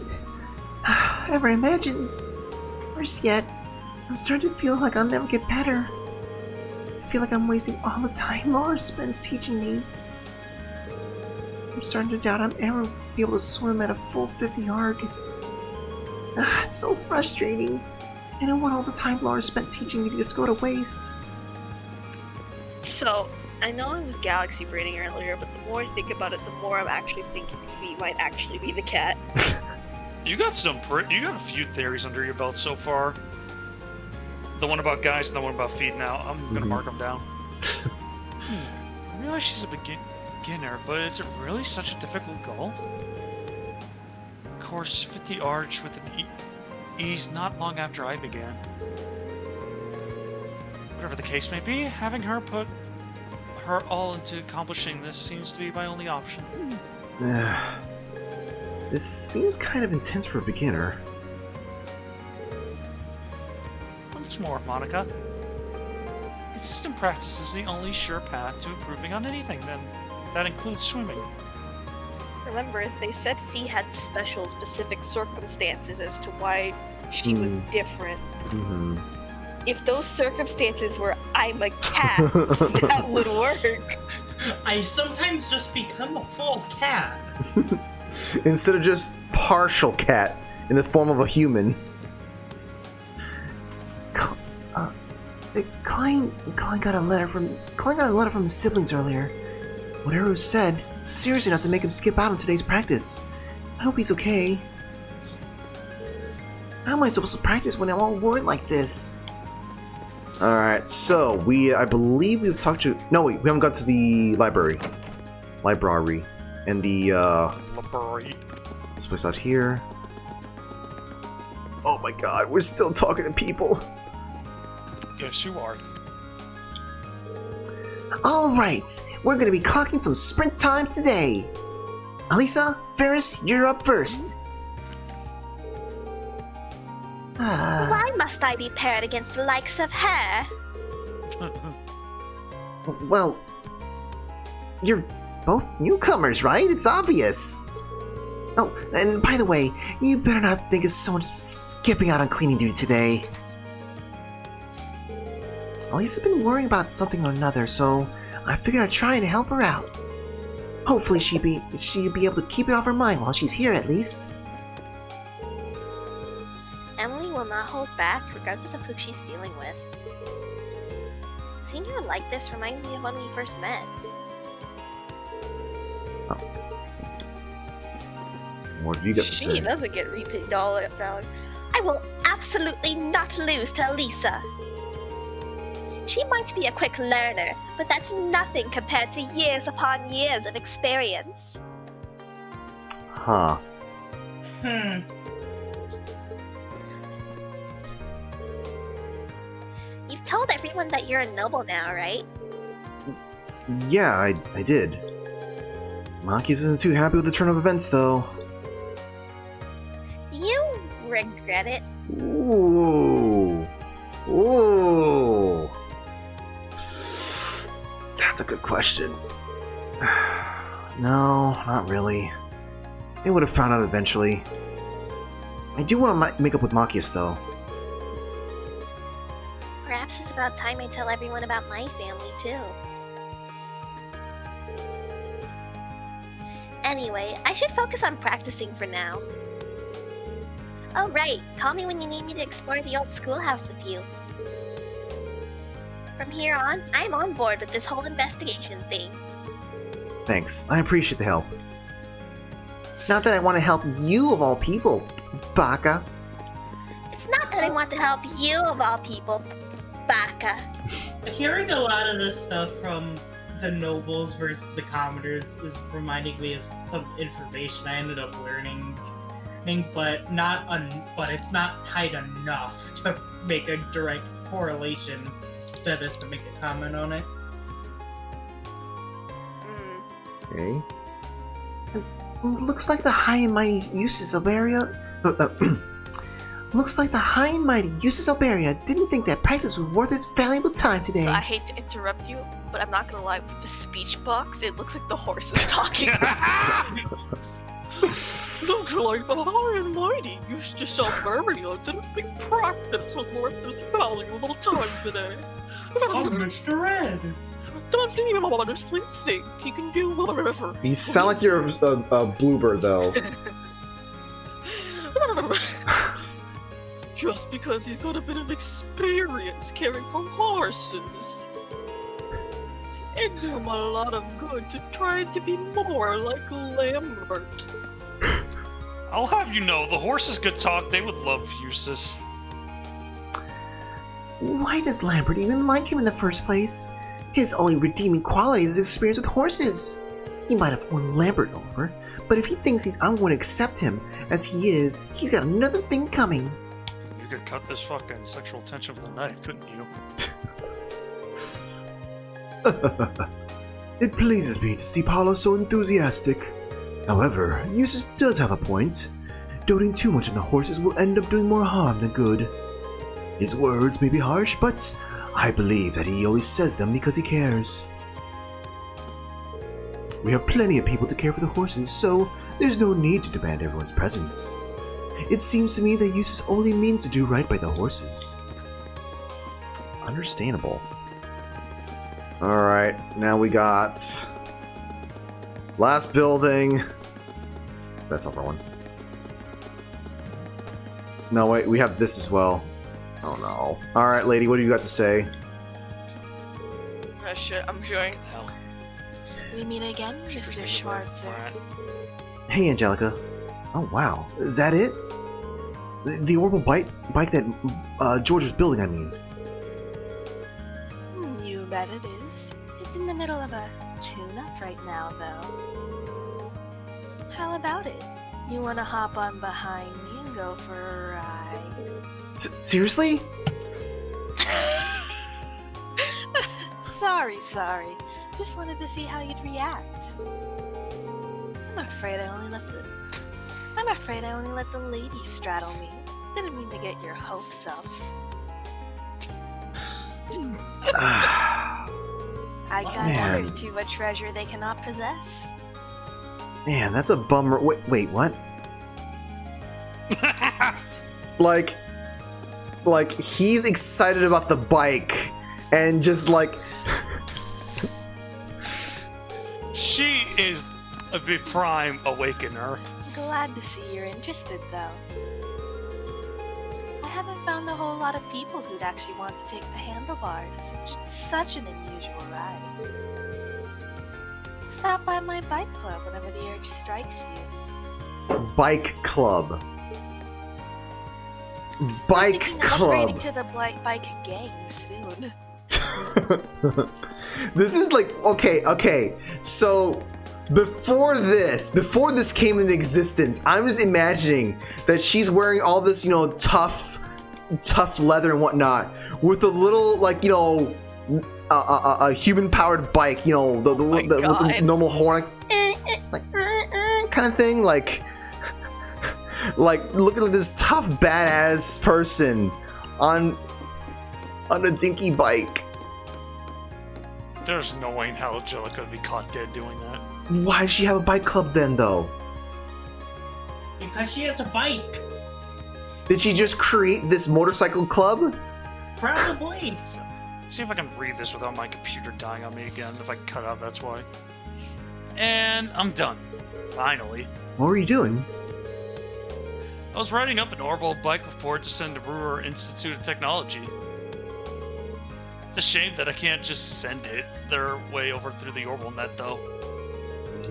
I ever imagined. Worse yet, I'm starting to feel like I'll never get better. I feel like I'm wasting all the time Laura spends teaching me. I'm starting to doubt I'm ever be able to swim at a full 50 arc. It's so frustrating. I don't want all the time Laura spent teaching me to just go to waste. So, I know I was galaxy braiding earlier, but the more I think about it, the more I'm actually thinking Fee might actually be the cat. You got a few theories under your belt so far. The one about guys and the one about feet now. I'm gonna mark them down. I realize she's a beginner, but is it really such a difficult goal? Of course, 50 arch with an ease not long after I began. Whatever the case may be, having her put her all into accomplishing this seems to be my only option. This seems kind of intense for a beginner. Once more, Monica. Consistent practice is the only sure path to improving on anything, then that includes swimming. Remember, they said Fee had specific circumstances as to why she was different. Mm-hmm. If those circumstances were I'm a cat, that would work. I sometimes just become a full cat. Instead of just partial cat in the form of a human. Klein got a letter from his siblings earlier. Whatever was said, it's serious enough to make him skip out on today's practice. I hope he's okay. How am I supposed to practice when I'm all worried like this? Alright, so I believe we've talked to... No, wait, we haven't got to the library. And the, Library. This place out here. Oh my god, we're still talking to people. Yes, you are. Alright, we're gonna be clocking some sprint time today. Alisa, Ferris, you're up first. Why must I be paired against the likes of her? Well, you're both newcomers, right? It's obvious. Oh, and by the way, you better not think of someone skipping out on cleaning duty today. Alisa's been worrying about something or another, so I figured I'd try and help her out. Hopefully she'd be able to keep it off her mind while she's here, at least. Emily will not hold back, regardless of who she's dealing with. Seeing her like this reminds me of when we first met. What have you got to She say? doesn't get repaid dollar. I will absolutely not lose to Alisa. She might be a quick learner, but that's nothing compared to years upon years of experience. Huh. You've told everyone that you're a noble now, right? Yeah, I did. Machias isn't too happy with the turn of events, though. You regret it. Ooh. Ooh. That's a good question. No, not really. They would have found out eventually. I do want to make up with Machias, though. Perhaps it's about time I tell everyone about my family, too. Anyway, I should focus on practicing for now. Oh right, call me when you need me to explore the old schoolhouse with you. From here on, I'm on board with this whole investigation thing. Thanks, I appreciate the help. Not that I want to help you of all people, Baka. It's not that I want to help you of all people, Baka. Hearing a lot of this stuff from the nobles versus the commodores is reminding me of some information I ended up learning, but it's not tight enough to make a direct correlation to this to make a comment on it. Okay. Looks like the high and mighty Eustace Alberia. Looks like the high and mighty Eustace Alberia didn't think that practice was worth his valuable time today. So I hate to interrupt you, but I'm not gonna lie, with the speech box, it looks like the horse is talking. Looks like the high and mighty Eustace Alberia didn't think practice was worth his valuable time today. Oh, Mr. Red! Does he honestly think he can do whatever? You sound like you're a bluebird, though. Just because he's got a bit of experience caring for horses. It'd do him a lot of good to try to be more like Lambert. I'll have you know, the horses could talk, they would love Eustace. Why does Lambert even like him in the first place? His only redeeming quality is his experience with horses. He might have won Lambert over, but if he thinks I'm going to accept him as he is, he's got another thing coming. You could cut this fucking sexual tension with a knife, couldn't you? It pleases me to see Paolo so enthusiastic. However, Eustace does have a point. Doting too much on the horses will end up doing more harm than good. His words may be harsh, but I believe that he always says them because he cares. We have plenty of people to care for the horses, so there's no need to demand everyone's presence. It seems to me that Eustace only means to do right by the horses. Understandable. Alright, now we got... last building. That's not the one. No, wait, we have this as well. Oh no. Alright, lady, what do you got to say? Oh shit, I'm showing. We meet again, Mr. Schwarzer. Hey, Angelica. Oh, wow. Is that it? The orbital bike that George was building, I mean. You bet it is. It's in the middle of a tune-up right now, though. How about it? You want to hop on behind me and go for a ride? Seriously? Sorry. Just wanted to see how you'd react. I'm afraid I only let the ladies straddle me. Didn't mean to get your hopes up. I got others to a treasure they cannot possess. Man, that's a bummer. Wait, what? like he's excited about the bike and just like She is the prime awakener. Glad to see you're interested, though. I haven't found a whole lot of people who'd actually want to take the handlebars. It's such an unusual ride. Stop by my bike club whenever the urge strikes you. bike club. Bike club. Upgrading to the bike gang soon. This is like okay. So before this came into existence, I'm just imagining that she's wearing all this, tough leather and whatnot, with a little a human-powered bike, the normal horn, kind of thing, like looking at this tough badass person on a dinky bike. There's no way in hell Angelica would be caught dead doing that. Why does she have a bike club then, though? Because she has a bike. Did she just create this motorcycle club? Probably. See if I can read this without my computer dying on me again. If I cut out, that's why. And I'm done. Finally. What were you doing? I was writing up an orbital bike report to send to Ruhr Institute of Technology. It's a shame that I can't just send it their way over through the orbital net, though.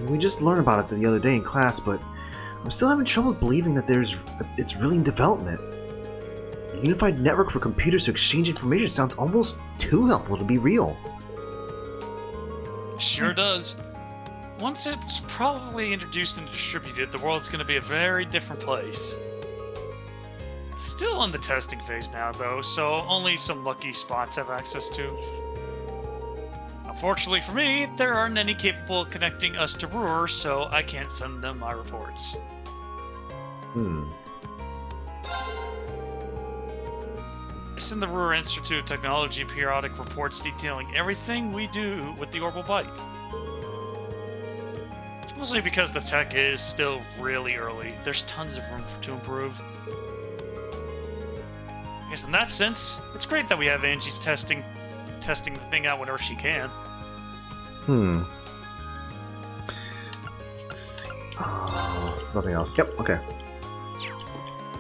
We just learned about it the other day in class, but I'm still having trouble believing that it's really in development. A unified network for computers to exchange information sounds almost too helpful to be real. Sure does. Once it's probably introduced and distributed, the world's going to be a very different place. It's still in the testing phase now, though, so only some lucky spots have access to. Unfortunately for me, there aren't any capable of connecting us to Ruhr, so I can't send them my reports. I send the Ruhr Institute of Technology periodic reports detailing everything we do with the orbital bike. It's mostly because the tech is still really early. There's tons of room to improve. I guess in that sense, it's great that we have Angie's testing the thing out whenever she can. Let's see. Nothing else. Yep, okay.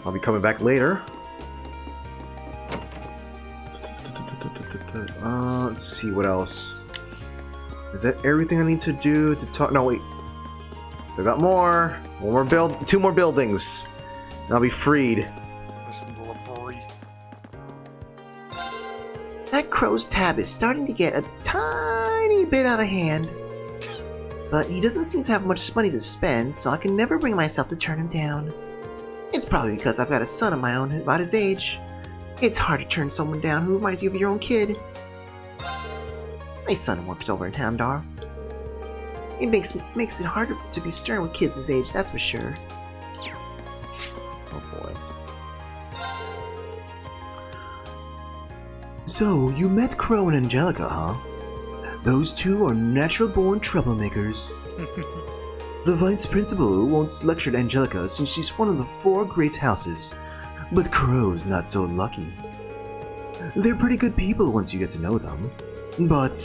I'll be coming back later. Let's see what else. Is that everything I need to do to talk? No, wait. Still got more. Two more buildings. And I'll be freed. That crow's tab is starting to get a tiny bit out of hand. But he doesn't seem to have much money to spend, so I can never bring myself to turn him down. It's probably because I've got a son of my own about his age. It's hard to turn someone down who reminds you of your own kid. My son works over in Hamdar. It makes it harder to be stern with kids his age, that's for sure. Oh boy. So, you met Crow and Angelica, huh? Those two are natural-born troublemakers. The vice principal won't lecture Angelica since she's one of the 4 great houses, but Crow's not so lucky. They're pretty good people once you get to know them, but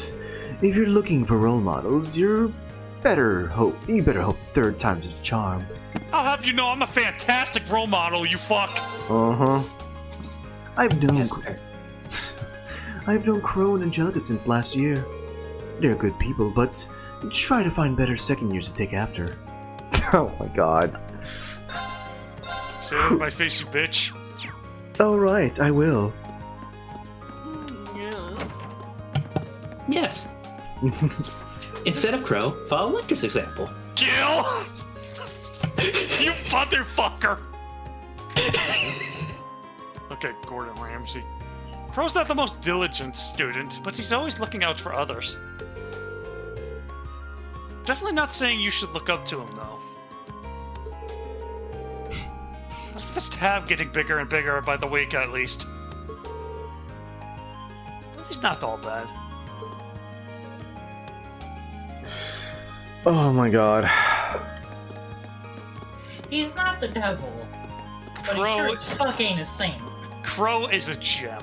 if you're looking for role models, you better hope the 3rd time's a charm. I'll have you know I'm a fantastic role model, you fuck! I've known Crow and Angelica since last year. They're good people, but try to find better second years to take after. Oh my god. Say that to my face, you bitch. Alright, I will. Yes. Instead of Crow, follow Lecter's example. Gil! You motherfucker! Okay, Gordon Ramsay. Crow's not the most diligent student, but he's always looking out for others. Definitely not saying you should look up to him, though. This tab getting bigger and bigger by the week, at least. He's not all bad. Oh my god. He's not the devil, but he sure as fuck ain't a saint. Crow is a gem.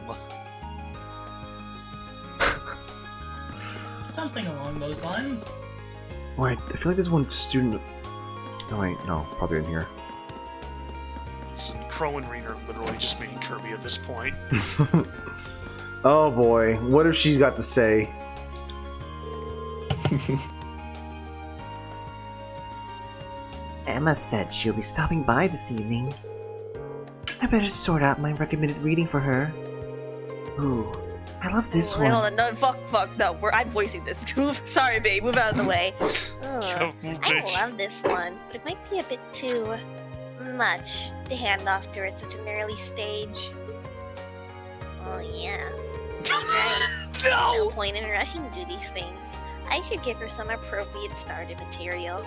Something along those lines. Wait, I feel like there's one student. Oh wait, no, probably in here. Crow and Reen are literally just being Kirby at this point. Oh boy, what if she's got to say? Emma said she'll be stopping by this evening. I better sort out my recommended reading for her. Ooh, I love this one. Hold on, no, fuck, no, I'm voicing this. Sorry, babe, move out of the way. Go, I love this one, but it might be a bit too much to hand off to her at such an early stage. Oh yeah. Right. No point in rushing to do these things. I should give her some appropriate starter material.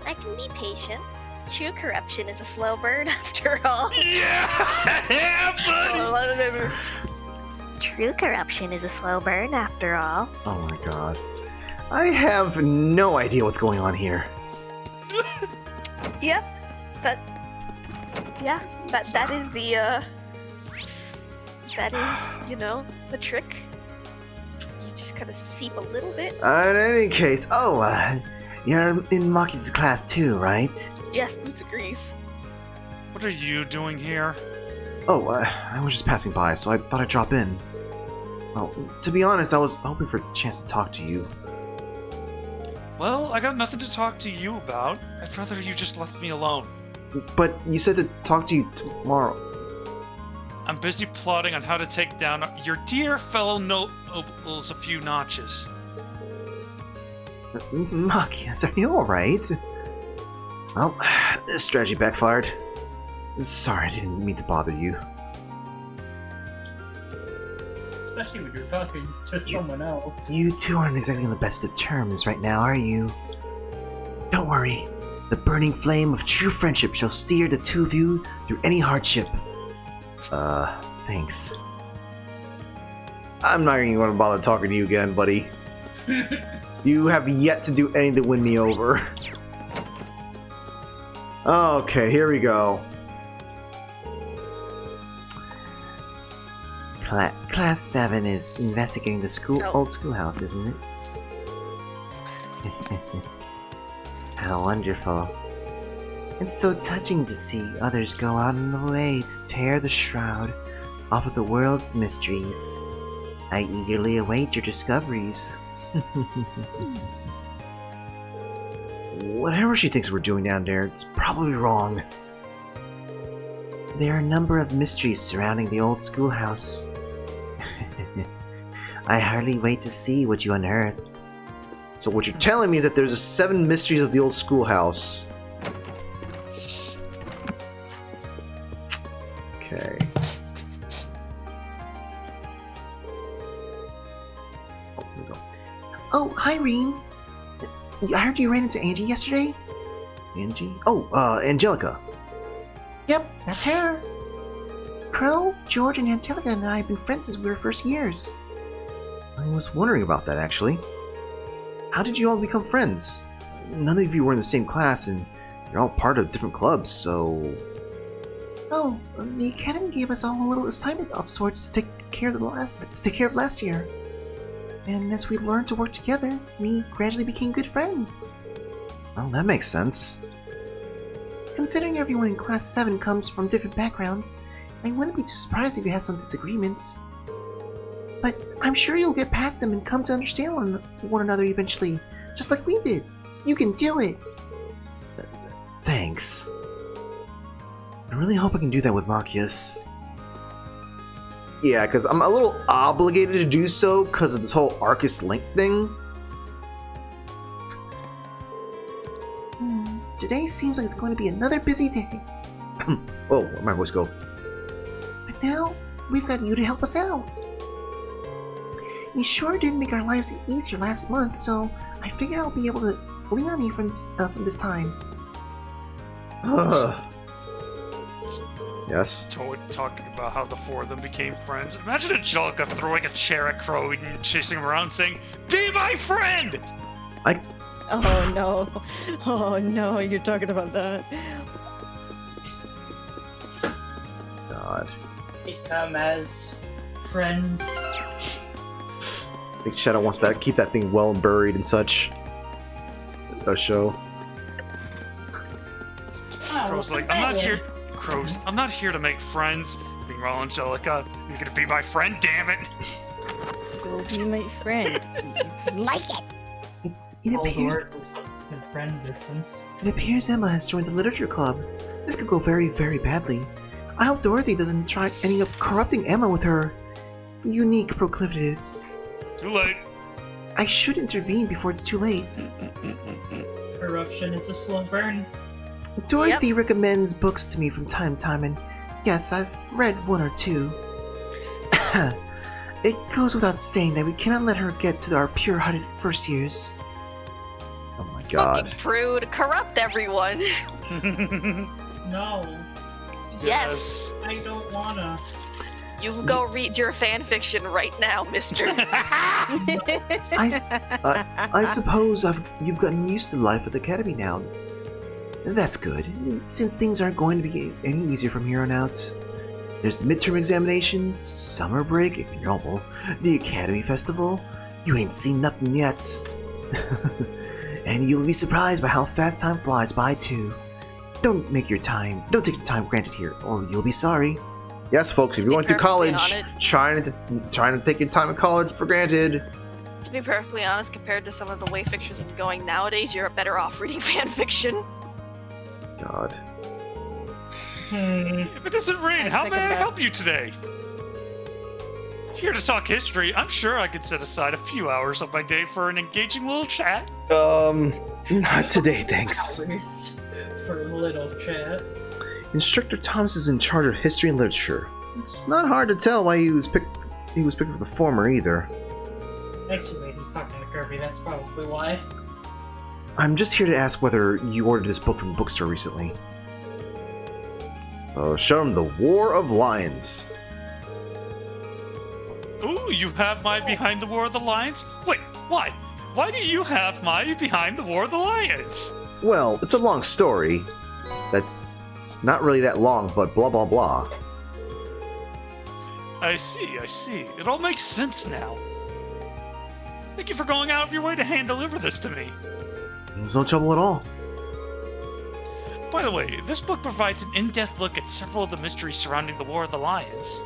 I can be patient. True corruption is a slow burn after all. Yeah, buddy! True corruption is a slow burn after all. Oh my god. I have no idea what's going on here. Yep. That is the that is, you know, the trick. You just kind of seep a little bit. In any case, You're in Machias' class too, right? Yes, Boots agrees. What are you doing here? Oh, I was just passing by, so I thought I'd drop in. Well, to be honest, I was hoping for a chance to talk to you. Well, I got nothing to talk to you about. I'd rather you just left me alone. But you said to talk to you tomorrow. I'm busy plotting on how to take down your dear fellow nobles a few notches. Machias, are you alright? Well, this strategy backfired. Sorry, I didn't mean to bother you. Especially when you're talking to someone else. You two aren't exactly on the best of terms right now, are you? Don't worry. The burning flame of true friendship shall steer the two of you through any hardship. Thanks. I'm not even going to bother talking to you again, buddy. You have yet to do anything to win me over. Okay, here we go. Class 7 is investigating the old schoolhouse, isn't it? How wonderful. It's so touching to see others go out on the way to tear the shroud off of the world's mysteries. I eagerly await your discoveries. Whatever she thinks we're doing down there, it's probably wrong. There are a number of mysteries surrounding the old schoolhouse. I hardly wait to see what you unearth. So what you're telling me is that there's 7 mysteries of the old schoolhouse. Okay. Oh, here we go. Oh, hi, Reem. I heard you ran into Angie yesterday? Angie? Oh, Angelica. Yep, that's her. Crow, George, and Angelica and I have been friends since we were first years. I was wondering about that, actually. How did you all become friends? None of you were in the same class, and you're all part of different clubs, so... Oh, the academy gave us all a little assignment of sorts to take care of last year. And as we learned to work together, we gradually became good friends. Well, that makes sense. Considering everyone in Class 7 comes from different backgrounds, I wouldn't be too surprised if you had some disagreements. But I'm sure you'll get past them and come to understand one another eventually, just like we did. You can do it! Thanks. I really hope I can do that with Machias. Yeah, because I'm a little obligated to do so because of this whole Arcus Link thing. Today seems like it's going to be another busy day. Oh, where'd my voice go? But now, we've got you to help us out. You sure did make our lives easier last month, so I figure I'll be able to lean on you from this time. Yes. Talking about how the 4 of them became friends. Imagine Angelica throwing a chair at Crow and chasing him around saying, "Be my friend!" Oh no. Oh no, you're talking about that. God. Become as friends. I think Shadow wants to keep that thing well and buried and such. A show. Crow's like, I'm not here to make friends. Meanwhile, Angelica, you're gonna be my friend, damn it! Go be my friend. Like it. It appears Emma has joined the literature club. This could go very, very badly. I hope Dorothy doesn't try ending up corrupting Emma with her unique proclivities. Too late. I should intervene before it's too late. Corruption is a slow burn. Dorothy recommends books to me from time to time, and yes, I've read 1 or 2. It goes without saying that we cannot let her get to our pure-hearted first years. Oh my god. Fucking prude, corrupt everyone. No. Yes. I don't wanna. You go read your fanfiction right now, mister. I suppose you've gotten used to life at the academy now. That's good, since things aren't going to be any easier from here on out. There's the midterm examinations, summer break, if you're normal, the academy festival. You ain't seen nothing yet. And you'll be surprised by how fast time flies by, too. Don't take your time for granted here, or you'll be sorry. Yes, folks, if you're going through college, trying to take your time in college for granted. To be perfectly honest, compared to some of the way fiction's been going nowadays, you're better off reading fan fiction. God. If it doesn't rain, how may I help you today? Here to talk history, I'm sure I could set aside a few hours of my day for an engaging little chat. Not today, thanks. For a little chat. Instructor Thomas is in charge of history and literature. It's not hard to tell why he was picked for the former either. Actually, he's talking to Kirby, that's probably why. I'm just here to ask whether you ordered this book from the bookstore recently. Show him The War of Lions. Ooh, you have my Behind the War of the Lions? Wait, why? Why do you have my Behind the War of the Lions? Well, it's a long story. It's not really that long, but blah blah blah. I see. It all makes sense now. Thank you for going out of your way to hand-deliver this to me. There's no trouble at all. By the way, this book provides an in-depth look at several of the mysteries surrounding the War of the Lions.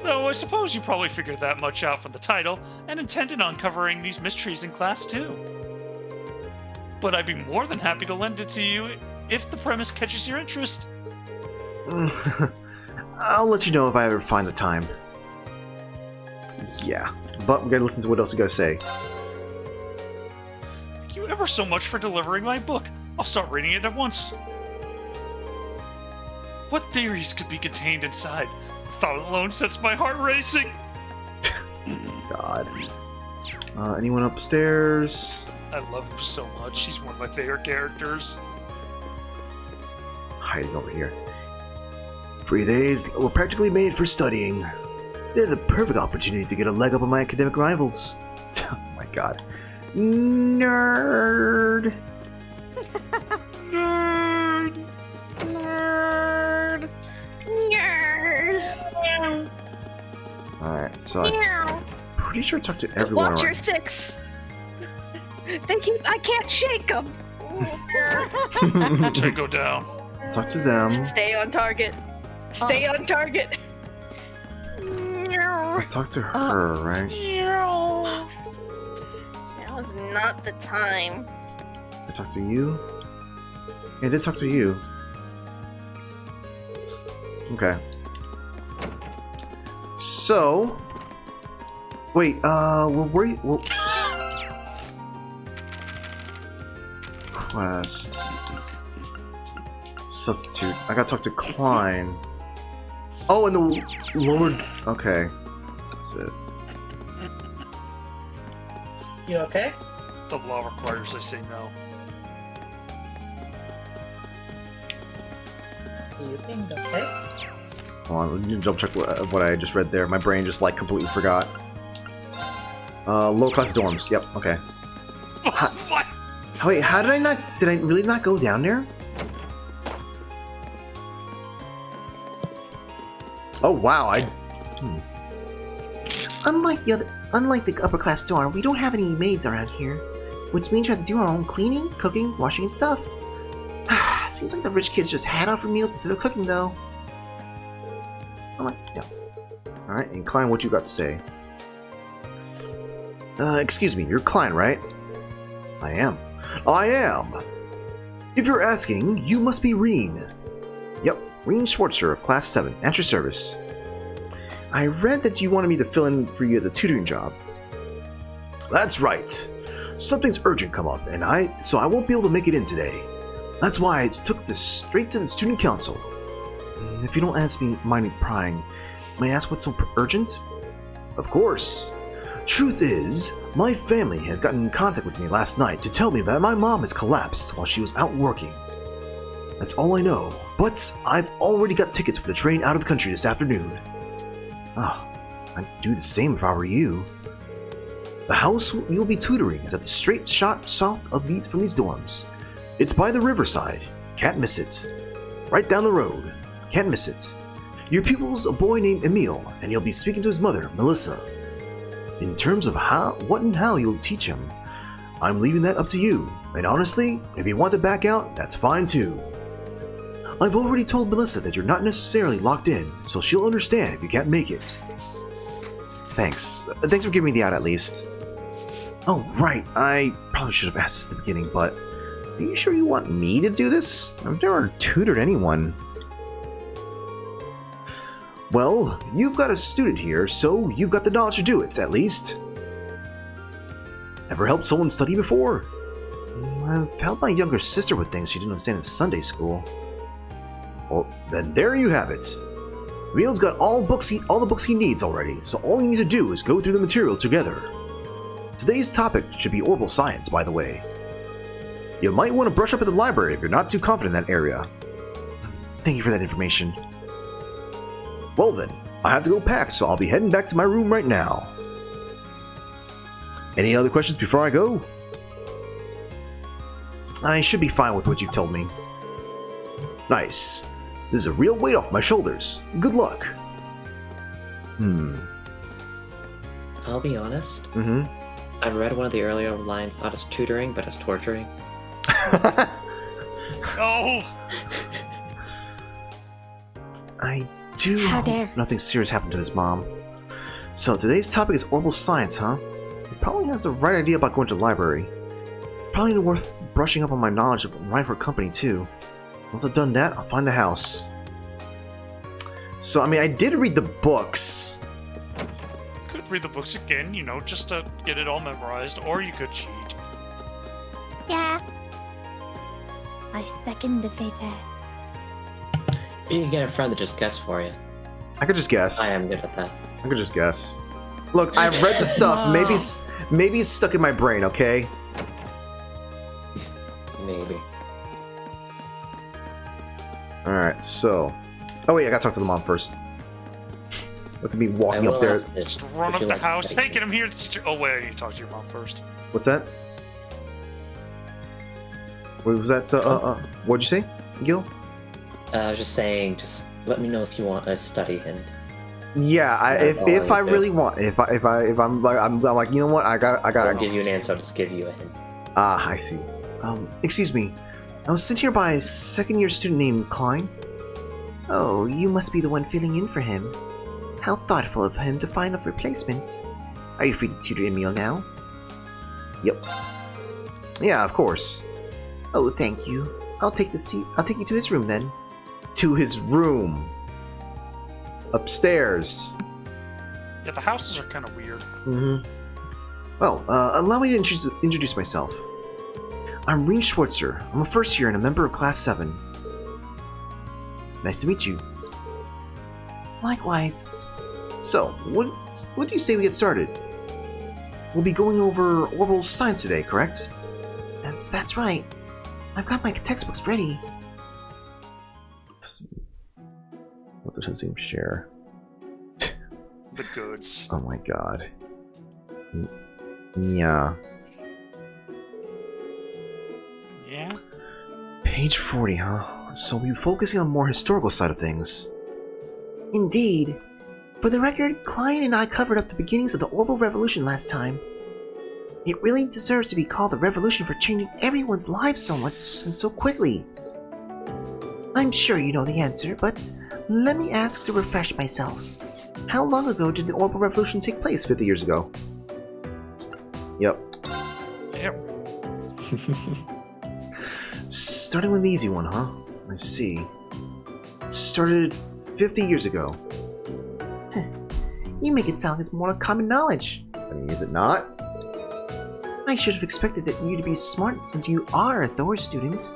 Though I suppose you probably figured that much out from the title, and intended on covering these mysteries in class too. But I'd be more than happy to lend it to you if the premise catches your interest. I'll let you know if I ever find the time. Yeah, but we gotta listen to what else you gotta say. Thank you ever so much for delivering my book. I'll start reading it at once. What theories could be contained inside? Thought alone sets my heart racing. God. Anyone upstairs? I love him so much. He's one of my favorite characters. Hiding over here. Free days were practically made for studying. They're the perfect opportunity to get a leg up on my academic rivals. Oh my god. Nerd! Nerd! Nerd! Nerd! Alright, so I'm pretty sure I talked to everyone. Watch your six! I can't shake them! Go down. Talk to them. Stay on target. Stay on target. I talked to her, right? That was not the time. I talked to you? Yeah, I did talk to you. Okay. So... Wait, well, where you... Well, quest... Substitute. I gotta talk to Klein. Oh, and the lowered... Okay. That's it. You okay? The law requires I say no. You think okay? Hold on, let me double check what I just read there. My brain just like completely forgot. Low class dorms. Yep. Okay. What? Wait, how did I not? Did I really not go down there? Oh wow! Unlike the upper class dorm, we don't have any maids around here, which means we have to do our own cleaning, cooking, washing, and stuff. Seems like the rich kids just had out for meals instead of cooking, though. Yeah. All right, and Klein, what you got to say? Excuse me, you're Klein, right? I am. I am. If you're asking, you must be Reen. Yep, Reen Schwartzer of Class 7, at your service. I read that you wanted me to fill in for you at the tutoring job. That's right. Something's urgent come up, so I won't be able to make it in today. That's why I took this straight to the student council. If you don't mind me prying, may I ask what's so urgent? Of course. Truth is, my family has gotten in contact with me last night to tell me that my mom has collapsed while she was out working. That's all I know, but I've already got tickets for the train out of the country this afternoon. I'd do the same if I were you. The house you'll be tutoring is at the straight shot south of from these dorms. It's by the riverside. Can't miss it. Right down the road. Can't miss it. Your pupil's a boy named Emil, and you'll be speaking to his mother, Melissa. In terms of what and how you'll teach him, I'm leaving that up to you. And honestly, if you want to back out, that's fine too. I've already told Melissa that you're not necessarily locked in, so she'll understand if you can't make it. Thanks. Thanks for giving me the out at least. Oh, right. I probably should have asked this at the beginning, but are you sure you want me to do this? I've never tutored anyone. Well, you've got a student here, so you've got the knowledge to do it, at least. Ever helped someone study before? I've helped my younger sister with things she didn't understand in Sunday school. Well, then there you have it. Emil's got all the books he needs already, so all you need to do is go through the material together. Today's topic should be orbital science, by the way. You might want to brush up at the library if you're not too confident in that area. Thank you for that information. Well then, I have to go pack, so I'll be heading back to my room right now. Any other questions before I go? I should be fine with what you've told me. Nice. This is a real weight off my shoulders. Good luck. I'll be honest. Mm-hmm. I read one of the earlier lines not as tutoring, but as torturing. Oh! I do hope nothing serious happened to his mom. So today's topic is orbital science, huh? He probably has the right idea about going to the library. Probably worth brushing up on my knowledge of right for company too. Once I've done that, I'll find the house. So, I mean, I did read the books. Could read the books again, you know, just to get it all memorized, or you could cheat. Yeah. I second the paper. You can get a friend to just guess for you. I could just guess. I am good at that. I could just guess. Look, I've read the stuff. Maybe it's stuck in my brain, okay? Maybe. Alright, so... Oh wait, I gotta talk to the mom first. Look at me walking up there. Just run up the house. Hey, get him here. Oh wait, I need to talk to your mom first. What's that? What was that? What'd you say, Gil? I was just saying, just let me know if you want a study hint. Yeah, if I really want, if I'm like, you know what, I gotta. I'll give you an answer. I'll just give you a hint. Ah, I see. Excuse me. I was sent here by a second-year student named Klein. Oh, you must be the one filling in for him. How thoughtful of him to find a replacement. Are you free to tutor Emil now? Yep. Yeah, of course. Oh, thank you. I'll take the seat. I'll take you to his room then. To his room. Upstairs. Yeah, the houses are kind of weird. Mm-hmm. Well, allow me to introduce myself. I'm Reem Schwartzer. I'm a first year and a member of Class 7. Nice to meet you. Likewise. So, what do you say we get started? We'll be going over orbital science today, correct? That's right. I've got my textbooks ready. What does his name share? The goods. Oh my god. Yeah. Yeah? Page 40, huh? So we'll be focusing on more historical side of things. Indeed. For the record, Klein and I covered up the beginnings of the orbital revolution last time. It really deserves to be called the revolution for changing everyone's lives so much and so quickly. I'm sure you know the answer, but let me ask to refresh myself. How long ago did the orbital revolution take place? 50 years ago. Yep. Yep. Starting with the easy one, huh? Let's see. It started 50 years ago. You make it sound like it's more like common knowledge. I mean, is it not? I should have expected that you to be smart since you are a Thor student.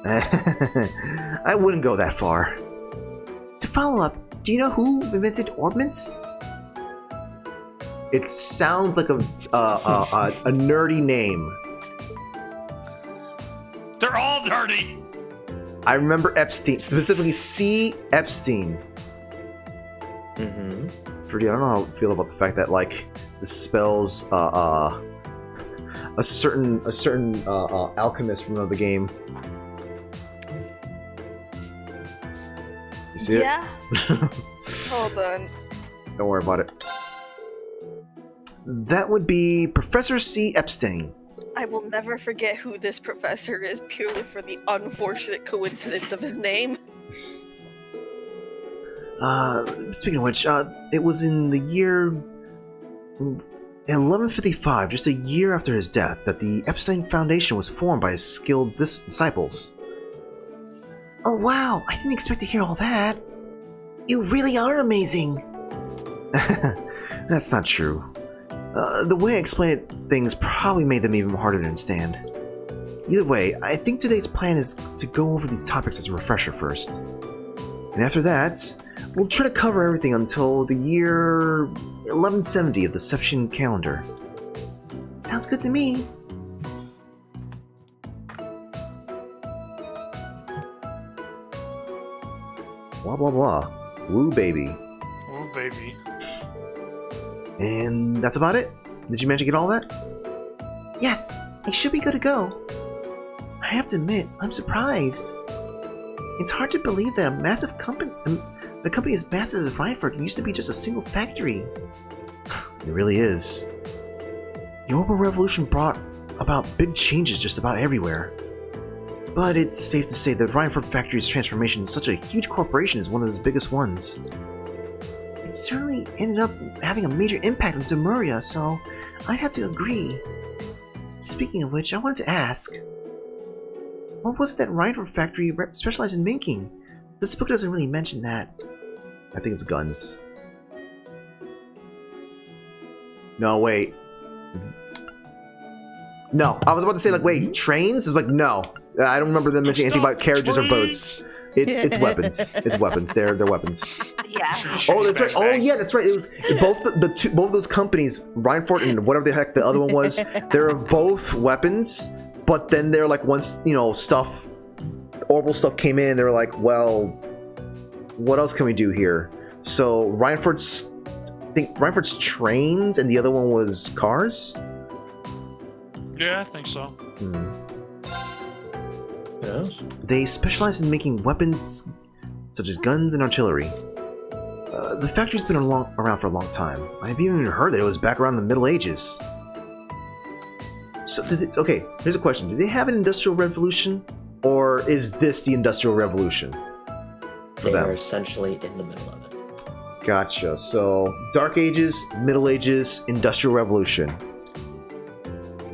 I wouldn't go that far. To follow up, do you know who invented ordnance? It sounds like a nerdy name. They're all nerdy. I remember Epstein, specifically C. Epstein. Mm-hmm. Pretty. I don't know how I feel about the fact that like this spells a certain alchemist from another game. You see it? Yeah. Hold on. Don't worry about it. That would be Professor C. Epstein. I will never forget who this professor is purely for the unfortunate coincidence of his name. Speaking of which, it was in the year 1155, just a year after his death, that the Epstein Foundation was formed by his skilled disciples. Oh wow, I didn't expect to hear all that. You really are amazing. That's not true. The way I explained things probably made them even harder to understand. Either way, I think today's plan is to go over these topics as a refresher first. And after that, we'll try to cover everything until the year 1170 of the Septian calendar. Sounds good to me. Blah blah blah. Woo baby. Oh, baby. And that's about it? Did you manage to get all that? Yes, I should be good to go. I have to admit, I'm surprised. It's hard to believe that a massive company, the company as massive as Reinford used to be just a single factory. It really is. The Orbital Revolution brought about big changes just about everywhere. But it's safe to say that Reinford Factory's transformation into such a huge corporation is one of its biggest ones. It certainly ended up having a major impact on Zemuria, so I'd have to agree. Speaking of which, I wanted to ask, what was it that Reinford Factory specialized in making? This book doesn't really mention that. I think it's guns. No, wait. No, I was about to say, like, wait, trains? It's like, no. I don't remember them mentioning anything about carriages or boats. It's weapons. It's weapons. They're weapons. Yeah. Oh, that's right. Oh, yeah, that's right. It was both both of those companies, Reinford and whatever the heck the other one was. They're both weapons, but then they're like, once stuff, orbital stuff came in, they were like, well, what else can we do here? So Reinford's trains, and the other one was cars. Yeah, I think so. Yes. They specialize in making weapons such as guns and artillery. The factory's been around for a long time. I've even heard that it was back around the Middle Ages. So, okay, here's a question. Did they have an industrial revolution? Or is this the industrial revolution? They are essentially in the middle of it. Gotcha. So, Dark Ages, Middle Ages, Industrial Revolution.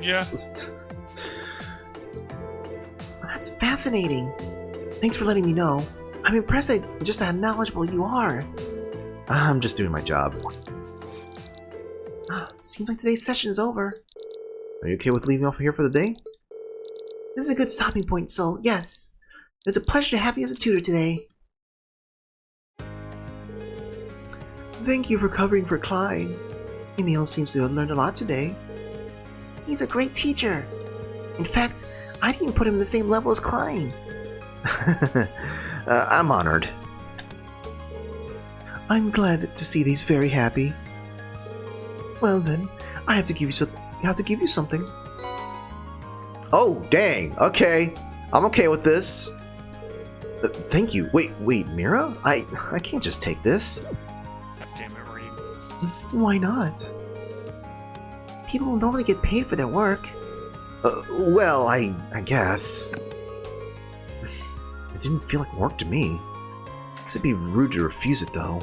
Yeah. That's fascinating. Thanks for letting me know. I'm impressed at just how knowledgeable you are. I'm just doing my job. Seems like today's session is over. Are you okay with leaving off here for the day? This is a good stopping point, so yes. It's a pleasure to have you as a tutor today. Thank you for covering for Clyde. Emil seems to have learned a lot today. He's a great teacher. In fact, I'd even put him in the same level as Klein. I'm honored. I'm glad to see these very happy. Well then, I have to give you something. Oh, dang. Okay. I'm okay with this. Thank you. Wait, Mira? I can't just take this. God damn it, Reed. Why not? People normally get paid for their work. Well, I guess. It didn't feel like work to me. It'd be rude to refuse it, though.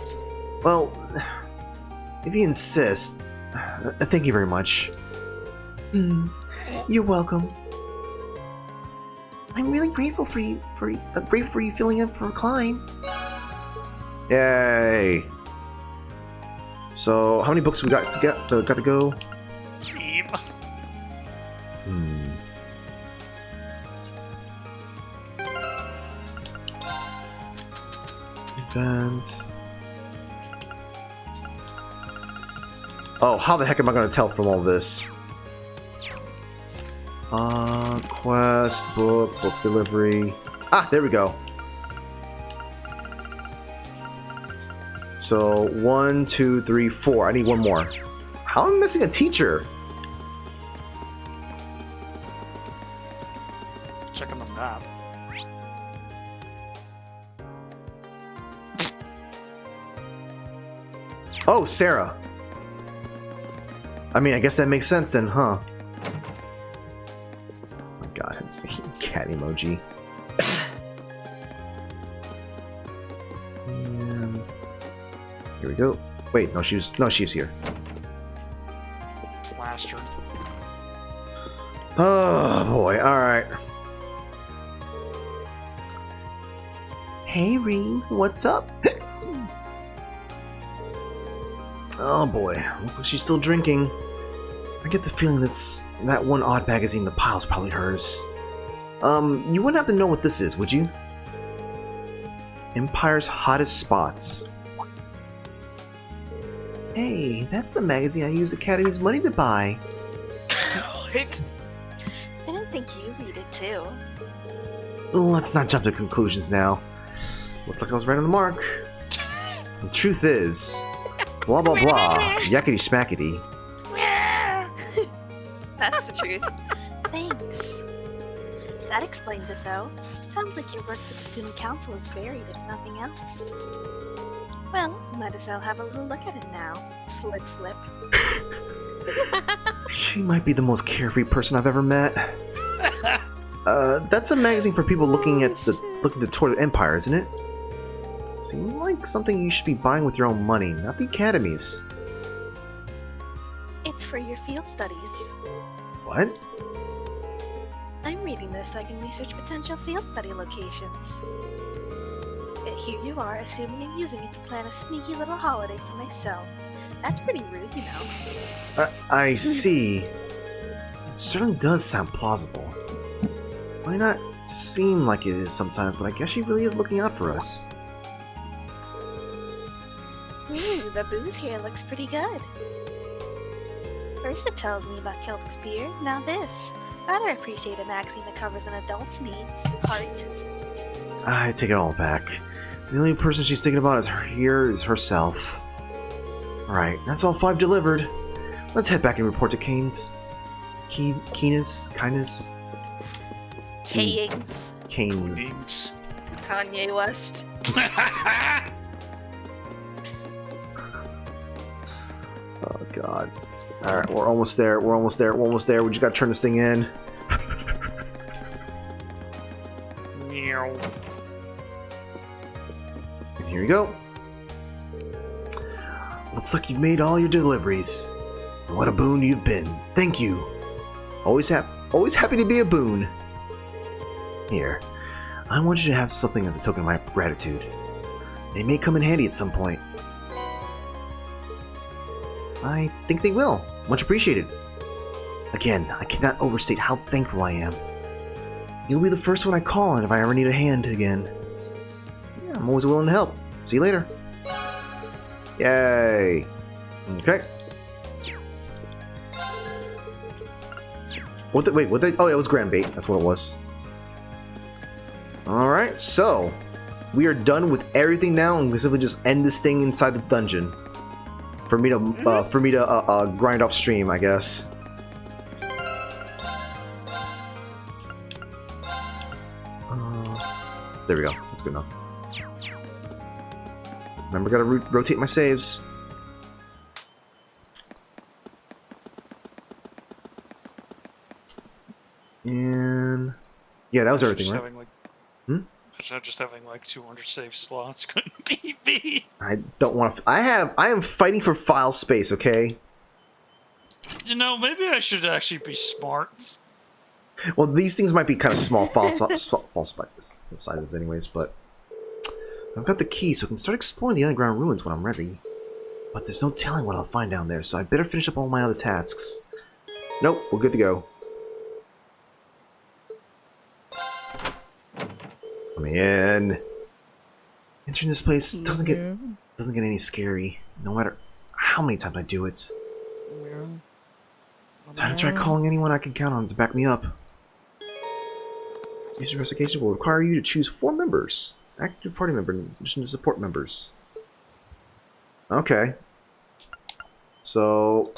Well, if you insist, thank you very much. You're welcome. I'm really grateful for you filling in for Klein. Yay! So, how many books we got to go? Seem. Events. Oh, how the heck am I going to tell from all this? Quest, book delivery. Ah, there we go. So, 1, 2, 3, 4. I need one more. How am I missing a teacher? Checking the map. Oh, Sarah. I mean, I guess that makes sense then, huh? Cat emoji. And here we go. Wait, no, she's here. Plastered. Oh boy, alright. Hey Reem, what's up? Oh boy, looks like she's still drinking. I get the feeling that one odd magazine in the pile's probably hers. You wouldn't happen to know what this is, would you? Empire's Hottest Spots. Hey, that's the magazine I use Academy's money to buy. What? I didn't think you read it too. Let's not jump to conclusions now. Looks like I was right on the mark. The truth is, blah blah blah, yakety smackety. That's the truth. Thanks. That explains it, though. Sounds like your work with the student council is varied, if nothing else. Well, might as well have a little look at it now. Flip, flip. She might be the most carefree person I've ever met. That's a magazine for people looking toward Empire, isn't it? Seems like something you should be buying with your own money, not the Academy's. It's for your field studies. What? I'm reading this so I can research potential field study locations. But here you are, assuming I'm using it to plan a sneaky little holiday for myself. That's pretty rude, you know. I see. It certainly does sound plausible. Might not seem like it is sometimes, but I guess she really is looking out for us. Ooh, the booze here looks pretty good. First it tells me about Celtic's beer, now this. Rather appreciate a magazine that covers an adult's needs. Heart. I take it all back. The only person she's thinking about is herself. Alright, that's all 5 delivered. Let's head back and report to Kindness? Keynes. Keynes. Kanye West. Oh god. Alright, we're almost there. We just gotta turn this thing in. And here you go. Looks like you've made all your deliveries. What a boon you've been. Thank you. Always happy to be a boon. Here, I want you to have something as a token of my gratitude. They may come in handy at some point. I think they will. Much appreciated. Again, I cannot overstate how thankful I am. You'll be the first one I call on if I ever need a hand again. Yeah, I'm always willing to help. See you later. Yay. Okay. Oh, it was Grand Bait. That's what it was. Alright, so we are done with everything now, and we simply just end this thing inside the dungeon. For me to grind off stream, I guess. There we go. That's good enough. Remember, gotta rotate my saves. And yeah, that was everything, right? Just having like 200 save slots couldn't be me. I don't want to. I am fighting for file space. Okay. You know, maybe I should actually be smart. Well, these things might be kind of small file sizes, anyways. But I've got the key, so I can start exploring the underground ruins when I'm ready. But there's no telling what I'll find down there, so I better finish up all my other tasks. Nope, we're good to go. Come in. Entering this place doesn't get any scary, no matter how many times I do it. Time to try calling anyone I can count on to back me up. This investigation will require you to choose 4 members. Active party member in addition to support members. Okay. So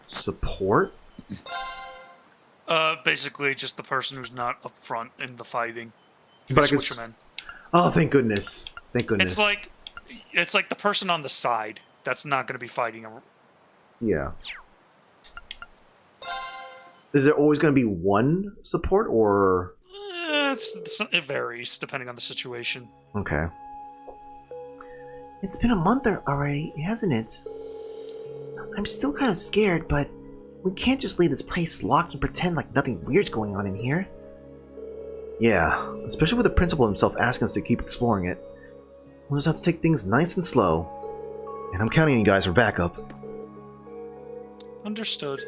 support? Basically just the person who's not up front in the fighting. But I can switch them in. Oh, thank goodness. Thank goodness. It's like the person on the side that's not going to be fighting. Yeah. Is there always going to be one support, or...? It varies, depending on the situation. Okay. It's been a month already, hasn't it? I'm still kind of scared, but we can't just leave this place locked and pretend like nothing weird's going on in here. Yeah, especially with the principal himself asking us to keep exploring it. We'll just have to take things nice and slow. And I'm counting on you guys for backup. Understood.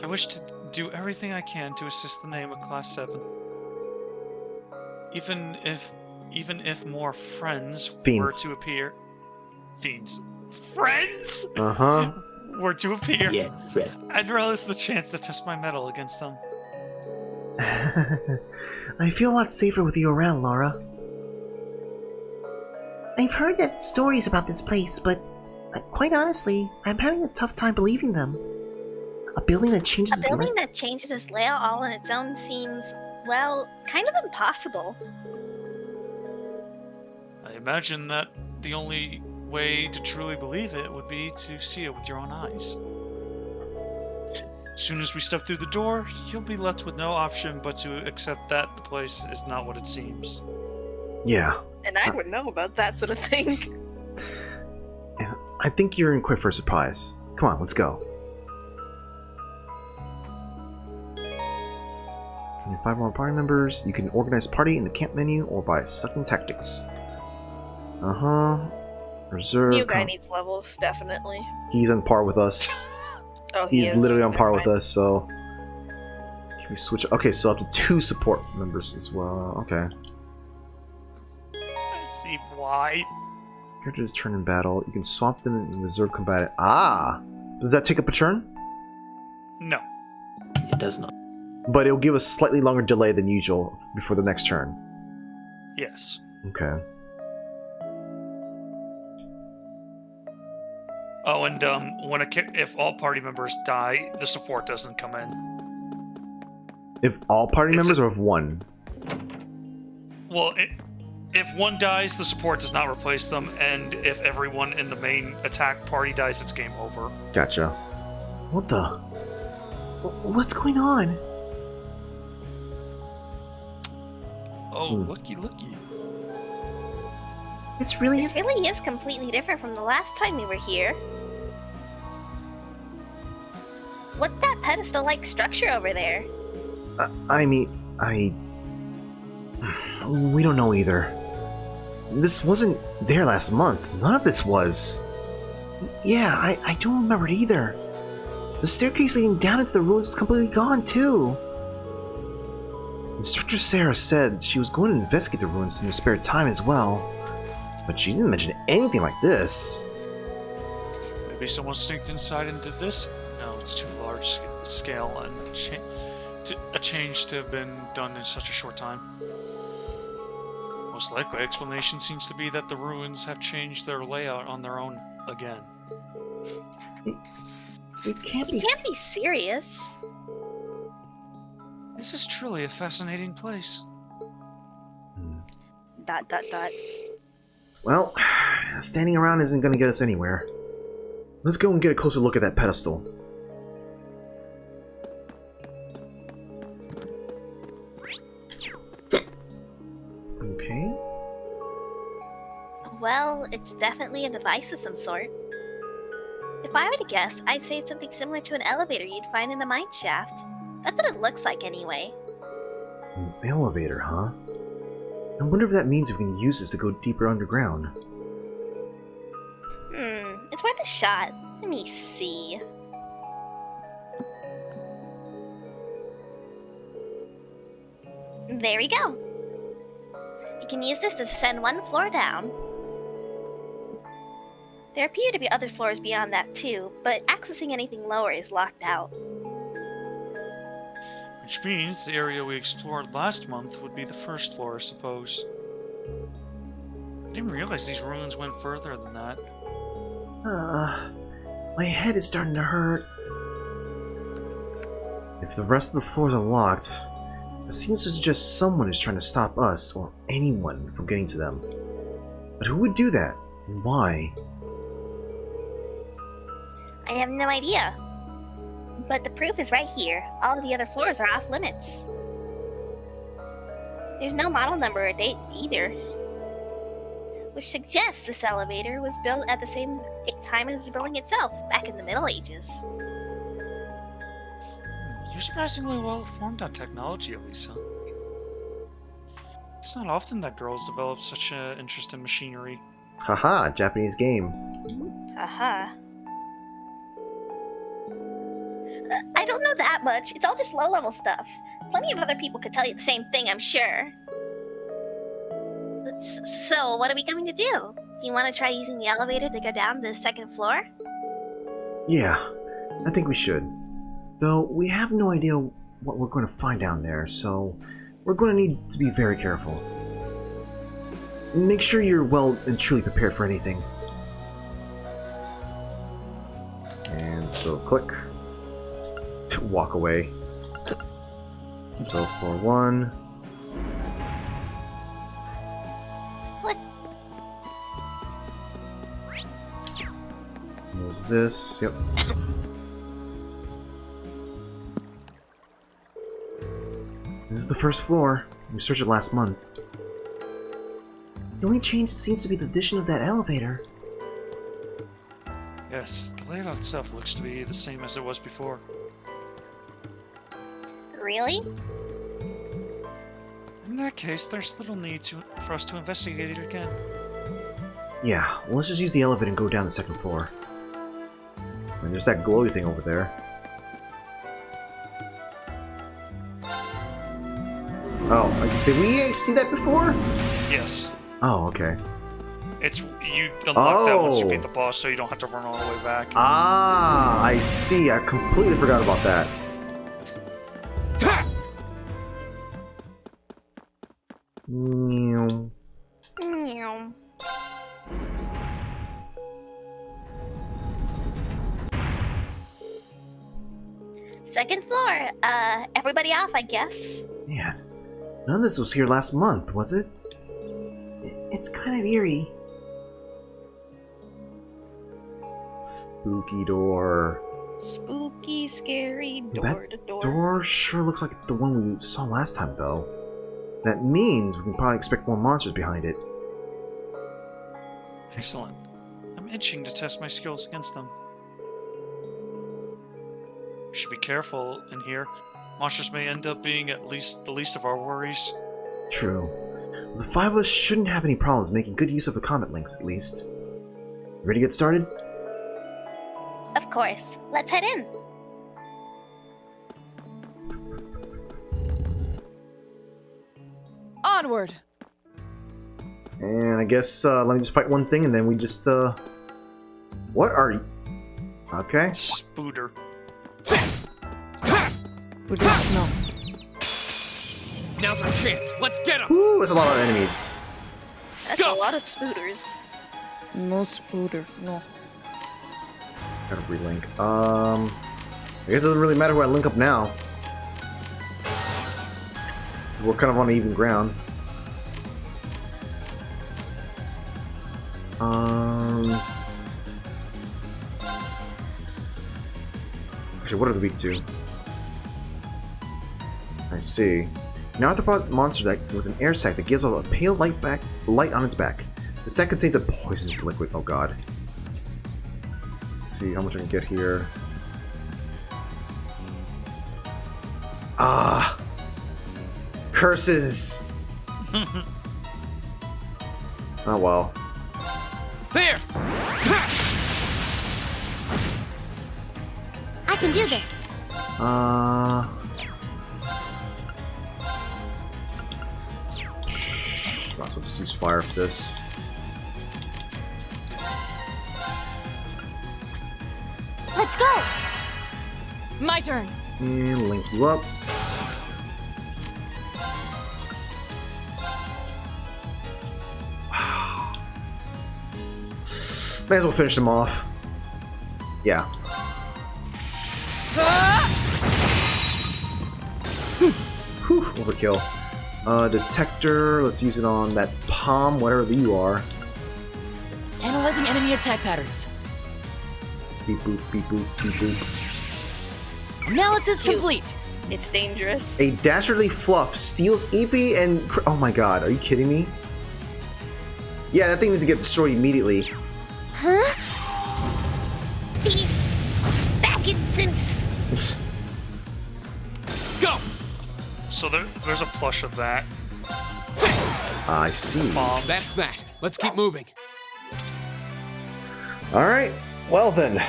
I wish to do everything I can to assist the name of Class 7. Even if more friends Fiends. were to appear... Fiends. Friends? Uh-huh. Were to appear. Yeah, friends. I'd relish the chance to test my mettle against them. I feel a lot safer with you around, Laura. I've heard that stories about this place, but quite honestly, I'm having a tough time believing them. A building that changes its layout all on its own seems, well, kind of impossible. I imagine that the only way to truly believe it would be to see it with your own eyes. As soon as we step through the door, you'll be left with no option but to accept that the place is not what it seems. Yeah. And I would know about that sort of thing. I think you're in quick for a surprise. Come on, let's go. 5 more party members. You can organize party in the camp menu or by sucking tactics. Reserve. New guy needs levels, definitely. He's on par with us. Oh, He's literally on par with us, so... Can we switch? Okay, so up to 2 support members as well. Okay. I see why. Characters turn in battle. You can swap them in reserve combat. Ah! Does that take up a turn? No. It does not. But it'll give us slightly longer delay than usual before the next turn. Yes. Okay. Oh, and if all party members die, the support doesn't come in. If all party members or if one? Well, if one dies, the support does not replace them, and if everyone in the main attack party dies, it's game over. Gotcha. What the? What's going on? Oh, looky. This really is completely different from the last time we were here. What's that pedestal-like structure over there? We don't know either. This wasn't there last month. None of this was. Yeah, I don't remember it either. The staircase leading down into the ruins is completely gone, too. Instructor Sarah said she was going to investigate the ruins in her spare time as well. But she didn't mention anything like this. Maybe someone sneaked inside and did this? No, it's too large scale and a change to have been done in such a short time. Most likely explanation seems to be that the ruins have changed their layout on their own again. It can't be serious. This is truly a fascinating place. ... Well, standing around isn't going to get us anywhere. Let's go and get a closer look at that pedestal. Okay. Well, it's definitely a device of some sort. If I were to guess, I'd say it's something similar to an elevator you'd find in a mine shaft. That's what it looks like anyway. An elevator, huh? I wonder if that means we can use this to go deeper underground. It's worth a shot. Let me see. There we go. We can use this to descend 1 floor down. There appear to be other floors beyond that too, but accessing anything lower is locked out. Which means the area we explored last month would be the first floor, I suppose. I didn't realize these ruins went further than that. My head is starting to hurt. If the rest of the floors are locked, it seems to suggest someone is trying to stop us or anyone from getting to them. But who would do that? And why? I have no idea. But the proof is right here. All of the other floors are off limits. There's no model number or date either, which suggests this elevator was built at the same time as the building itself, back in the Middle Ages. You're surprisingly well informed on technology, Elisa. It's not often that girls develop such an interest in machinery. Haha, Japanese game. Haha. I don't know that much. It's all just low-level stuff. Plenty of other people could tell you the same thing, I'm sure. So, what are we going to do? Do you want to try using the elevator to go down to the second floor? Yeah, I think we should. Though, we have no idea what we're going to find down there, so we're going to need to be very careful. Make sure you're well and truly prepared for anything. And so, click. To walk away. So, floor 1. There's this. Yep. This is the first floor. We searched it last month. The only change seems to be the addition of that elevator. Yes, the layout itself looks to be the same as it was before. Really? In that case, there's little need for us to investigate it again. Yeah, well, let's just use the elevator and go down the second floor. And there's that glowy thing over there. Oh, did we see that before? Yes. Oh, okay. It's you unlock that once you beat the boss, so you don't have to run all the way back. Ah, I see. I completely forgot about that. Meow. Meow. Second floor. Everybody off, I guess. Man, none of this was here last month, was it? It's kind of eerie. Spooky door. Spooky, scary, door to door. Door sure looks like the one we saw last time, though. That means we can probably expect more monsters behind it. Excellent. I'm itching to test my skills against them. We should be careful in here. Monsters may end up being at least the least of our worries. True. The five of us shouldn't have any problems making good use of the comet links, at least. Ready to get started? Of course. Let's head in. Onward! And I guess, let me just fight one thing and then we just, What are you? Okay. Spooter. No. Now's our chance. Let's get him. Ooh, there's a lot of enemies. That's a lot of spooters. No spooter, no. Gotta relink. I guess it doesn't really matter who I link up now. We're kind of on even ground. Actually, what are the weak to? I see. An arthropod monster deck with an air sac that gives off a pale light on its back. The sac contains a poisonous liquid. Oh god. Let's see how much I can get here. Ah! Curses! Oh well. There! I can do this. Might as well just use fire for this. Let's go! My turn. And link you up. May as well finish them off. Yeah. Whew, overkill. Detector, let's use it on that palm, whatever you are. Analyzing enemy attack patterns. Beep boop, beep boop, beep boop. Analysis complete. It's dangerous. A dastardly fluff steals Eepy and... Oh my god, are you kidding me? Yeah, that thing needs to get destroyed immediately. Huh? Thief! Bagginsons! Go! So there's a plush of that. I see. That's that. Let's keep moving. Alright, well then.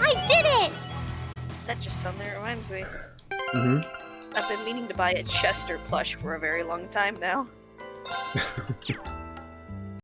I did it! That just suddenly reminds me. Mm-hmm. I've been meaning to buy a Chester plush for a very long time now.